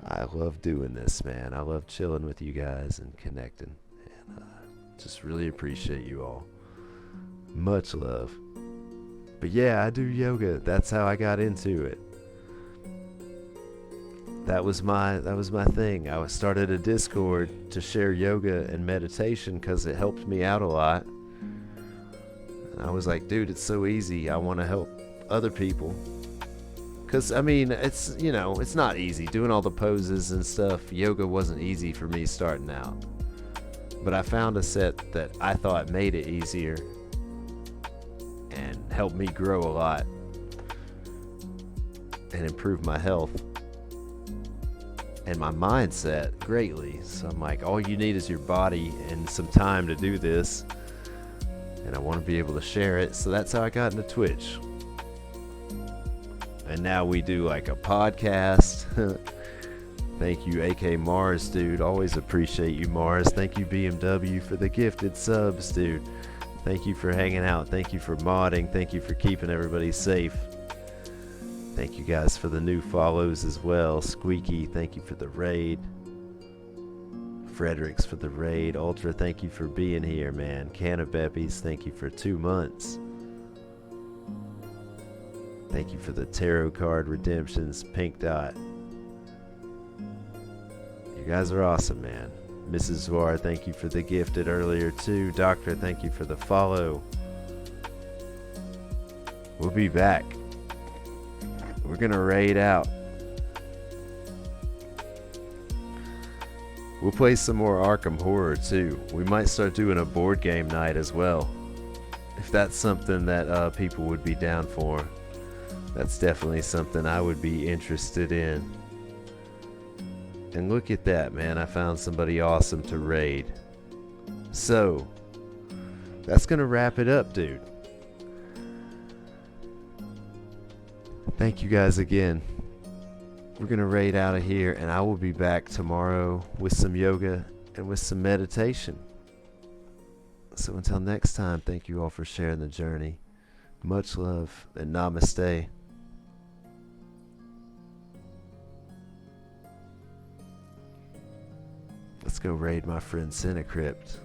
I love doing this, man. I love chilling with you guys and connecting, and just really appreciate you all. Much love. But yeah, I do yoga. That's how I got into it. That was my thing. I started a Discord to share yoga and meditation because it helped me out a lot. And I was like, dude, it's so easy. I want to help other people. Because, I mean, it's, you know, it's not easy. Doing all the poses and stuff, yoga wasn't easy for me starting out. But I found a set that I thought made it easier and helped me grow a lot and improve my health. and my mindset greatly. So I'm like, all you need is your body and some time to do this, and I want to be able to share it. So that's how I got into Twitch. And now we do like a podcast. Thank you, AK Mars, dude. Always appreciate you, Mars. Thank you, BMW, for the gifted subs, dude. Thank you for hanging out. Thank you for modding. Thank you for keeping everybody safe. Thank you guys for the new follows as well. Squeaky, thank you for the raid. Fredericks for the raid. Ultra, thank you for being here, man. Cannabeppies, thank you for 2 months. Thank you for the tarot card redemptions. Pink Dot. You guys are awesome, man. Mrs. Zwar, thank you for the gifted earlier too. Doctor, thank you for the follow. We'll be back. We're gonna raid out. We'll play some more Arkham Horror too. We might start doing a board game night as well, if that's something that people would be down for. That's definitely something I would be interested in. And look at that, man. I found somebody awesome to raid. So, that's gonna wrap it up, dude. Thank you guys again. We're gonna raid out of here, and I will be back tomorrow with some yoga and with some meditation. So until next time, thank you all for sharing the journey. Much love and namaste. Let's go raid my friend Cinecrypt.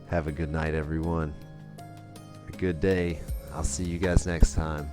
Have a good night, everyone. A good day. I'll see you guys next time.